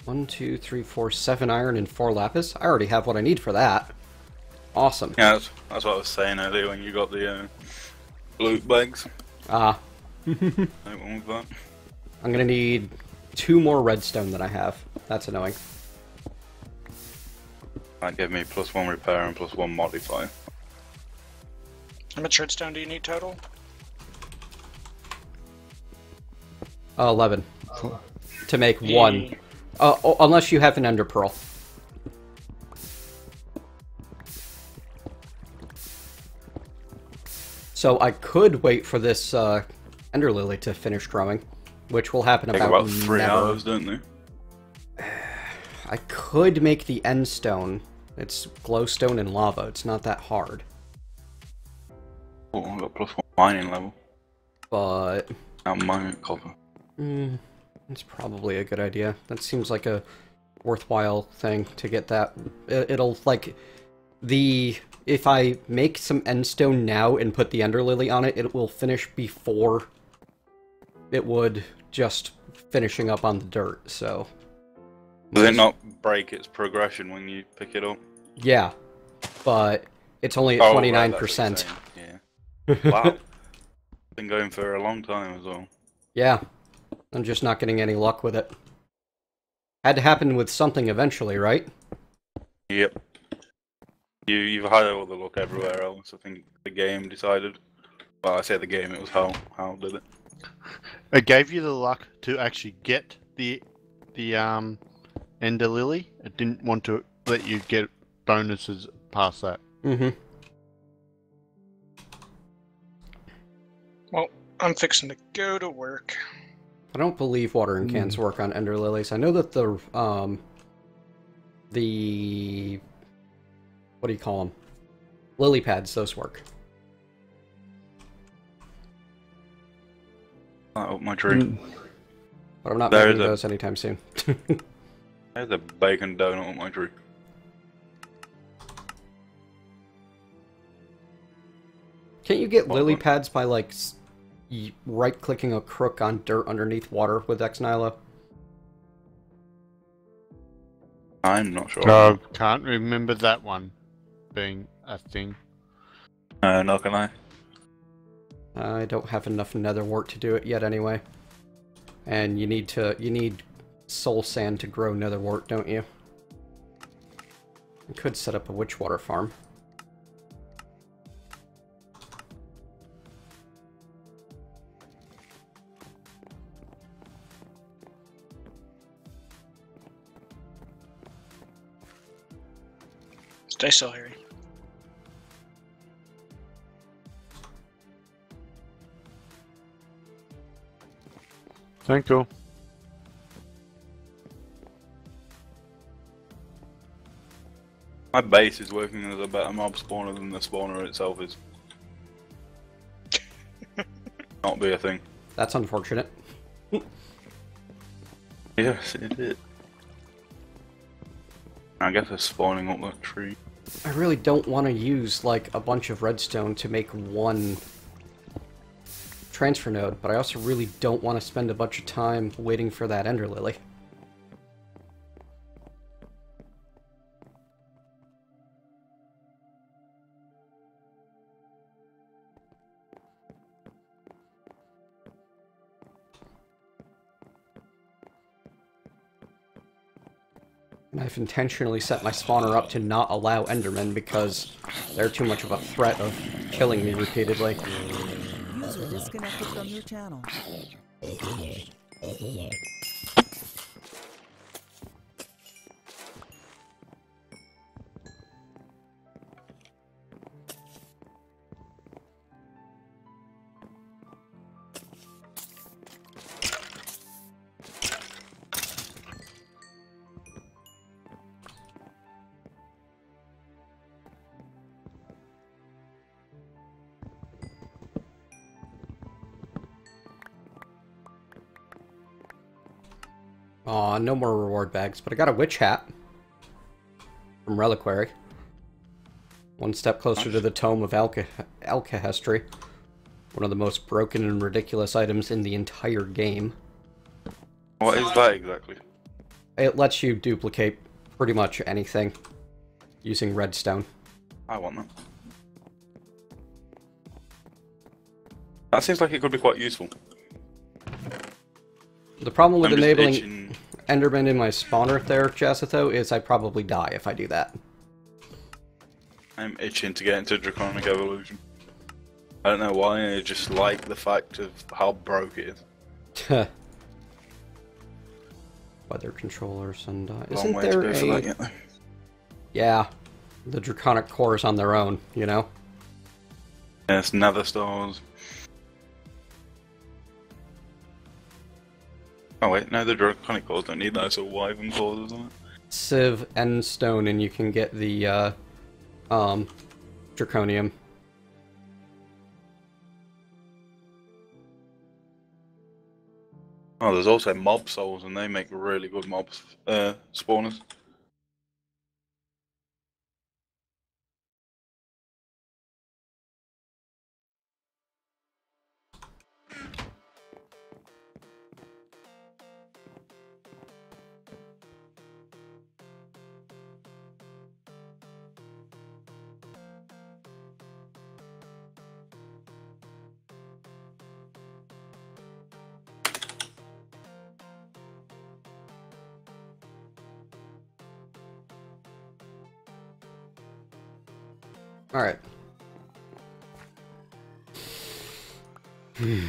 1, 2, 3, 4, 7 iron and 4 lapis. I already have what I need for that. Awesome. Yeah, that's what I was saying earlier when you got the loot bags. Ah. I'm gonna need 2 more redstone than I have. That's annoying. That gave me +1 repair and +1 modify. How much redstone do you need total? 11. To make 1. Unless you have an ender pearl. So I could wait for this ender lily to finish growing, which will happen Take about 3 hours, don't they? I could make the end stone. It's glowstone and lava. It's not that hard. Oh, I've got +1 mining level. But I'm mining copper. It's probably a good idea. That seems like a worthwhile thing to get that. It'll, like, if I make some endstone now and put the ender lily on it, it will finish before it would just finishing up on the dirt, so... Does it not break its progression when you pick it up? Yeah, but it's only at 29%. Yeah. Wow. Been going for a long time as well. Yeah. I'm just not getting any luck with it. Had to happen with something eventually, right? Yep. You've had all the luck everywhere else. I think the game decided. Well, I say the game, it was Hal. Hal did it. It gave you the luck to actually get the ender lily. It didn't want to let you get bonuses past that. Mm-hmm. Well, I'm fixing to go to work. I don't believe watering cans work on ender lilies. I know that the what do you call them? Lily pads, those work. Up my tree. But I'm not making those anytime soon. There's a bacon donut on my tree. Can't you get lily pads by, like, right-clicking a crook on dirt underneath water with Xnylo? I'm not sure. I can't remember that one being a thing. Not gonna lie. I don't have enough nether wart to do it yet anyway. And you need soul sand to grow nether wart, don't you? You could set up a witchwater farm. Stay still, Harry. Thank you. My base is working as a better mob spawner than the spawner itself is. Not be a thing. That's unfortunate. Yes, it did. I guess it's spawning up that tree. I really don't want to use, like, a bunch of redstone to make one transfer node, but I also really don't want to spend a bunch of time waiting for that ender lily. And I've intentionally set my spawner up to not allow endermen because they're too much of a threat of killing me repeatedly. User disconnected from your channel. Aw, no more reward bags, but I got a witch hat from Reliquary. One step closer to the Tome of Alkahestry. One of the most broken and ridiculous items in the entire game. What is that exactly? It lets you duplicate pretty much anything using redstone. I want that. That seems like it could be quite useful. The problem with I'm just enabling itching. Enderman in my spawner there, Jassitho, is I probably die if I do that. I'm itching to get into Draconic Evolution. I don't know why, I just like the fact of how broke it is. Weather controller, sundial. Long Isn't way to there go for that yet, though. Yeah, the Draconic cores on their own, you know? Yes, Nether Stars. Oh wait, no, the Draconic cores don't need that, so Wyvern cores, isn't it? Civ and Stone, and you can get the, Draconium. Oh, there's also Mob Souls, and they make really good mob spawners. Alright. I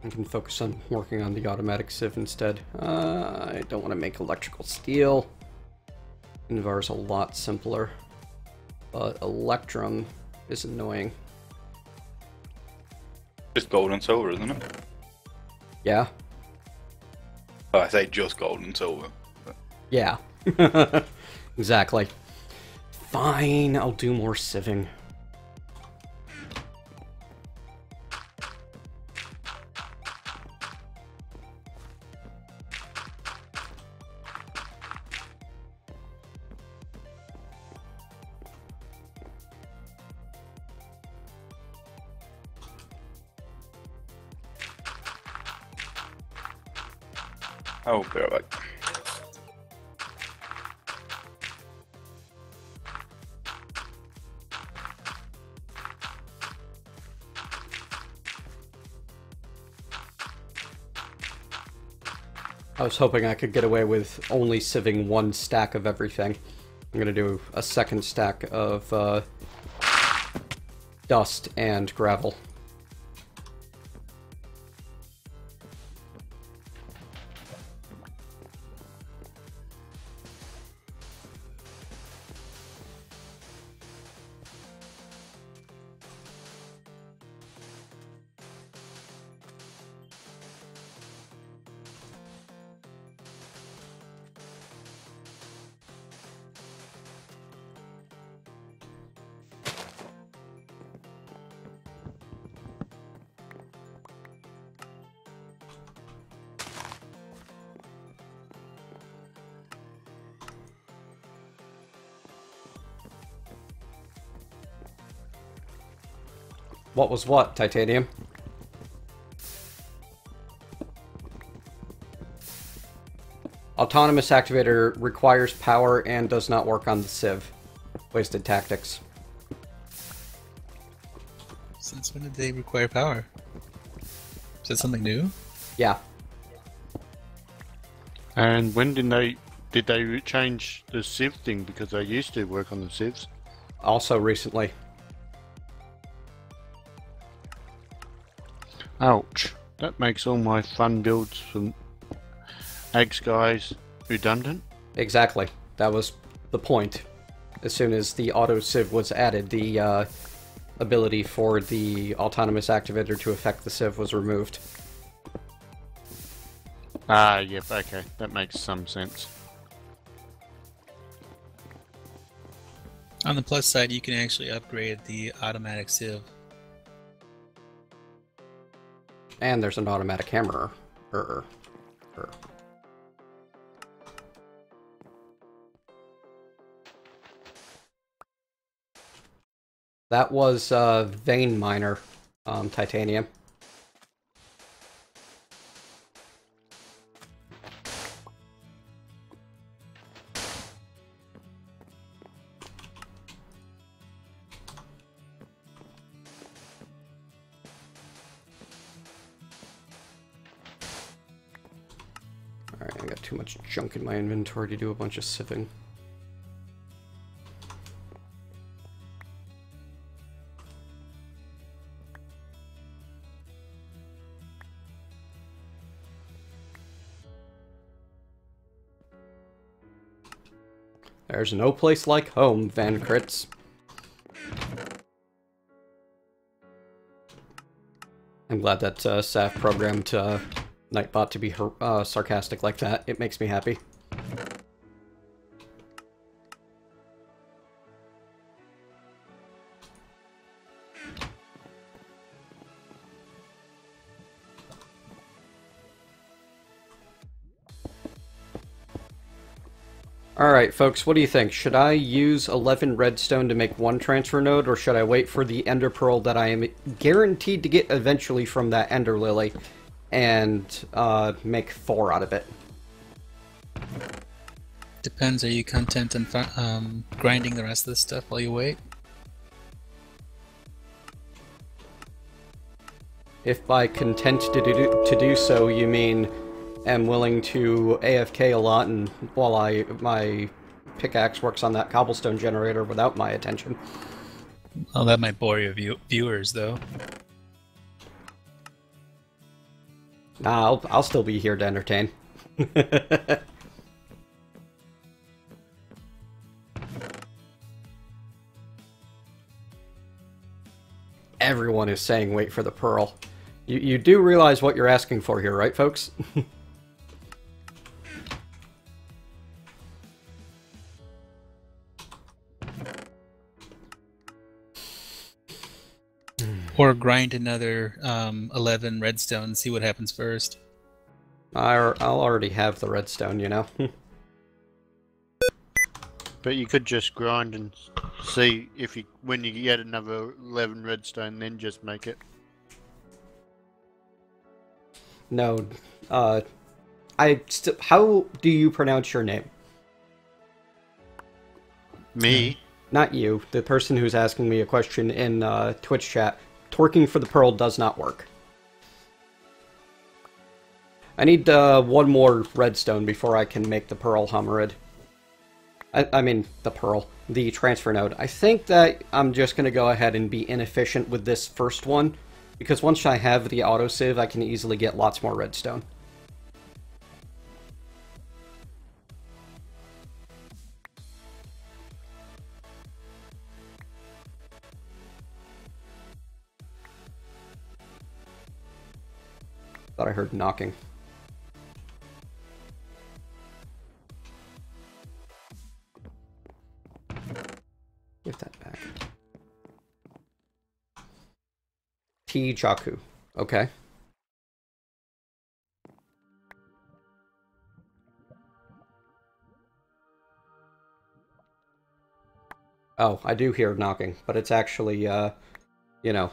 can focus on working on the automatic sieve instead. I don't want to make electrical steel. Invar's a lot simpler. But Electrum is annoying. Just gold and silver, isn't it? Yeah. Oh, I say just gold and silver. Yeah. Exactly. Fine, I'll do more sieving. Oh, be right back. I was hoping I could get away with only sieving one stack of everything. I'm gonna do a second stack of dust and gravel. What was what, Titanium? Autonomous activator requires power and does not work on the Civ. Wasted tactics. Since when did they require power? Is that something new? Yeah. And when did they change the Civ thing? Because they used to work on the Civs. Also recently. Ouch. That makes all my fun builds from Axe guys redundant. Exactly. That was the point. As soon as the auto Civ was added, the ability for the autonomous activator to affect the Civ was removed. Ah, yep, okay. That makes some sense. On the plus side, you can actually upgrade the automatic sieve. And there's an automatic hammerer. That was vein miner, Titanium. Alright, I got too much junk in my inventory to do a bunch of sieving. There's no place like home, Van Crits. I'm glad that Saf programmed Nightbot to be sarcastic like that. It makes me happy. Alright, folks, what do you think? Should I use 11 redstone to make one transfer node, or should I wait for the ender pearl that I am guaranteed to get eventually from that ender lily and make 4 out of it? Depends, are you content on grinding the rest of the stuff while you wait? If by content to do so you mean am willing to AFK a lot and while my pickaxe works on that cobblestone generator without my attention. Oh, that might bore your viewers, though. Nah, I'll still be here to entertain. Everyone is saying wait for the pearl. You do realize what you're asking for here, right, folks? Or grind another 11 redstone and see what happens first. I'll already have the redstone, you know? But you could just grind and see if when you get another 11 redstone, then just make it. No, how do you pronounce your name? Me? Not you, the person who's asking me a question in Twitch chat. Twerking for the pearl does not work. I need one more redstone before I can make the pearl Hummerid. I mean, the transfer node. I think that I'm just going to go ahead and be inefficient with this first one, because once I have the auto-sieve, I can easily get lots more redstone. Thought I heard knocking. Give that back. T. Jaku. Okay. Oh, I do hear knocking, but it's actually, you know,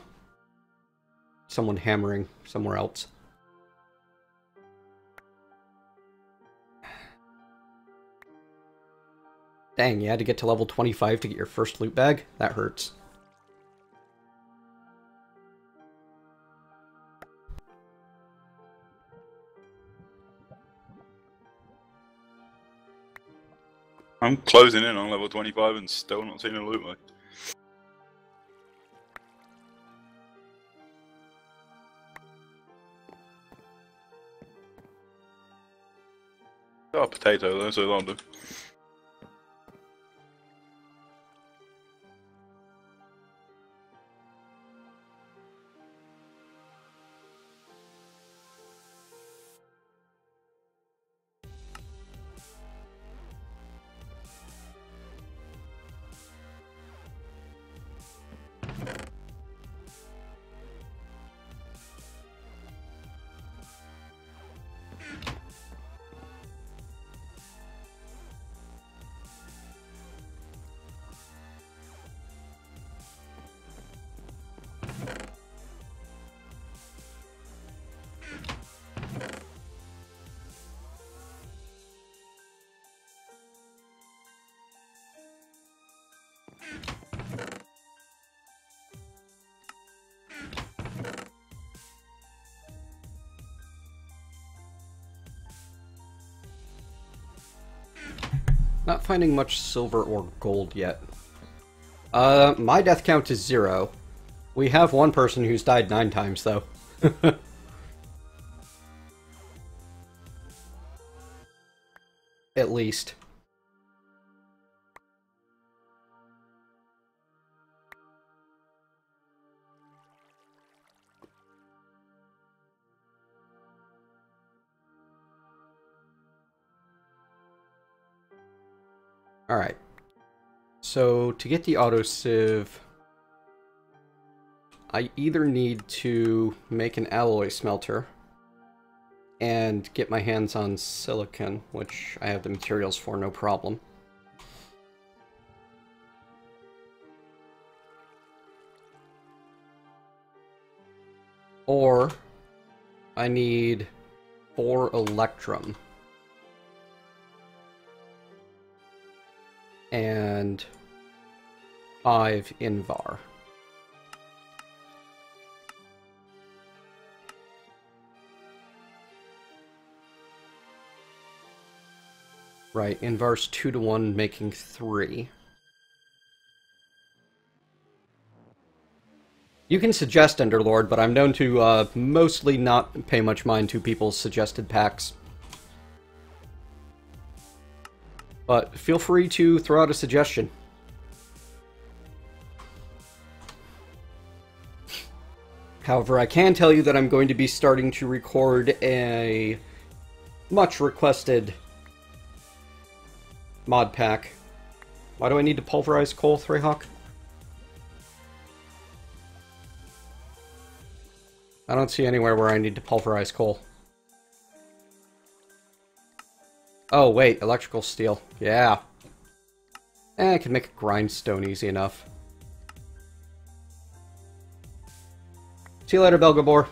someone hammering somewhere else. Dang, you had to get to level 25 to get your first loot bag? That hurts. I'm closing in on level 25 and still not seeing a loot bag. Got a potato though, so that'll do. Not finding much silver or gold yet. My death count is 0. We have one person who's died 9 times, though. At least. Alright. So, to get the autosieve, I either need to make an alloy smelter and get my hands on silicon, which I have the materials for, no problem. Or I need 4 electrum. And 5 invar. Right, invar's 2 to 1, making 3. You can suggest Enderlord, but I'm known to mostly not pay much mind to people's suggested packs. But feel free to throw out a suggestion. However, I can tell you that I'm going to be starting to record a much requested mod pack. Why do I need to pulverize coal, Threyhawk? I don't see anywhere where I need to pulverize coal. Oh, wait, electrical steel. Yeah. I can make a grindstone easy enough. See you later, Belgabor.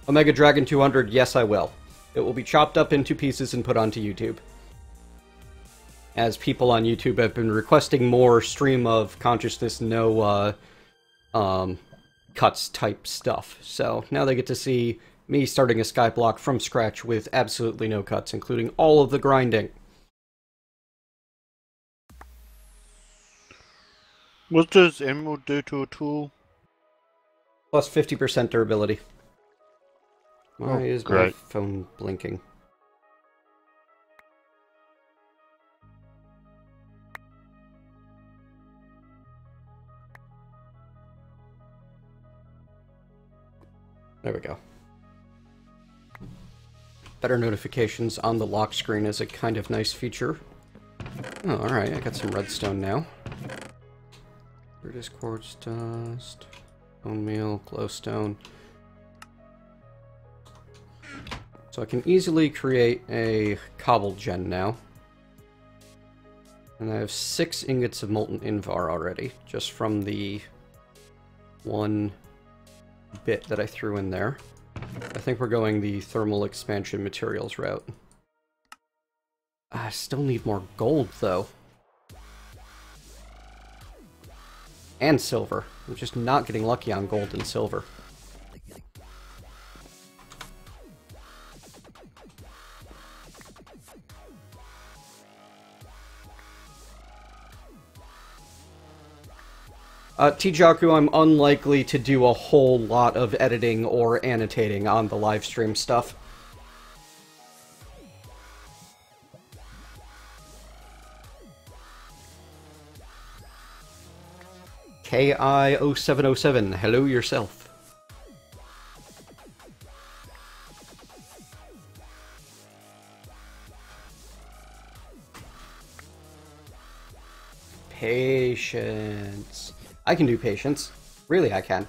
Omega Dragon 200, yes I will. It will be chopped up into pieces and put onto YouTube. As people on YouTube have been requesting more stream of consciousness, no cuts type stuff. So now they get to see me starting a skyblock from scratch with absolutely no cuts, including all of the grinding. What does emerald do to a tool? Plus 50% durability. Why is my great. phone blinking? There we go. Better notifications on the lock screen is a kind of nice feature. Oh, alright, I got some redstone now. Here it is, quartz dust, bone meal, glowstone. So I can easily create a cobble gen now. And I have 6 ingots of molten invar already, just from the one bit that I threw in there. I think we're going the thermal expansion materials route. I still need more gold, though. And silver. I'm just not getting lucky on gold and silver. Tijaku, I'm unlikely to do a whole lot of editing or annotating on the live stream stuff. KI0707, hello yourself. Patience. I can do patience. Really, I can.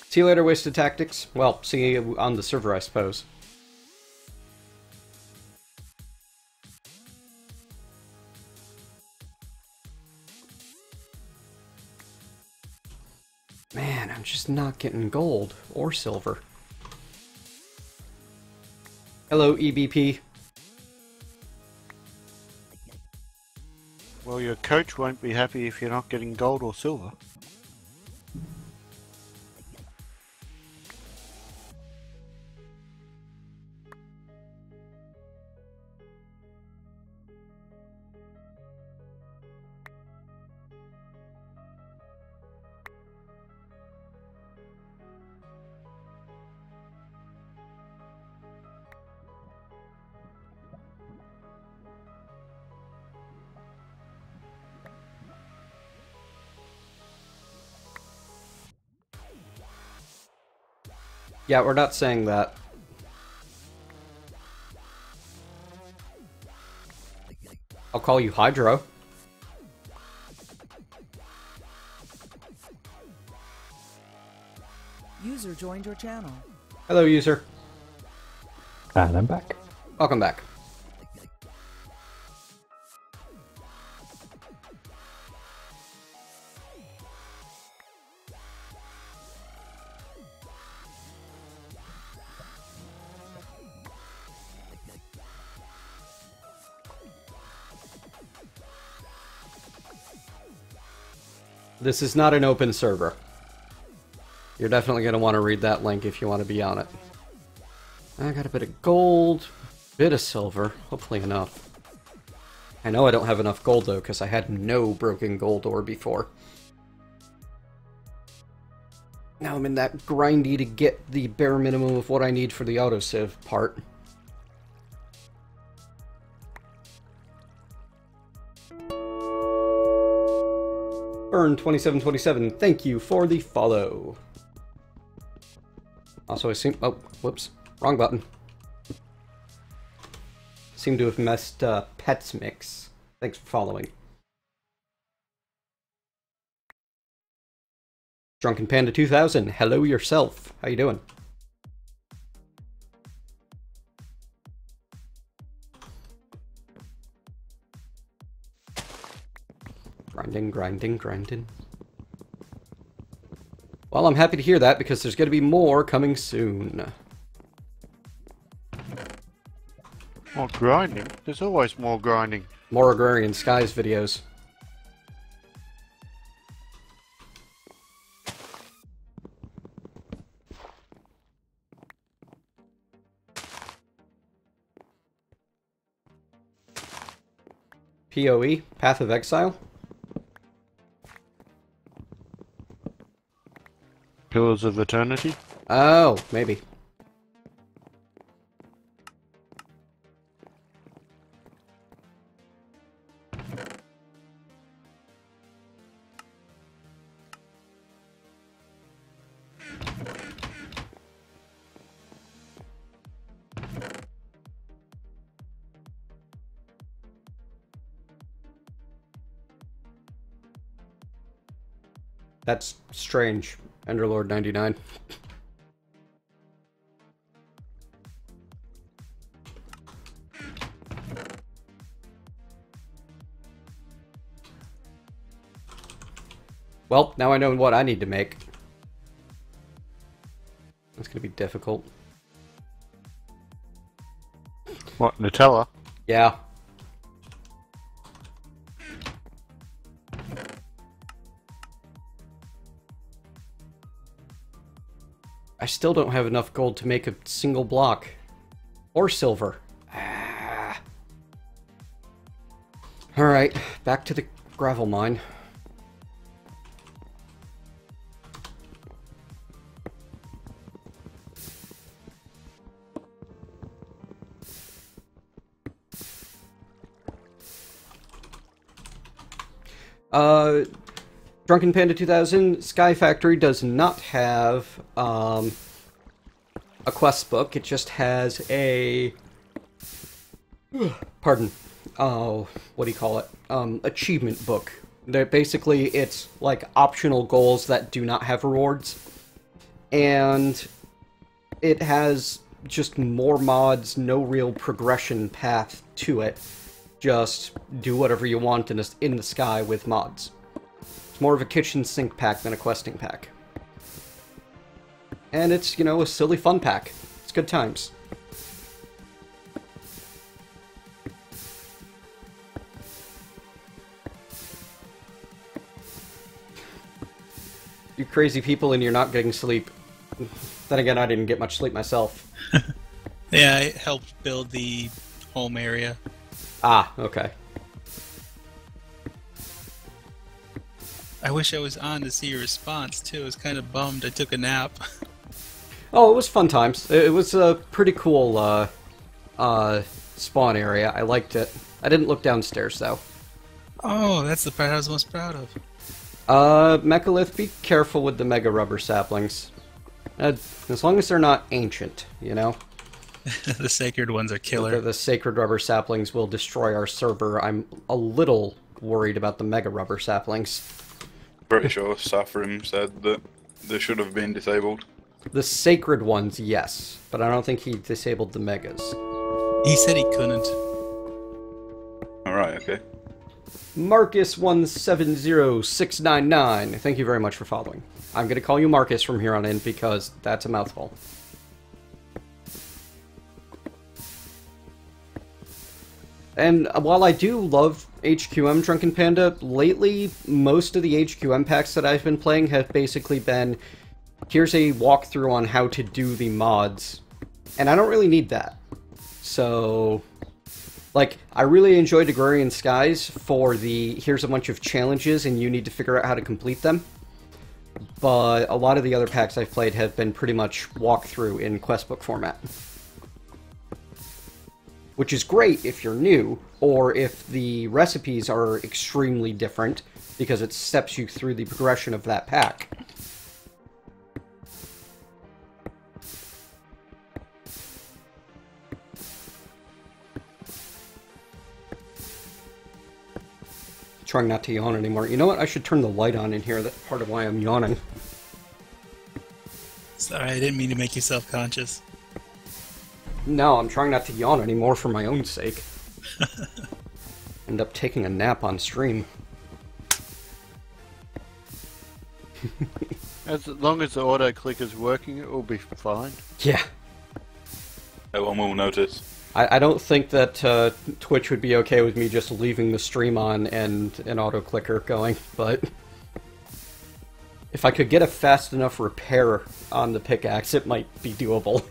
See you later, Wasted Tactics. Well, see you on the server, I suppose. Man, I'm just not getting gold or silver. Hello, EBP. Well, your coach won't be happy if you're not getting gold or silver. Yeah, we're not saying that. I'll call you Hydro. User joined your channel. Hello, user. And I'm back. Welcome back. This is not an open server. You're definitely going to want to read that link if you want to be on it. I got a bit of gold, bit of silver, hopefully enough. I know I don't have enough gold though, because I had no broken gold ore before. Now I'm in that grindy to get the bare minimum of what I need for the autosave part. Burn2727, thank you for the follow. Also, I seem... Oh, whoops. Wrong button. Seem to have messed Pets Mix. Thanks for following. Drunken Panda 2000, hello yourself. How you doing? Grinding, grinding, grinding. Well, I'm happy to hear that because there's going to be more coming soon. More grinding? There's always more grinding. More Agrarian Skies videos. PoE, Path of Exile. Pillars of Eternity? Oh, maybe. That's strange. Enderlord 99. Well, now I know what I need to make. It's gonna be difficult. What, Nutella? Yeah. I still don't have enough gold to make a single block. Or silver. Ah. Alright, back to the gravel mine. Drunken Panda 2000, Sky Factory does not have, a quest book. It just has a... Pardon. Oh, what do you call it? Achievement book. Basically, it's, like, optional goals that do not have rewards. And it has just more mods, no real progression path to it. Just do whatever you want in the sky with mods. It's more of a kitchen sink pack than a questing pack. And it's, you know, a silly fun pack. It's good times. You crazy people and you're not getting sleep. Then again, I didn't get much sleep myself. Yeah, I helped build the home area. Ah, okay. I wish I was on to see your response, too. I was kind of bummed. I took a nap. Oh, it was fun times. It was a pretty cool, spawn area. I liked it. I didn't look downstairs, though. Oh, that's the part I was most proud of. Mechalith, be careful with the mega rubber saplings. As long as they're not ancient, you know? The sacred ones are killer. The sacred rubber saplings will destroy our server. I'm a little worried about the mega rubber saplings. Pretty sure Saffron said that they should have been disabled. The sacred ones, yes. But I don't think he disabled the megas. He said he couldn't. Alright, okay. Marcus170699, thank you very much for following. I'm going to call you Marcus from here on in because that's a mouthful. And while I do love HQM Drunken Panda, lately most of the HQM packs that I've been playing have basically been, here's a walkthrough on how to do the mods, and I don't really need that. So, like, I really enjoyed Agrarian Skies for the, here's a bunch of challenges and you need to figure out how to complete them. But a lot of the other packs I've played have been pretty much walkthrough in questbook format. Which is great if you're new, or if the recipes are extremely different, because it steps you through the progression of that pack. Trying not to yawn anymore. You know what? I should turn the light on in here. That's part of why I'm yawning. Sorry, I didn't mean to make you self-conscious. No, I'm trying not to yawn anymore for my own sake. End up taking a nap on stream. As long as the auto clicker's working, it will be fine. Yeah. No one will notice. I don't think that Twitch would be okay with me just leaving the stream on and an auto clicker going, but if I could get a fast enough repair on the pickaxe, it might be doable.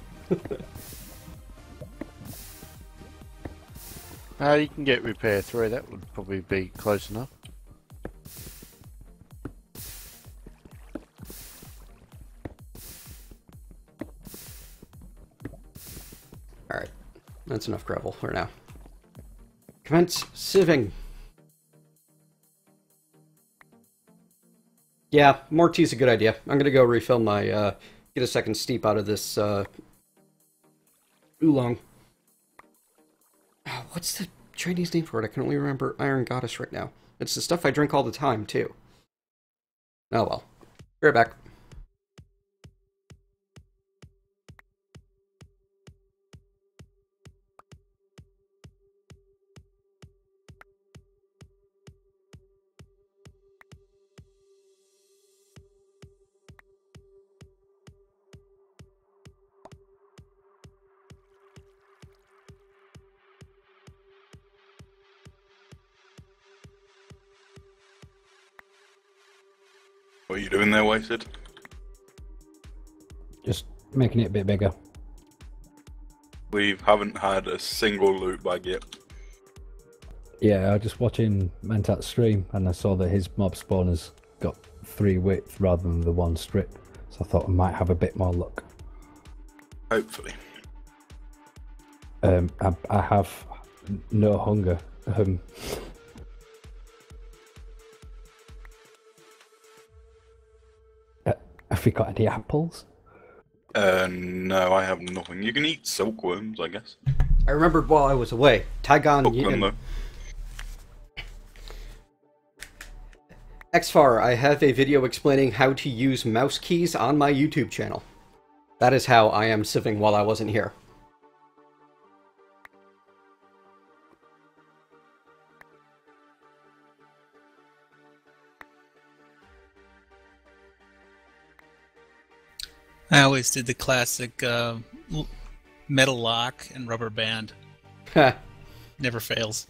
You can get repair 3, that would probably be close enough. Alright, that's enough gravel for now. Commence sieving! Yeah, more tea's a good idea. I'm gonna go refill my, get a second steep out of this, oolong. What's the Chinese name for it? I can only remember Iron Goddess right now. It's the stuff I drink all the time, too. Oh well. Be right back. What are you doing there, Wasted? Just making it a bit bigger. We haven't had a single loot bag yet. Yeah, I was just watching Mentat's stream and I saw that his mob spawners got 3 width rather than the 1 strip. So I thought I might have a bit more luck. Hopefully. I have no hunger. Have you got any apples? No, I have nothing. You can eat silkworms, I guess. I remembered while I was away. Tygon... Xfar, I have a video explaining how to use mouse keys on my YouTube channel. That is how I am civing while I wasn't here. I always did the classic metal lock and rubber band. Never fails.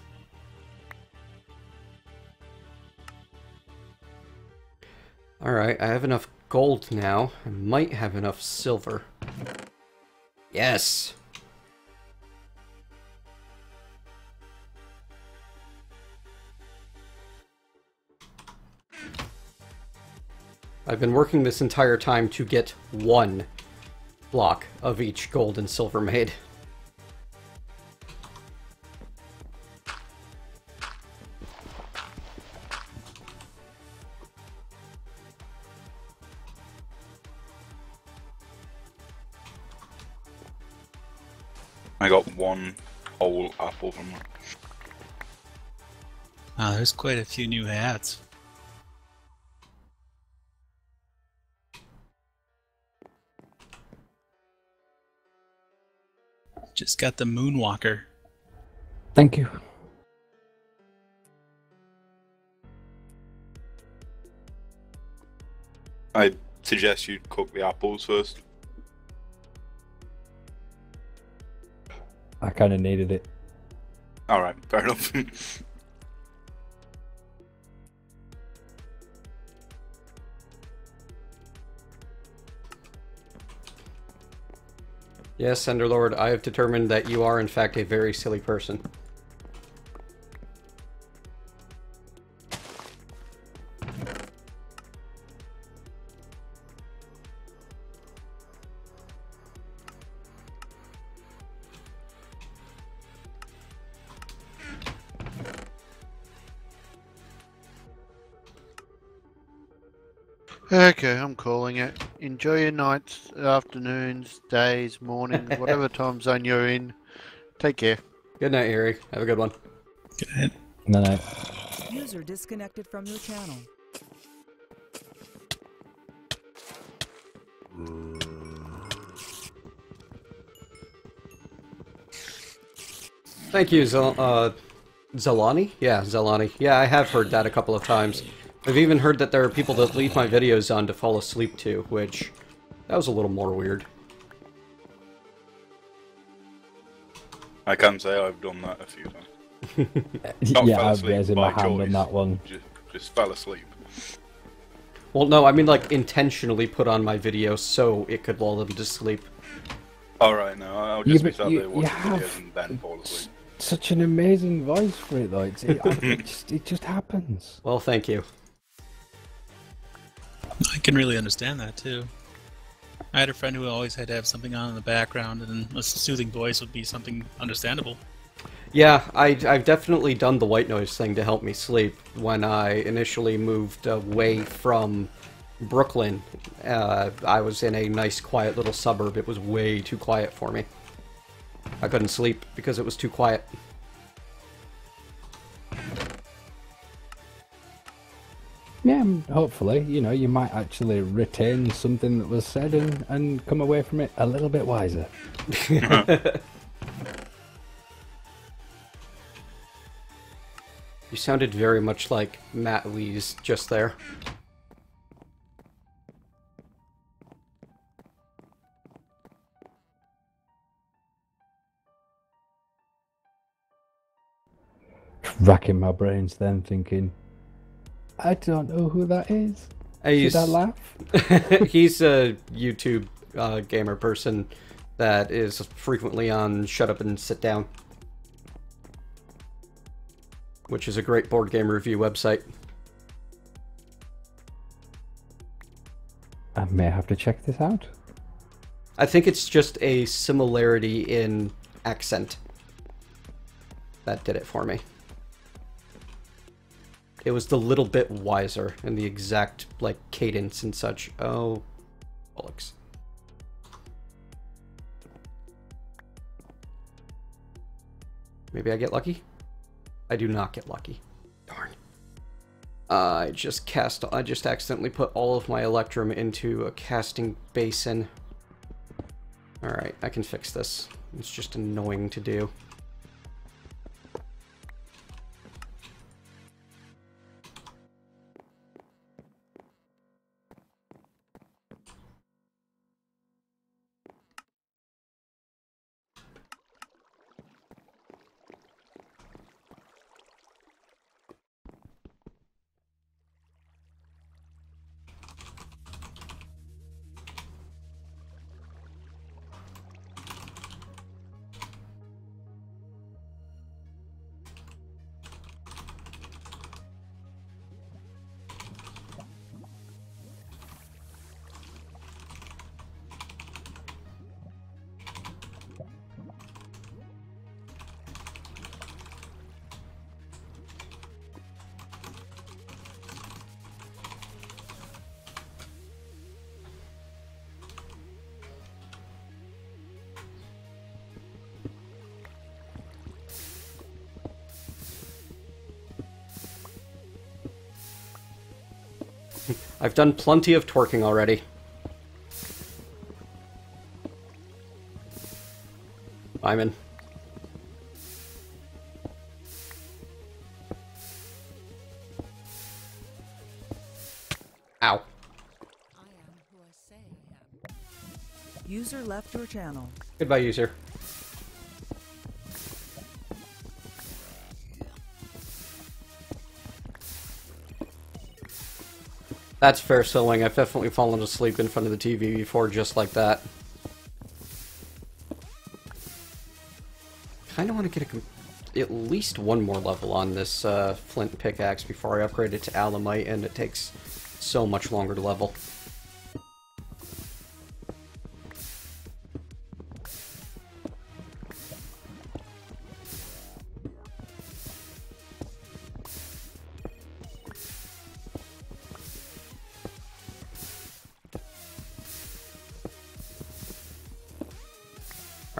Alright, I have enough gold now. I might have enough silver. Yes! I've been working this entire time to get 1 block of each gold and silver made. I got 1 whole apple from that. Wow, there's quite a few new hats. Just got the Moonwalker. Thank you. I suggest you cook the apples first. I kind of needed it. Alright, fair enough. Yes, Enderlord, I have determined that you are in fact a very silly person. Okay, I'm calling it. Enjoy your nights, afternoons, days, mornings, whatever time zone you're in. Take care. Good night, Harry. Have a good one. Good night. Good night. User disconnected from your channel. Thank you, Zelani? Yeah, Zelani. Yeah, I have heard that a couple of times. I've even heard that there are people that leave my videos on to fall asleep to, which... that was a little more weird. I can say I've done that a few times. Not Yeah, fell I've asleep raised by my hand on choice, that one. Just fell asleep. Well, no, I mean like intentionally put on my video so it could lull them to sleep. Alright, no, I'll just be sat there watching videos and then fall asleep. Such an amazing voice for it, though. It just happens. Well, thank you. I can really understand that too. I had a friend who always had to have something on in the background, and a soothing voice would be something understandable. Yeah, I've definitely done the white noise thing to help me sleep. When I initially moved away from Brooklyn, I was in a nice, quiet little suburb. It was way too quiet for me. I couldn't sleep because it was too quiet. Yeah, hopefully, you might actually retain something that was said and come away from it a little bit wiser. You sounded very much like Matt Lees just there. Racking my brains then, thinking, I don't know who that is. Should I laugh? He's a YouTube gamer person that is frequently on Shut Up and Sit Down, which is a great board game review website. I may have to check this out. I think it's just a similarity in accent that did it for me. It was the little bit wiser in the exact, like, cadence and such. Oh, bollocks. Maybe I get lucky? I do not get lucky. Darn. I just accidentally put all of my Electrum into a casting basin. Alright, I can fix this. It's just annoying to do. I've done plenty of twerking already. I'm in. Ow. User left your channel. Goodbye, user. That's fair sewing. I've definitely fallen asleep in front of the TV before just like that. Kinda want to get at least one more level on this flint pickaxe before I upgrade it to alamite, and it takes so much longer to level.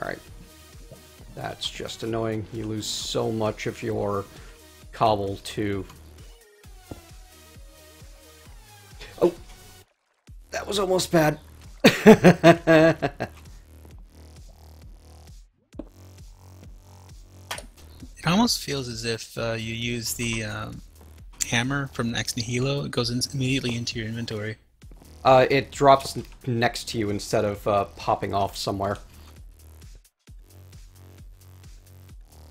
Alright. That's just annoying. You lose so much of your cobble to... Oh! That was almost bad. It almost feels as if you use the hammer from Ex Nihilo. It goes immediately into your inventory. It drops next to you instead of popping off somewhere.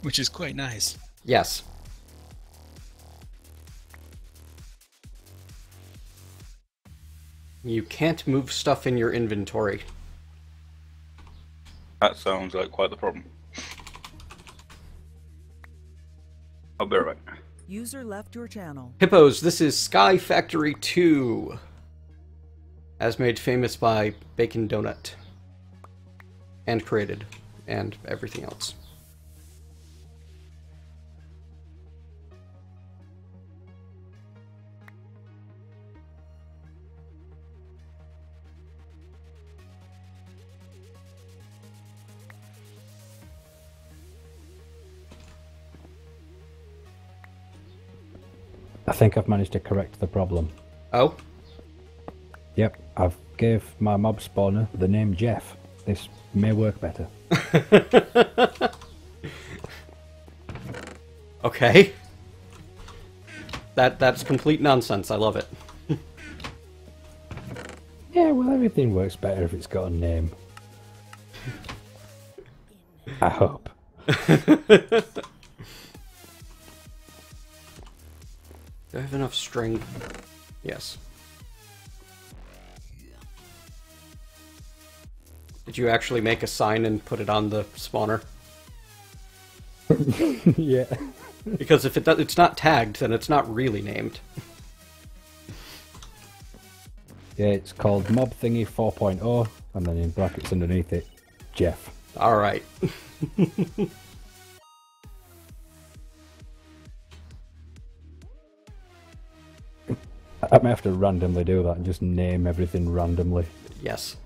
Which is quite nice. Yes. You can't move stuff in your inventory. That sounds like quite the problem. I'll be right back. User left your channel. Hippos, this is Sky Factory 2. As made famous by Bacon Donut. And created. And everything else. I think I've managed to correct the problem. Oh? Yep, I've gave my mob spawner the name Jeff. This may work better. Okay. That's complete nonsense. I love it. Yeah, well, everything works better if it's got a name. I hope. Do I have enough string? Yes. Did you actually make a sign and put it on the spawner? Yeah. Because if it's not tagged, then it's not really named. Yeah, it's called Mob Thingy 4.0, and then in brackets underneath it, Jeff. Alright. I may have to randomly do that and just name everything randomly. Yes.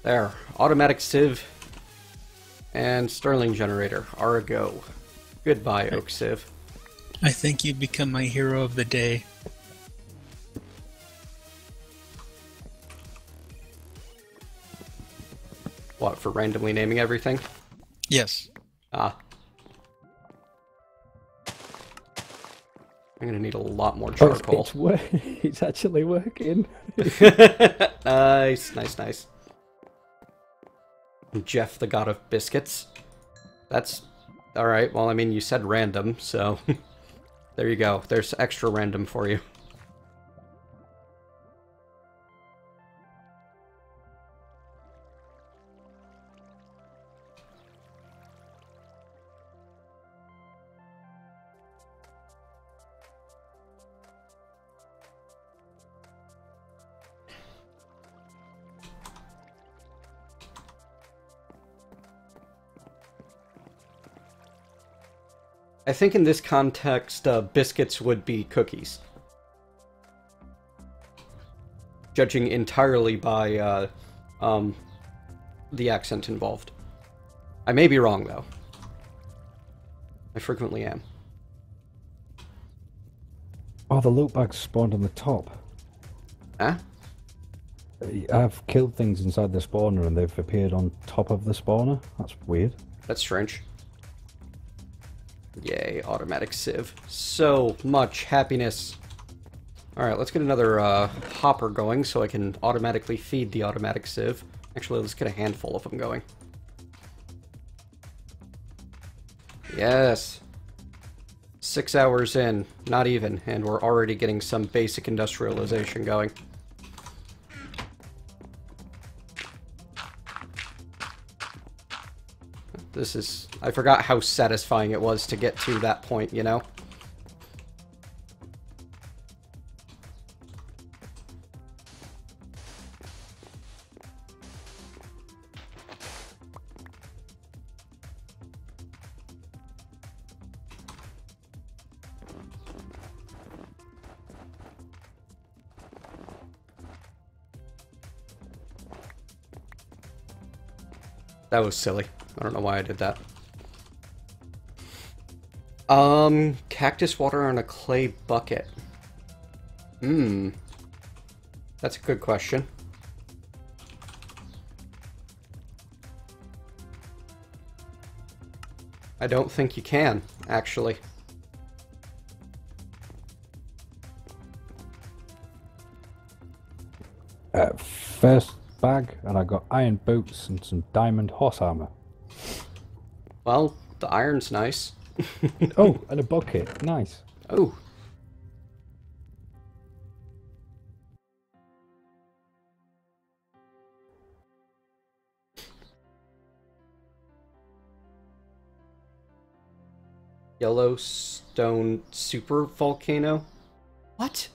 There. Automatic sieve and Sterling generator are a go. Goodbye, Oak Sieve. I think you've become my hero of the day. What, for randomly naming everything? Yes. Ah. I'm gonna need a lot more charcoal. It's actually working. Nice, nice, nice. Jeff, the god of biscuits. That's... Alright, well, I mean, you said random, so... There you go. There's extra random for you. I think in this context, biscuits would be cookies. Judging entirely by the accent involved. I may be wrong, though. I frequently am. Oh, the loot bags spawned on the top. Huh? I've killed things inside the spawner and they've appeared on top of the spawner. That's weird. That's strange. Yay, automatic sieve. So much happiness. Alright, let's get another hopper going so I can automatically feed the automatic sieve. Actually, let's get a handful of them going. Yes. 6 hours in, not even, and we're already getting some basic industrialization going. This is... I forgot how satisfying it was to get to that point, you know? That was silly. I don't know why I did that. Cactus water on a clay bucket. That's a good question. I don't think you can, actually. First bag, and I got iron boots and some diamond horse armor. Well, the iron's nice. Oh, and a bucket. Nice. Oh. Yellowstone super volcano? What?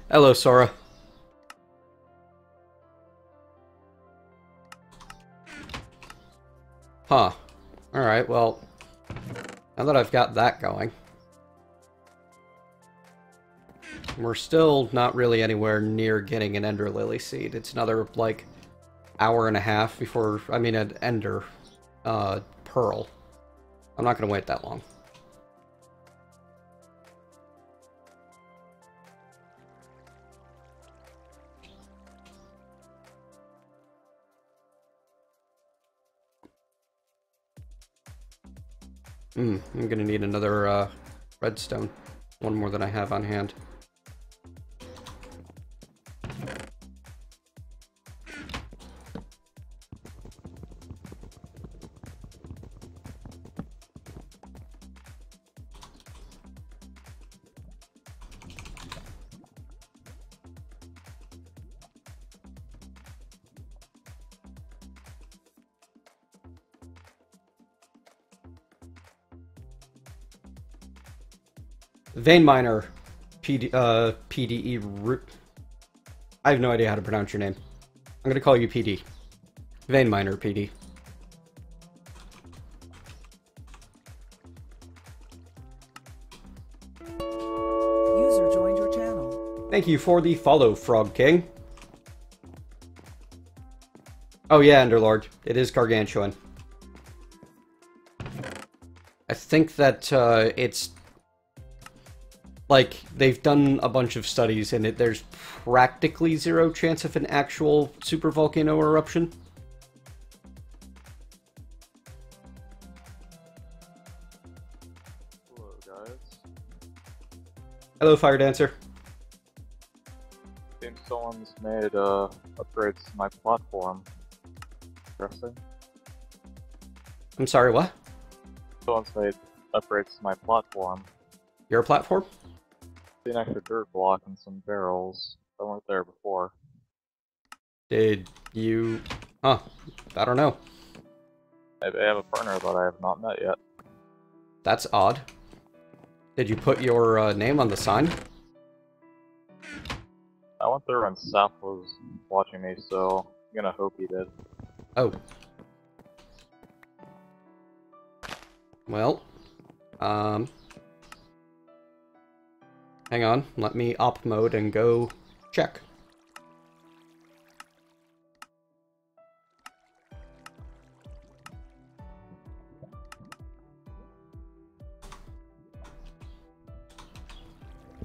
Hello, Sora. Huh. Alright, well, now that I've got that going, we're still not really anywhere near getting an Ender Lily seed. It's another, like, hour and a half before, I mean, an Ender Pearl. I'm not going to wait that long. I'm gonna need another redstone. One more than I have on hand. Vein Miner, PDE root. I have no idea how to pronounce your name. I'm gonna call you PD. Vein Miner, PD. User joined your channel. Thank you for the follow, Frog King. Oh yeah, Underlord. It is gargantuan. I think that it's like they've done a bunch of studies and there's practically zero chance of an actual supervolcano eruption. Hello, guys. Hello, Fire Dancer. Seems someone's made upgrades to my platform. Interesting. I'm sorry, what? Someone's made upgrades to my platform. Your platform? See an extra dirt block and some barrels that weren't there before. Did you... Huh. I don't know. I have a partner that I have not met yet. That's odd. Did you put your name on the sign? I went there when Seth was watching me, so I'm gonna hope he did. Oh. Well, hang on, let me op mode and go check.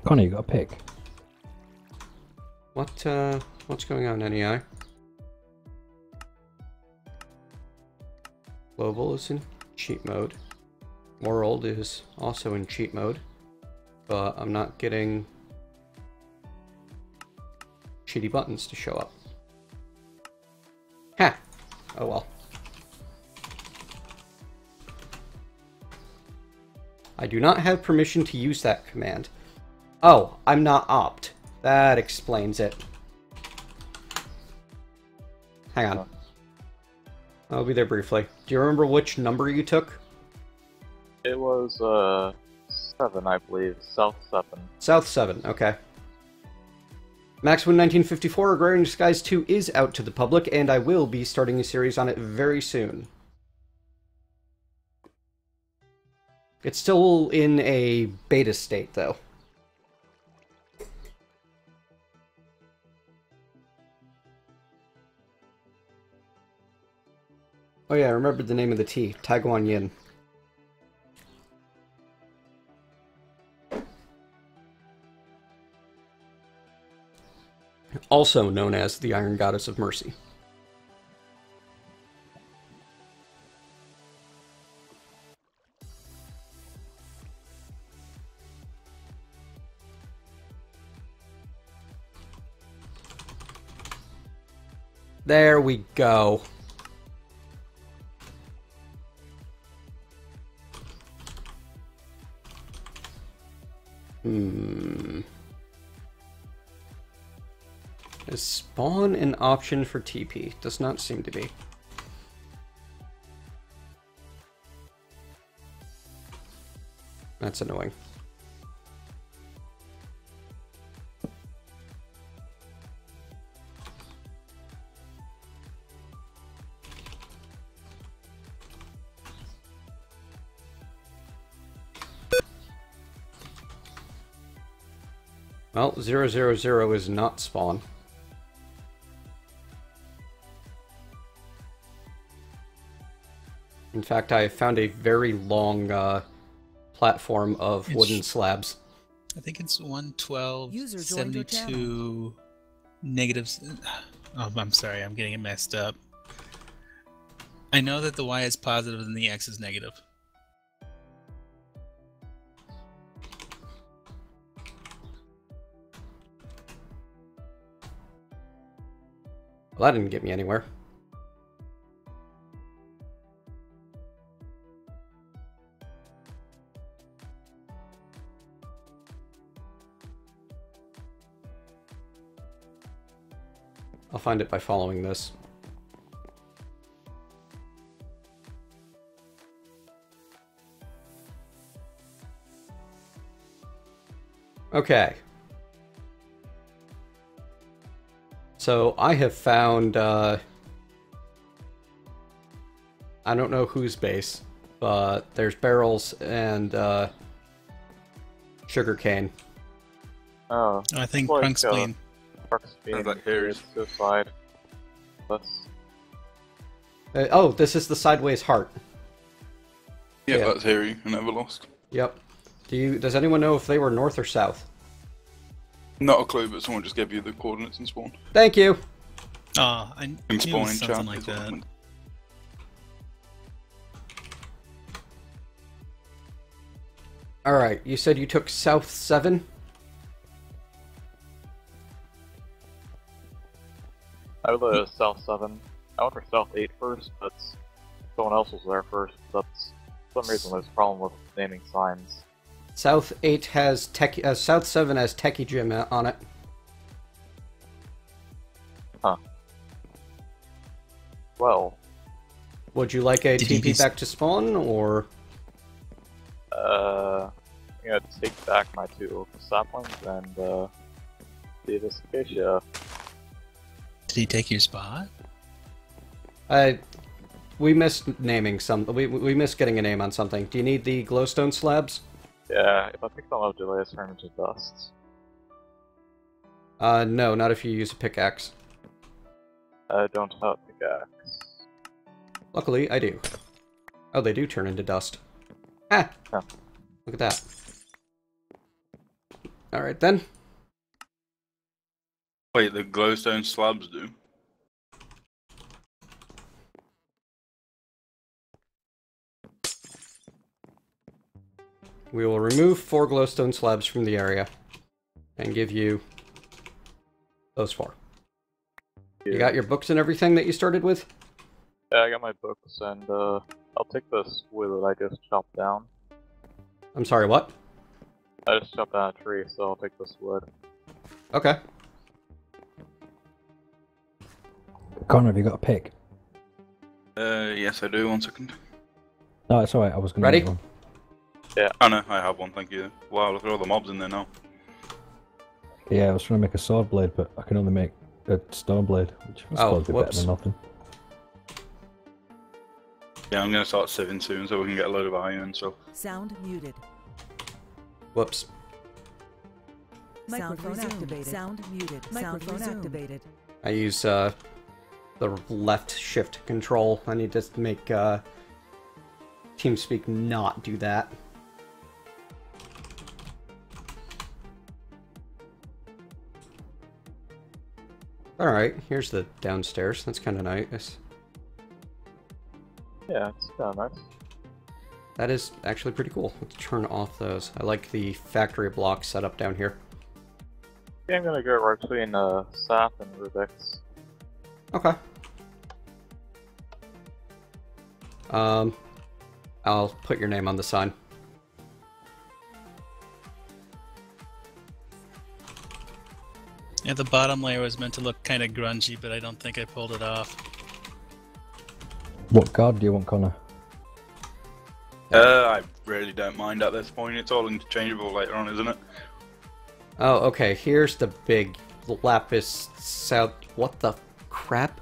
Connor, you got a pick? What's going on, NEI? Global is in cheat mode. World is also in cheat mode, but I'm not getting cheaty buttons to show up. Ha! Oh well. I do not have permission to use that command. Oh, I'm not opt. That explains it. Hang on. I'll be there briefly. Do you remember which number you took? It was 7, I believe. South 7. South 7, okay. Maximum 1954 Agrarian Disguise 2 is out to the public, and I will be starting a series on it very soon. It's still in a beta state, though. Oh yeah, I remembered the name of the tea. Taiguan Yin. Also known as the Iron Goddess of Mercy. There we go. Is spawn an option for TP? Does not seem to be. That's annoying. Well, 000 is not spawn. In fact, I found a very long platform of wooden slabs. I think it's 112, User joined your 72 negatives. Oh, I'm sorry, I'm getting it messed up. I know that the Y is positive and the X is negative. Well, that didn't get me anywhere. I'll find it by following this. Okay. So I have found, I don't know whose base, but there's barrels and, sugarcane. Oh. I think like, Crunk's clean. Crunk's being suicide. That's... Oh, this is the sideways heart. Yeah, that's Harry and Everlost. Yep. Does anyone know if they were north or south? Not a clue, but someone just gave you the coordinates and spawn. Thank you. Oh, I knew it was spawn in something chat like is what I that. meant. Alright, you said you took south 7? I would go to South 7. I went for South 8 first, but someone else was there first. That's for some reason there's a problem with naming signs. South 8 has South 7 has Techie Gym on it. Huh. Well. Would you like a TP back to spawn, or? I'm gonna take back my 2 saplings and, see this acacia. Did he take your spot? We missed naming some. We missed getting a name on something. Do you need the glowstone slabs? Yeah, if I pick them up, do they turn into dust? No, not if you use a pickaxe. I don't have a pickaxe. Luckily, I do. Oh, they do turn into dust. Ah! Huh. Look at that. Alright then. Wait, the glowstone slabs do? We will remove 4 glowstone slabs from the area and give you those 4. Yeah. You got your books and everything that you started with? Yeah, I got my books, and I'll take this wood that I just chopped down. I'm sorry, what? I just chopped down a tree, so I'll take this wood. Okay. Connor, have you got a pick? Yes I do, 1 second. No, it's alright, I was gonna Ready? make one. Yeah. Oh no, I have one, thank you. Wow, look at all the mobs in there now. Yeah, I was trying to make a sword blade, but I can only make a stone blade, which I suppose would be better than nothing. Yeah, I'm gonna start sieving soon so we can get a load of iron and stuff. Sound muted. Whoops. Microphone activated. Sound muted. Microphone activated. I use the left shift control. I need to make TeamSpeak not do that. Alright, here's the downstairs. That's kind of nice. Yeah, it's kind of nice. That is actually pretty cool. Let's turn off those. I like the factory block setup down here. Yeah, I'm gonna go right between Sap and Rubik's. Okay. I'll put your name on the sign. Yeah, the bottom layer was meant to look kind of grungy, but I don't think I pulled it off. What card do you want, Connor? I really don't mind at this point. It's all interchangeable later on, isn't it? Oh, okay. Here's the big lapis south. What the crap?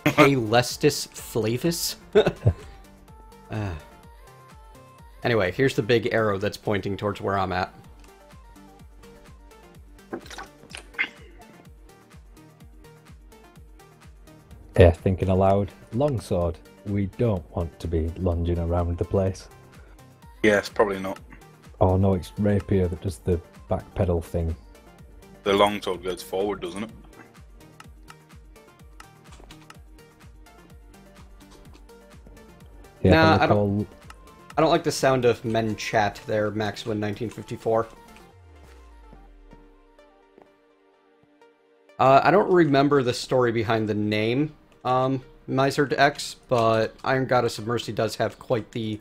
Caelestis flavus? Anyway, here's the big arrow that's pointing towards where I'm at. Yeah, thinking aloud. Longsword. We don't want to be lunging around the place. Yes, probably not. Oh no, it's rapier that does the back pedal thing. The longsword goes forward, doesn't it? Yeah, Nah, I don't like the sound of men chat there, Maxwin 1954. I don't remember the story behind the name, Miser X, but Iron Goddess of Mercy does have quite the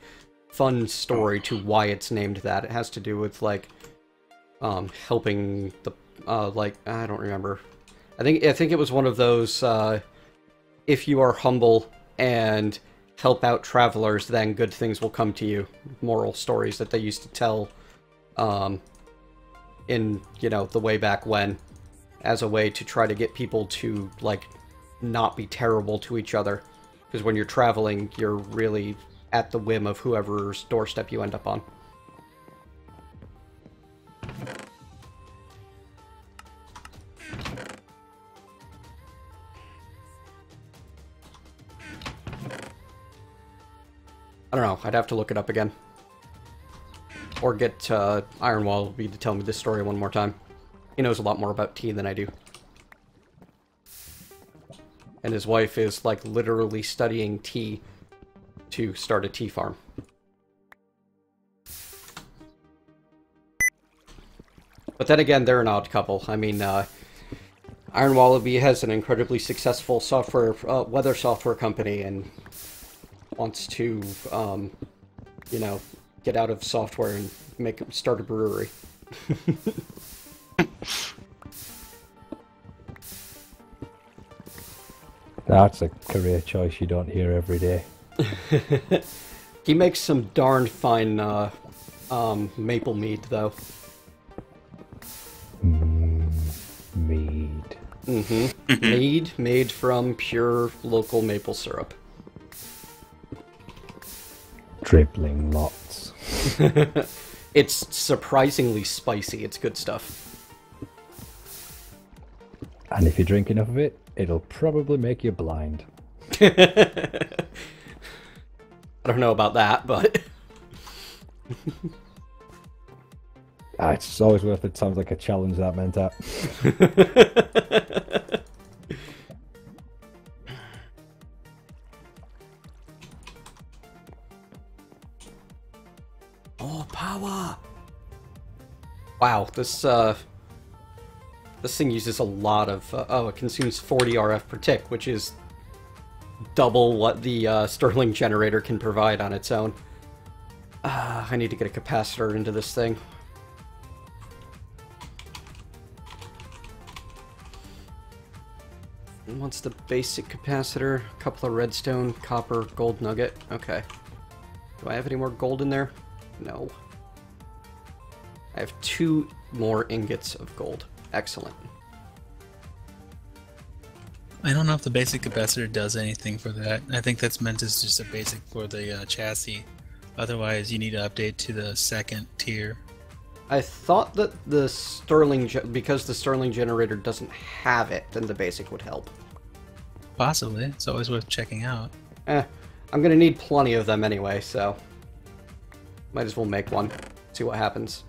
fun story to why it's named that. It has to do with, like, helping the, like, I don't remember. I think it was one of those, if you are humble and help out travelers, then good things will come to you. Moral stories that they used to tell, in, you know, the way back when, as a way to try to get people to, like, not be terrible to each other. Because when you're traveling, you're really at the whim of whoever's doorstep you end up on. I don't know, I'd have to look it up again. Or get Ironwall to tell me this story one more time. He knows a lot more about tea than I do. And his wife is, like, literally studying tea to start a tea farm. But then again, they're an odd couple. I mean, Iron Wallaby has an incredibly successful software, weather software company and wants to, you know, get out of software and start a brewery. That's a career choice you don't hear every day. He makes some darn fine maple mead, though. Mead. Mm-hmm. Mead made from pure local maple syrup. Dribbling lots. It's surprisingly spicy. It's good stuff. And if you drink enough of it, it'll probably make you blind. I don't know about that, but... It's always worth it. Sounds like a challenge, that Mentat. Oh, power! Wow, this thing uses a lot of... oh, it consumes 40 RF per tick, which is double what the Stirling generator can provide on its own. I need to get a capacitor into this thing. What's the basic capacitor? A couple of redstone, copper, gold nugget. Okay. Do I have any more gold in there? No. I have 2 more ingots of gold. Excellent. I don't know if the basic capacitor does anything for that. I think that's meant as just a basic for the chassis. Otherwise, you need to update to the 2nd tier. I thought that the Stirling, because the Stirling generator doesn't have it, then the basic would help. Possibly. It's always worth checking out. I'm gonna need plenty of them anyway, so... might as well make one. See what happens.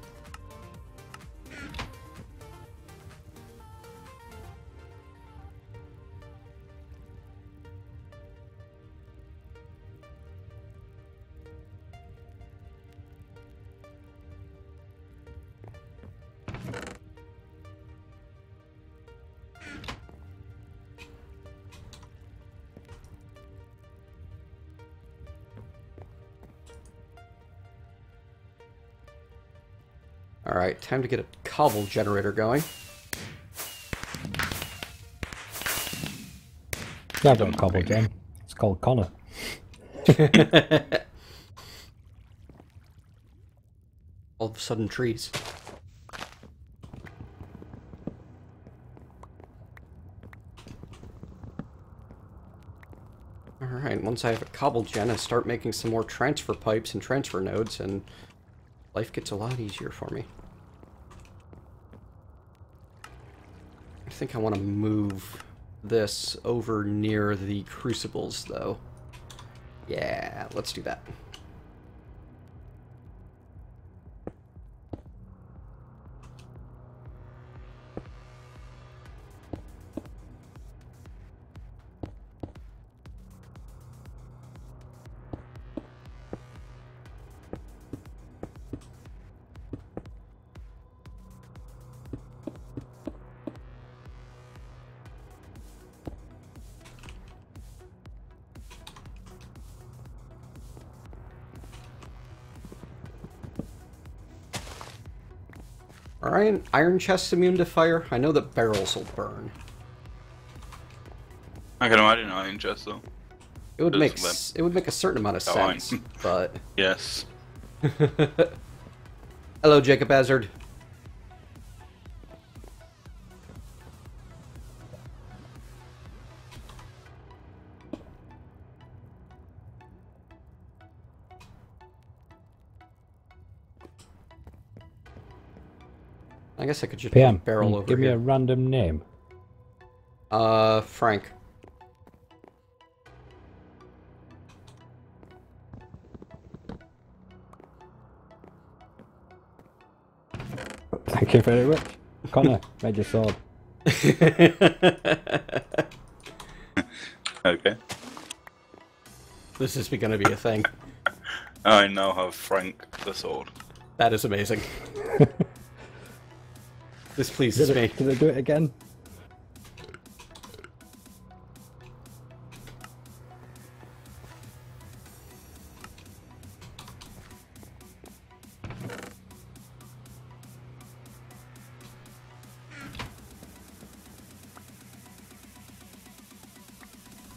Alright, time to get a cobble generator going. Yeah, I've got a cobble gen. It's called Connor. All of a sudden, trees. Alright, once I have a cobble gen, I start making some more transfer pipes and transfer nodes, and life gets a lot easier for me. I think I want to move this over near the crucibles, though. Yeah, let's do that. Are iron chests immune to fire? I know that barrels will burn. I can imagine iron chests though. It would make a certain amount of sense, but yes. Hello, Jacob Hazard. I guess I could just put a PM, barrel over give me here. a random name. Frank. Thank you very much. Connor, made your sword. Okay. This is gonna be a thing. I now have Frank the sword. That is amazing. This pleases me. Did I do it again?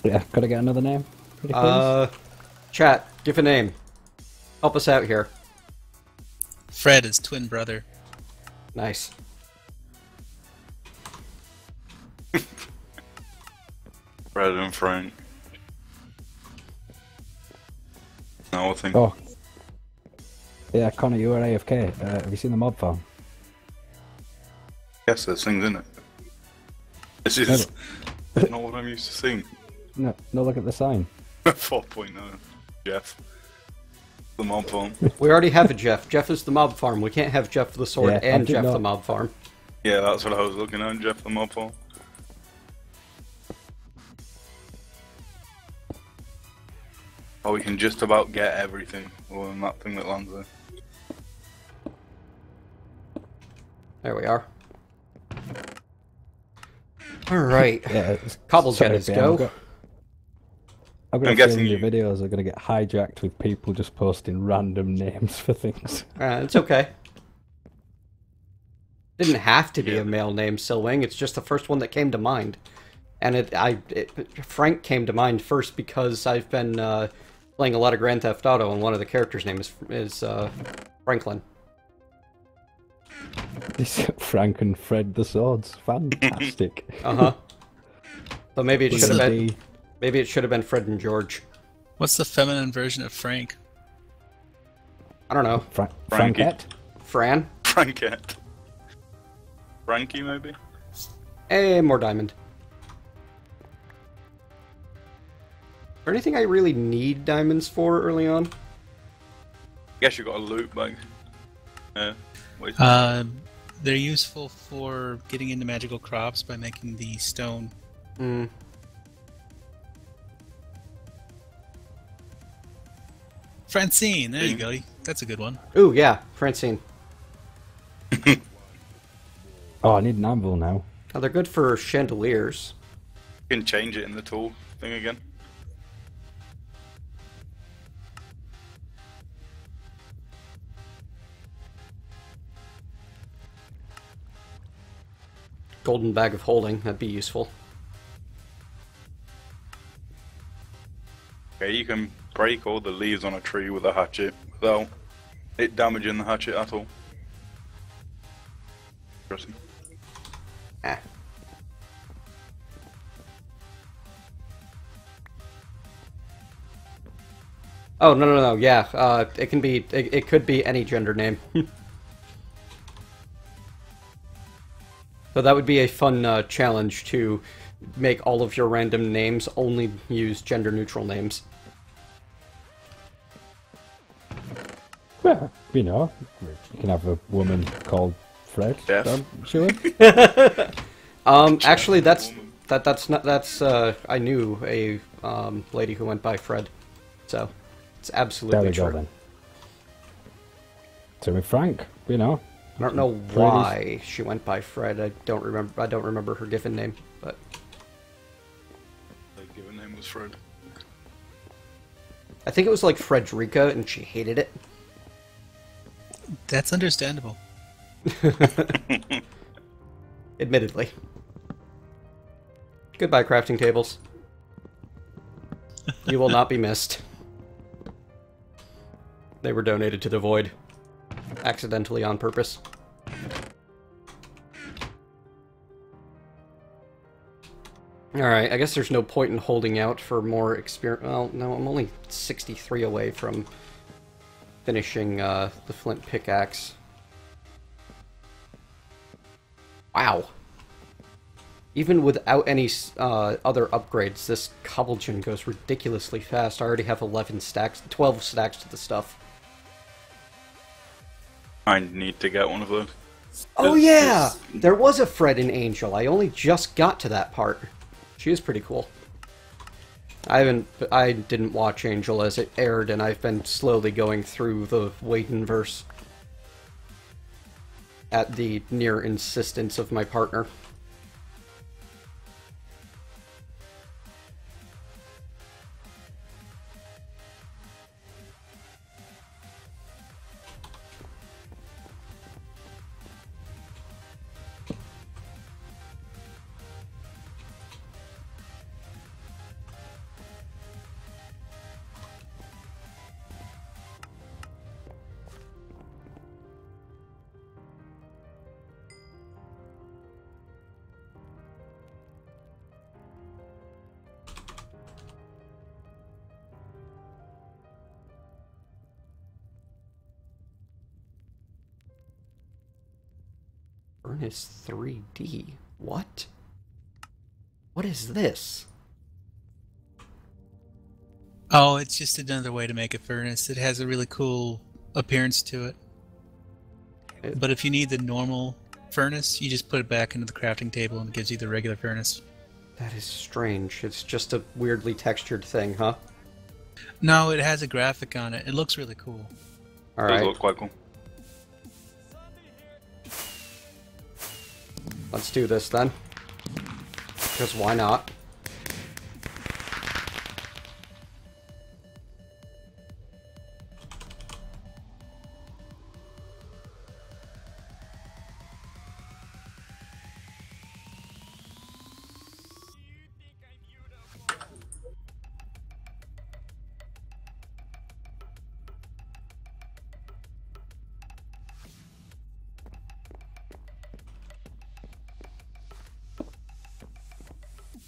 Yeah, could I get another name? Pretty please? Chat, give a name. Help us out here. Fred is twin brother. Nice. Fred and Frank. No, I think. Oh. Yeah, Connor, you were AFK. Have you seen the mob farm? Yes, there's things in it. This is not what I'm used to seeing. No, look at the sign. 4.0, Jeff. The mob farm. We already have a Jeff. Jeff is the mob farm. We can't have Jeff the sword Yeah, and I did Jeff not- the mob farm. Yeah, that's what I was looking at, Jeff the mob farm. Oh, we can just about get everything, other than that thing that lands there. There we are. Alright. Yeah, Cobble's got sorry, his PM, go. I've got I'm a guessing feeling your videos are going to get hijacked with people just posting random names for things. It's okay. Didn't have to be a male name, Silwing. It's just the first one that came to mind. And Frank came to mind first because I've been playing a lot of Grand Theft Auto, and one of the characters' name is Franklin. Frank and Fred the Swords. Fantastic. Uh-huh. But maybe it What's should have the- been... Maybe it should have been Fred and George. What's the feminine version of Frank? I don't know. Frankie. Frankette? Fran? Frankette. Frankie, maybe? Hey, more diamond. Is there anything I really need diamonds for early on? Guess you got a loot bag. Yeah. Wait. They're useful for getting into magical crops by making the stone. Hmm. Francine, there you go. That's a good one. Ooh, yeah, Francine. Oh, I need an anvil now. Oh, they're good for chandeliers. You can change it in the tool thing again. Golden bag of holding, that'd be useful. Okay, you can break all the leaves on a tree with a hatchet without it damaging the hatchet at all. Interesting. Ah. Oh, no, yeah, it can be, it could be any gender name. So that would be a fun challenge to make all of your random names only use gender-neutral names. Well, you know, you can have a woman called Fred. Jeff. Sure. Actually, that's I knew a lady who went by Fred, so it's absolutely There we true. go then. So with Frank, you know. I don't know Fred is- why she went by Fred. I don't remember her given name, but The given name was Fred. I think it was like Frederica, and she hated it. That's understandable. Admittedly. Goodbye, crafting tables. You will not be missed. They were donated to the void. Accidentally on purpose. Alright, I guess there's no point in holding out for more experience. Well, no, I'm only 63 away from finishing the flint pickaxe. Wow. Even without any other upgrades, this cobble gen goes ridiculously fast. I already have 12 stacks to the stuff. I need to get one of those. Oh yeah! There was a Fred and Angel. I only just got to that part. She is pretty cool. I didn't watch Angel as it aired, and I've been slowly going through the Waidenverse at the near insistence of my partner. Furnace 3D. What? What is this? Oh, it's just another way to make a furnace. It has a really cool appearance to it. But if you need the normal furnace, you just put it back into the crafting table and it gives you the regular furnace. That is strange. It's just a weirdly textured thing, huh? No, it has a graphic on it. It looks really cool. Alright. Does look quite cool. Let's do this then. Because why not?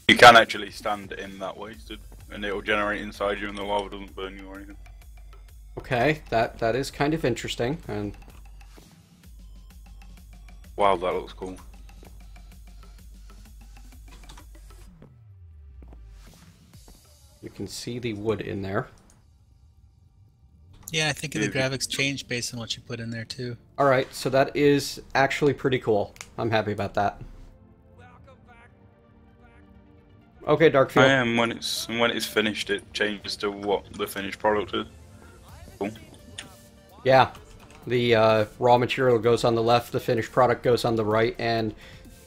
You can actually stand in that wasted, and it will generate inside you, and the lava doesn't burn you or anything. Okay, that is kind of interesting, and wow, that looks cool. you can see the wood in there. Yeah, I think the graphics change based on what you put in there too. Alright, so that is actually pretty cool. I'm happy about that. Okay, Darkfield. And when it's finished, it changes to what the finished product is. Cool. Yeah, the raw material goes on the left, the finished product goes on the right, and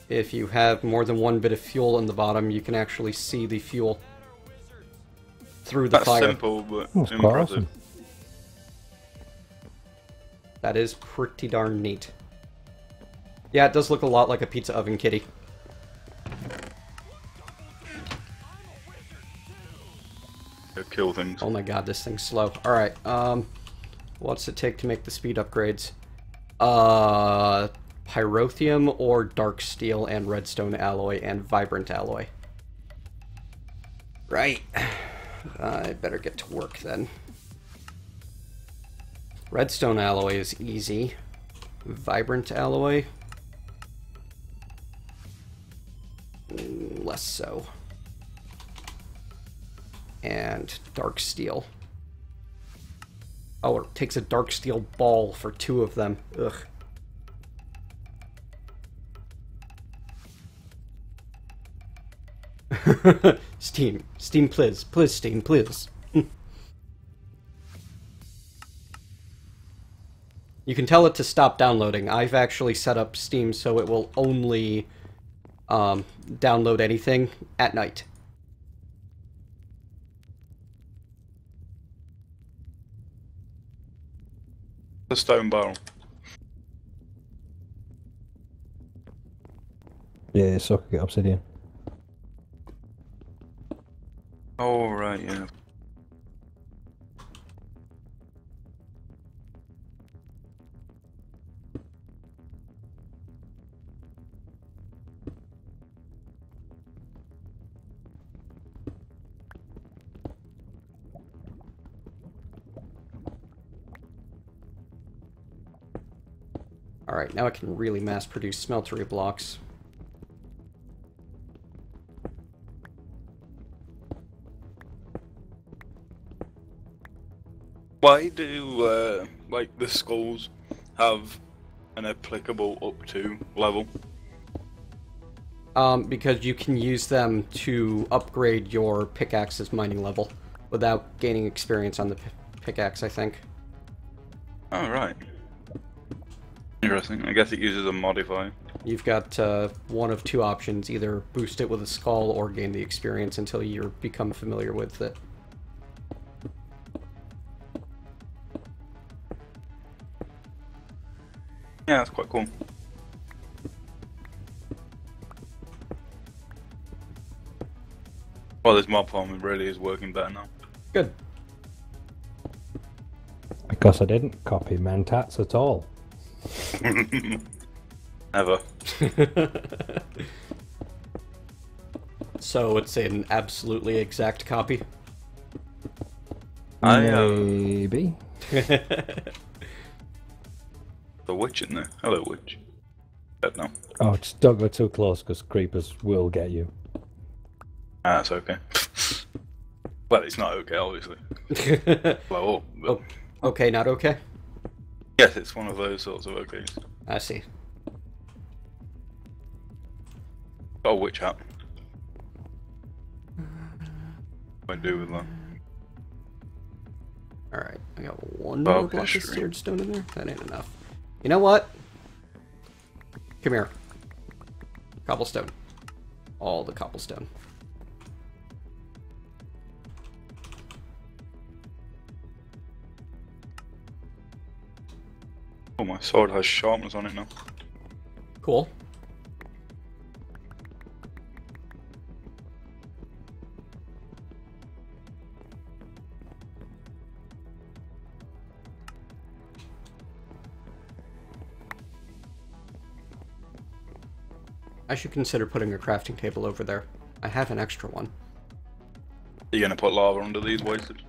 if you have more than one bit of fuel on the bottom, you can actually see the fuel through the fire. That's simple, but That's quite impressive. awesome. That is pretty darn neat. Yeah, it does look a lot like a pizza oven kitty. Kill things. Oh my god, this thing's slow. Alright, what's it take to make the speed upgrades? Pyrotheum or dark steel and redstone alloy and vibrant alloy. Right. I better get to work then. Redstone alloy is easy. Vibrant alloy? Less so. And dark steel. Oh, it takes a dark steel ball for 2 of them. Ugh. Steam, please. Please, Steam, please. You can tell it to stop downloading. I've actually set up Steam so it will only download anything at night. The stone barrel. Yeah, so I could get obsidian. Oh, right, yeah. Alright, now I can really mass produce smeltery blocks. Why do, like, the skulls have an applicable up to level? Because you can use them to upgrade your pickaxe's mining level without gaining experience on the pickaxe, I think. Oh, right. Interesting. I guess it uses a modifier. You've got one of two options, either boost it with a skull or gain the experience until you become familiar with it. Yeah, that's quite cool. Well, this mob farming really is working better now. Good. Because I didn't copy Mentats at all. Never. So it's an absolutely exact copy? Maybe. The witch in there. Hello, witch. Dead now. Oh, just don't go too close because creepers will get you. Ah, that's okay. Well, it's not okay, obviously. Blow up. But... Oh, okay, not okay? Yes, it's one of those sorts of okays. I see. Got a witch hat. What do I do with that? Alright, I got one more block of seared stone in there. That ain't enough. You know what? Come here. Cobblestone. All the cobblestone. Oh, my sword has sharpness on it now. Cool. I should consider putting a crafting table over there. I have an extra one. Are you gonna put lava under these wasted?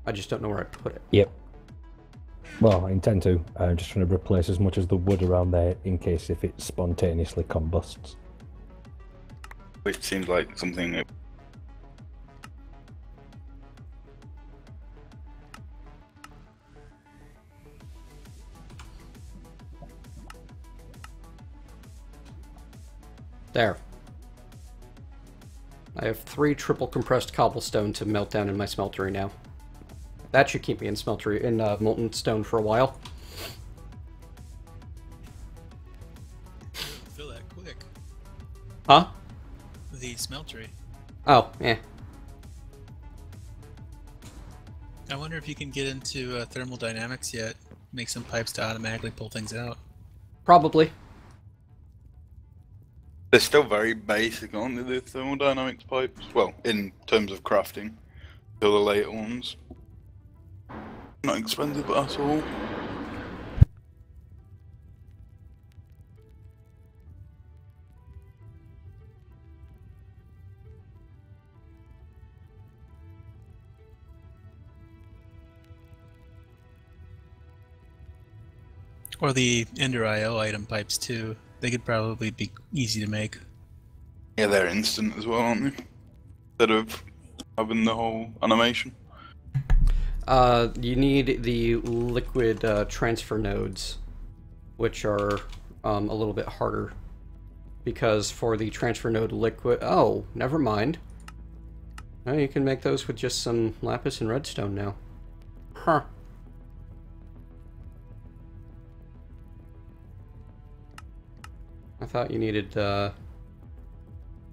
I just don't know where I put it. Yep. Well, I intend to. I'm just trying to replace as much as the wood around there in case if it spontaneously combusts. Which seems like something... There. I have 3 triple compressed cobblestone to melt down in my smeltery now. That should keep me in smeltery in molten stone for a while. Fill that quick. Huh? The smeltery. Oh, yeah. I wonder if you can get into thermodynamics yet. Make some pipes to automatically pull things out. Probably. They're still very basic, aren't they, the thermodynamics pipes? Well, in terms of crafting. Till the later ones. Not expensive at all. Or the Ender IO item pipes too. They could probably be easy to make. Yeah, they're instant as well, aren't they? Instead of having the whole animation. You need the liquid transfer nodes, which are a little bit harder. Because for the transfer node liquid... Oh, never mind. Oh, you can make those with just some lapis and redstone now. Huh. I thought you needed,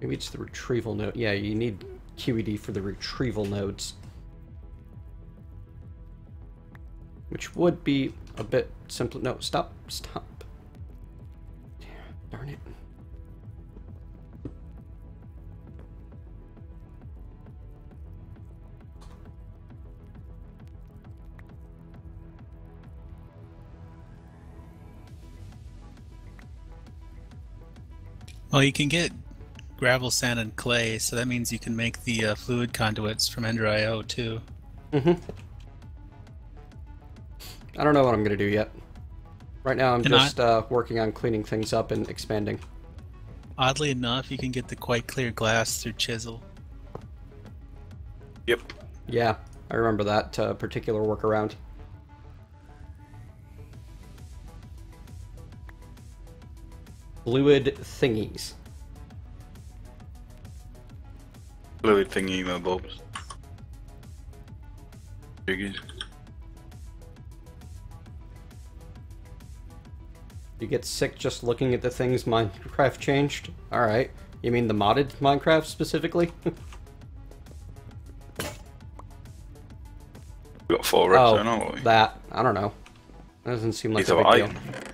maybe it's the retrieval node. Yeah, you need QED for the retrieval nodes. Which would be a bit simpler. No, stop. Stop. Darn it. Well, you can get gravel, sand, and clay, so that means you can make the fluid conduits from Ender.io too. I don't know what I'm going to do yet. Right now I'm And just working on cleaning things up and expanding. Oddly enough, you can get the quite clear glass through chisel. Yep. Yeah, I remember that particular workaround. Fluid thingies. Fluid thingy, my bobs. Jiggies. You get sick just looking at the things Minecraft changed? Alright. You mean the modded Minecraft specifically? We got 4 reps there, haven't we? That. I don't know. That doesn't seem like These a are big deal. iron.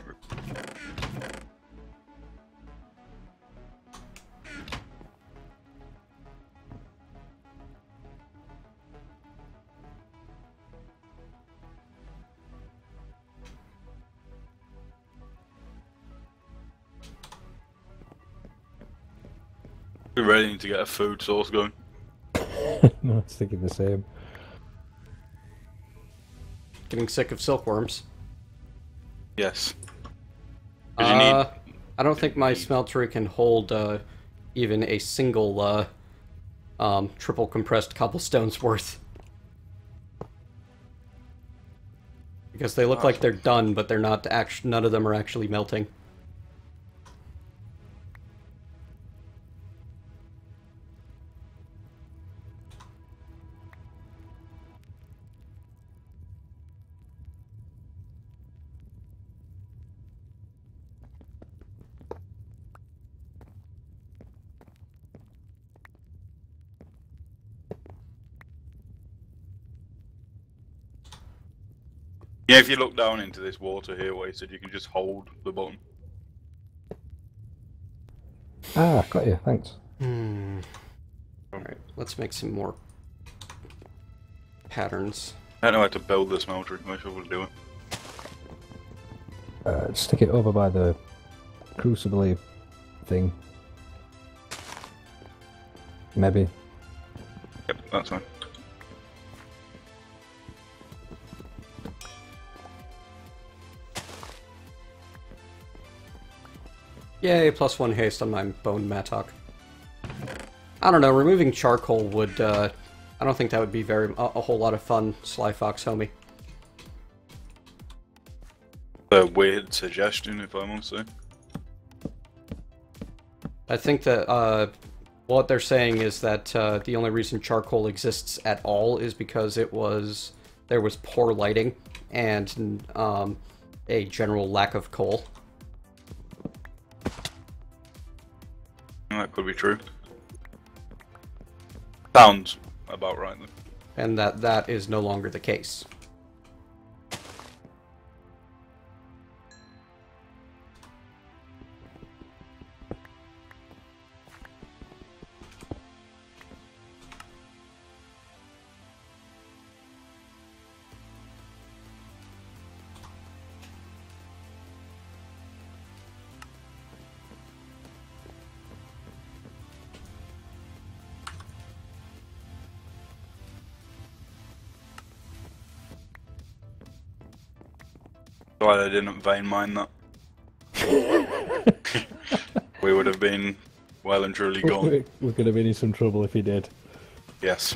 We're ready to get a food source going. No, I was thinking the same. Getting sick of silkworms. Yes. 'Cause you need... I don't think my smeltery can hold even a single triple compressed cobblestone's worth. Because they look like they're done, but they're not actually. None of them are actually melting. Yeah, if you look down into this water here, where he said you can just hold the button. Ah, got you, thanks. Alright, let's make some more patterns. I don't know how to build this smelter, I should do it. Stick it over by the crucible thing. Maybe. Yep, that's fine. Yay, +1 haste on my bone mattock. I don't know, removing charcoal would, I don't think that would be a whole lot of fun, Sly Fox homie. A weird suggestion, if I must say. I think that, what they're saying is that, the only reason charcoal exists at all is because there was poor lighting and, a general lack of coal. That could be true. Sounds about right then. And that is no longer the case. Glad I didn't vein mine that. We would have been well and truly gone. We're going to be in some trouble if he did. Yes.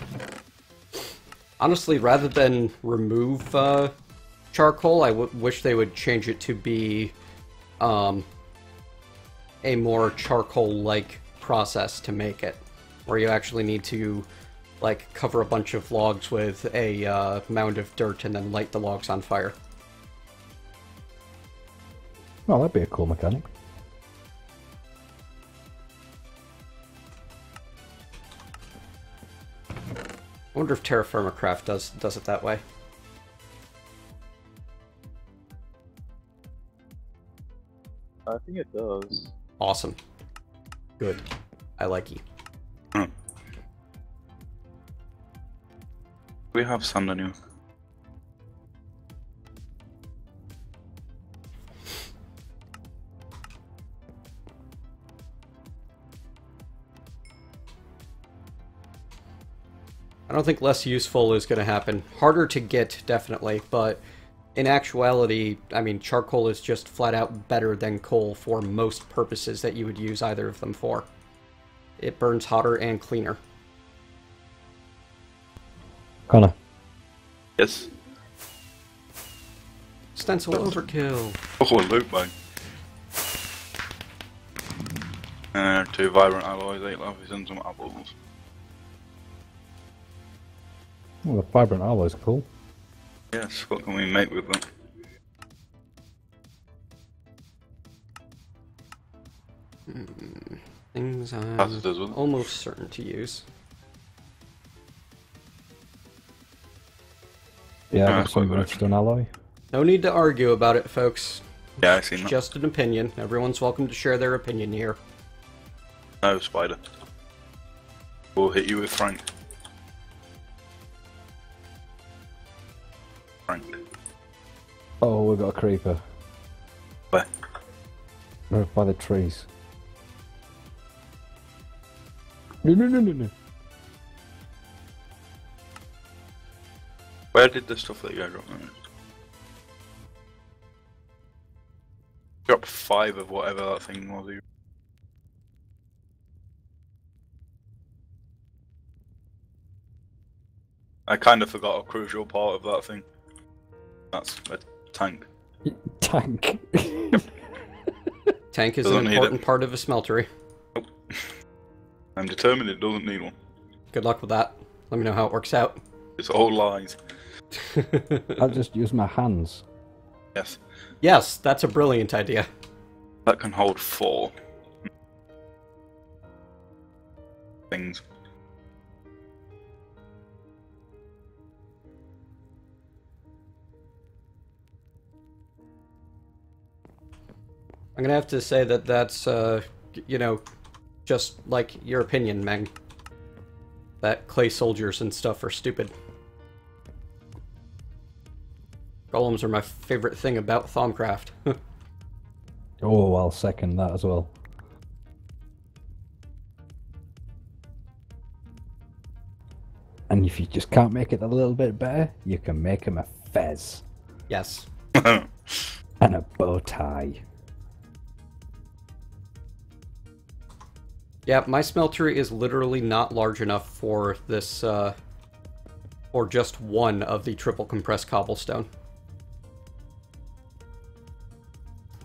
Honestly, rather than remove charcoal, I wish they would change it to be a more charcoal-like process to make it, where you actually need to like cover a bunch of logs with a mound of dirt and then light the logs on fire. Well, that'd be a cool mechanic. I wonder if Terra Firma Craft does it that way. I think it does. Awesome. Good. I like you. We have some new. I don't think less useful is going to happen. Harder to get, definitely, but in actuality, I mean, charcoal is just flat out better than coal for most purposes that you would use either of them for. It burns hotter and cleaner. Connor. Yes. Stencil overkill. Oh, loot bag. 2 vibrant alloys, 8 lapis, and some apples. Well, the vibrant alloys cool. Yes, what can we make with them? Things I'm Passes with almost certain to use. Yeah, Yeah, that's some redstone alloy. No need to argue about it, folks. Yeah, I seen It's that. just an opinion. Everyone's welcome to share their opinion here. No, spider. We'll hit you with Frank. Frank. Oh, we've got a creeper. Where? We're by the trees. No. Where did the stuff that you guys dropped? Dropped 5 of whatever that thing was. I kind of forgot a crucial part of that thing. That's a tank. Tank. Tank is Doesn't an need important it. part of a smeltery. I'm determined it doesn't need one. Good luck with that. Let me know how it works out. It's all lies. I'll just use my hands. Yes. Yes, that's a brilliant idea. That can hold 4 things. I'm gonna have to say that that's, you know, just like your opinion, Meg. That clay soldiers and stuff are stupid. Golems are my favorite thing about Thaumcraft. Oh, I'll second that as well. And if you just can't make it a little bit better, you can make him a fez. Yes. And a bow tie. Yeah, my smeltery is literally not large enough for this, or just one of the triple compressed cobblestone.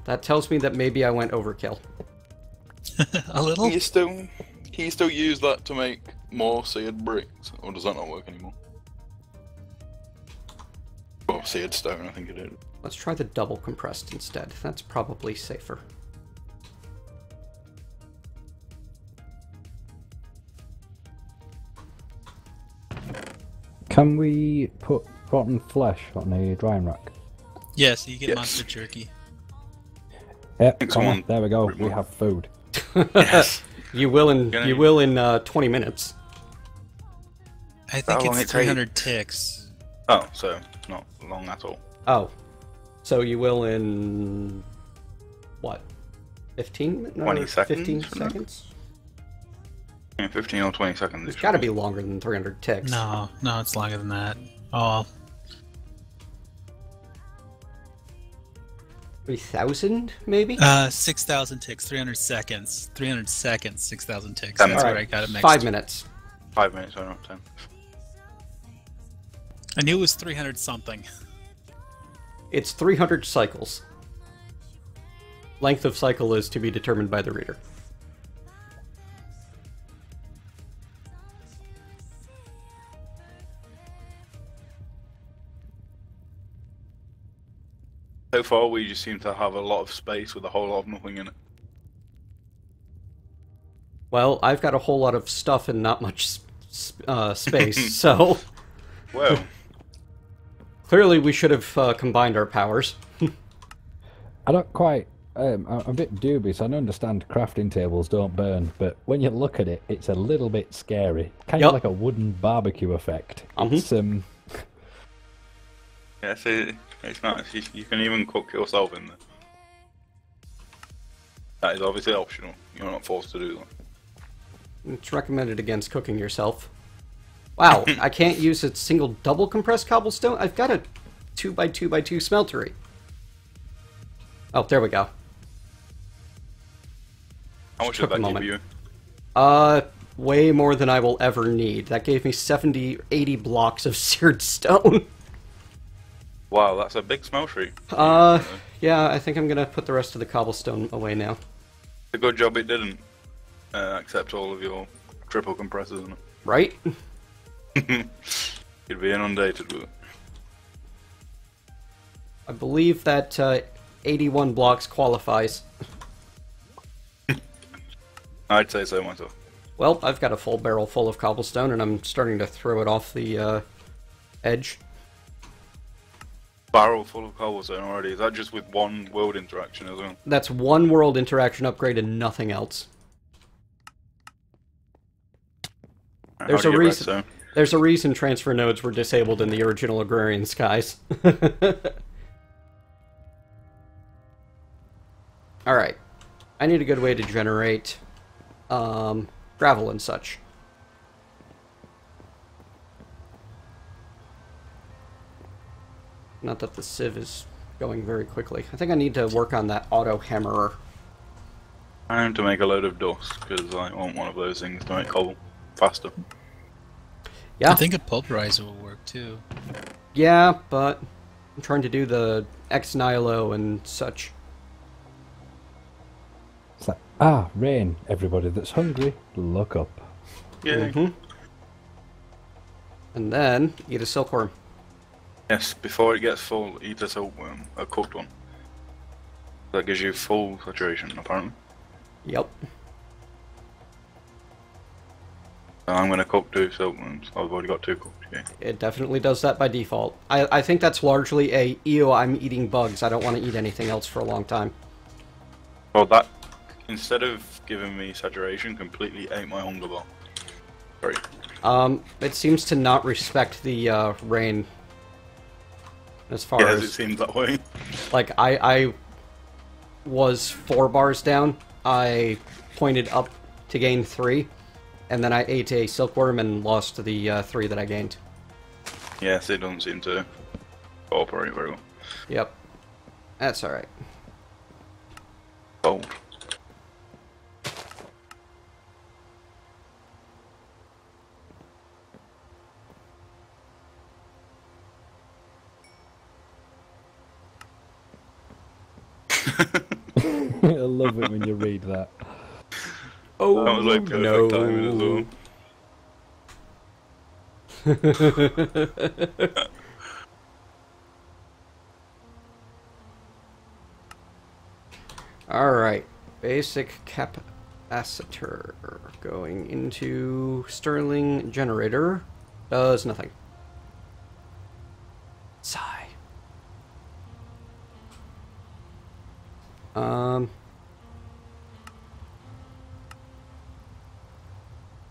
That tells me that maybe I went overkill. A little? Can you still use that to make more seared bricks? Or does that not work anymore? Or seared stone, I think it is. Let's try the double compressed instead. That's probably safer. Can we put rotten flesh on the drying rack? Yeah, so you get Yes. monster jerky. Yep, Thanks, Connor, someone- there we go. We have food. Yes. You will in 20 minutes. I think How long it's it take? 300 ticks. Oh, so not long at all. Oh. So you will in... what? 15? No, 20 seconds 15 from now? seconds? Yeah, 15 or 20 seconds. It's gotta be longer than 300 ticks. No, it's longer than that. Oh, 3,000, maybe? 6,000 ticks, 300 seconds. 300 seconds, 6,000 ticks. 10 That's where I Alright, got it mixed. 5 minutes. 5 minutes, or not 10. I knew it was 300 something. It's 300 cycles. Length of cycle is to be determined by the reader. So far, we just seem to have a lot of space with a whole lot of nothing in it. Well, I've got a whole lot of stuff and not much space, so... Well, Clearly we should have combined our powers. I don't quite... I'm a bit dubious. I understand crafting tables don't burn, but when you look at it, it's a little bit scary. Kind Yup. of like a wooden barbecue effect. It's, yeah, see, it's nice. You can even cook yourself in there. That is obviously optional. You're not forced to do that. It's recommended against cooking yourself. Wow, I can't use a single double compressed cobblestone? I've got a 2x2x2 smeltery. Oh, there we go. How much did that give you? Way more than I will ever need. That gave me 70, 80 blocks of seared stone. Wow, that's a big smeltery. Yeah, I think I'm gonna put the rest of the cobblestone away now. A good job it didn't accept all of your triple compressors in it. Right? You'd be inundated with it. I believe that 81 blocks qualifies. I'd say so myself. Well, I've got a full barrel full of cobblestone, and I'm starting to throw it off the edge. Barrel full of cobblestone already? Is that just with one world interaction as well? That's one world interaction upgrade and nothing else. There's a reason. There's a reason transfer nodes were disabled in the original Agrarian Skies. Alright. I need a good way to generate gravel and such. Not that the sieve is going very quickly. I think I need to work on that auto hammerer. I need to make a load of dust, because I want one of those things to make cobble faster. Yeah. I think a pulverizer will work too. Yeah, but I'm trying to do the ex nihilo and such. It's like, rain. Everybody that's hungry, look up. Yeah. And then, eat a silkworm. Yes, before it gets full, eat a silkworm, a cooked one. That gives you full saturation, apparently. Yep. I'm going to cook 2 silkworms. I've already got 2 cooked here. It definitely does that by default. I think that's largely a, ew, I'm eating bugs, I don't want to eat anything else for a long time. Well, that, instead of giving me saturation, completely ate my hunger bar. Sorry. It seems to not respect the, rain. As far as... it seems that way. Like, I was 4 bars down, I pointed up to gain 3, and then I ate a silkworm and lost the 3 that I gained. Yes, it doesn't seem to cooperate very well. Yep. That's alright. Oh. I love it when you read that. Oh, that was like perfect timing as well. Alright. Basic capacitor going into Stirling generator. Does nothing. Sigh.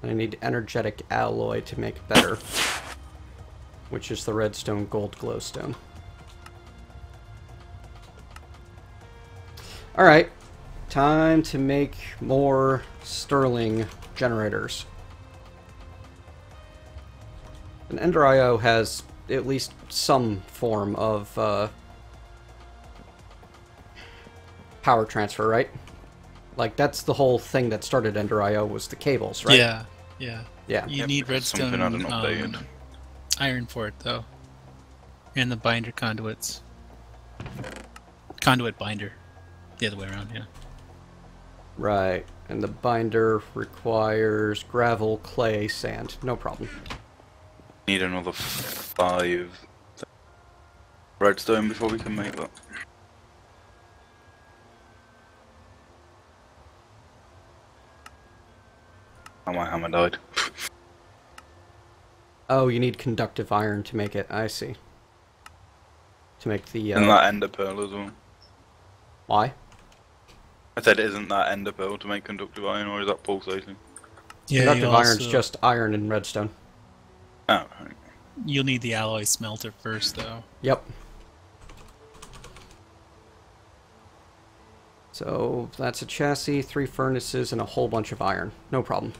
I need energetic alloy to make better, which is the redstone gold glowstone. Alright, time to make more Stirling generators. An Ender IO has at least some form of power transfer, right? Like, that's the whole thing that started Ender IO was the cables, right? Yeah, yeah. Yeah. You need redstone iron for it, though. And the binder conduits. Conduit binder. The other way around, yeah. Right. And the binder requires gravel, clay, sand. No problem. Need another 5 redstone before we can make that. Oh, my hammer died. Oh, you need conductive iron to make it. I see. To make the... Isn't that ender pearl as well? Why? I said, isn't that ender pearl to make conductive iron, or is that pulsating? Yeah, conductive iron's just iron and redstone. Oh, right. You'll need the alloy smelter first, though. Yep. So, that's a chassis, 3 furnaces, and a whole bunch of iron. No problem.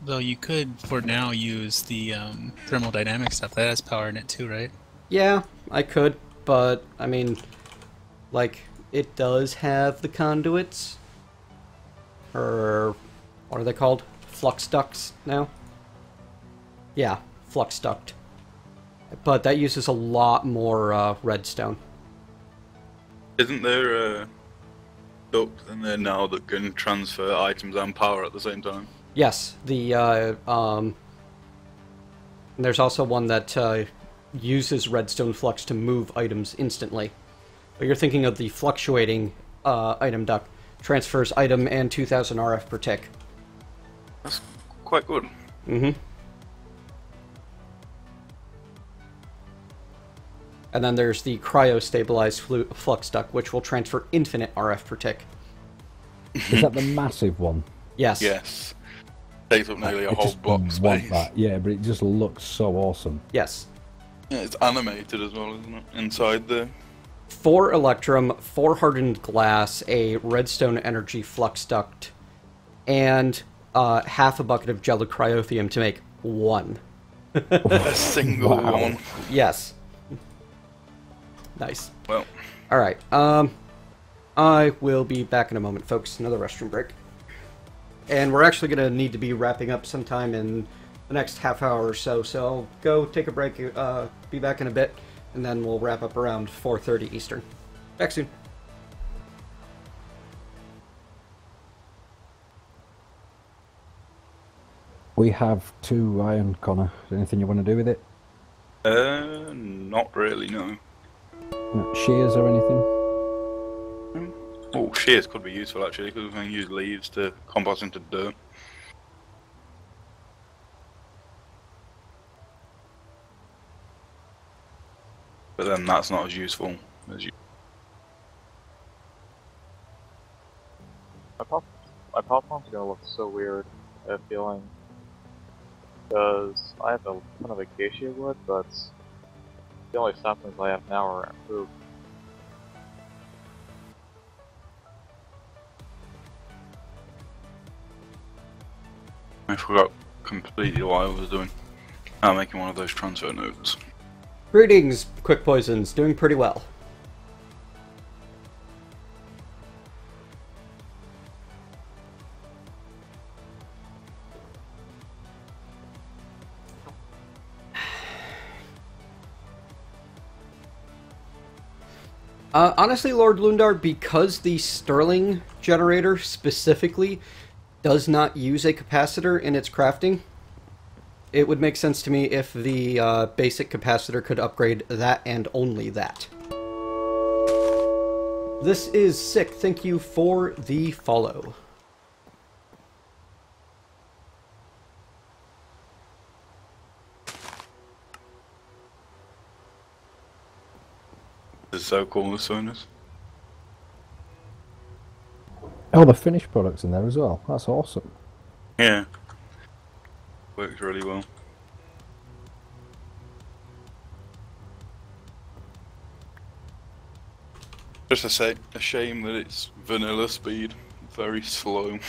Though you could, for now, use the thermodynamic stuff. That has power in it too, right? Yeah, I could, but, I mean, like, it does have the conduits. Or, what are they called? Flux ducts now? Yeah, flux duct. But that uses a lot more redstone. Isn't there a duct in there now that can transfer items and power at the same time? Yes, there's also one that uses redstone flux to move items instantly. But you're thinking of the fluctuating item duct. Transfers item and 2000 RF per tick. That's quite good. Mm-hmm. And then there's the cryo-stabilized flux duct, which will transfer infinite RF per tick. Is that the massive one? Yes. Yes. Takes up nearly a I whole just block want space. that. Yeah, but it just looks so awesome. Yes. Yeah, it's animated as well, isn't it? Inside there. 4 electrum, 4 hardened glass, a redstone energy flux duct, and half a bucket of gelid cryothium to make 1. A single one. Yes. Nice. Well. Alright, I will be back in a moment, folks. Another restroom break. And we're actually going to need to be wrapping up sometime in the next half hour or so, so I'll go take a break, be back in a bit, and then we'll wrap up around 4:30 Eastern. Back soon. We have 2 iron, Connor. Is there anything you want to do with it? Not really, no. No, shears or anything? Oh, shears could be useful actually, because we can use leaves to compost into dirt. But then that's not as useful as you. My popcorn's gonna look so weird, I have a feeling. Because I have a ton of acacia wood, but the only saplings I have now are improved. I forgot completely what I was doing. I'm making one of those transfer notes. Greetings, Quick Poisons. Doing pretty well. Honestly, Lord Lundar, because the Stirling generator specifically does not use a capacitor in its crafting, it would make sense to me if the basic capacitor could upgrade that and only that. This is sick. Thank you for the follow. This is so cool, this furnace. Oh, the finished products in there as well. That's awesome. Yeah. Works really well. Just a shame that it's vanilla speed. Very slow.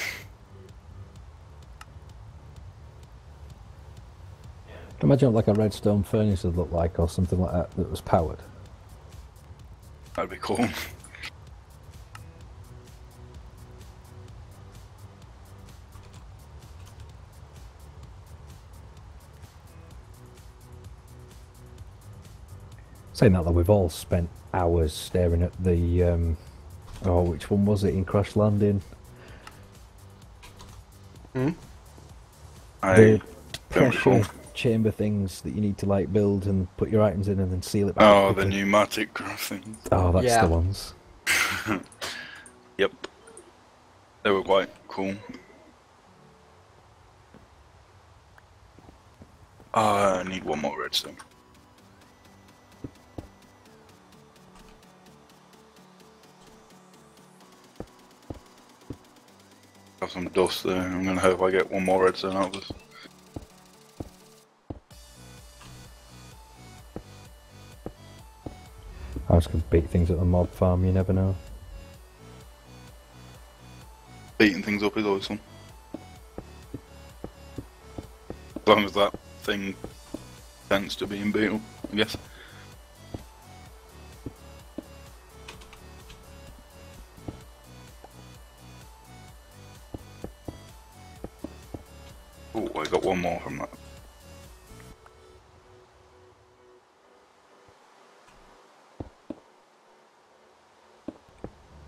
Imagine what like a redstone furnace would look like or something like that was powered. That'd be cool. Saying that, though, we've all spent hours staring at the, oh, which one was it in Crash Landing? Hmm? The pressure chamber things that you need to, like, build and put your items in and then seal it back. Oh, the pneumatic things. Oh, that's the ones. Yep. They were quite cool. I need one more redstone. Got some dust there. I'm gonna hope I get one more redstone out of this. I was going to beat things at the mob farm, you never know. Beating things up is awesome. As long as that thing tends to be in beetle, I guess. Oh, I got one more from that.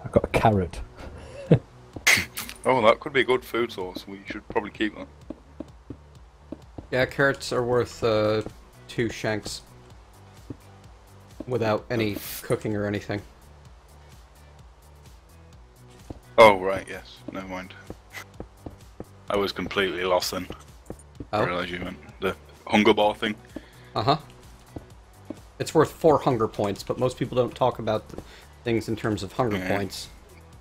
I got a carrot. Oh, that could be a good food source. We should probably keep that. Yeah, carrots are worth 2 shanks without any cooking or anything. Oh, right, yes. Never mind. I was completely lost then. Oh? I realised you meant the hunger bar thing. Uh-huh. It's worth 4 hunger points, but most people don't talk about things in terms of hunger points.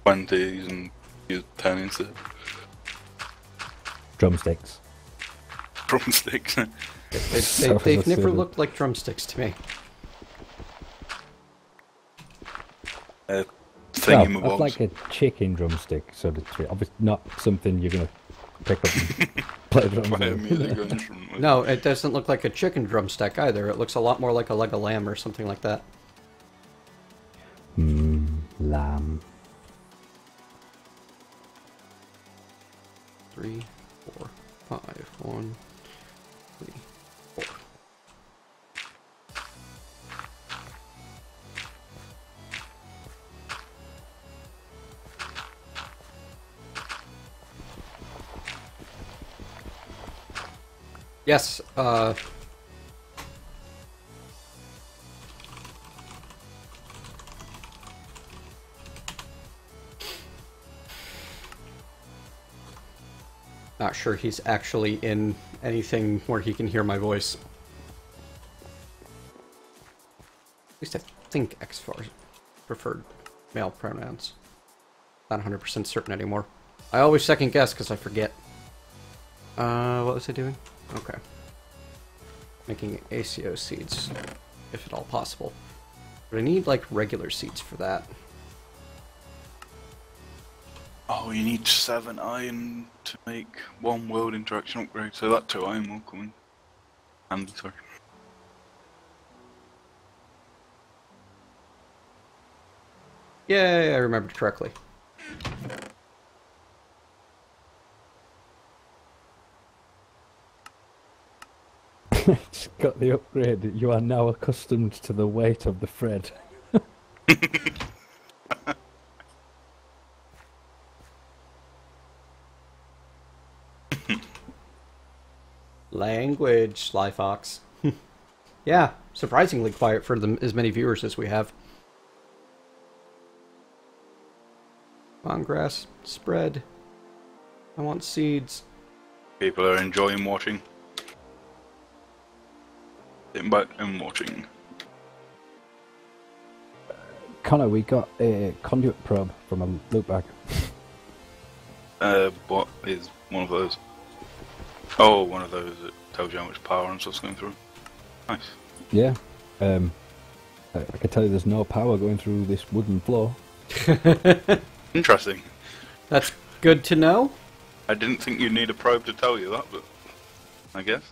20s and use 10 instead. Drumsticks. Drumsticks. They've never looked like drumsticks to me. Well, it's like a chicken drumstick, so to speak. Obviously not something you're going to pick up and play drums with. No, it doesn't look like a chicken drumstick either. It looks a lot more like a leg of lamb or something like that. Lamb. 3, 4, 5, 1, 3, 4. Yes, not sure he's actually in anything where he can hear my voice. At least I think X-Far preferred male pronouns. Not 100% certain anymore. I always second guess because I forget. What was I doing? Okay. Making ACO seeds, if at all possible. But I need, like, regular seeds for that. Oh, you need 7 iron to make 1 world interaction upgrade, so that 2 iron will come in handy, sorry. Yay, I remembered correctly. It's got the upgrade. You are now accustomed to the weight of the thread. Language, Sly Fox. Yeah, surprisingly quiet for as many viewers as we have. Come on, grass, spread. I want seeds. People are enjoying watching. Sitting back and watching. Connor, we got a conduit probe from a loot bag. What is one of those? Oh, one of those that tells you how much power and stuff's going through. Nice. Yeah. I can tell you there's no power going through this wooden floor. Interesting. That's good to know. I didn't think you'd need a probe to tell you that, but I guess.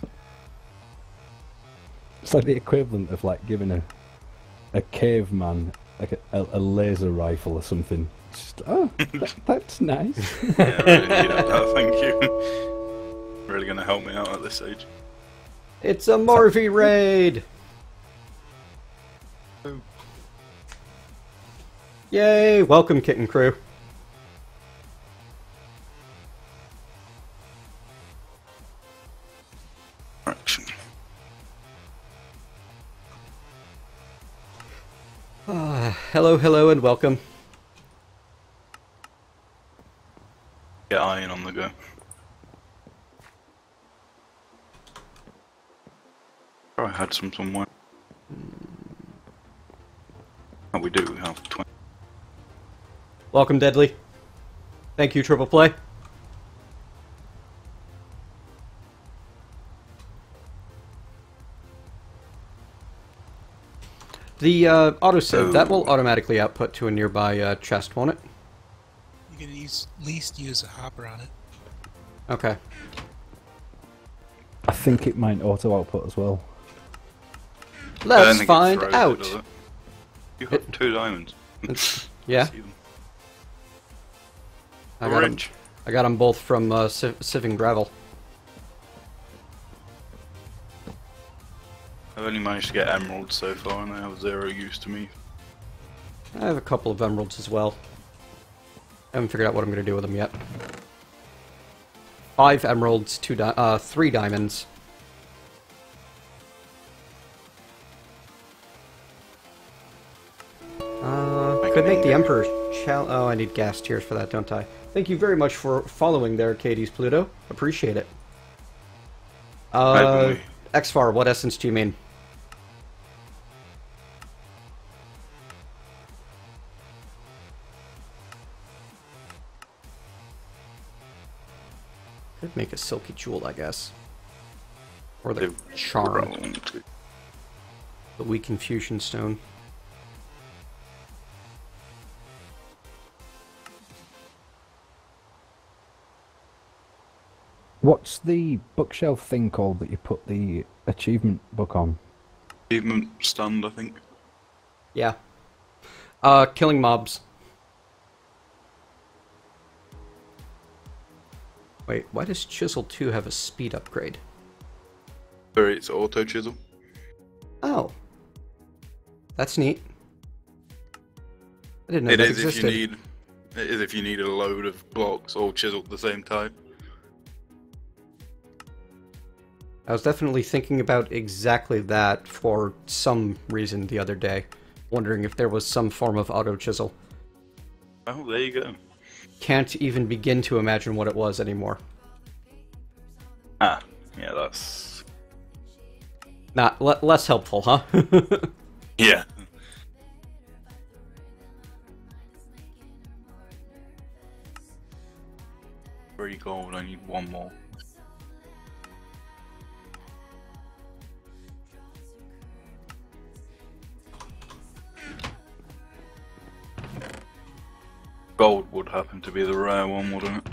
It's like the equivalent of like giving a caveman like a laser rifle or something. Just, oh, that's nice. Yeah, really, no, thank you. Really going to help me out at this stage. It's a Marvy raid! Yay! Welcome, Kitten Crew. Hello, hello, and welcome. Get iron on the go. I had some somewhere. Oh, we do. We have 20. Welcome, Deadly. Thank you, Triple Play. The autosave, that will automatically output to a nearby chest, won't it? You can at least use a hopper on it. Okay. I think it might auto output as well. Let's find out. You have 2 diamonds. Yeah. I got them both from sieving gravel. I've only managed to get emeralds so far, and they have 0 use to me. I have a couple of emeralds as well. I haven't figured out what I'm going to do with them yet. 5 emeralds, 3 diamonds. Could make the Emperor's challenge. Oh, I need gas tears for that, don't I? Thank you very much for following there, Katie's Pluto. Appreciate it. Xfar, what essence do you mean? Could make a silky jewel, I guess. Or the charm. The weak infusion stone. What's the bookshelf thing called that you put the achievement book on? Achievement stand, I think. Yeah. Killing mobs. Wait, why does Chisel 2 have a speed upgrade? Sorry, it's auto chisel. Oh. That's neat. I didn't know that existed. It is if you need a load of blocks all chiseled at the same time. I was definitely thinking about exactly that for some reason the other day, wondering if there was some form of auto chisel. Oh, there you go. Can't even begin to imagine what it was anymore. Ah, yeah, that's... Not less helpful, huh? Yeah. Very gold, I need 1 more. Gold would happen to be the rare one, wouldn't it?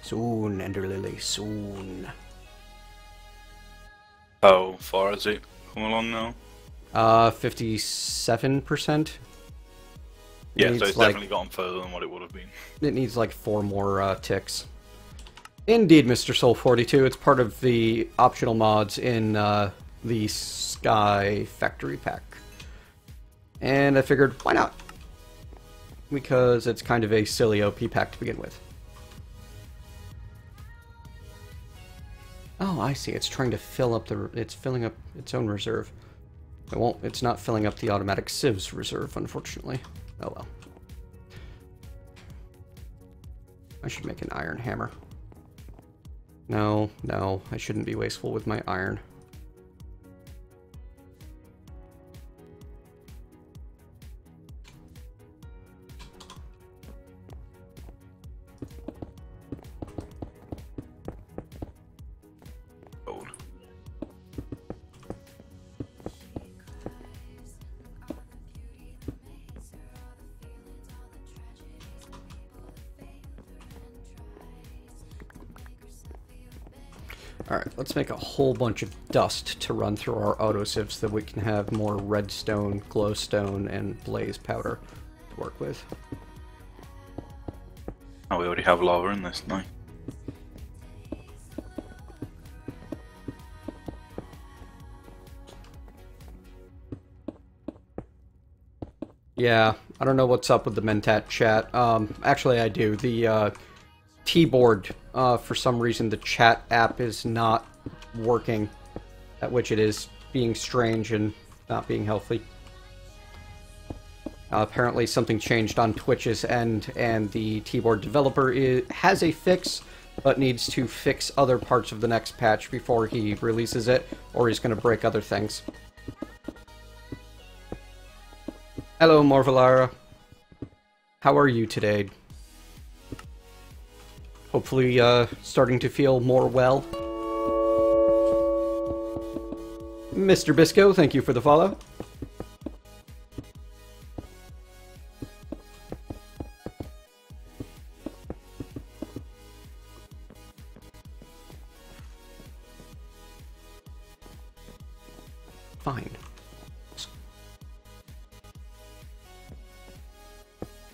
Soon, Ender Lily, soon. How far has it come along now? 57%. Yeah, so it's definitely gone further than what it would have been. It needs like 4 more ticks. Indeed, Mr. Soul 42. It's part of the optional mods in the Sky Factory pack. And I figured, why not? Because it's kind of a silly OP pack to begin with. Oh, I see. It's trying to fill up it's filling up its own reserve. It won't. It's not filling up the automatic sieves reserve, unfortunately. Oh well. I should make an iron hammer. No, I shouldn't be wasteful with my iron. Alright, let's make a whole bunch of dust to run through our autosieves so that we can have more redstone, glowstone, and blaze powder to work with. Oh, we already have lava in this now. Yeah, I don't know what's up with the Mentat chat. Actually, I do. The keyboard, for some reason, the chat app is not working, at which it is being strange and not being healthy. Apparently something changed on Twitch's end, and the keyboard developer has a fix, but needs to fix other parts of the next patch before he releases it, or he's going to break other things. Hello, Morvalara. How are you today? Hopefully, starting to feel more well. Mr. Bisco, thank you for the follow. Fine.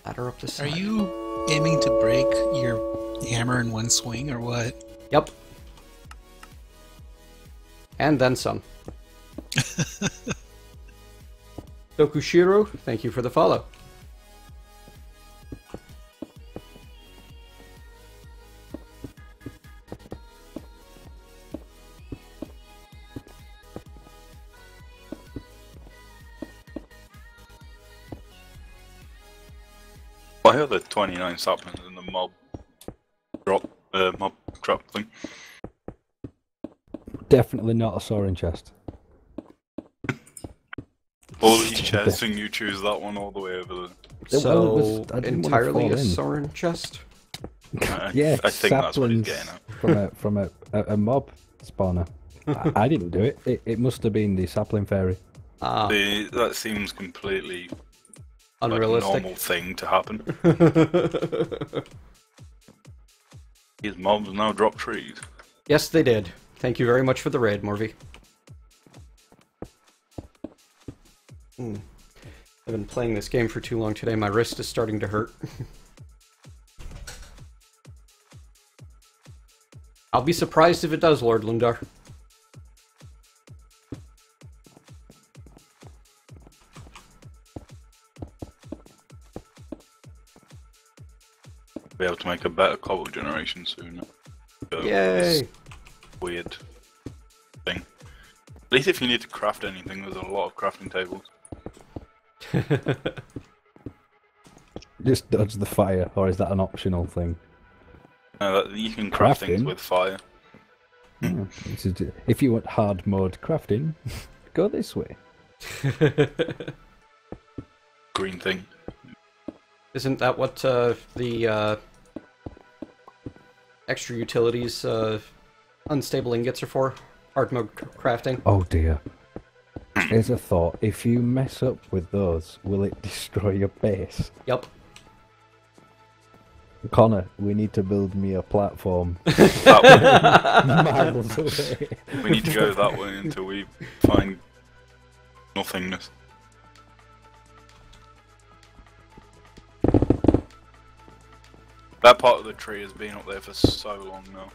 Ladder up the side. Are you aiming to break your hammer in one swing, or what? Yep. And then some. Dokushiro, thank you for the follow. Why are there 29 saplings in the mob drop thing? Definitely not a soaring chest. All these chests and you choose that one all the way over there. So, entirely a soaring chest? Yeah, I think that's what he's getting at. from a mob spawner. I didn't do it. It must have been the sapling fairy. That seems completely unrealistic. Like a normal thing to happen. These mobs now drop trees. Yes, they did. Thank you very much for the raid, Morvy. I've been playing this game for too long today. My wrist is starting to hurt. I'll be surprised if it does, Lord Lundar. Be able to make a better cobble generation soon. Yay! Weird thing. At least if you need to craft anything, there's a lot of crafting tables. Just dodge the fire, or is that an optional thing? You can craft things with fire. If you want hard mode crafting, go this way. Green thing. Isn't that what the extra utilities unstable ingots are for? Hard mode crafting? Oh dear. Here's a thought. If you mess up with those, will it destroy your base? Yep. Connor, we need to build me a platform. Miles away. We need to go that way until we find nothingness. That part of the tree has been up there for so long now.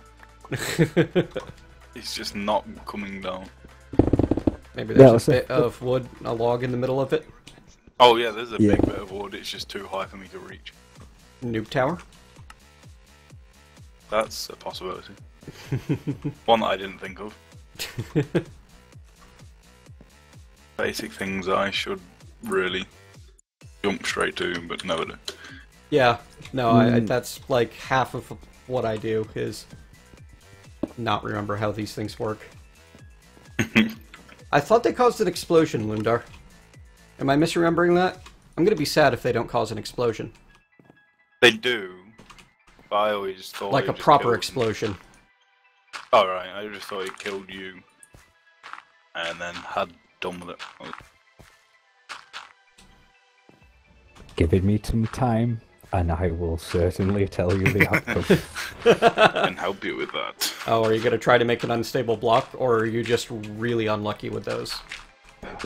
It's just not coming down. Maybe there's a bit of wood, a log in the middle of it. Oh yeah, there's a big bit of wood, it's just too high for me to reach. Noob tower? That's a possibility. One that I didn't think of. Basic things I should really jump straight to, but never do. Yeah, no, that's like half of what I do, is not remember how these things work. I thought they caused an explosion, Lundar. Am I misremembering that? I'm gonna be sad if they don't cause an explosion. They do, but I always thought like a proper explosion. Oh right, I just thought it killed you, and then had done with it. Give me some time, and I will certainly tell you the outcome. And help you with that. Oh, are you gonna try to make an unstable block, or are you just really unlucky with those?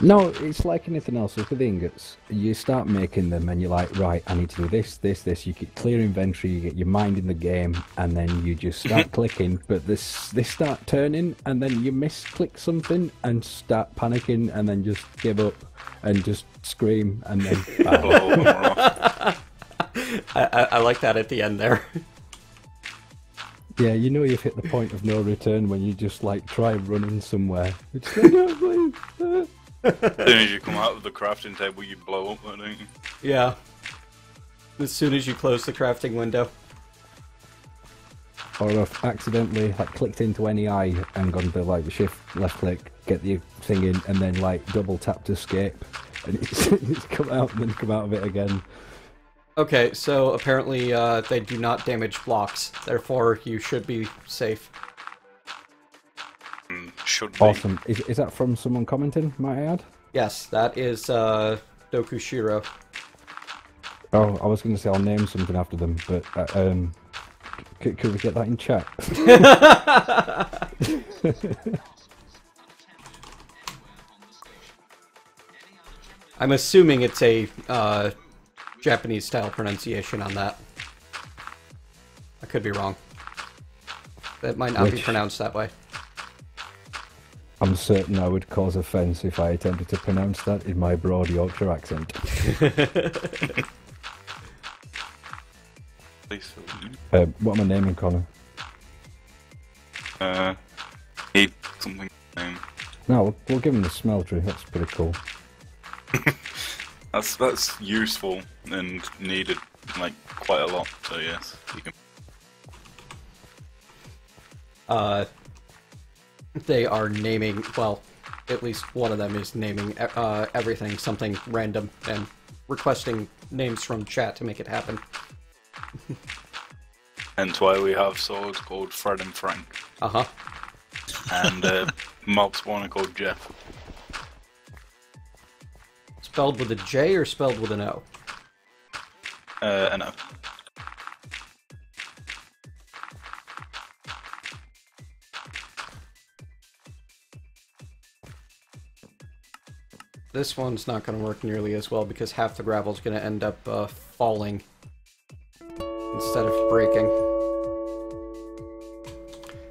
No, it's like anything else with the ingots. You start making them and you're like, right, I need to do this, this, this. You get clear inventory, you get your mind in the game, and then you just start clicking, but they start turning, and then you misclick something and start panicking, and then just give up and just scream, and then I like that at the end there. Yeah, you know you've hit the point of no return when you just like try running somewhere. It's like, no, please. As soon as you come out of the crafting table, you blow up, don't you? Yeah. As soon as you close the crafting window. or I've accidentally like clicked into any eye and gone to like shift left click, get the thing in, and then like double tapped escape, and it's come out and then come out of it again. Okay, so apparently they do not damage blocks, therefore you should be safe. Should be. Awesome. Is that from someone commenting, might I add? Yes, that is Dokushiro. Oh, I was going to say I'll name something after them, but could we get that in chat? I'm assuming it's a Japanese-style pronunciation on that. I could be wrong. That might not be pronounced that way. I'm certain I would cause offence if I attempted to pronounce that in my broad Yorkshire accent. What am I naming, Connor? Need something name. No, we'll give him the smeltery. That's pretty cool. That's useful and needed like quite a lot. So yes, you can. They are naming, well, at least one of them is naming everything something random and requesting names from chat to make it happen. Hence why we have swords called Fred and Frank. Uh-huh. And mob spawner called Jeff. Spelled with a J or spelled with an O? An O. This one's not going to work nearly as well because half the gravel's going to end up falling instead of breaking.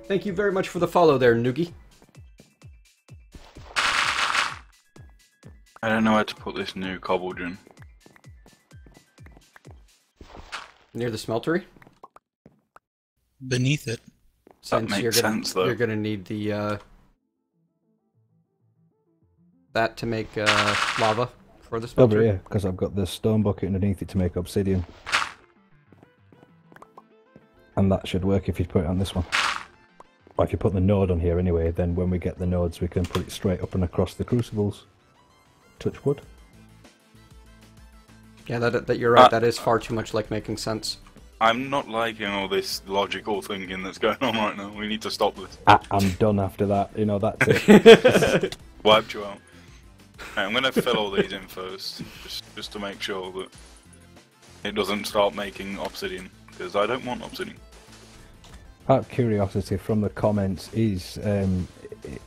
Thank you very much for the follow there, Noogie. I don't know where to put this new cobble gen. Near the smeltery? Beneath it. Since that makes sense, though. You're going to need the that to make lava for the smelter. Oh, yeah, because I've got the stone bucket underneath it to make obsidian. And that should work if you put it on this one. Or if you put the node on here anyway, then when we get the nodes we can put it straight up and across the crucibles. Touch wood. Yeah, that you're right, that is far too much like making sense. I'm not liking all this logical thinking that's going on right now. We need to stop this. I'm done after that, you know, that's it. Wiped you out. Right, I'm going to fill all these in first, just to make sure that it doesn't start making obsidian, because I don't want obsidian. Out of curiosity from the comments, is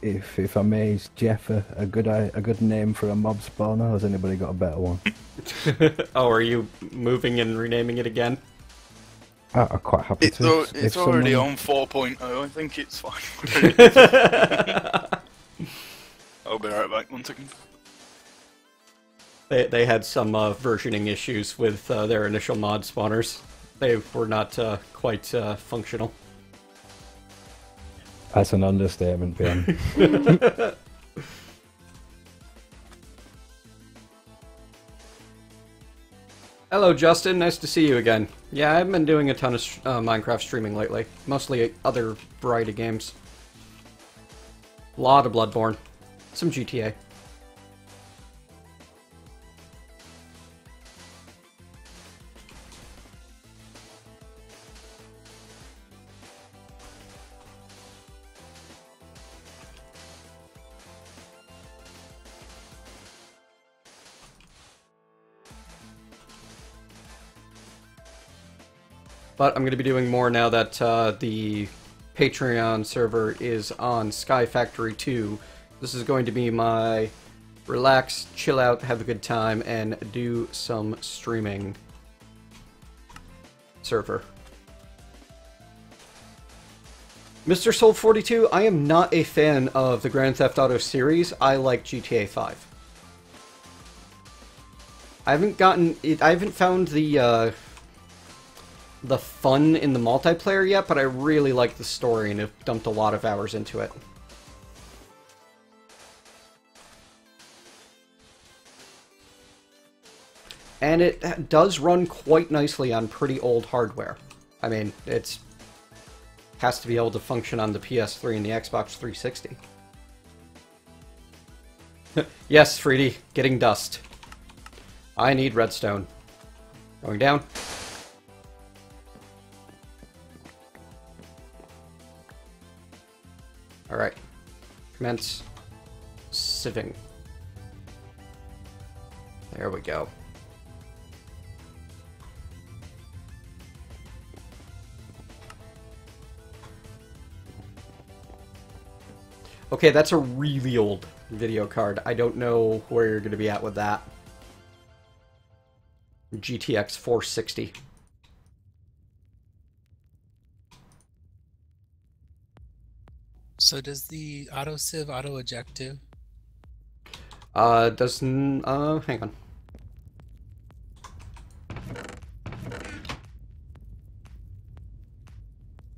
if I may, is Jeff a good name for a mob spawner? Has anybody got a better one? Oh, are you moving and renaming it again? I'm quite happy to. It's already on 4.0. I think it's fine. I'll be right back. 1 second. They had some versioning issues with their initial mod spawners. They were not quite functional. That's an understatement, Ben. Hello, Justin. Nice to see you again. Yeah, I've been doing a ton of Minecraft streaming lately. Mostly other variety games. A lot of Bloodborne. Some GTA. But I'm going to be doing more now that the Patreon server is on Sky Factory 2. This is going to be my relax, chill out, have a good time, and do some streaming server. Mr. Soul 42, I am not a fan of the Grand Theft Auto series. I like GTA 5. I haven't found the fun in the multiplayer yet, but I really like the story and have dumped a lot of hours into it. And it does run quite nicely on pretty old hardware. I mean, it's has to be able to function on the PS3 and the Xbox 360. Yes, Freedy, getting dust. I need redstone. Going down. Alright. Commence sieving. There we go. Okay, that's a really old video card. I don't know where you're going to be at with that. GTX 460. So does the auto sieve auto eject too? Hang on.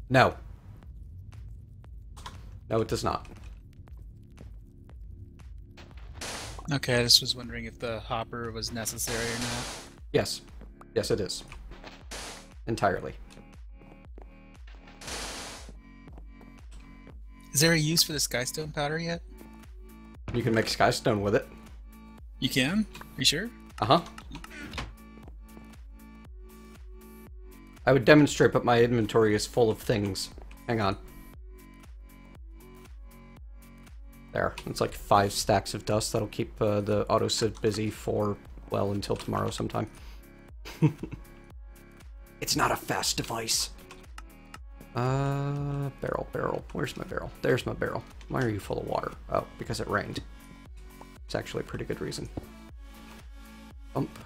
No. No, it does not. Okay, I just was wondering if the hopper was necessary or not. Yes. Yes, it is. Entirely. Is there a use for the skystone powder yet? You can make skystone with it. You can? Are you sure? Uh-huh. I would demonstrate, but my inventory is full of things. Hang on. There. It's like 5 stacks of dust. That'll keep the autosieve busy for, well, until tomorrow sometime. It's not a fast device. Barrel. Where's my barrel? There's my barrel. Why are you full of water? Oh, because it rained. It's actually a pretty good reason. Bump.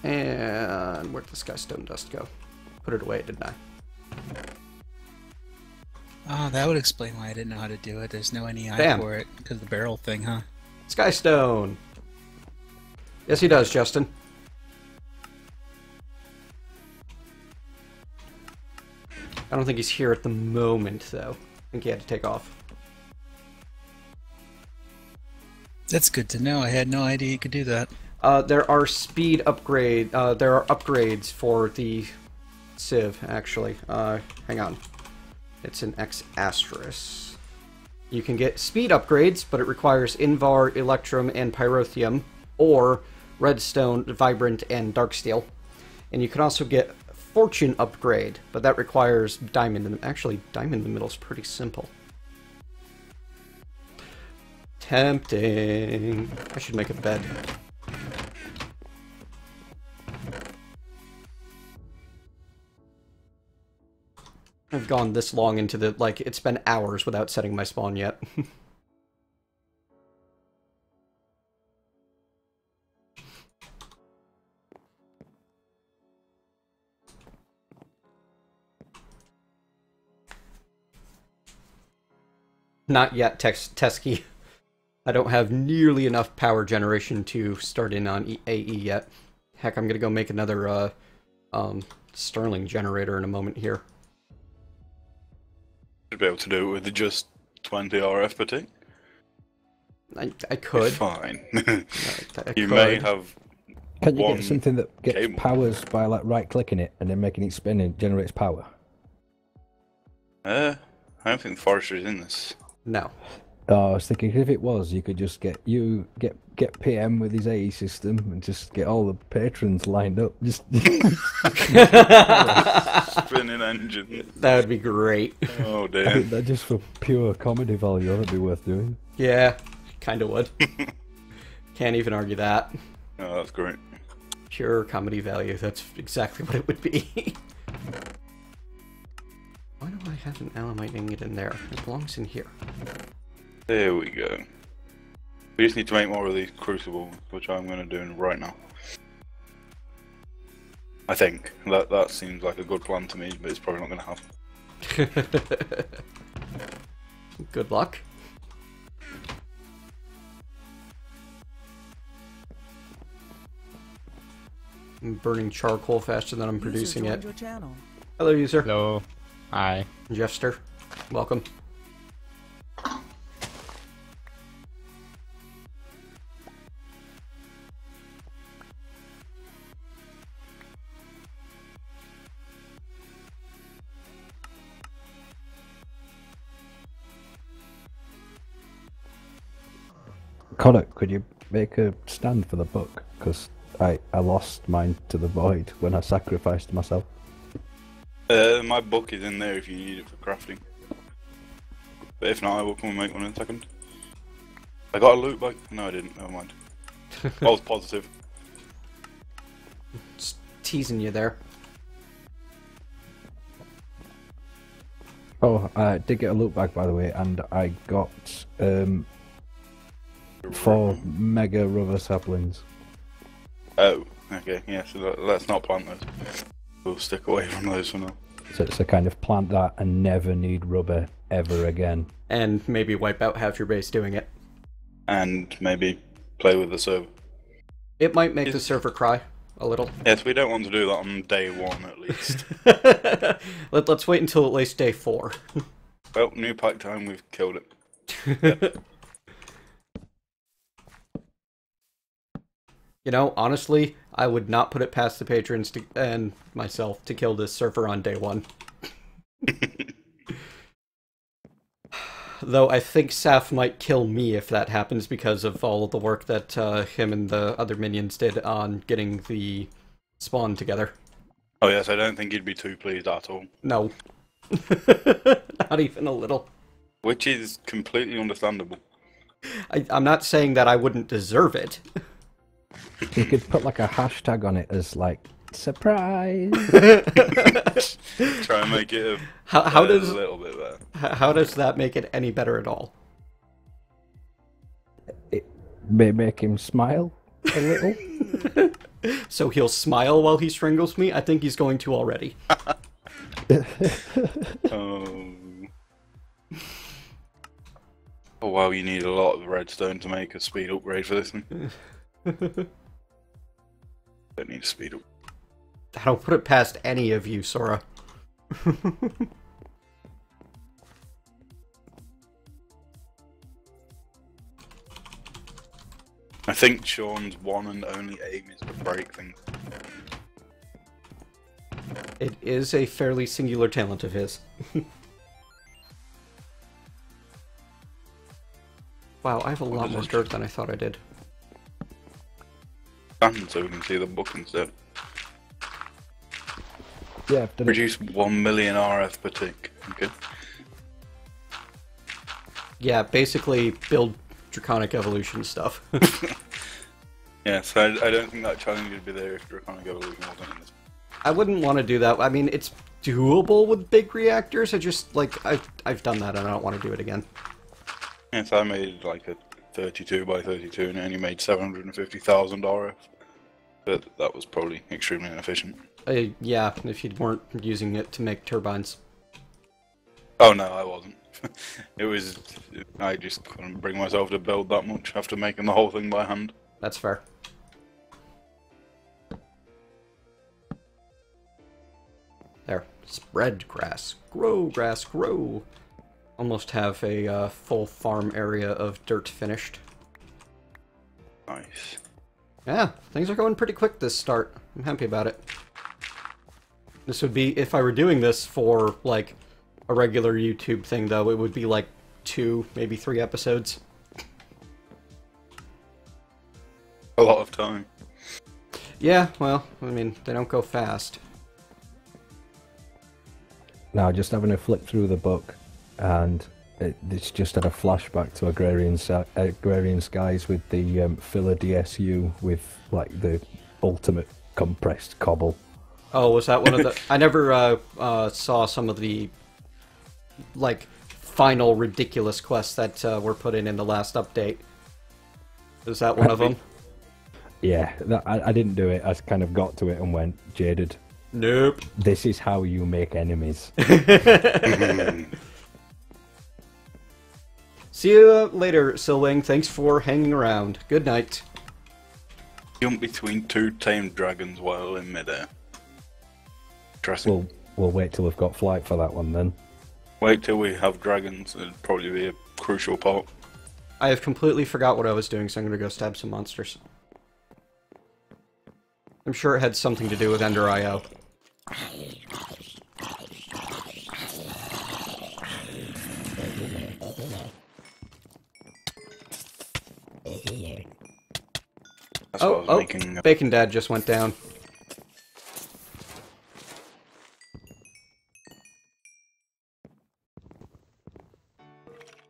And where'd the skystone dust go? Put it away, didn't I? Oh, that would explain why I didn't know how to do it. There's no NEI Damn. for it, because of the barrel thing, huh? Skystone! Yes, he does, Justin. I don't think he's here at the moment, though. I think he had to take off. That's good to know. I had no idea you could do that. There are speed upgrade. There are upgrades for the sieve, actually. Hang on. It's an X asterisk. You can get speed upgrades, but it requires Invar, Electrum, and Pyrotheum, or Redstone, Vibrant, and Darksteel. And you can also get Fortune upgrade, but that requires Diamond. Actually, Diamond in the middle is pretty simple. Tempting. I should make a bed. I've gone this long into the, like, it's been hours without setting my spawn yet. Not yet, Tesky. I don't have nearly enough power generation to start in on AE yet. Heck, I'm gonna go make another, Stirling generator in a moment here. Should be able to do it with just 20 RF per tick. I could. It's fine. I You could. may have. Can you one get something that gets cable. powers by like right-clicking it and then making it spin and generates power? I don't think forestry is in this. No. Oh, I was thinking if it was, you could just get PM with his AE system and just get all the patrons lined up. Just Spinning engine. That would be great. Oh I dear. think that just for pure comedy value, that'd be worth doing. Yeah, kinda would. Can't even argue that. Oh, that's great. Pure comedy value, that's exactly what it would be. Why do I have an alamite ingot in there? It belongs in here. There we go. We just need to make more of these crucibles, which I'm going to do right now. I think. That seems like a good plan to me, but it's probably not going to happen. Good luck. I'm burning charcoal faster than I'm producing it. joined your channel. Hello, user. Hello. Hi. Jester. Welcome. Connor, could you make a stand for the book? Because I lost mine to the void when I sacrificed myself. My book is in there if you need it for crafting. But if not, I will come and make one in a second. I got a loot bag? No, I didn't. Never mind. I was positive. Just teasing you there. Oh, I did get a loot bag, by the way, and I got 4 mega rubber saplings. Oh, okay, yeah, so let's not plant those. We'll stick away from those for now. So it's a kind of plant that and never need rubber ever again. And maybe wipe out half your base doing it. And maybe play with the server. It might make the server cry a little. Yes, we don't want to do that on day 1 at least. Let's wait until at least day 4. Well, new pack time, we've killed it. Yep. You know, honestly, I would not put it past the patrons and myself to kill this server on day 1. Though I think Saf might kill me if that happens because of all of the work that him and the other minions did on getting the spawn together. Oh yes, I don't think he'd be too pleased at all. No. Not even a little. Which is completely understandable. I'm not saying that I wouldn't deserve it. You could put like a hashtag on it as like, surprise! Try and make it how does, a little bit better. How does that make it any better at all? It may make him smile a little. So he'll smile while he strangles me? I think he's going to already. Oh wow, you need a lot of redstone to make a speed upgrade for this one. Don't need a speed up. I don't put it past any of you, Sora. I think Sean's one and only aim is to break things. It is a fairly singular talent of his. Wow, I have a lot more dirt than I thought I did. So we can see the book instead. Yeah, produce 1 million RF per tick. Okay. Yeah, basically build Draconic Evolution stuff. Yeah, so I don't think that challenge would be there if Draconic Evolution wasn't in this. I wouldn't want to do that. I mean, it's doable with big reactors. I just, like, I've done that and I don't want to do it again. Yeah, so I made like a 32 by 32 and it only made 750,000 RF. But that was probably extremely inefficient. Yeah, if you weren't using it to make turbines. Oh no, I wasn't. It was... I just couldn't bring myself to build that much after making the whole thing by hand. That's fair. There. Spread grass. Grow, grass, grow. Almost have a full farm area of dirt finished. Nice. Yeah, things are going pretty quick this start. I'm happy about it. This would be, if I were doing this for, like, a regular YouTube thing, though, it would be like 2, maybe 3 episodes. A lot of time. Yeah, well, I mean, they don't go fast. Now, just having a flick through the book, and it's just had a flashback to Agrarian Skies with the filler DSU with, like, the ultimate compressed cobble. Oh, was that one of the... I never saw some of the, like, final ridiculous quests that were put in the last update. Is that one of them? Yeah, I didn't do it. I kind of got to it and went, jaded. Nope. This is how you make enemies. See you later, Silwing. Thanks for hanging around. Good night. Jump between 2 tamed dragons while in midair. Interesting. We'll wait till we've got flight for that one then. Wait till we have dragons. It'd probably be a crucial part. I have completely forgot what I was doing, so I'm going to go stab some monsters. I'm sure it had something to do with Ender IO. That's what I was making. Bacon Dad just went down.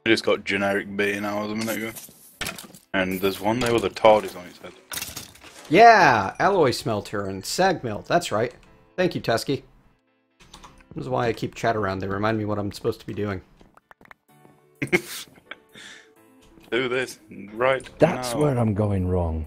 I just got generic bacon hours a minute ago. And there's one there with a TARDIS on its head. Yeah, alloy smelter and sag mill. That's right. Thank you, Tusky. This is why I keep chat around. They remind me what I'm supposed to be doing. Do this right That's now. where I'm going wrong.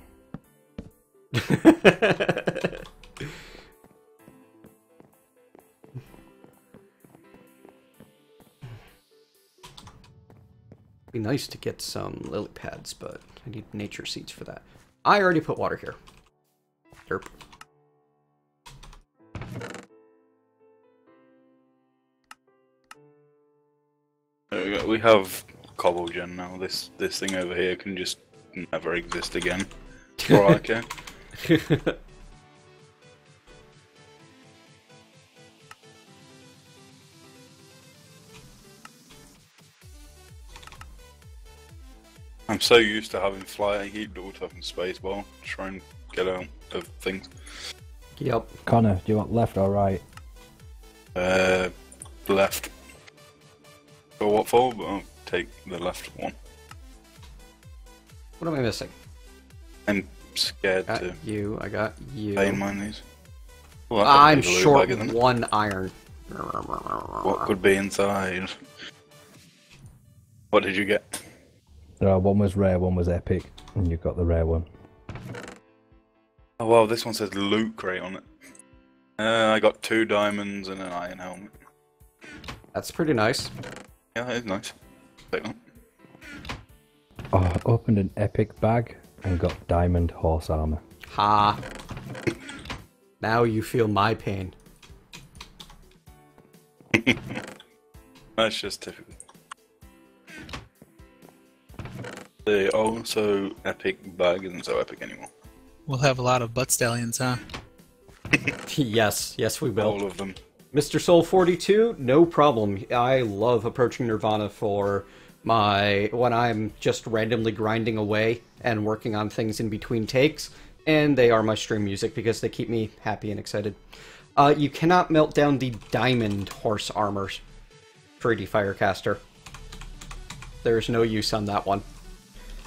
Be nice to get some lily pads, but I need nature seeds for that. I already put water here. Derp. There we go. We have cobble gen now. This thing over here can just never exist again. For all I care. I'm so used to having fly, I keep double tapping spacebar to try and get out of things. Yep. Connor, do you want left or right? Left. For what for? But I'll take the left one. What am I missing? I'm scared Got to. you. I got you. Pay mine these. Well, I'm short one iron. What could be inside? What did you get? One was rare, one was epic, and you got the rare one. Oh wow, this one says loot crate on it. I got 2 diamonds and an iron helmet. That's pretty nice. Yeah, that is nice. Take that. Oh, I opened an epic bag and got diamond horse armor. Ha. Now you feel my pain. That's just typical. The also epic bag isn't so epic anymore. We'll have a lot of butt stallions, huh? Yes, we will. All of them. Mr. Soul 42, no problem. I love approaching Nirvana for when I'm just randomly grinding away and working on things in between takes, and they are my stream music because they keep me happy and excited. You cannot melt down the diamond horse armors for 80 Firecaster. There's no use on that one.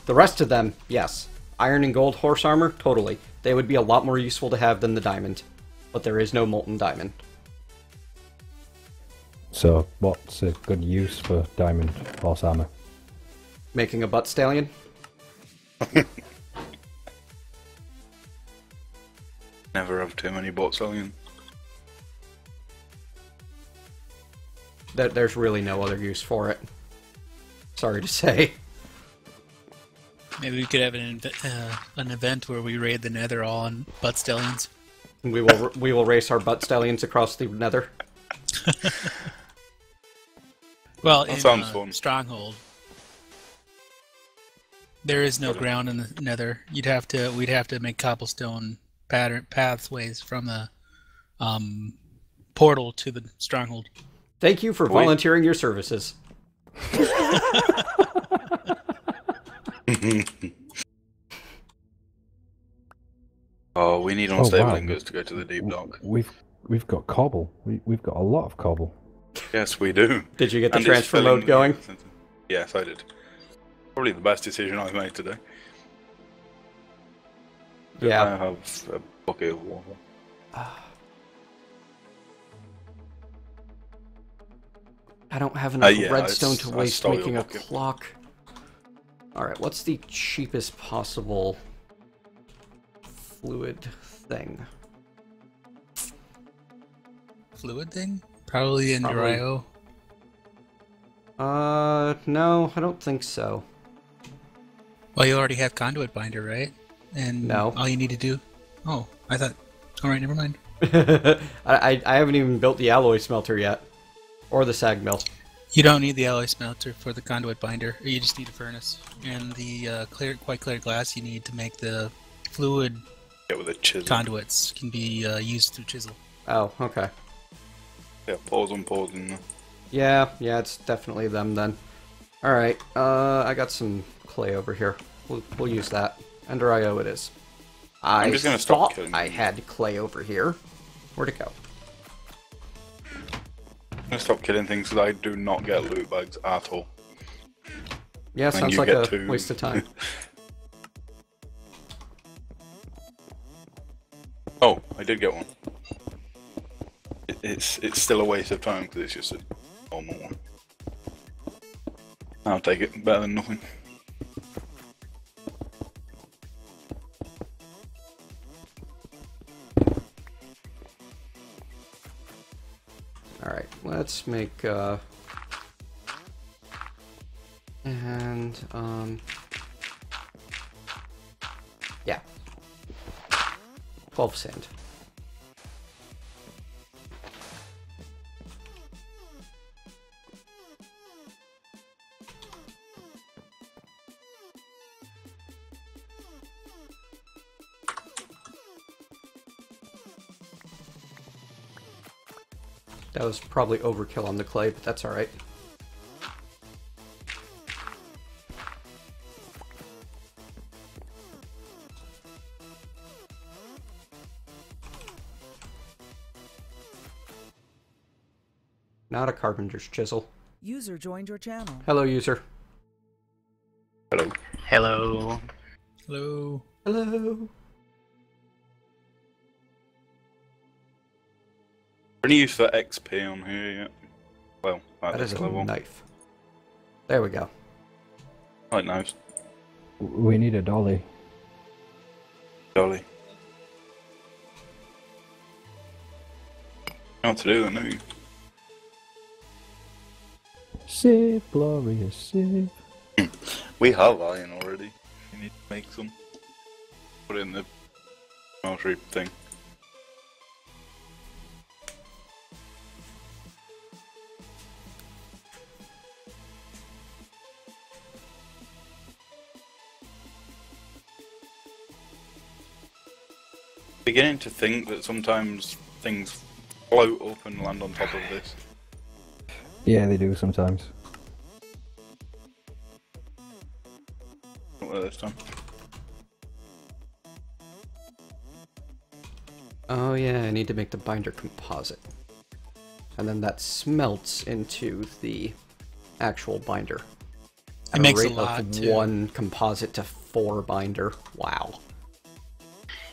The rest of them, yes. Iron and gold horse armor, totally. They would be a lot more useful to have than the diamond. But there is no molten diamond. So, what's a good use for diamond horse armor? Making a butt stallion? Never have too many bots selling. There's really no other use for it. Sorry to say. Maybe we could have an event where we raid the Nether all on butt stallions. We will race our butt stallions across the Nether. Well, That in sounds fun. Stronghold, there is no ground in the Nether. We'd have to make cobblestone pathways from the portal to the Stronghold. Thank you for volunteering your services. Oh, we need unstable lingers to go to the deep dock. We've got cobble. We've got a lot of cobble. Yes, we do. Did you get the And transfer it's mode filling- going? Yes, I did. Probably the best decision I've made today. Yeah. I have a bucket of water. I don't have enough yeah, redstone to I waste stole your making a bucket. clock. Alright, what's the cheapest possible fluid thing? Fluid thing? Probably in Rio. No, I don't think so. Well, you already have conduit binder, right? And No. all you need to do... Oh, I thought... Alright, never mind. I haven't even built the alloy smelter yet. Or the sag mill. You don't need the alloy smelter for the conduit binder. You just need a furnace. And the quite clear glass you need to make the fluid with a chisel. conduits can be used through chisel. Oh, okay. Yeah, pause in there. Yeah, it's definitely them then. Alright, I got some clay over here. we'll use that. Ender IO it is. I'm just gonna stop killing I had clay over here. Where'd it go? I'm gonna stop killing things because I do not get loot bags at all. Yeah, And sounds you like get a two. waste of time. Oh, I did get one. It's still a waste of time because it's just a normal one. I'll take it. Better than nothing. Alright, let's make, yeah. 12 sand. That was probably overkill on the clay, but that's alright. Not a carpenter's chisel. User joined your channel. Hello, user. Hello. Hello. Hello. Hello. Any use for XP on here yet? Well, That is this a level. knife. There we go. I like knives. We need a dolly. Dolly. You know what to do then, don't you? Save, glorious, save. We have iron already. You need to make some. Put it in the smeltery thing. Beginning to think that sometimes things float up and land on top of this. Yeah, they do sometimes. Not this time. Oh yeah, I need to make the binder composite. And then that smelts into the actual binder. It makes a rate lot, of too. 1 composite to 4 binder. Wow.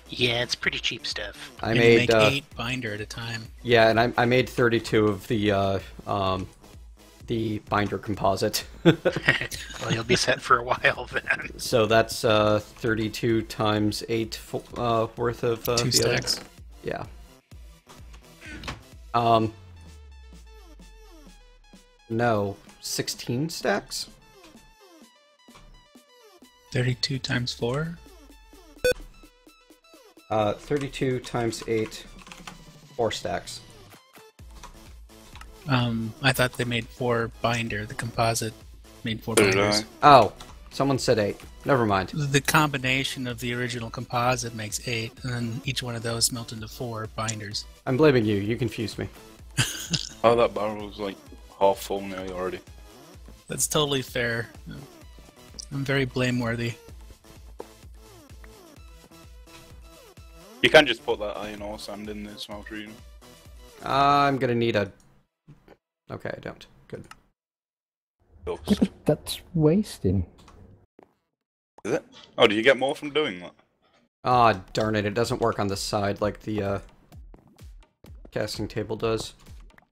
Yeah, it's pretty cheap stuff. I And made you make 8 binder at a time. Yeah, and I made 32 of the binder composite. Well, you'll be set for a while then. So that's 32 times 8 worth of 2 the stacks. other. Yeah. No, 16 stacks. 32 times 4? 32 times 8, 4 stacks. I thought they made 4 binder. The composite made 4 binders. Oh, someone said 8. Never mind. The combination of the original composite makes 8, and then each one of those melt into 4 binders. I'm blaming you. You confused me. Oh, that barrel's like half full now already. That's totally fair. I'm very blameworthy. You can just put that iron or sand in the smelter, you know. I'm gonna need a... Okay, I don't. Good. Yeah, but that's wasting. Is it? Oh, do you get more from doing that? Ah, darn it. It doesn't work on the side like the casting table does.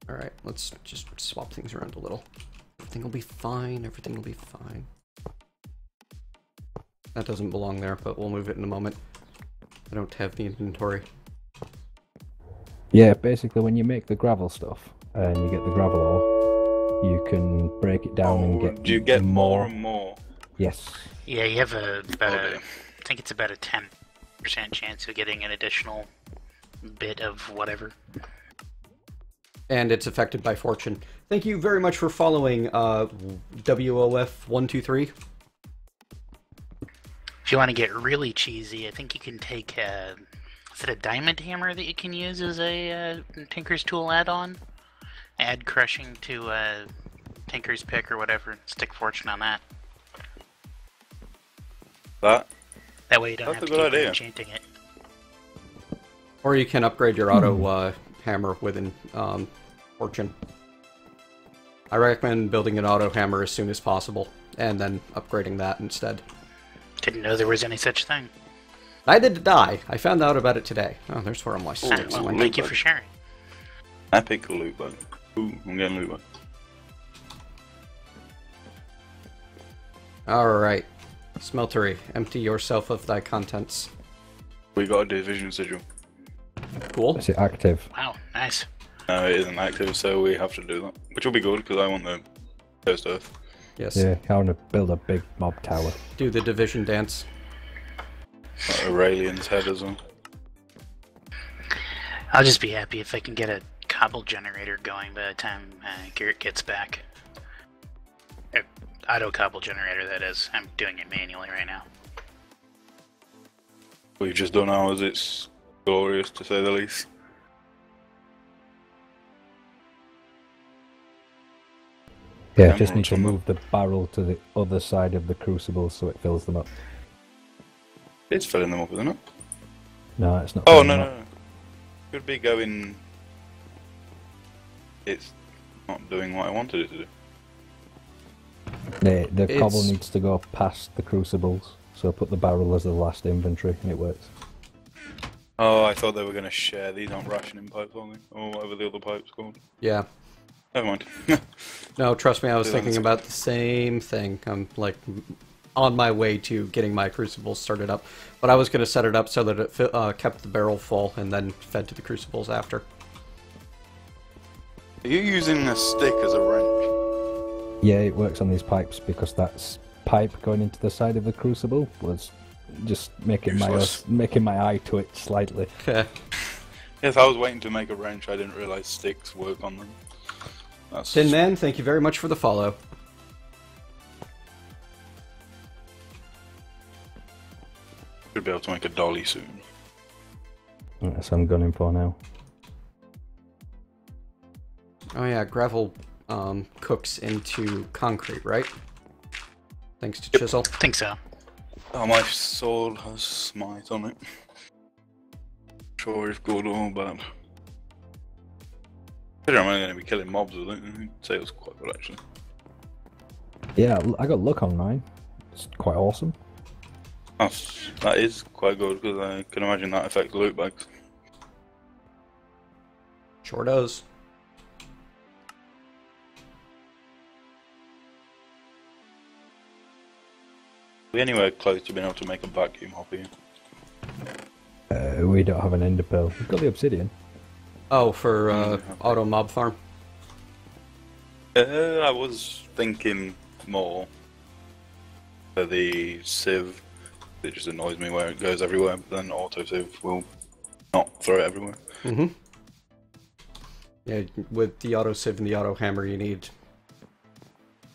Alright, let's just swap things around a little. Everything will be fine. Everything will be fine. That doesn't belong there, but we'll move it in a moment. I don't have the inventory. Yeah, basically when you make the gravel stuff and you get the gravel ore, you can break it down and get. Do you get more and more? Yes. Yeah, you have I think it's about a 10% chance of getting an additional bit of whatever. And it's affected by fortune. Thank you very much for following WOF123. If you want to get really cheesy, I think you can take is it a diamond hammer that you can use as a Tinker's Tool add-on? Add crushing to Tinker's Pick or whatever, and stick fortune on that. That? That way you don't That's have to a good keep idea. enchanting it. Or you can upgrade your auto hammer with fortune. I recommend building an auto hammer as soon as possible, and then upgrading that instead. Didn't know there was any such thing. I did die. I found out about it today. Oh, there's where my Ah, sticks well, went. thank you for sharing. Epic loot bug. Ooh, I'm getting loot bug. Alright. Smeltery, empty yourself of thy contents. We got a division sigil. Cool. Is it active? Wow, nice. No, it isn't active, so we have to do that. Which will be good, because I want the first earth. Yes. Yeah, I want to build a big mob tower. Do the division dance. Aurelian's head as well. I'll just be happy if I can get a cobble generator going by the time Garrett gets back. Auto cobble generator, that is. I'm doing it manually right now. We've just done ours, it's glorious to say the least. Yeah, just need to move the barrel to the other side of the crucible so it fills them up. It's filling them up, isn't it? No, it's not. Oh, filling no, them no, up. no. Could be going... It's not doing what I wanted it to do. The cobble needs to go past the crucibles, so put the barrel as the last inventory and it works. Oh, I thought they were going to share. These aren't rationing pipes, are they? Or whatever the other pipe's called. Yeah. Never mind. No, trust me, I was Yeah, thinking that's about the same thing. I'm, like, on my way to getting my crucibles started up. But I was going to set it up so that it kept the barrel full and then fed to the crucibles after. Are you using a stick as a wrench? Yeah, it works on these pipes because that's pipe going into the side of the crucible was just making my eye twitch slightly. Okay. Yes, I was waiting to make a wrench. I didn't realise sticks work on them. That's... Tin Man, thank you very much for the follow. Should be able to make a dolly soon. That's what I'm gunning for now. Oh yeah, gravel cooks into concrete, right? Thanks to Chisel. I think so. Oh, my sword has smite on it. Sure if good or bad. I'm only going to be killing mobs with it. I'd say it was quite good actually. Yeah, I got luck on mine. It's quite awesome. That is quite good because I can imagine that affects loot bags. Sure does. Are we anywhere close to being able to make a vacuum hopper here? We don't have an ender pearl. We've got the obsidian. Oh, for auto mob farm? I was thinking more for the sieve. It just annoys me where it goes everywhere, but then auto sieve will not throw it everywhere. Mm-hmm. Yeah, with the auto sieve and the auto hammer, you need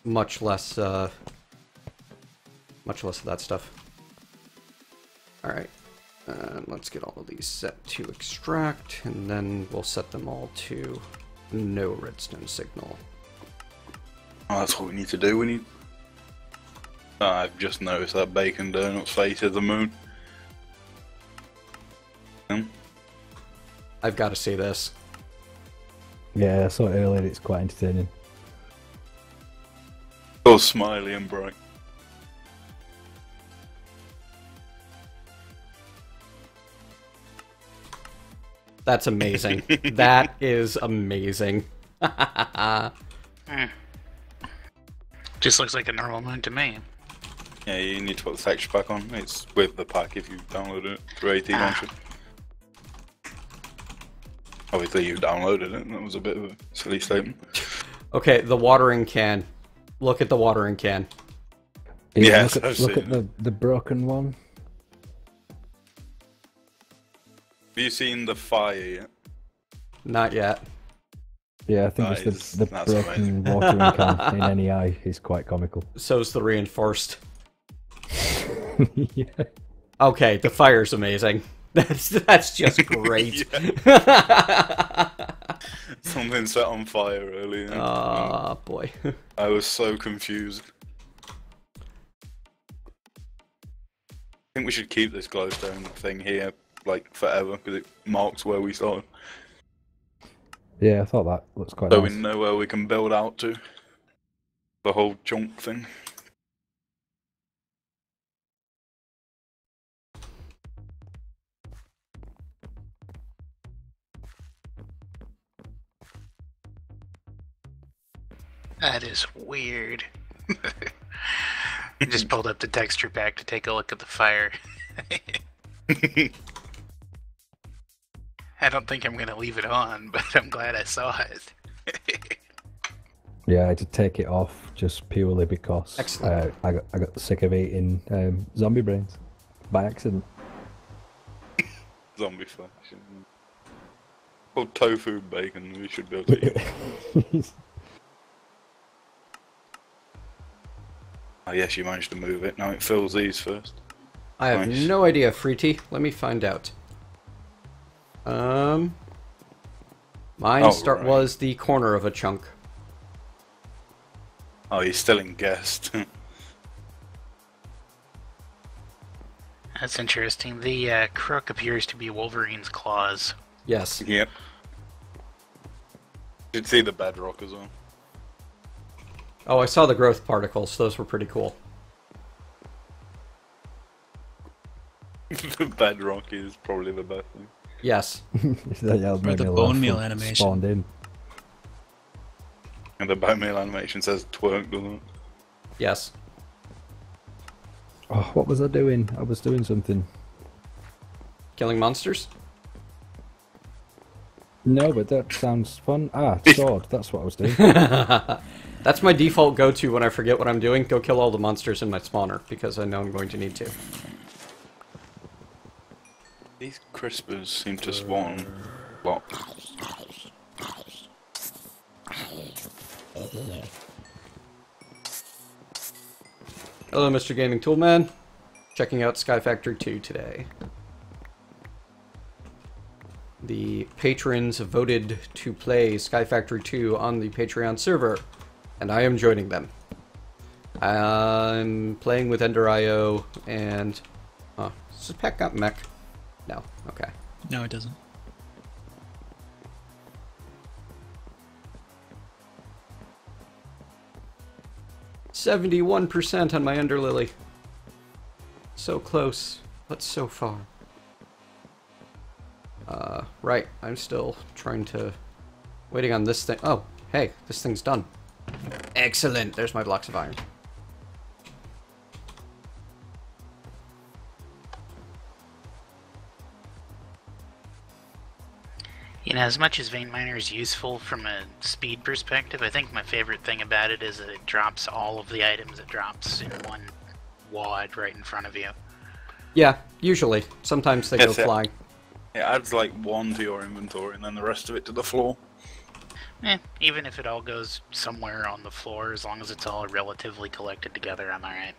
much less of that stuff. Alright, let's get all of these set to extract, and then we'll set them all to no redstone signal. Oh, that's what we need to do. We need... I've just noticed that bacon donut face of the moon. I've got to see this. Yeah, I saw it earlier. It's quite entertaining. So smiley and bright. That's amazing. That is amazing. Just looks like a normal moon to me. Yeah, you need to put the texture pack on. It's with the pack if you download it through 18 launcher. Obviously you downloaded it, that was a bit of a silly statement. Okay, the watering can. Look at the watering can. Yeah, Yes, look at the broken one. Have you seen the fire yet? Not yet. Yeah, I think That it's the that's broken amazing. watering can in any eye is quite comical. So's the reinforced. Yeah. Okay, the fire's amazing. That's just great. Something set on fire earlier. Oh boy. I was so confused. think we should keep this glowstone thing here, like, forever, because it marks where we started. Yeah, I thought that looks quite So nice. we know where we can build out to. The whole chunk thing. That is weird. I just pulled up the texture pack to take a look at the fire. I don't think I'm going to leave it on, but I'm glad I saw it. Yeah, I had to take it off just purely because Excellent. I got sick of eating zombie brains by accident. Zombie flesh. Or tofu bacon, we should be able to eat. Oh yes, you managed to move it. Now it fills these first. I have Nice. no idea, Freety. Let me find out. Mine Oh, right. was the corner of a chunk. Oh, you're still in guest. That's interesting. The crook appears to be Wolverine's claws. Yes. Yep. You can see the bedrock as well. Oh, I saw the growth particles. Those were pretty cool. The bedrock is probably the best thing. Yes. Or the bone meal animation. Spawned in. And the bone meal animation says twerk, doesn't it? Yes. Oh, what was I doing? I was doing something. Killing monsters? No, but that sounds fun. Ah, sword. That's what I was doing. That's my default go-to when I forget what I'm doing. Go kill all the monsters in my spawner, because I know I'm going to need to. These crispers seem to spawn a lot. Hello, Mr. Gaming Toolman. Checking out Sky Factory 2 today. The patrons voted to play Sky Factory 2 on the Patreon server, and I am joining them. I'm playing with Ender.io, and... Oh, does this pack got mech? No, okay. No, it doesn't. %71% on my Underlily. So close, but so far. Right, I'm still trying to... Waiting on this thing. Oh, hey, this thing's done. Excellent, there's my blocks of iron. You know, as much as Vein Miner is useful from a speed perspective, I think my favorite thing about it is that it drops all of the items it drops in one wad right in front of you. Yeah, usually. Sometimes they go Yes, it- flying. It adds like one to your inventory and then the rest of it to the floor. Even if it all goes somewhere on the floor, as long as it's all relatively collected together, I'm alright.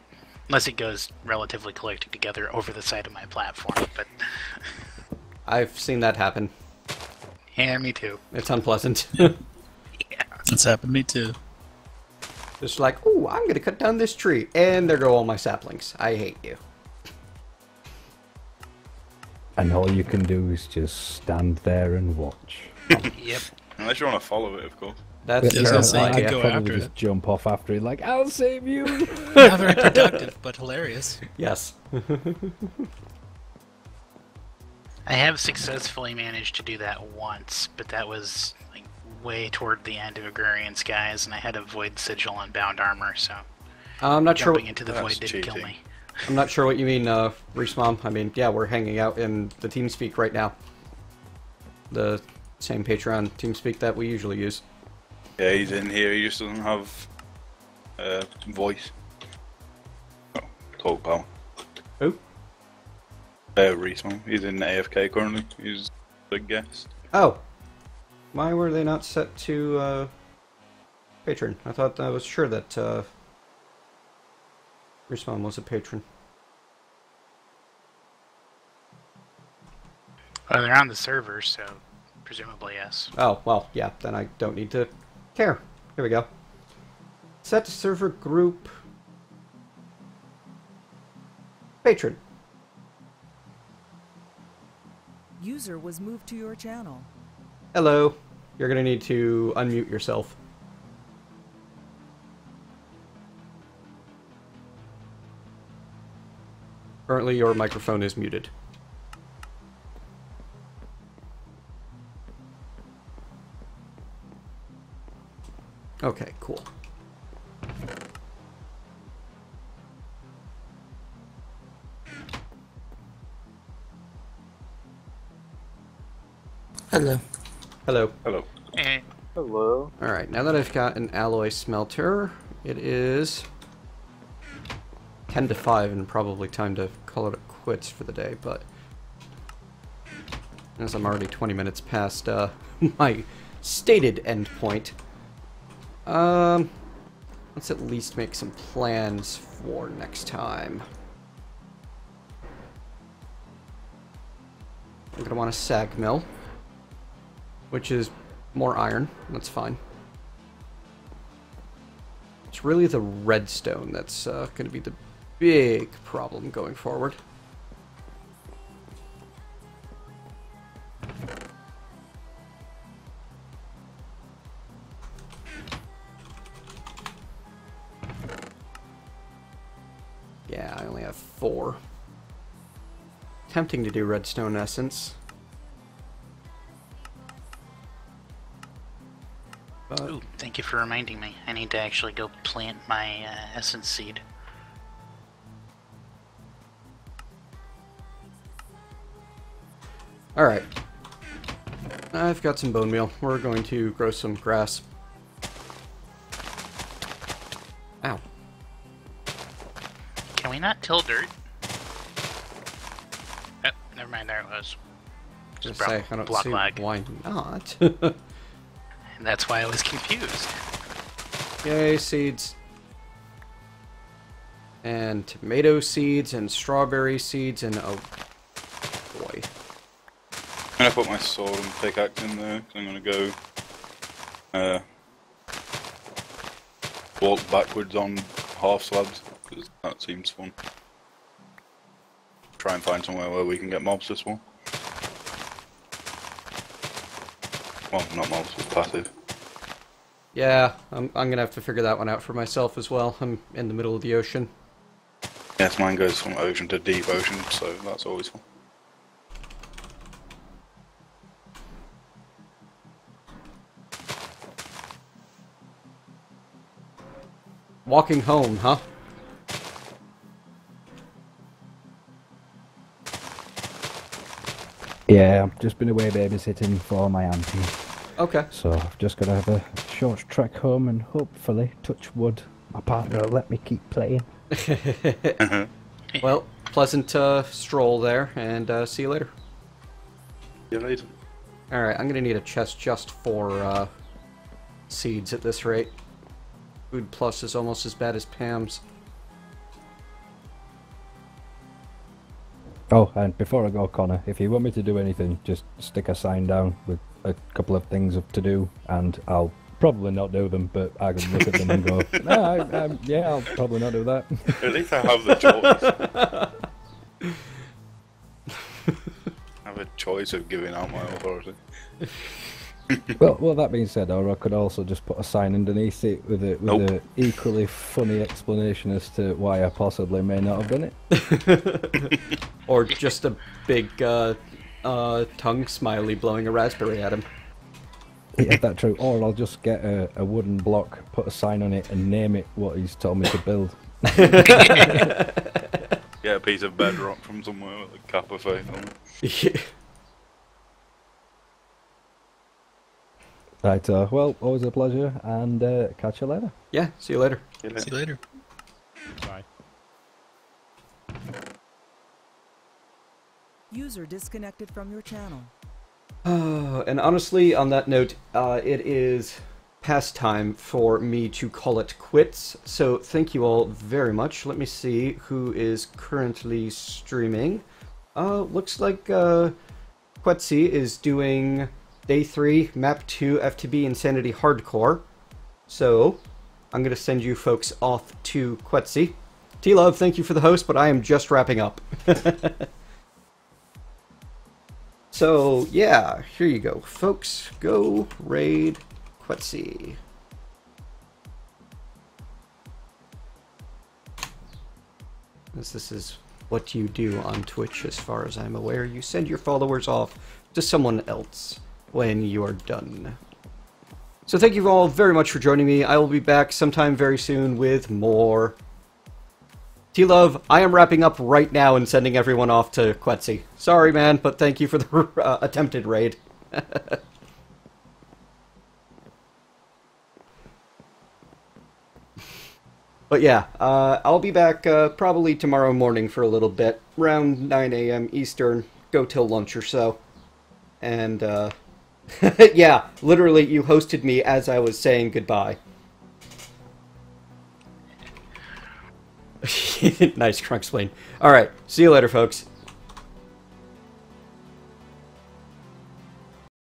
Unless it goes relatively collected together over the side of my platform, but... I've seen that happen. Yeah, me too. It's unpleasant. It's happened to me too. Just like, ooh, I'm gonna cut down this tree, and there go all my saplings. I hate you. And all you can do is just stand there and watch. Yep. Unless you want to follow it, of course. That's Yeah, I was gonna say, you I'd could go probably after just it. jump off after it like, I'll save you! Not very productive, but hilarious. Yes. I have successfully managed to do that once, but that was like way toward the end of Agrarian Skies, and I had a Void Sigil on Bound Armor, so I'm not sure. jumping into the That's Void didn't kill cheating. me. I'm not sure what you mean, Reese Mom. I mean, yeah, we're hanging out in the TeamSpeak right now. The same Patreon TeamSpeak that we usually use. Yeah, he's in here, he just doesn't have voice. Oh, talk power. Who? Reese, man. He's in AFK currently. He's a guest. Oh. Why were they not set to, patron? I thought I was sure that, Reese Mom was a patron. Well, they're on the server, so presumably yes. Oh, well, yeah, then I don't need to care. Here we go. Set server group. Patron. User was moved to your channel. Hello. You're gonna need to unmute yourself. Currently, your microphone is muted. Okay, cool. Hello. Hello. Hello. Hello. Alright, now that I've got an alloy smelter, it is 10 to 5 and probably time to call it quits for the day, but as I'm already 20 minutes past my stated end point, let's at least make some plans for next time. I'm going to want a sag mill, which is more iron. That's fine. It's really the redstone that's going to be the big problem going forward. Yeah, I only have 4. Tempting to do redstone essence. Ooh, thank you for reminding me. I need to actually go plant my essence seed. Alright. I've got some bone meal. We're going to grow some grass. Ow. Can we not till dirt? Oh, never mind, there it was. Just Just say, I don't block see lag. why not. And that's why I was confused. Yay, seeds. And tomato seeds and strawberry seeds and oh boy. I'm gonna put my sword and pickaxe in there. I'm gonna go walk backwards on half slabs because that seems fun. Try and find somewhere where we can get mobs this one. Well, not mobs, but passive. Yeah, I'm gonna have to figure that one out for myself as well. I'm in the middle of the ocean. Yes, mine goes from ocean to deep ocean, so that's always fun. Walking home, huh? Yeah, I've just been away babysitting for my auntie. Okay. So I've just got to have a short trek home and hopefully, touch wood, my partner will let me keep playing. Well, pleasant stroll there, and see you later. See you later. Alright, I'm gonna need a chest just for seeds at this rate. Food Plus is almost as bad as Pam's. Oh, and before I go, Connor, if you want me to do anything, just stick a sign down with a couple of things to do, and I'll probably not do them, but I can look at them and go, no, yeah, I'll probably not do that. At least I have the choice. I have a choice of giving out my authority. Well, that being said, or I could also just put a sign underneath it with a equally funny explanation as to why I possibly may not have done it. Or just a big tongue smiley blowing a raspberry at him. Yeah, that's true. Or I'll just get a wooden block, put a sign on it, and name it what he's told me to build. Get a piece of bedrock from somewhere with a Kappa face on it. Yeah. Right, well, always a pleasure, and catch you later. Yeah, see you later. See you later. Bye. User disconnected from your channel. And honestly, on that note, it is past time for me to call it quits. So thank you all very much. Let me see who is currently streaming. Looks like Quetzi is doing Day 3, Map 2, FTB Insanity Hardcore. So I'm going to send you folks off to Quetzi. T-Love, thank you for the host, but I am just wrapping up. So, yeah, here you go, folks. Go raid Quetzy. This is what you do on Twitch, as far as I'm aware. You send your followers off to someone else when you are done. So thank you all very much for joining me. I will be back sometime very soon with more. T-Love, I am wrapping up right now and sending everyone off to Quetzy. Sorry, man, but thank you for the attempted raid. But yeah, I'll be back probably tomorrow morning for a little bit, around 9 a.m. Eastern, go till lunch or so. And, yeah, literally you hosted me as I was saying goodbye. Nice, Crunksplain. Alright, see you later, folks.